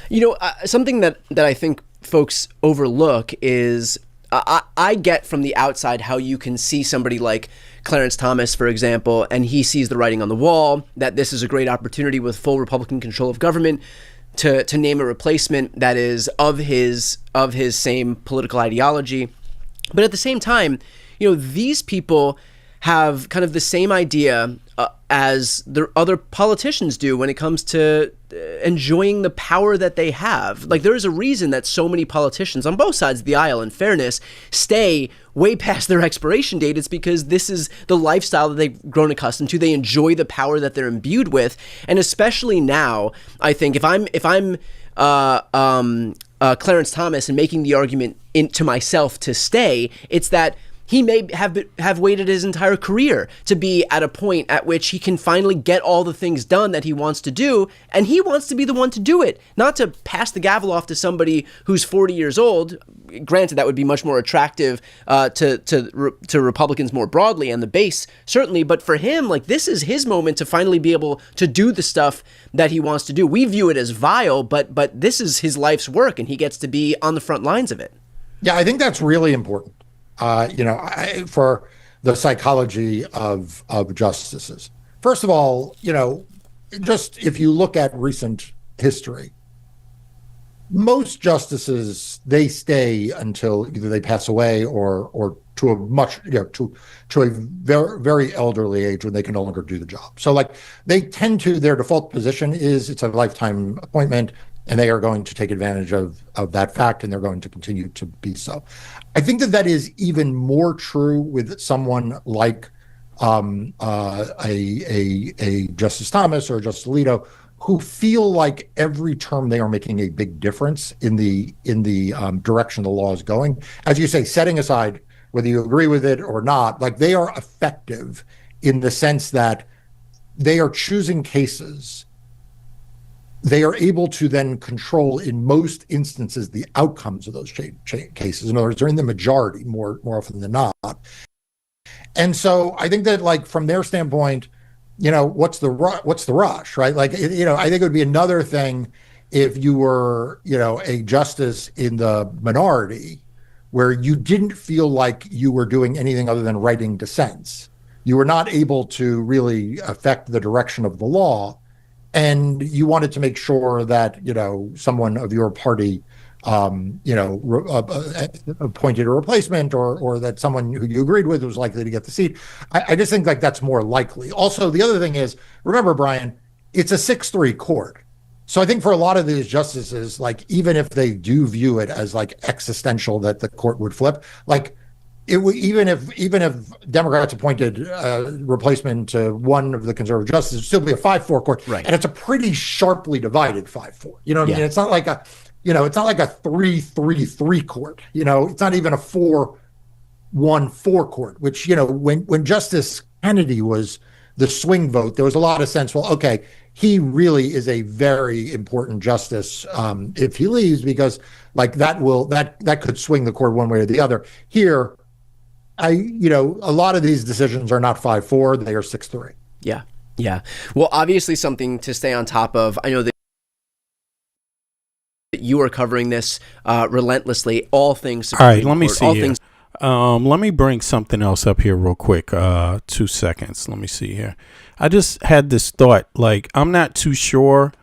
You know, something that I think folks overlook is I get from the outside how you can see somebody like Clarence Thomas, for example, and he sees the writing on the wall that this is a great opportunity with full Republican control of government to name a replacement that is of his same political ideology. But at the same time, you know, these people have kind of the same idea as the other politicians do when it comes to enjoying the power that they have. Like, there is a reason that so many politicians on both sides of the aisle, in fairness, stay way past their expiration date. It's because this is the lifestyle that they've grown accustomed to. They enjoy the power that they're imbued with. And especially now, I think if I'm Clarence Thomas and making the argument to myself to stay, it's that he may have waited his entire career to be at a point at which he can finally get all the things done that he wants to do, and he wants to be the one to do it, not to pass the gavel off to somebody who's 40 years old. Granted, that would be much more attractive to Republicans more broadly and the base, certainly, but for him, like, this is his moment to finally be able to do the stuff that he wants to do. We view it as vile, but this is his life's work, and he gets to be on the front lines of it. Yeah, I think that's really important. For the psychology of justices. First of all, just if you look at recent history, most justices, they stay until either they pass away or to a much, to a very, very elderly age when they can no longer do the job. So like they tend to, their default position is it's a lifetime appointment, and they are going to take advantage of that fact, and they're going to continue to be so. I think that is even more true with someone like a Justice Thomas or Justice Alito, who feel like every term they are making a big difference in the direction the law is going. As you say, setting aside whether you agree with it or not, like they are effective in the sense that they are choosing cases. They are able to then control, in most instances, the outcomes of those cases. In other words, they're in the majority more often than not. And so I think that, like, from their standpoint, what's the rush, right? Like, I think it would be another thing if you were, a justice in the minority where you didn't feel like you were doing anything other than writing dissents. You were not able to really affect the direction of the law. And you wanted to make sure that, someone of your party, appointed a replacement or that someone who you agreed with was likely to get the seat. I just think like that's more likely. Also, the other thing is, remember, Brian, it's a 6-3 court. So I think for a lot of these justices, like, even if they do view it as like existential that the court would flip, like, it would, even if Democrats appointed a replacement to one of the conservative justices, it would still be a 5-4 court, right? And it's a pretty sharply divided 5-4. You know what I mean? It's not like a 3-3-3 court. It's not even a 4-1-4 court. Which when Justice Kennedy was the swing vote, there was a lot of sense. Well, okay, he really is a very important justice if he leaves, because like that could swing the court one way or the other. Here, a lot of these decisions are not 5-4; they are 6-3. Yeah. Well, obviously, something to stay on top of. I know that you are covering this relentlessly. All things Supreme all right, let me Court, see all here. things. Let me bring something else up here real quick. 2 seconds. Let me see here. I just had this thought. Like, I'm not too sure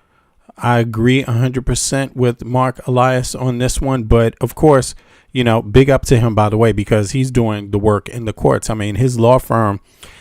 I agree 100% with Mark Elias on this one, but of course, big up to him, by the way, because he's doing the work in the courts. I mean, his law firm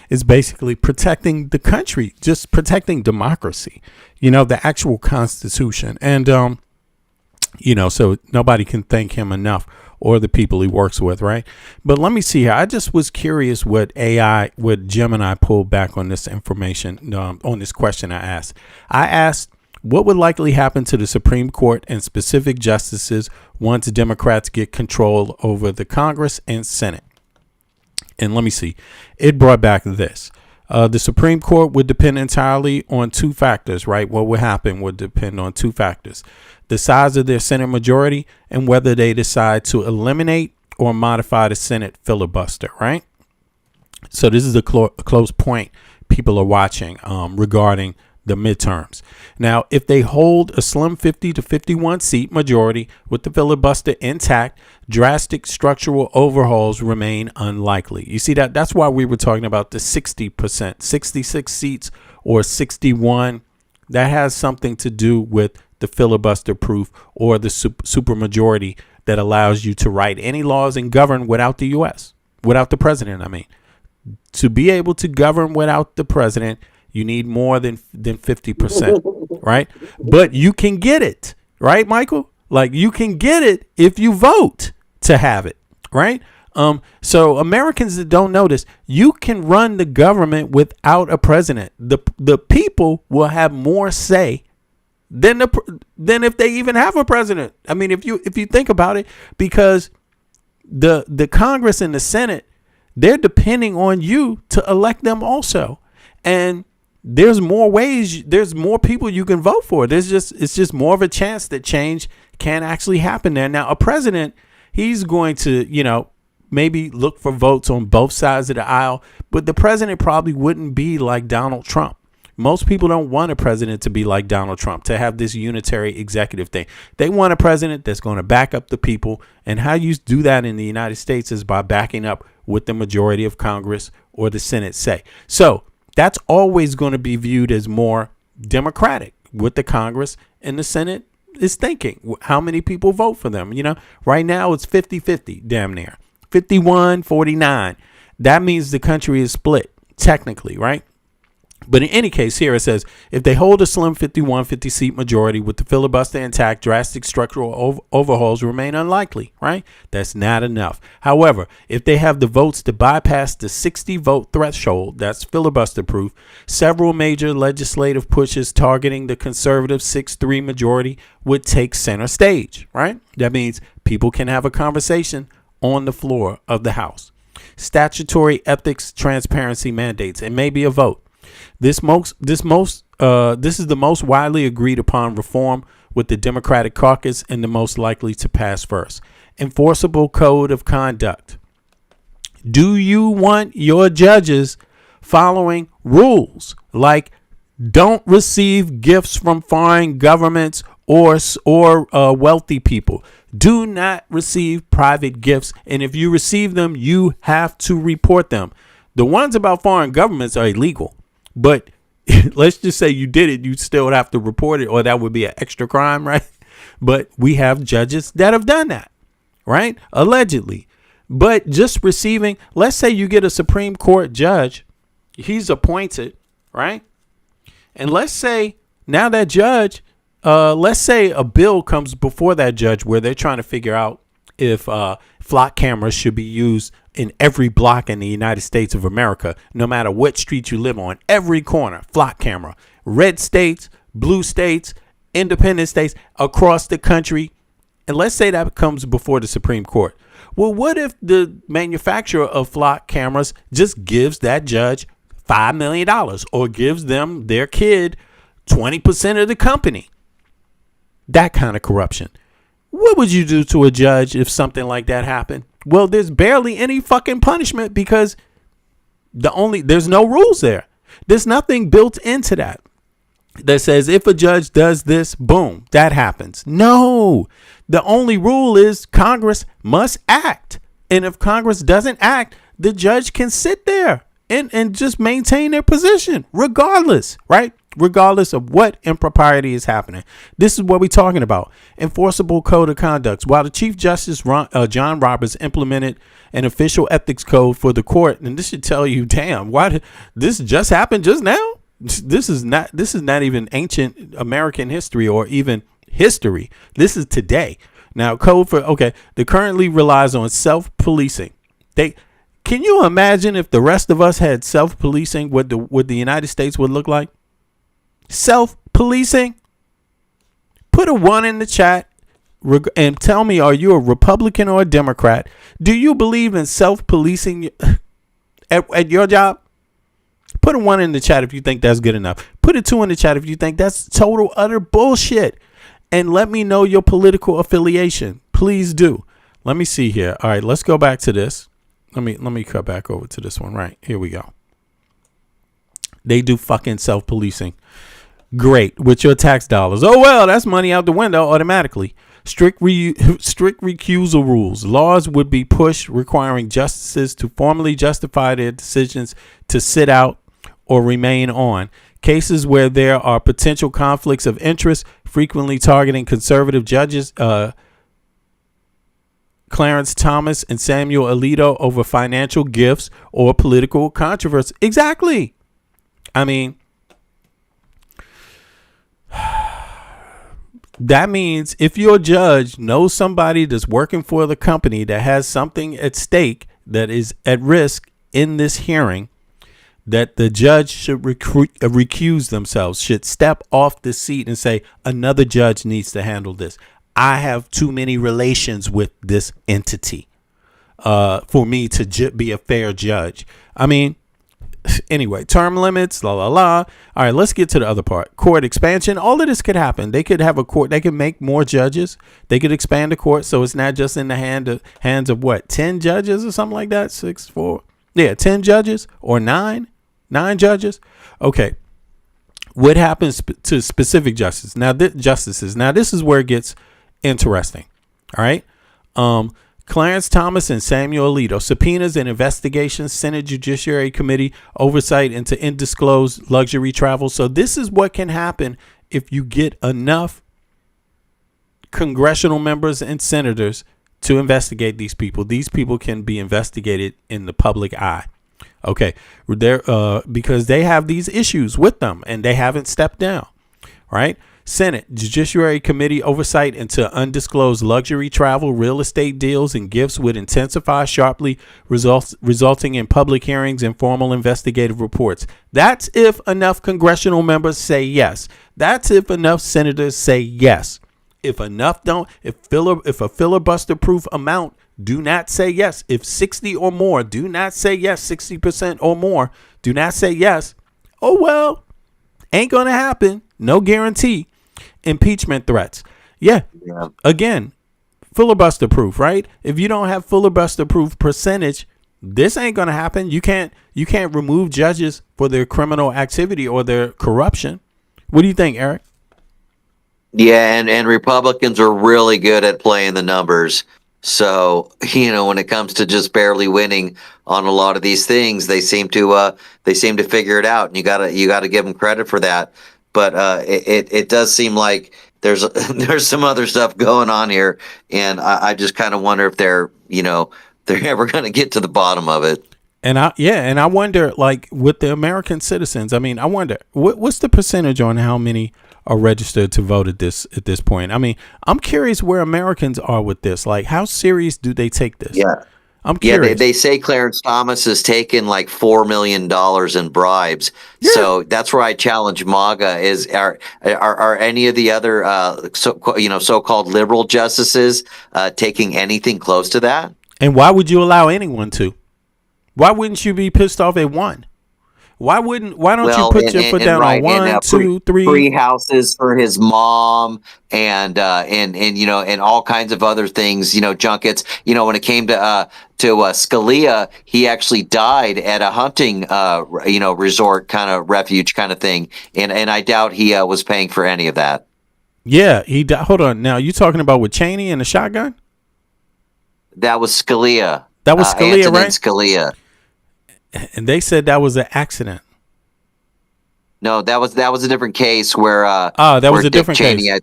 is basically protecting the country, just protecting democracy, the actual Constitution. And, so nobody can thank him enough, or the people he works with, right? But let me see here. I just was curious what Gemini pulled back on this information, on this question I asked. I asked, what would likely happen to the Supreme Court and specific justices once Democrats get control over the Congress and Senate? And let me see. It brought back this. The Supreme Court would depend entirely on 2 factors, right? What would happen would depend on 2 factors. The size of their Senate majority and whether they decide to eliminate or modify the Senate filibuster, right? So this is a close point people are watching regarding the midterms. Now, if they hold a slim 50 to 51 seat majority with the filibuster intact, drastic structural overhauls remain unlikely. You see that? That's why we were talking about the 60%, 66 seats or 61. That has something to do with the filibuster proof or the supermajority that allows you to write any laws and govern without the U.S., without the president. I mean, to be able to govern without the president, you need more than 50%, right? But you can get it, right, Michael? Like, you can get it if you vote to have it, right? So Americans that don't know this, you can run the government without a president. The people will have more say than if they even have a president. I mean, if you think about it, because the Congress and the Senate, they're depending on you to elect them also. And there's more ways, there's more people you can vote for. It's just more of a chance that change can actually happen there. Now, a president, he's going to, maybe look for votes on both sides of the aisle, but the president probably wouldn't be like Donald Trump. Most people don't want a president to be like Donald Trump, to have this unitary executive thing. They want a president that's going to back up the people. And how you do that in the United States is by backing up what the majority of Congress or the Senate say. So that's always going to be viewed as more democratic, what the Congress and the Senate is thinking. How many people vote for them? Right now it's 50-50, damn near 51-49. That means the country is split technically, right? But in any case, here it says, if they hold a slim 51-50 seat majority with the filibuster intact, drastic structural overhauls remain unlikely, right? That's not enough. However, if they have the votes to bypass the 60 vote threshold, that's filibuster proof, several major legislative pushes targeting the conservative 6-3 majority would take center stage, right? That means people can have a conversation on the floor of the House. Statutory ethics transparency mandates. It may be a vote. This is the most widely agreed upon reform with the Democratic caucus and the most likely to pass first. Enforceable code of conduct. Do you want your judges following rules like don't receive gifts from foreign governments or wealthy people? Do not receive private gifts, and if you receive them, you have to report them. The ones about foreign governments are illegal. But let's just say you did it, you still would have to report it, or that would be an extra crime, right? But we have judges that have done that, right? Allegedly. But just receiving, let's say you get a Supreme Court judge, he's appointed, right? And let's say now that judge, let's say a bill comes before that judge where they're trying to figure out if flock cameras should be used in every block in the United States of America, no matter what street you live on, every corner, flock camera, red states, blue states, independent states across the country. And let's say that comes before the Supreme Court. Well, what if the manufacturer of flock cameras just gives that judge $5 million or gives them, their kid, 20% of the company? That kind of corruption. What would you do to a judge if something like that happened? Well, there's barely any fucking punishment because there's no rules there. There's nothing built into that says if a judge does this, boom, that happens. No, the only rule is Congress must act. And if Congress doesn't act, the judge can sit there and just maintain their position regardless, right? Regardless of what impropriety is happening. This is what we're talking about. Enforceable code of conduct. While the Chief Justice John Roberts implemented an official ethics code for the court, and this should tell you, damn, why did this just happen just now? This is not even ancient American history or even history. This is today. Now, the currently relies on self-policing. Can you imagine if the rest of us had self-policing, what the United States would look like? Self-policing? Put a 1 in the chat and tell me, are you a Republican or a Democrat? Do you believe in self-policing at your job? Put a 1 in the chat if you think that's good enough. Put a 2 in the chat if you think that's total utter bullshit. And let me know your political affiliation. Please do. Let me see here. All right, let's go back to this. Let me cut back over to this one. Right, here we go. They do fucking self-policing. Great, with your tax dollars. Oh, well, that's money out the window automatically. Strict recusal rules. Laws would be pushed requiring justices to formally justify their decisions to sit out or remain on. Cases where there are potential conflicts of interest, frequently targeting conservative judges, Clarence Thomas and Samuel Alito, over financial gifts or political controversy. Exactly. I mean, that means if your judge knows somebody that's working for the company that has something at stake that is at risk in this hearing, that the judge should recuse themselves, should step off the seat and say, another judge needs to handle this. I have too many relations with this entity for me to be a fair judge. I mean, anyway, term limits, la, la, la. All right, let's get to the other part. Court expansion. All of this could happen. They could have a court. They could make more judges. They could expand the court so it's not just in the hands of what, 10 judges or something like that? 6, 4. Yeah, 10 judges or 9 judges. Okay. What happens to specific justices? Now, this is where it gets interesting. All right. Clarence Thomas and Samuel Alito, subpoenas and investigations, Senate Judiciary Committee oversight into undisclosed luxury travel. So this is what can happen if you get enough congressional members and senators to investigate these people. These people can be investigated in the public eye. Okay, because they have these issues with them and they haven't stepped down. Right? Senate Judiciary Committee oversight into undisclosed luxury travel, real estate deals, and gifts would intensify sharply, resulting in public hearings and formal investigative reports. That's if enough congressional members say yes. That's if enough senators say yes. If enough don't, if a filibuster-proof amount do not say yes, if 60 or more do not say yes, 60% or more do not say yes, oh well, ain't gonna happen. No guarantee. Impeachment threats. Yeah. Again, filibuster proof, right? If you don't have filibuster proof percentage, this ain't gonna happen. You can't remove judges for their criminal activity or their corruption. What do you think, Eric? Yeah, and Republicans are really good at playing the numbers. So, when it comes to just barely winning on a lot of these things, they seem to figure it out, and you gotta give them credit for that. But it does seem like there's some other stuff going on here, and I just kind of wonder if they're ever going to get to the bottom of it. And I wonder, like, with the American citizens, I mean, I wonder what's the percentage on how many are registered to vote at this point. I mean, I'm curious where Americans are with this. Like, how serious do they take this? Yeah. I'm curious. Yeah, they say Clarence Thomas has taken like $4 million in bribes. Yeah. So that's where I challenge MAGA is are any of the other so-called liberal justices taking anything close to that? And why would you allow anyone to? Why wouldn't you be pissed off at one? Why don't you put your foot down on 1, 2, 3? Free houses for his mom and all kinds of other things, junkets. When it came to Scalia, he actually died at a hunting, resort kind of refuge kind of thing. And I doubt he was paying for any of that. Yeah, he died. Hold on. Now, you talking about with Cheney and the shotgun? That was Scalia. That was Scalia, Antonin right? Scalia. And they said that was an accident. No, that was a different case where that was a different case.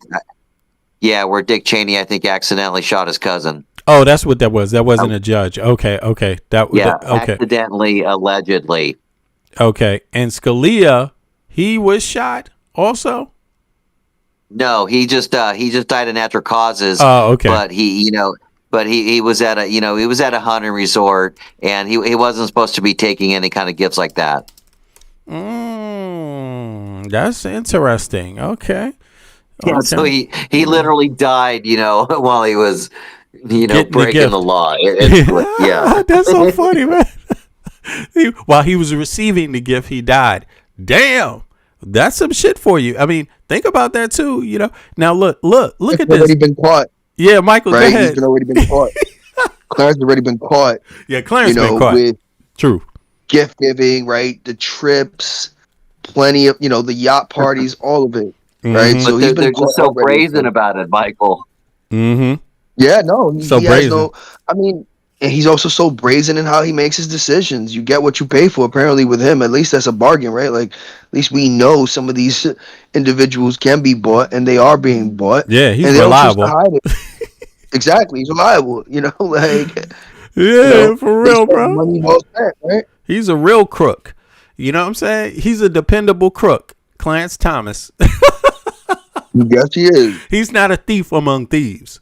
Where Dick Cheney, I think, accidentally shot his cousin. Oh, that's what that was. That wasn't a judge. Okay. Accidentally, allegedly. Okay, and Scalia, he was shot also. No, he just died of natural causes. Oh, okay. But he was at a hunting resort, and he wasn't supposed to be taking any kind of gifts like that. That's interesting. Okay. Yeah, so he literally died, while he was, breaking the law. Yeah, that's so funny, man. While he was receiving the gift, he died. Damn, that's some shit for you. I mean, think about that too. Now look at this. Already been caught. Yeah, Michael, right? Go ahead. He's already been caught. Clarence has already been caught. Yeah, Clarence been caught. With True. Gift giving, right? The trips, plenty of, the yacht parties, all of it, right? So But he's they're been caught just so already. brazen about it, Michael. Mm-hmm. Yeah, no, So he has brazen. no. I mean, and he's also so brazen in how he makes his decisions. You get what you pay for. Apparently, with him, at least that's a bargain, right? Like, at least we know some of these individuals can be bought, and they are being bought. Yeah, he's and they don't choose to reliable. hide it. Exactly, he's reliable. Like, Yeah, for they real, spent bro. money well spent, right? He's a real crook. You know what I'm saying? He's a dependable crook. Clarence Thomas. Yes, he is. He's not a thief among thieves.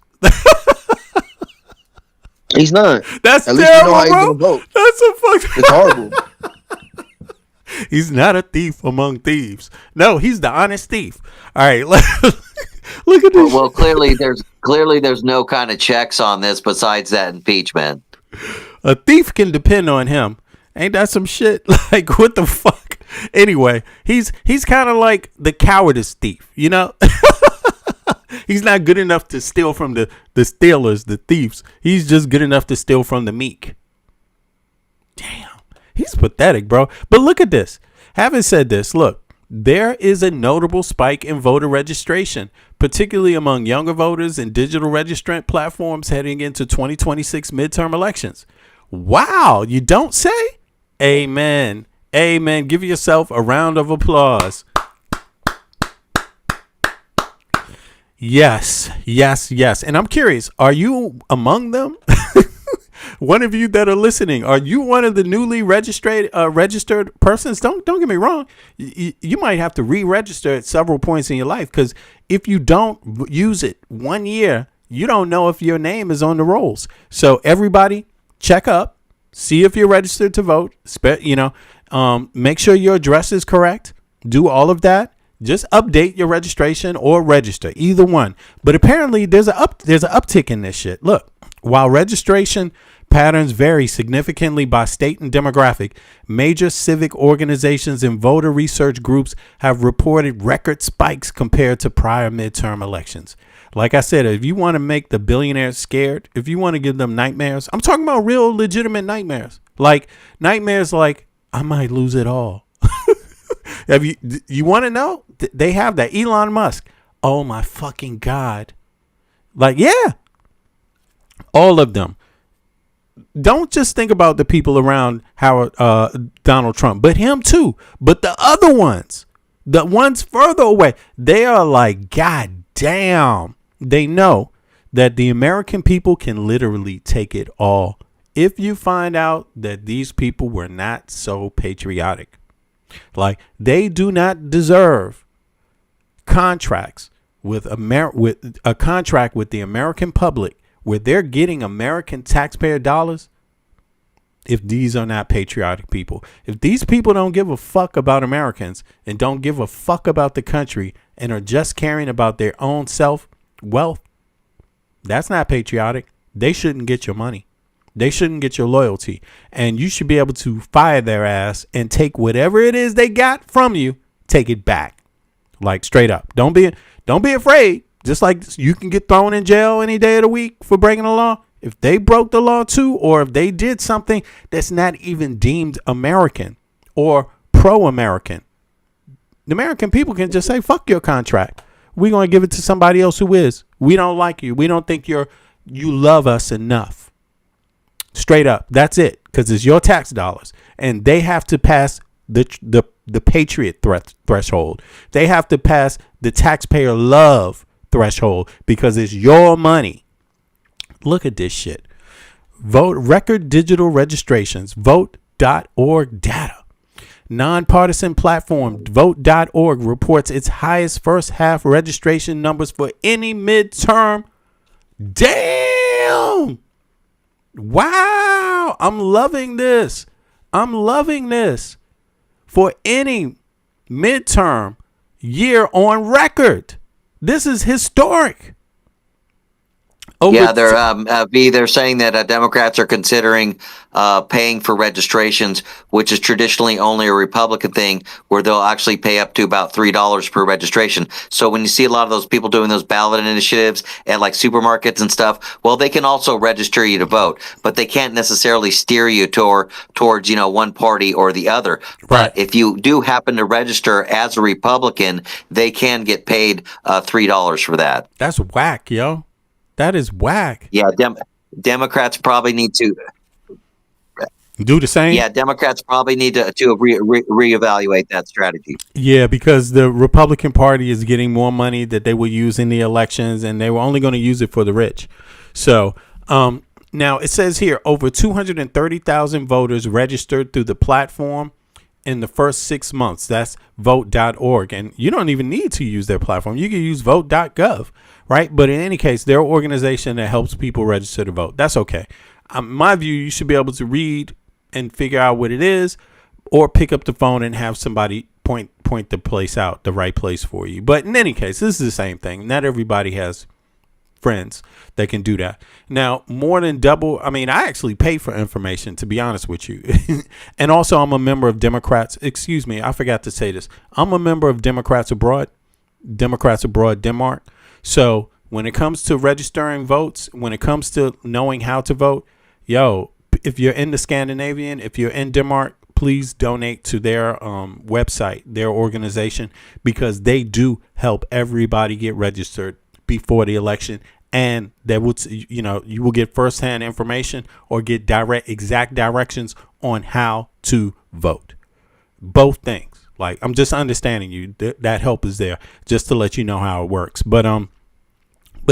He's not. That's At least we know how terrible, he's bro. gonna vote. That's a fucking. It's horrible. He's not a thief among thieves. No, he's the honest thief. All right, look at this. Well, clearly there's no kind of checks on this besides that impeachment. A thief can depend on him. Ain't that some shit? Like, what the fuck? Anyway, he's kind of like the cowardice thief, you know? He's not good enough to steal from the stealers, the thieves. He's just good enough to steal from the meek. Damn. He's pathetic, bro. But look at this. Having said this, look, there is a notable spike in voter registration, particularly among younger voters and digital registrant platforms heading into 2026 midterm elections. Wow, you don't say? Amen. Amen. Give yourself a round of applause. Yes, yes, yes. And I'm curious, are you among them? One of you that are listening, are you one of the newly registered persons? Don't get me wrong. You might have to re-register at several points in your life, because if you don't use it 1 year, you don't know if your name is on the rolls. So everybody, check up, see if you're registered to vote. Make sure your address is correct. Do all of that. Just update your registration or register, either one. But apparently there's an uptick in this shit. Look, while registration patterns vary significantly by state and demographic, major civic organizations and voter research groups have reported record spikes compared to prior midterm elections. Like I said, if you want to make the billionaires scared, if you want to give them nightmares, I'm talking about real legitimate nightmares. Like nightmares like, I might lose it all. You want to know? They have that. Elon Musk. Oh my fucking God. Like, yeah. All of them. Don't just think about the people around Donald Trump, but him too. But the other ones, the ones further away, they are like, God damn. They know that the American people can literally take it all if you find out that these people were not so patriotic. Like, they do not deserve contracts with a contract with the American public where they're getting American taxpayer dollars if these are not patriotic people. If these people don't give a fuck about Americans and don't give a fuck about the country and are just caring about their own wealth, that's not patriotic. They shouldn't get your money. They shouldn't get your loyalty. And you should be able to fire their ass and take whatever it is they got from you, take it back. Like, straight up. Don't be afraid. Just like you can get thrown in jail any day of the week for breaking the law. If they broke the law too, or if they did something that's not even deemed American or pro-American, the American people can just say, fuck your contract. We're going to give it to somebody else who is. We don't like you. We don't think you love us enough. Straight up. That's it. Because it's your tax dollars. And they have to pass the patriot threshold. They have to pass the taxpayer love threshold because it's your money. Look at this shit. Vote record digital registrations. Vote.org data. Nonpartisan platform Vote.org reports its highest first half registration numbers for any midterm. Damn. Wow. I'm loving this. For any midterm year on record. This is historic. Yeah, they're saying that Democrats are considering paying for registrations, which is traditionally only a Republican thing, where they'll actually pay up to about $3 per registration. So when you see a lot of those people doing those ballot initiatives at like supermarkets and stuff, well, they can also register you to vote, but they can't necessarily steer you towards one party or the other. But if you do happen to register as a Republican, they can get paid $3 for that. That's whack, yo. That is whack. Yeah, Democrats probably need to do the same. Yeah, Democrats probably need to reevaluate that strategy. Yeah, because the Republican Party is getting more money that they will use in the elections, and they were only going to use it for the rich. So now it says here over 230,000 voters registered through the platform in the first 6 months. That's vote.org. And you don't even need to use their platform. You can use vote.gov, right? But in any case, they're an organization that helps people register to vote. That's okay. My view, you should be able to read and figure out what it is, or pick up the phone and have somebody point the place out, the right place for you. But in any case, this is the same thing. Not everybody has friends that can do that. Now, more than double, I actually pay for information, to be honest with you. And also, I'm a member of Democrats. Excuse me, I forgot to say this. I'm a member of Democrats Abroad Denmark. So when it comes to registering votes, when it comes to knowing how to vote, if you're in the Scandinavian, if you're in Denmark, please donate to their website, their organization, because they do help everybody get registered before the election. And that would, you will get firsthand information or get exact directions on how to vote. Both things. Like, I'm just understanding you. That help is there just to let you know how it works. But in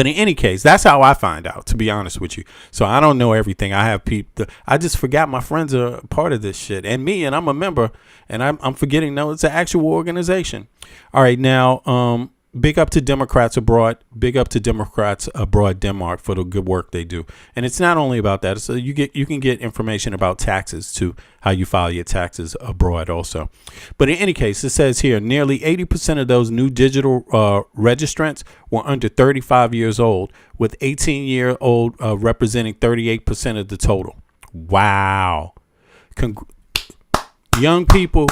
any case, that's how I find out, to be honest with you. So I don't know everything. I have people. I just forgot my friends are part of this shit, and I'm a member, and I'm forgetting. No, it's an actual organization. All right, now, big up to Democrats Abroad. Big up to Democrats Abroad Denmark for the good work they do. And it's not only about that. So you can get information about taxes too, how you file your taxes abroad also. But in any case, it says here nearly 80% of those new digital registrants were under 35 years old, with 18-year-old representing 38% of the total. Wow. Young people,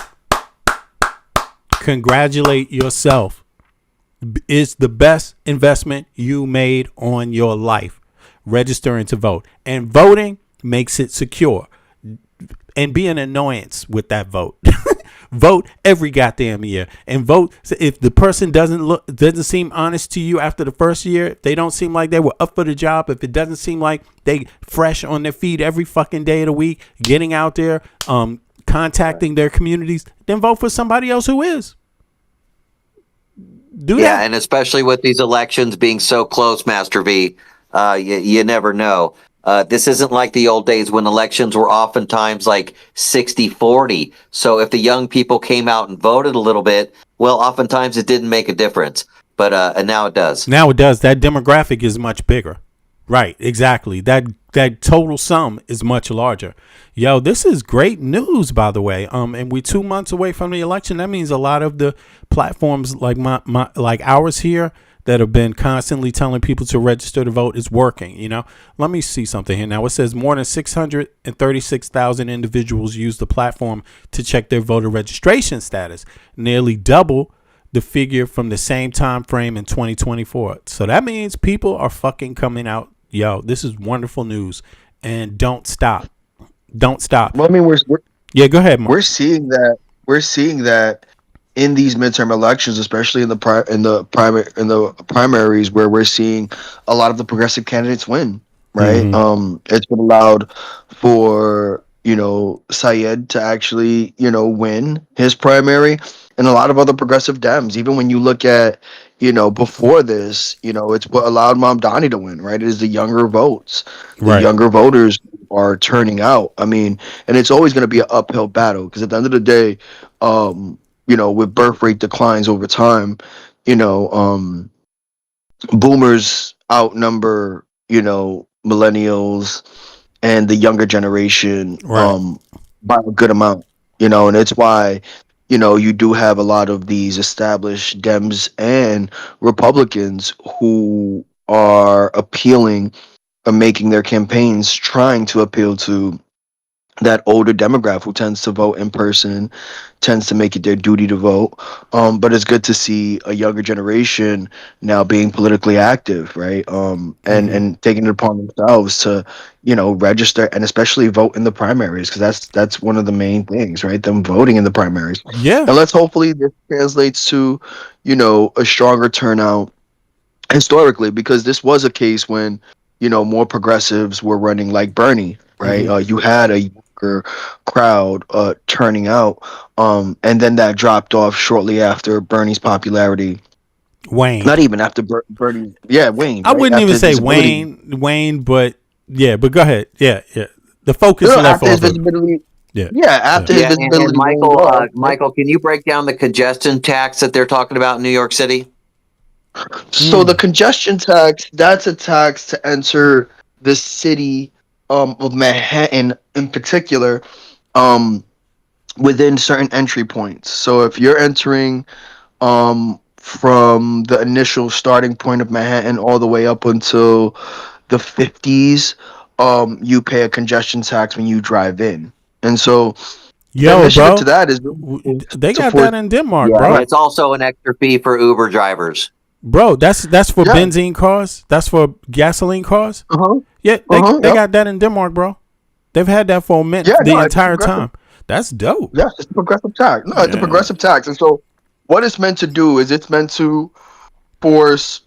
congratulate yourself. Is the best investment you made on your life, registering to vote. And voting makes it secure. And be an annoyance with that vote. Vote every goddamn year, and vote if the person doesn't seem honest to you after the first year, if they don't seem like they were up for the job, if it doesn't seem like they fresh on their feet every fucking day of the week, getting out there, contacting their communities, then vote for somebody else who is. Yeah, and especially with these elections being so close, Master V, you never know. This isn't like the old days when elections were oftentimes like 60-40. So if the young people came out and voted a little bit, well, oftentimes it didn't make a difference. But and now it does. Now it does. That demographic is much bigger. Right, exactly. That total sum is much larger. Yo, this is great news, by the way. And we're 2 months away from the election. That means a lot of the platforms like like ours here that have been constantly telling people to register to vote is working. Let me see something here. Now it says more than 636,000 individuals use the platform to check their voter registration status, nearly double the figure from the same time frame in 2024. So that means people are fucking coming out. Yo, this is wonderful news, and don't stop. Don't stop. Well, we're yeah, go ahead, Mark. We're seeing that in these midterm elections, especially in the primaries, where we're seeing a lot of the progressive candidates win. Right. Mm-hmm. It's been allowed for Syed to actually win his primary, and a lot of other progressive Dems. Even when you look at before this, it's what allowed Mamdani to win. Right. It is the younger votes. The younger voters are turning out. And it's always going to be an uphill battle, because at the end of the day, with birth rate declines over time, boomers outnumber, millennials and the younger generation by a good amount, and it's why, you do have a lot of these established Dems and Republicans who are appealing making their campaigns trying to appeal to that older demographic who tends to vote in person, tends to make it their duty to vote. But it's good to see a younger generation now being politically active, right? And taking it upon themselves to, register and especially vote in the primaries, because that's one of the main things, right? Them voting in the primaries. Yeah. And let's hopefully this translates to, a stronger turnout historically, because this was a case when more progressives were running like Bernie, right? You had a younger crowd turning out, and then that dropped off shortly after Bernie's popularity. Wayne. Not even after Bernie. Yeah, Wayne. I right? wouldn't After even his say visibility. Wayne, but yeah, but go ahead. Yeah. The focus No, left after his off of visibility. Yeah. After his Yeah, and visibility waned Michael, off, right? Michael, can you break down the congestion tax that they're talking about in New York City? So the congestion tax, that's a tax to enter the city of Manhattan in particular, within certain entry points. So if you're entering from the initial starting point of Manhattan all the way up until the 50s, you pay a congestion tax when you drive in. And so the Yo, initiative bro. to that is They to got force, that in Denmark, Yeah, bro. and it's also an extra fee for Uber drivers. Bro, that's for Yeah. benzene cars. That's for gasoline cars. Uh-huh. Yeah, they Yep. got that in Denmark, bro. They've had that for a minute, Yeah, the no, it's entire progressive. time. That's dope. Yes, it's a progressive tax. No, it's a Yeah. progressive tax. And so what it's meant to do is it's meant to force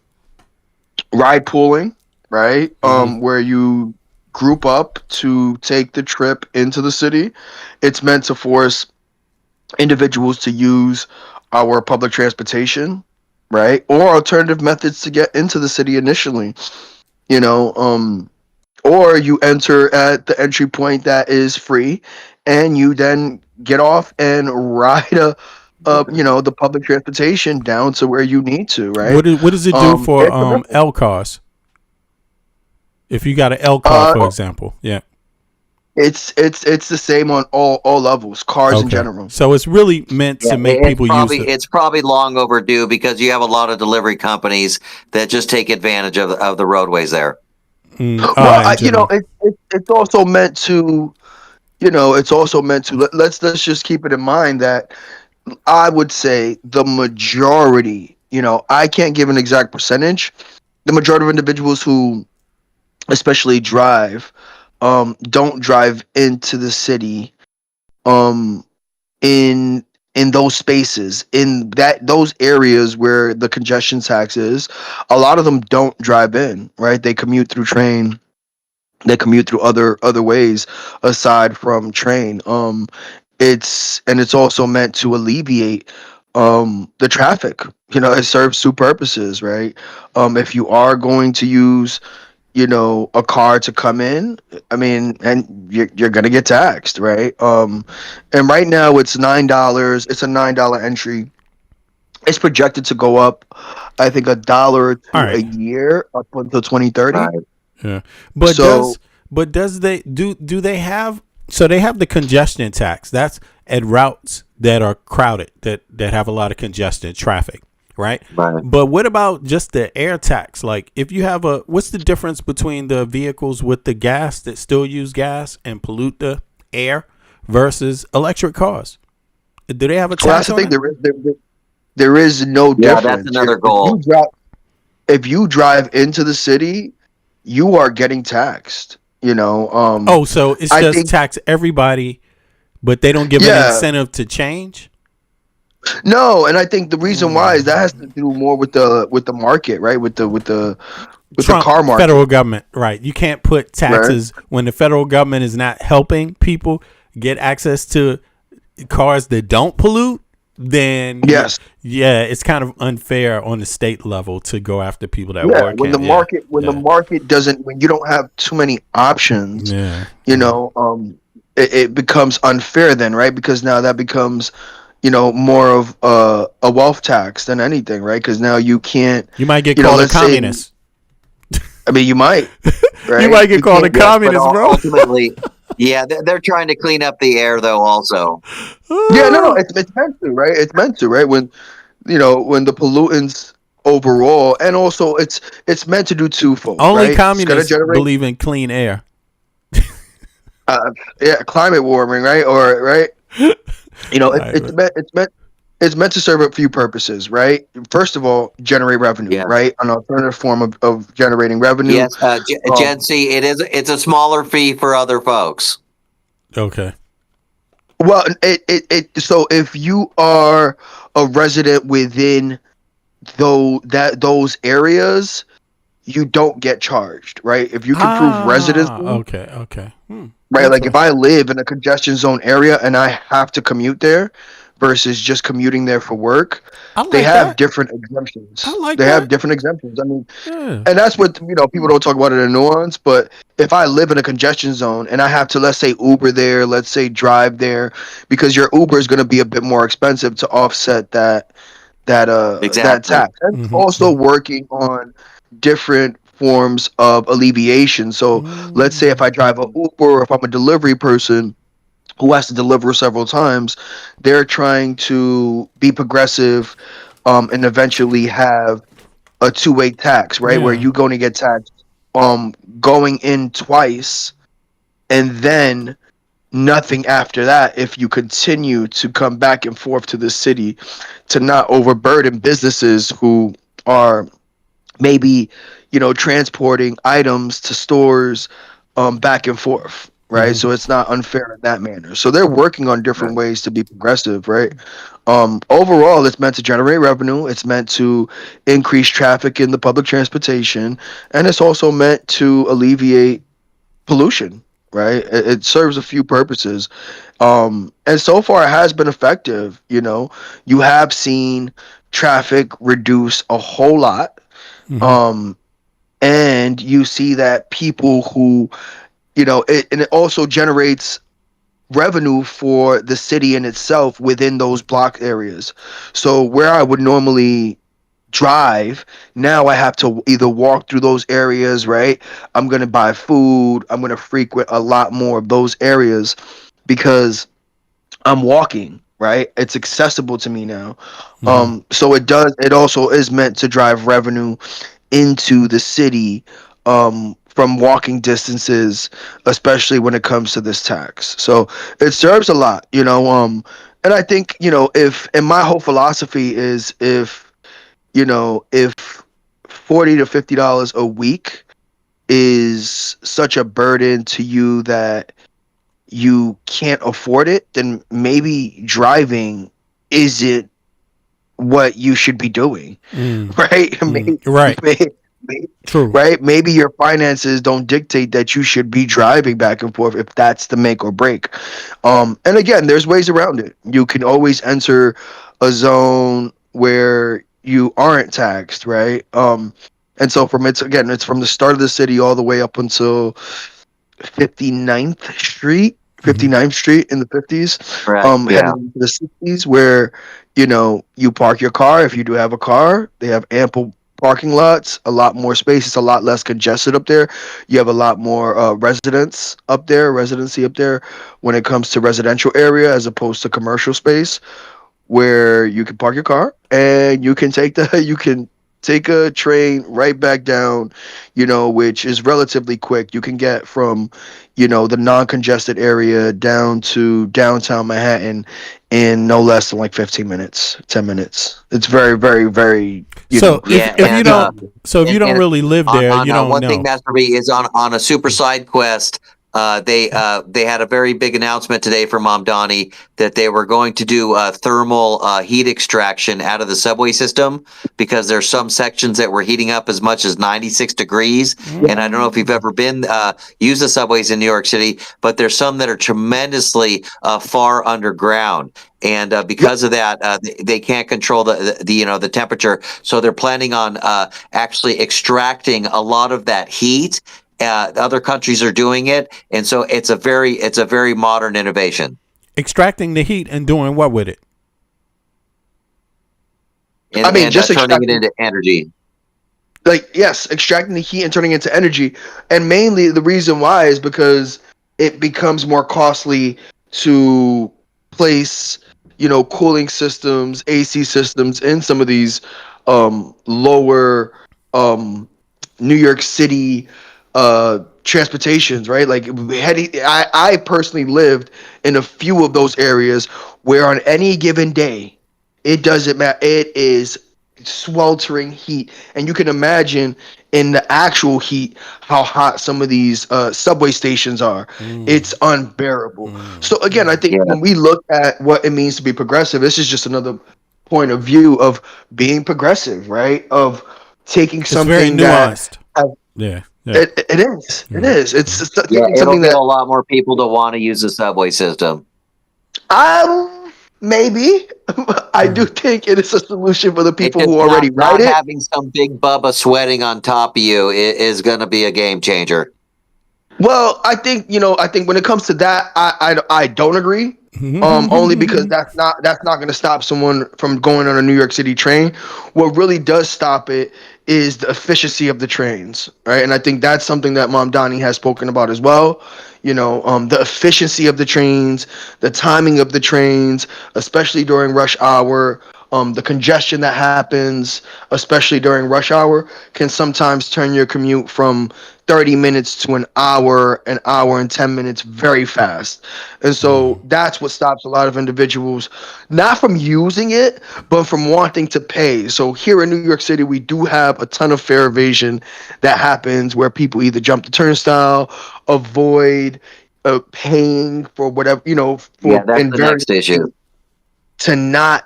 ride pooling, right? Where you group up to take the trip into the city. It's meant to force individuals to use our public transportation, right? Or alternative methods to get into the city initially. You know, or you enter at the entry point that is free and you then get off and ride the public transportation down to where you need to, right? What does it do for It's a- L cars? If you got an L car, for example, yeah. It's the same on all levels, cars in general. So it's really meant to make people use it. It's probably long overdue because you have a lot of delivery companies that just take advantage of the roadways there. It's also meant to, let's just keep it in mind that I would say the majority, I can't give an exact percentage. The majority of individuals who especially drive, don't drive into the city, in those spaces, in those areas where the congestion tax is. A lot of them don't drive in, right? They commute through train. They commute through other ways aside from train. It's also meant to alleviate the traffic. It serves two purposes, right? If you are going to use a car to come in, I mean, and you're gonna get taxed, right? And right now it's $9. It's a $9 entry. It's projected to go up, I think, $1 or $2 a year up until 2030. Yeah, but So- does they do they have, so they have the congestion tax that's at routes that are crowded, that have a lot of congested traffic, right? But what about just the air tax? Like, if you have what's the difference between the vehicles with the gas that still use gas and pollute the air versus electric cars? Do they have a Well, tax that's the on thing. that? There is no Yeah, difference. that's another If goal. if you drive into the city, you are getting taxed. So it's I just think- tax everybody, but they don't give an incentive to change. No, and I think the reason why is that has to do more with the market, right? With the Trump, car market. federal government, right? You can't put taxes when the federal government is not helping people get access to cars that don't pollute. Then it's kind of unfair on the state level to go after people that work. When the market doesn't, when you don't have too many options, it becomes unfair then, right? Because now that becomes more of a wealth tax than anything, right? Because now you can't. You might get called a communist. I mean, you might. Right? You might get called a can't- communist, bro. Ultimately, yeah, they're trying to clean up the air, though. Also, Yeah, no, it's meant to, right? It's meant to, right? When when the pollutants overall, and also it's meant to do twofold, Only right? It's gonna communists generate believe in clean air. climate warming, right? Or right, it's meant to serve a few purposes, right? First of all, generate revenue, Yes. right? An alternative form of generating revenue. Yes, Gen Z, it's a smaller fee for other folks. Okay. Well, so if you are a resident within those areas, you don't get charged, right? If you can prove residency, Okay. right? Like if I live in a congestion zone area and I have to commute there versus just commuting there for work, they have different exemptions. They have different exemptions. I mean, and that's what people don't talk about it in nuance. But if I live in a congestion zone and I have to, let's say, Uber there, let's say drive there, because your Uber is going to be a bit more expensive to offset that tax. And also working on different forms of alleviation. So let's say if I drive a Uber or if I'm a delivery person who has to deliver several times, they're trying to be progressive and eventually have a two-way tax, right? Where you're going to get taxed going in twice and then nothing after that if you continue to come back and forth to the city, to not overburden businesses who are maybe transporting items to stores back and forth, right? So it's not unfair in that manner. So they're working on different ways to be progressive, right? Overall, it's meant to generate revenue, it's meant to increase traffic in the public transportation, and it's also meant to alleviate pollution, right? It serves a few purposes. And so far it has been effective. You have seen traffic reduce a whole lot. And you see that people who, and it also generates revenue for the city in itself within those block areas. So where I would normally drive, now I have to either walk through those areas, right? I'm going to buy food. I'm going to frequent a lot more of those areas because I'm walking, right? It's accessible to me now. So it also is meant to drive revenue into the city from walking distances, especially when it comes to this tax. So it serves a lot, and I think, if, and my whole philosophy is if $40 to $50 a week is such a burden to you that you can't afford it, then maybe driving isn't what you should be doing, right? True. Right? Maybe your finances don't dictate that you should be driving back and forth if that's the make or break. And again, there's ways around it. You can always enter a zone where you aren't taxed, right? And so it's from the start of the city all the way up until 59th Street in the 50s, heading into the 60s, where you park your car if you do have a car. They have ample parking lots, a lot more space. It's a lot less congested up there. You have a lot more residency up there when it comes to residential area as opposed to commercial space, where you can park your car and you can take a train right back down, which is relatively quick. You can get from, the non-congested area down to downtown Manhattan in no less than like 15 minutes, 10 minutes. It's very, very, very, if you don't really live there, you don't one know. thing, Master B, is on a super side quest. They had a very big announcement today from Mamdani that they were going to do thermal heat extraction out of the subway system, because there's some sections that were heating up as much as 96 degrees. And I don't know if you've ever been used the subways in New York City, but there's some that are tremendously far underground. And because of that, they can't control the temperature. So they're planning on actually extracting a lot of that heat. Other countries are doing it, and so it's a very modern innovation. Extracting the heat and doing what with it? Just turning it into energy. Yes, extracting the heat and turning it into energy. And mainly the reason why is because it becomes more costly to place, cooling systems, AC systems in some of these lower New York City transportations, right? Like I personally lived in a few of those areas where on any given day, it doesn't matter. It is sweltering heat, and you can imagine in the actual heat how hot some of these subway stations are. It's unbearable. So again, I think when we look at what it means to be progressive, this is just another point of view of being progressive, right? Of taking It's very something that nuanced. Yeah. it is. It is. It's just Yeah, taking it'll something get that a lot more people to want to use the subway system. maybe I do think it is a solution for the It people just who already not ride it. having some big bubba sweating on top of you is going to be a game changer. Well, I think I think when it comes to that, I don't agree. Only because that's not going to stop someone from going on a New York City train. What really does stop it is the efficiency of the trains, right? And I think that's something that Mom Donnie has spoken about as well. The efficiency of the trains, the timing of the trains, especially during rush hour. The congestion that happens, especially during rush hour, can sometimes turn your commute from 30 minutes to an hour and 10 minutes very fast. And so that's what stops a lot of individuals, not from using it, but from wanting to pay. So here in New York City, we do have a ton of fare evasion that happens where people either jump the turnstile, avoid paying for whatever, Yeah, for that's in the various next issue. to not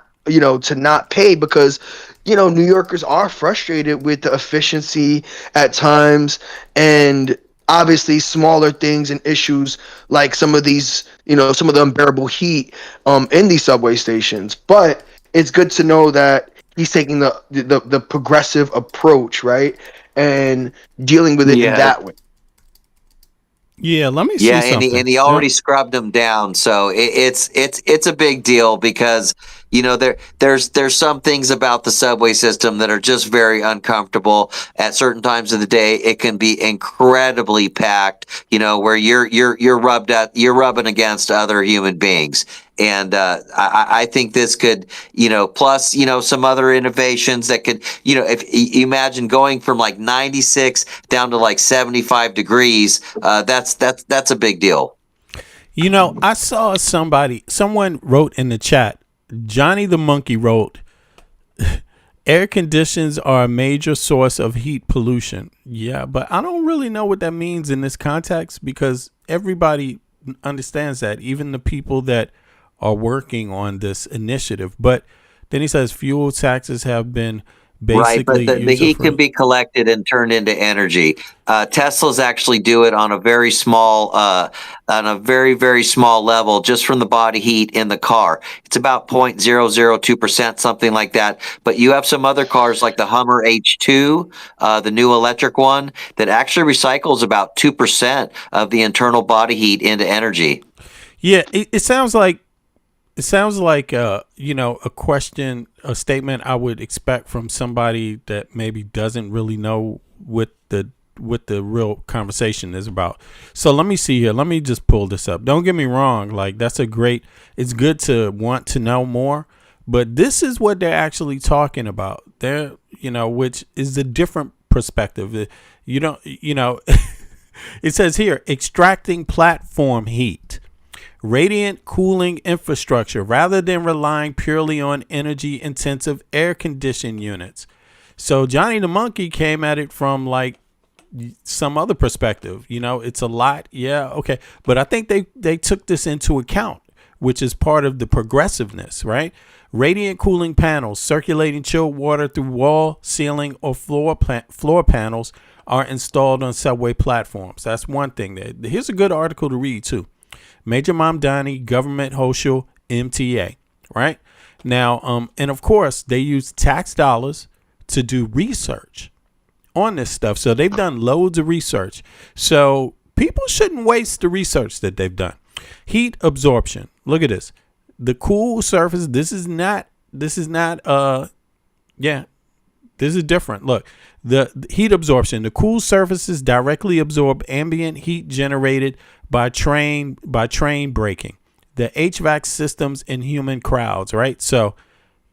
pay because New Yorkers are frustrated with the efficiency at times, and obviously smaller things and issues like some of the unbearable heat in these subway stations. But it's good to know that he's taking the progressive approach, right, and dealing with it in Yeah. that way. Yeah, let me Yeah, see and something. he already scrubbed them down, so it's a big deal because there's some things about the subway system that are just very uncomfortable at certain times of the day. It can be incredibly packed, where you're rubbing against other human beings. And I think this could, plus, some other innovations that could, if you imagine going from like 96 down to like 75 degrees, that's a big deal. I saw someone wrote in the chat, Johnny the Monkey wrote, air conditions are a major source of heat pollution. Yeah, but I don't really know what that means in this context because everybody understands that, even the people that are working on this initiative. But then he says fuel taxes have been Right, but basically the heat can be collected and turned into energy. Teslas actually do it on a very small, on a very, very small level, just from the body heat in the car. It's about 0.002%, something like that. But you have some other cars like the Hummer H2, the new electric one, that actually recycles about 2% of the internal body heat into energy. Yeah, it sounds like a question, a statement I would expect from somebody that maybe doesn't really know what the real conversation is about. So let me see here. Let me just pull this up. Don't get me wrong, like it's good to want to know more, but this is what they're actually talking about. They're, which is a different perspective. It says here, extracting platform heat. Radiant cooling infrastructure rather than relying purely on energy intensive air conditioning units. So Johnny the Monkey came at it from like some other perspective. It's a lot. Yeah. Okay. But I think they took this into account, which is part of the progressiveness, right? Radiant cooling panels, circulating chilled water through wall, ceiling, or floor panels are installed on subway platforms. That's one thing. Here's a good article to read too. Major Mamdani Government Hochschule MTA, right? Now, and of course, they use tax dollars to do research on this stuff. So they've done loads of research. So people shouldn't waste the research that they've done. Heat absorption. Look at this. The cool surface. This is different. Look, the heat absorption. The cool surfaces directly absorb ambient heat generated by train braking. The HVAC systems in human crowds, right? So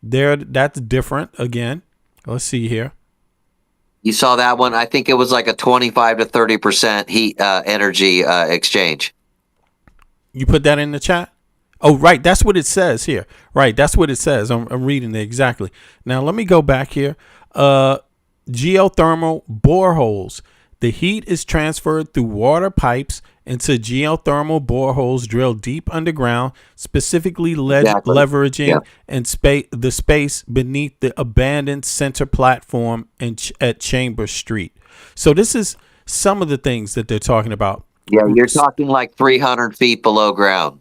that's different again. Let's see here. You saw that one? I think it was like a 25 to 30% heat energy exchange. You put that in the chat? Oh, right. That's what it says here. Right. That's what it says. I'm reading it exactly. Now, let me go back here. Geothermal boreholes. The heat is transferred through water pipes into geothermal boreholes drilled deep underground, specifically leveraging and the space beneath the abandoned center platform at Chambers Street. So this is some of the things that they're talking about. Yeah, you're talking like 300 feet below ground.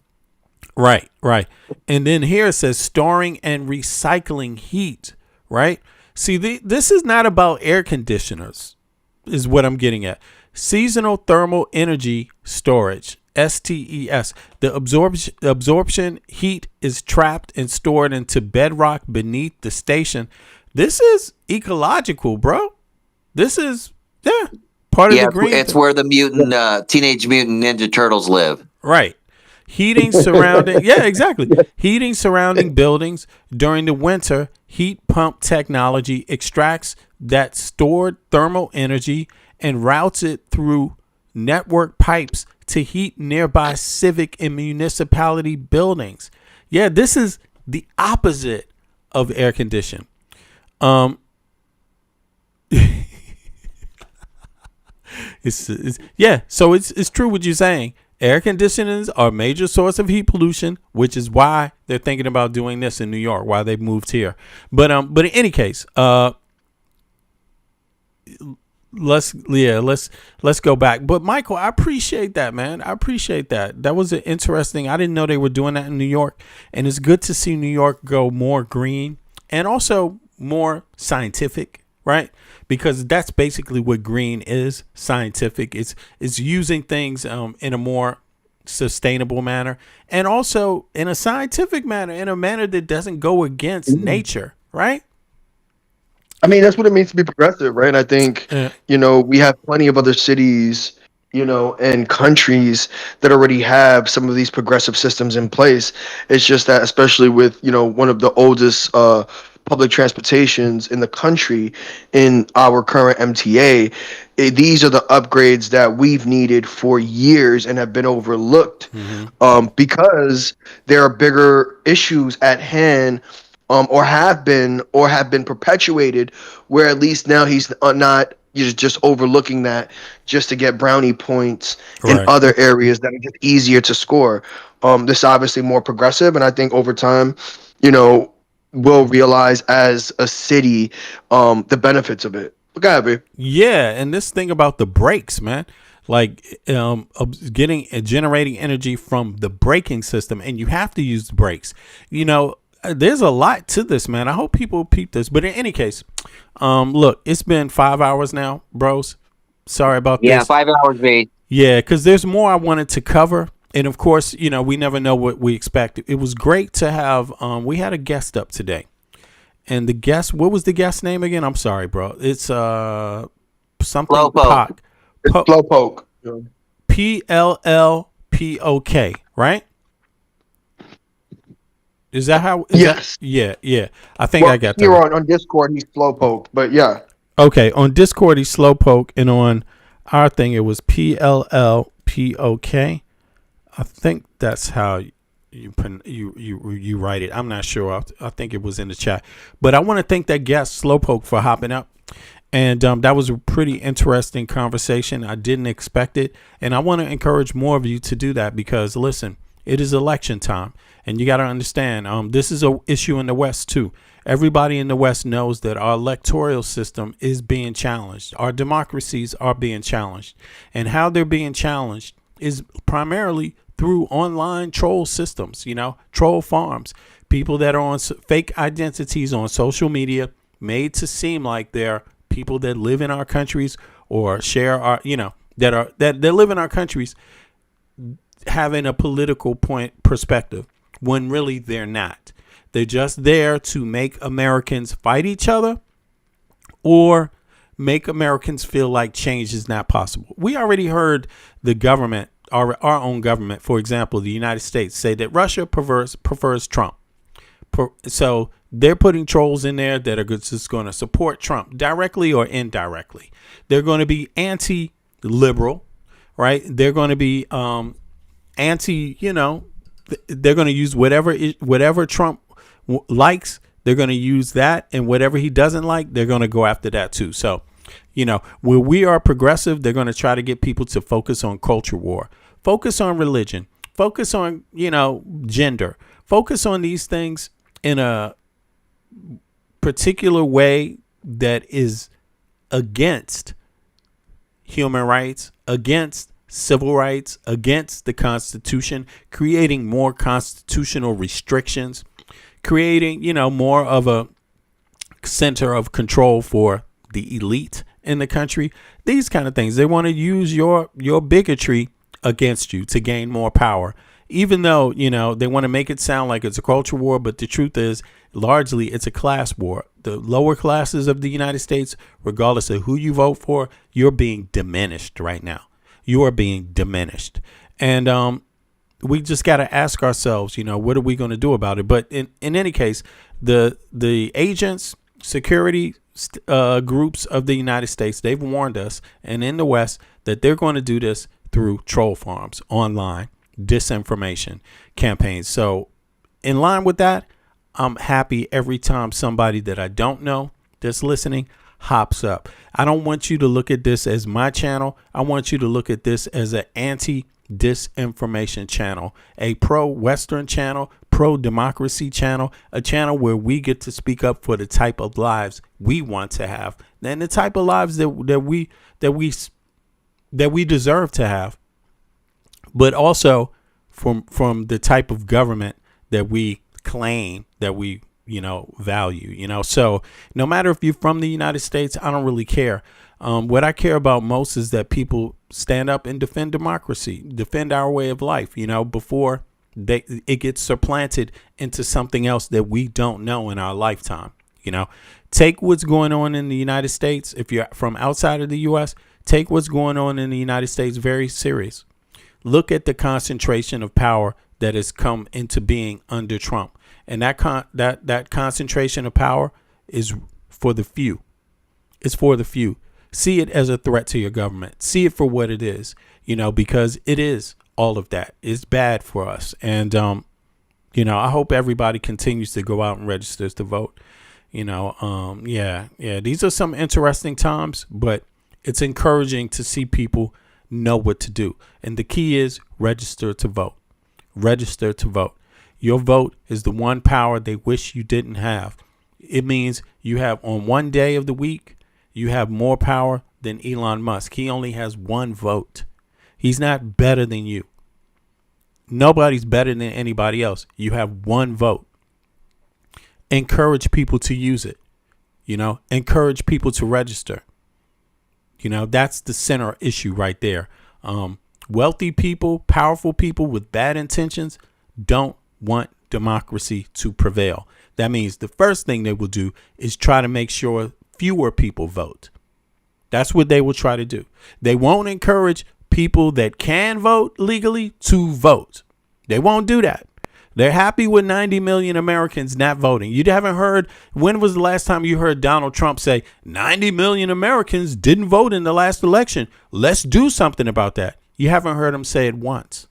Right, right. And then here it says storing and recycling heat, right? See, this is not about air conditioners, is what I'm getting at. Seasonal thermal energy storage, STES. The absorption heat is trapped and stored into bedrock beneath the station. This is ecological, bro. This is, part of the green. It's where the Teenage Mutant Ninja Turtles live. Right. Heating surrounding, exactly. Heating surrounding buildings during the winter. Heat pump technology extracts that stored thermal energy and routes it through network pipes to heat nearby civic and municipality buildings. Yeah, this is the opposite of air conditioning. So it's true what you're saying. Air conditioners are a major source of heat pollution, which is why they're thinking about doing this in New York, why they moved here. But in any case, let's go back. But Michael, I appreciate that, man. I appreciate that. That was interesting. I didn't know they were doing that in New York, and it's good to see New York go more green and also more scientific, right? Because that's basically what green is, scientific. It's using things in a more sustainable manner and also in a scientific manner, in a manner that doesn't go against nature, right? I mean, that's what it means to be progressive, right? I think, we have plenty of other cities, and countries that already have some of these progressive systems in place. It's just that, especially with, one of the oldest public transportations in the country in our current MTA, these are the upgrades that we've needed for years and have been overlooked because there are bigger issues at hand, or have been perpetuated, where at least now he's not just overlooking that just to get brownie points in other areas that are just easier to score. This is obviously more progressive, and I think over time, we'll realize as a city the benefits of it. Look at it. Yeah, and this thing about the brakes, man, like generating energy from the braking system, and you have to use the brakes. There's a lot to this, man. I hope people peep this. But in any case, look, it's been 5 hours now, bros. Sorry about this. Yeah, 5 hours, mate. Yeah, because there's more I wanted to cover. And of course, we never know what we expect. It was great to have, we had a guest up today. And the guest, what was the guest name again? I'm sorry, bro. It's something Slowpoke. Slowpoke. PLLPOK, right? Is that how? Yes. Yeah. I think I got that. Here on Discord, he's Slowpoke, but yeah. Okay, on Discord, he's Slowpoke, and on our thing, it was PLLPOK. I think that's how you write it. I'm not sure. I think it was in the chat. But I want to thank that guest, Slowpoke, for hopping up. And that was a pretty interesting conversation. I didn't expect it. And I want to encourage more of you to do that because, listen, it is election time. And you got to understand, this is an issue in the West, too. Everybody in the West knows that our electoral system is being challenged. Our democracies are being challenged. And how they're being challenged is primarily through online troll systems, troll farms, people that are on fake identities on social media made to seem like they're people that live in our countries or share our, that live in our countries having a political perspective when really they're not. They're just there to make Americans fight each other or make Americans feel like change is not possible. We already heard the government, our own government, for example, the United States, say that Russia prefers Trump. So they're putting trolls in there that are just going to support Trump directly or indirectly. They're going to be anti-liberal, right? They're going to be anti, they're going to use whatever Trump likes. They're going to use that, and whatever he doesn't like, they're going to go after that too. So, where we are progressive, they're going to try to get people to focus on culture war, focus on religion, focus on, gender, focus on these things in a particular way that is against human rights, against civil rights, against the Constitution, creating more constitutional restrictions, creating, more of a center of control for the elite in the country. These kind of things. They want to use your bigotry against you to gain more power, even though, they want to make it sound like it's a culture war. But the truth is, largely, it's a class war. The lower classes of the United States, regardless of who you vote for, you're being diminished right now. You are being diminished. And we just got to ask ourselves, what are we going to do about it? But in any case, the agents, security groups of the United States, they've warned us, and in the West, that they're going to do this through troll farms, online disinformation campaigns. So in line with that, I'm happy every time somebody that I don't know that's listening hops up. I don't want you to look at this as my channel. I want you to look at this as an anti-disinformation channel, a pro-Western channel, pro-democracy channel, a channel where we get to speak up for the type of lives we want to have and the type of lives that we deserve to have, but also from the type of government that we claim that we value. So no matter if you're from the United States, I don't really care. What I care about most is that people stand up and defend democracy, defend our way of life, before it gets supplanted into something else that we don't know in our lifetime. Take what's going on in the United States. If you're from outside of the U.S., take what's going on in the United States very serious. Look at the concentration of power that has come into being under Trump. And that concentration of power is for the few. It's for the few. See it as a threat to your government. See it for what it is, because it is all of that. It's bad for us. And, I hope everybody continues to go out and register to vote. These are some interesting times, but it's encouraging to see people know what to do. And the key is register to vote. Register to vote. Your vote is the one power they wish you didn't have. It means you have, on one day of the week, you have more power than Elon Musk. He only has one vote. He's not better than you. Nobody's better than anybody else. You have one vote. Encourage people to use it. Encourage people to register. That's the center issue right there. Wealthy people, powerful people with bad intentions don't want democracy to prevail. That means the first thing they will do is try to make sure fewer people vote. That's what they will try to do. They won't encourage people that can vote legally to vote. They won't do that. They're happy with 90 million Americans not voting. You haven't heard, when was the last time you heard Donald Trump say 90 million Americans didn't vote in the last election? Let's do something about that. You haven't heard him say it once.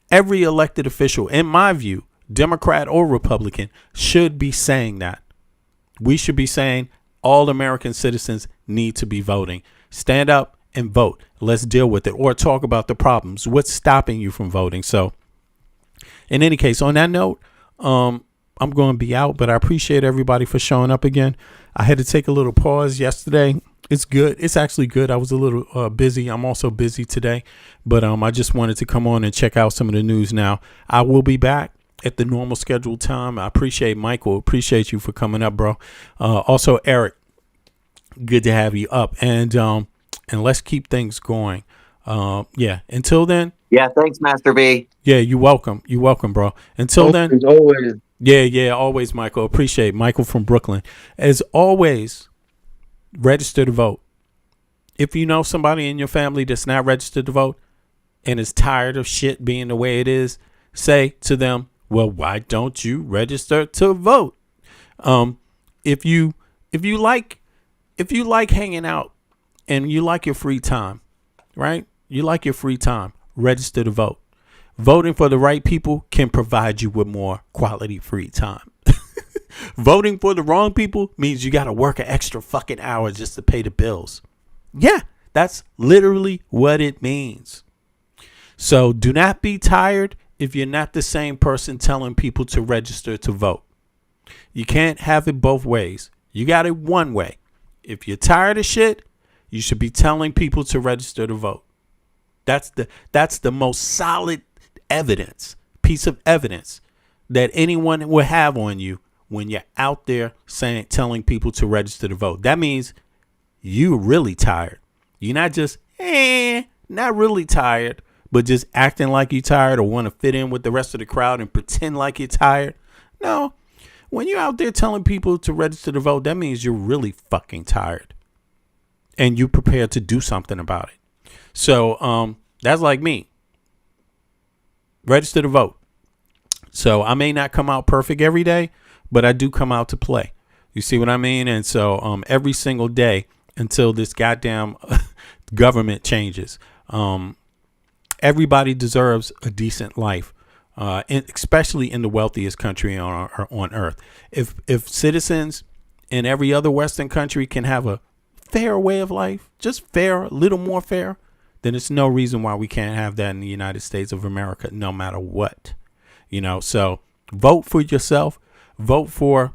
Every elected official, in my view, Democrat or Republican, should be saying that. We should be saying all American citizens need to be voting. Stand up and vote. Let's deal with it, or talk about the problems. What's stopping you from voting? So in any case, on that note, I'm going to be out, but I appreciate everybody for showing up again. I had to take a little pause yesterday. It's good. It's actually good. I was a little busy. I'm also busy today, but I just wanted to come on and check out some of the news now. I will be back at the normal scheduled time. I appreciate Michael. Appreciate you for coming up, bro. Also, Eric, good to have you up. And let's keep things going. Until then. Yeah, thanks, Master B. Yeah, you're welcome. You're welcome, bro. Until then. Always. Yeah, always, Michael. Appreciate Michael from Brooklyn. As always, register to vote. If you know somebody in your family that's not registered to vote and is tired of shit being the way it is, say to them, Well, why don't you register to vote? If you like hanging out and you like your free time, right? You like your free time, register to vote. Voting for the right people can provide you with more quality free time. Voting for the wrong people means you got to work an extra fucking hour just to pay the bills. Yeah, that's literally what it means. So do not be tired if you're not the same person telling people to register to vote. You can't have it both ways. You got it one way. If you're tired of shit, you should be telling people to register to vote. That's the most solid piece of evidence that anyone will have on you when you're out there telling people to register to vote. That means you're really tired. You're not just not really tired, but just acting like you're tired or want to fit in with the rest of the crowd and pretend like you're tired. No, when you're out there telling people to register to vote, that means you're really fucking tired and you're prepared to do something about it. So that's like me. Register to vote. So I may not come out perfect every day, but I do come out to play. You see what I mean? And so every single day until this goddamn government changes, everybody deserves a decent life, especially in the wealthiest country on earth. If citizens in every other Western country can have a fair way of life, just fair, a little more fair, then it's no reason why we can't have that in the United States of America, no matter what. So vote for yourself. Vote for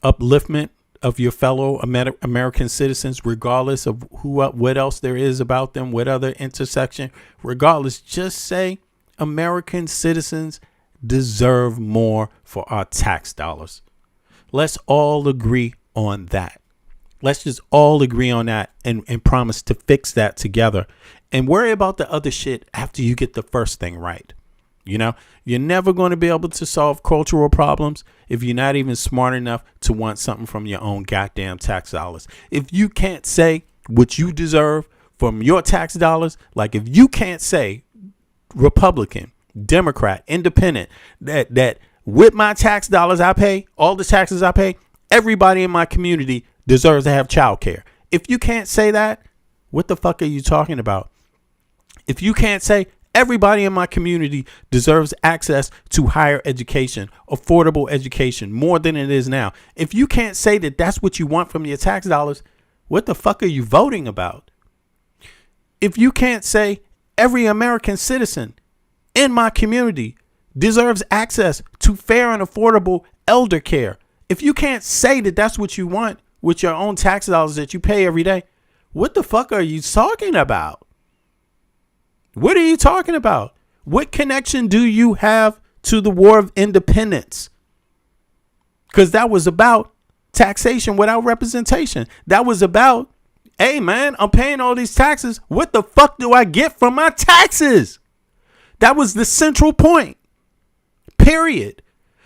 upliftment of your fellow American citizens, regardless of what else there is about them, what other intersection, regardless. Just say American citizens deserve more for our tax dollars. Let's all agree on that. Let's just all agree on that and promise to fix that together and worry about the other shit after you get the first thing right. You're never going to be able to solve cultural problems if you're not even smart enough to want something from your own goddamn tax dollars. If you can't say what you deserve from your tax dollars, like if you can't say Republican, Democrat, Independent, that with my tax dollars I pay, all the taxes I pay, everybody in my community deserves to have child care. If you can't say that, what the fuck are you talking about? If you can't say everybody in my community deserves access to higher education, affordable education, more than it is now. If you can't say that that's what you want from your tax dollars, what the fuck are you voting about? If you can't say every American citizen in my community deserves access to fair and affordable elder care, if you can't say that that's what you want with your own tax dollars that you pay every day, what the fuck are you talking about? What are you talking about? What connection do you have to the War of Independence? Because that was about taxation without representation. That was about, hey, man, I'm paying all these taxes. What the fuck do I get from my taxes? That was the central point. Period.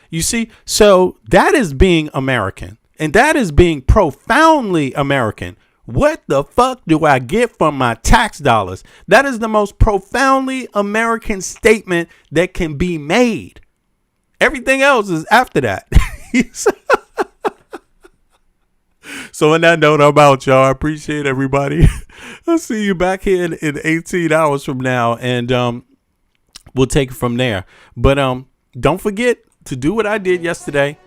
You see, so that is being American, and that is being profoundly American. What the fuck do I get from my tax dollars? That is the most profoundly American statement that can be made. Everything else is after that. So on that note, I'm out, y'all. I appreciate everybody. I'll see you back here in 18 hours from now, and we'll take it from there. But don't forget to do what I did yesterday.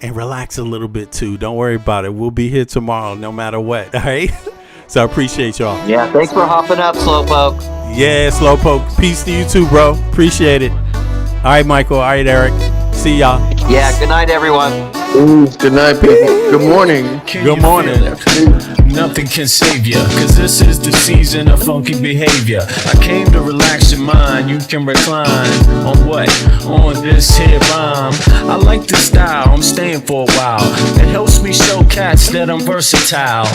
And relax a little bit too. Don't worry about it. We'll be here tomorrow no matter what. All right. So I appreciate y'all. Yeah. Thanks for hopping up, Slowpoke. Yeah, Slowpoke. Peace to you too, bro. Appreciate it. All right, Michael. All right, Eric. See y'all. Yeah. Good night, everyone. Good night, people. Good morning. Good morning. Nothing can save ya, cause this is the season of funky behavior. I came to relax your mind, you can recline. On what? On this here bomb. I like the style, I'm staying for a while. It helps me show cats that I'm versatile.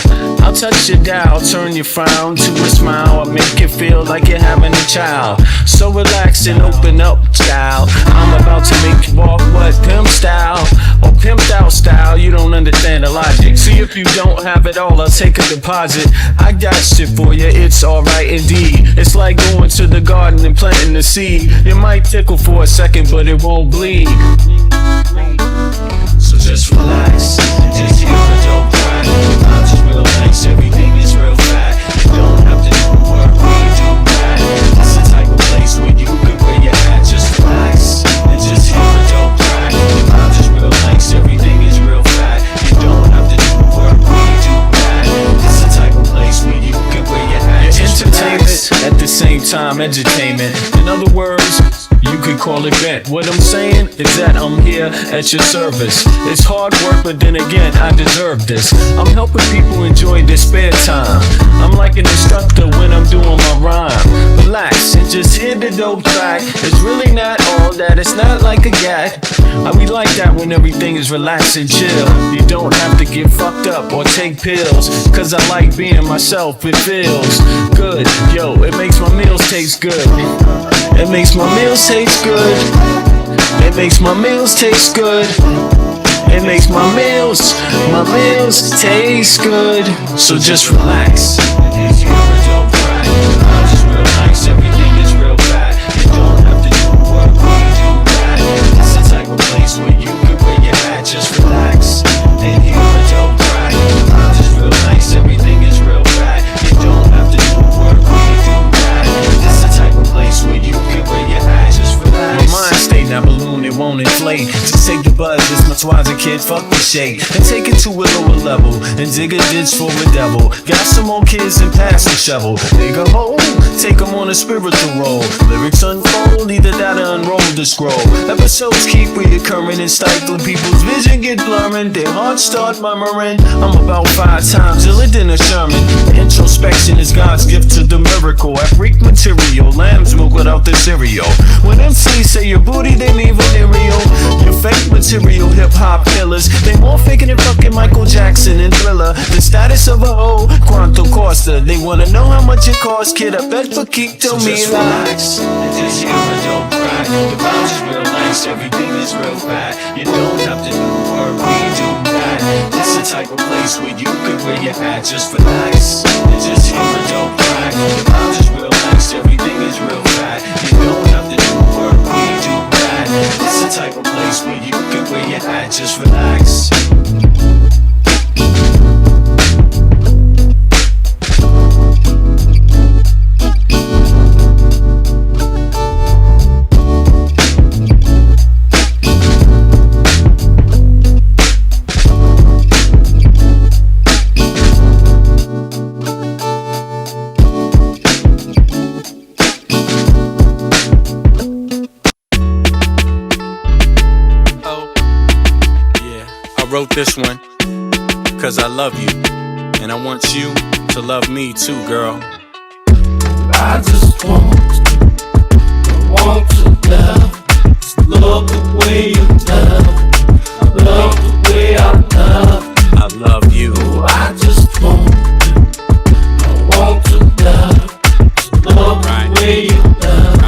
I'll touch your dial, turn your frown to a smile. I'll make you feel like you're having a child. So relax and open up, style. I'm about to make you walk what? Pimp style, or pimped out style. You don't understand the logic. See, if you don't have it all, I'll take a deposit. I got shit for you, it's alright indeed. It's like going to the garden and planting the seed. It might tickle for a second, but it won't bleed. So just relax, just hear the dope track. I'm just relax, everything is real fat. You don't have to do work, we do that. It's the type of place where you can where you're at. Just relax, and just hear the dope track. I'm just relax, everything is real fat. You don't have to do work, we do that. It's the type of place where you can where you're at. Just entertainment, at the same time, edutainment. In other words, you could call it bet. What I'm saying is that I'm here at your service. It's hard work, but then again, I deserve this. I'm helping people enjoy their spare time. I'm like an instructor when I'm doing my rhyme. Relax and just hear the dope track. It's really not all that, it's not like a gag. We like that when everything is relaxed and chill. You don't have to get fucked up or take pills. Cause I like being myself, it feels good. Yo, it makes my meals taste good. It makes my meals taste good. It makes my meals taste good. It makes my meals taste good. So just relax. It's your dope track. I'm just relax. Everything is real bad. You don't have to do work, we do that. It's the type of place where you can where you're at. Just relax and hear a dope track. I'm just relax. Everything is real bad. You don't have to do work, we do that. It's the type of place where you can where you're at. Just relax. My mind state now balloon, it won't inflate. Just take the buzz, this much wiser kid, fuck the shade. And take it to a lower level, and dig a ditch for a devil. Got some more kids and pass the shovel. Dig a hole, take them on a spiritual roll. Lyrics unfold, either that or unroll the scroll. Episodes keep reoccurring and stifling. People's vision get blurring, their hearts start murmuring. I'm about 5 times iller than a Sherman. Introspection is God's gift to the miracle. I freak material, lamb's milk without the cereal. When MCs say your booty, they mean venereal. Your fake material hip-hop killers, they more faking than fucking Michael Jackson and Thriller. The status of a hoe, Quanto Costa. They wanna know how much it costs, kid, I bet for Kiko me just relax, and just hear a dope track. The vibe just relax, everything is real fat. You don't have to do work, we do that. It's the type of place where you can where you're at. Just relax, and just hear a dope track. The vibe just relax, everything is real fat. You don't have to do work, we do that. It's the type of place where you can where you're at. Just relax. I wrote this one cause I love you, and I want you to love me too, girl. I just want to love the way you love the way I love. I love you. I just want to love the way you love. I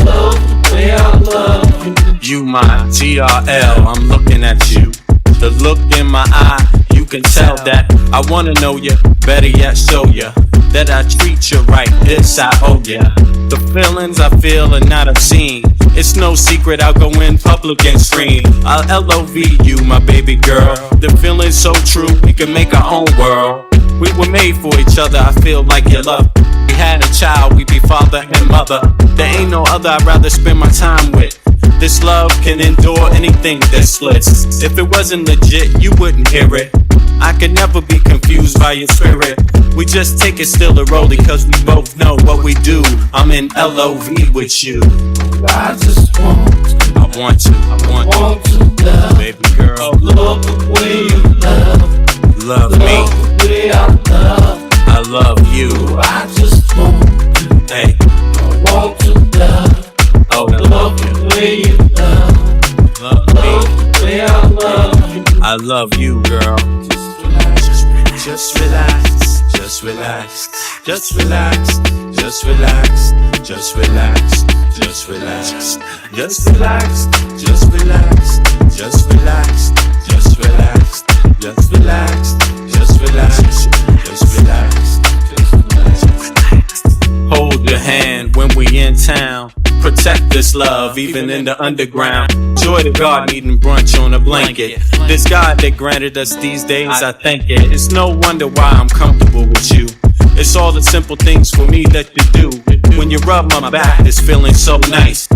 love the way I love you. You my TRL, I'm looking at you. The look in my eye, you can tell that I wanna know you, better yet show you that I treat you right, this I owe ya. The feelings I feel are not obscene. It's no secret I'll go in public and scream. I'll LOV you, my baby girl. The feeling's so true, we can make our own world. We were made for each other, I feel like you love. We had a child, we be father and mother. There ain't no other I'd rather spend my time with. This love can endure anything that splits. If it wasn't legit, you wouldn't hear it. I could never be confused by your spirit. We just take it still a rollie cause we both know what we do. I'm in LOV with you. I just want to love, baby girl. Love the way you love me. Love the way I love. I love you. I just want to, hey, I want to love. Oh, love the way you love me. The way I love you. I love you, girl. Just relax, just relax, just relax, just relax, just relax, just relax, just relax, just relax, just relax, just relax, just relax. this love, even in the underground. Joy to God needing brunch on a blanket. This God that granted us these days, I thank it. It's no wonder why I'm comfortable with you. It's all the simple things for me that you do. When you rub my back, it's feeling so nice.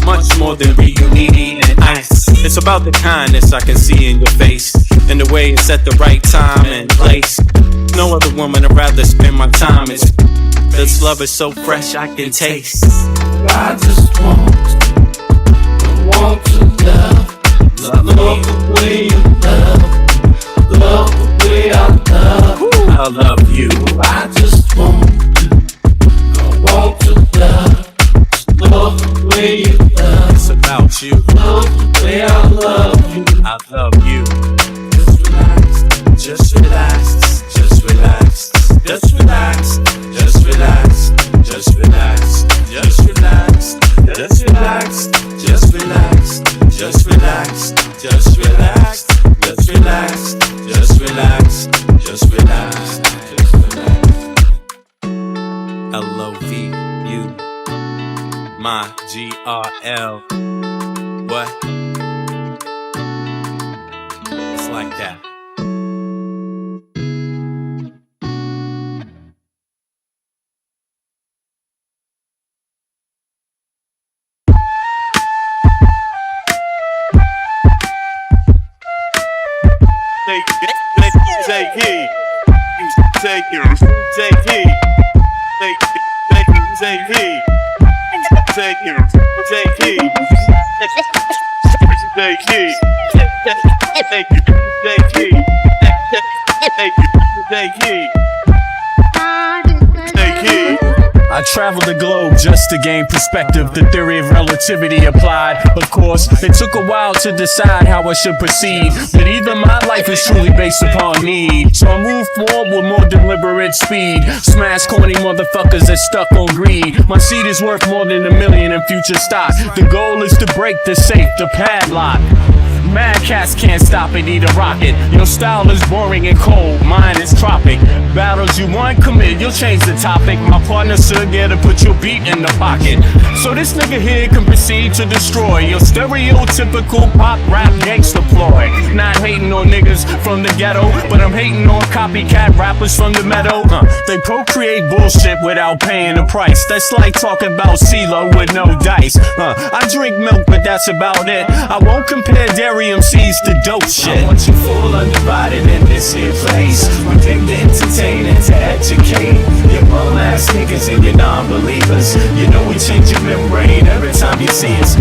Much more than reunion and ice. It's about the kindness I can see in your face, and the way it's at the right time and place. No other woman I'd rather spend my time with. This love is so fresh I can taste. I just want to love the way you love the way I love. I love you. I just want to love the way you love. It's about you. Love the way I love you. I love you. Just relax, just relax, just relax, just relax, just relax, just relax, just relax, just relax, just relax, just relax, just relax, just relax, just relax, just relax. L-O-V-U, my G-R-L. What? It's like that. I traveled the globe just to gain perspective. The theory of relativity applied. Of course, it took a while to decide how I should proceed, but even my life is truly based upon need. So I move forward with more deliberate speed. Smash corny motherfuckers that stuck on greed. My seed is worth more than $1 million in future stock. The goal is to break the safe, the padlock. Mad cats can't stop it, need a rocket. Your style is boring and cold, mine is tropic. Battles you want, commit, you'll change the topic. My partner stood there to put your beat in the pocket. So this nigga here can proceed to destroy your stereotypical pop rap gangsta ploy. Not hating on niggas from the ghetto, but I'm hating on copycat rappers from the meadow. They procreate bullshit without paying the price. That's like talking about CeeLo with no dice. I drink milk, but that's about it. I won't compare dairy MCs to dope shit. I want you full undivided in this here place. We pick to entertain and to educate. Your bum ass niggas and your non-believers. You know we change your membrane every time you see us.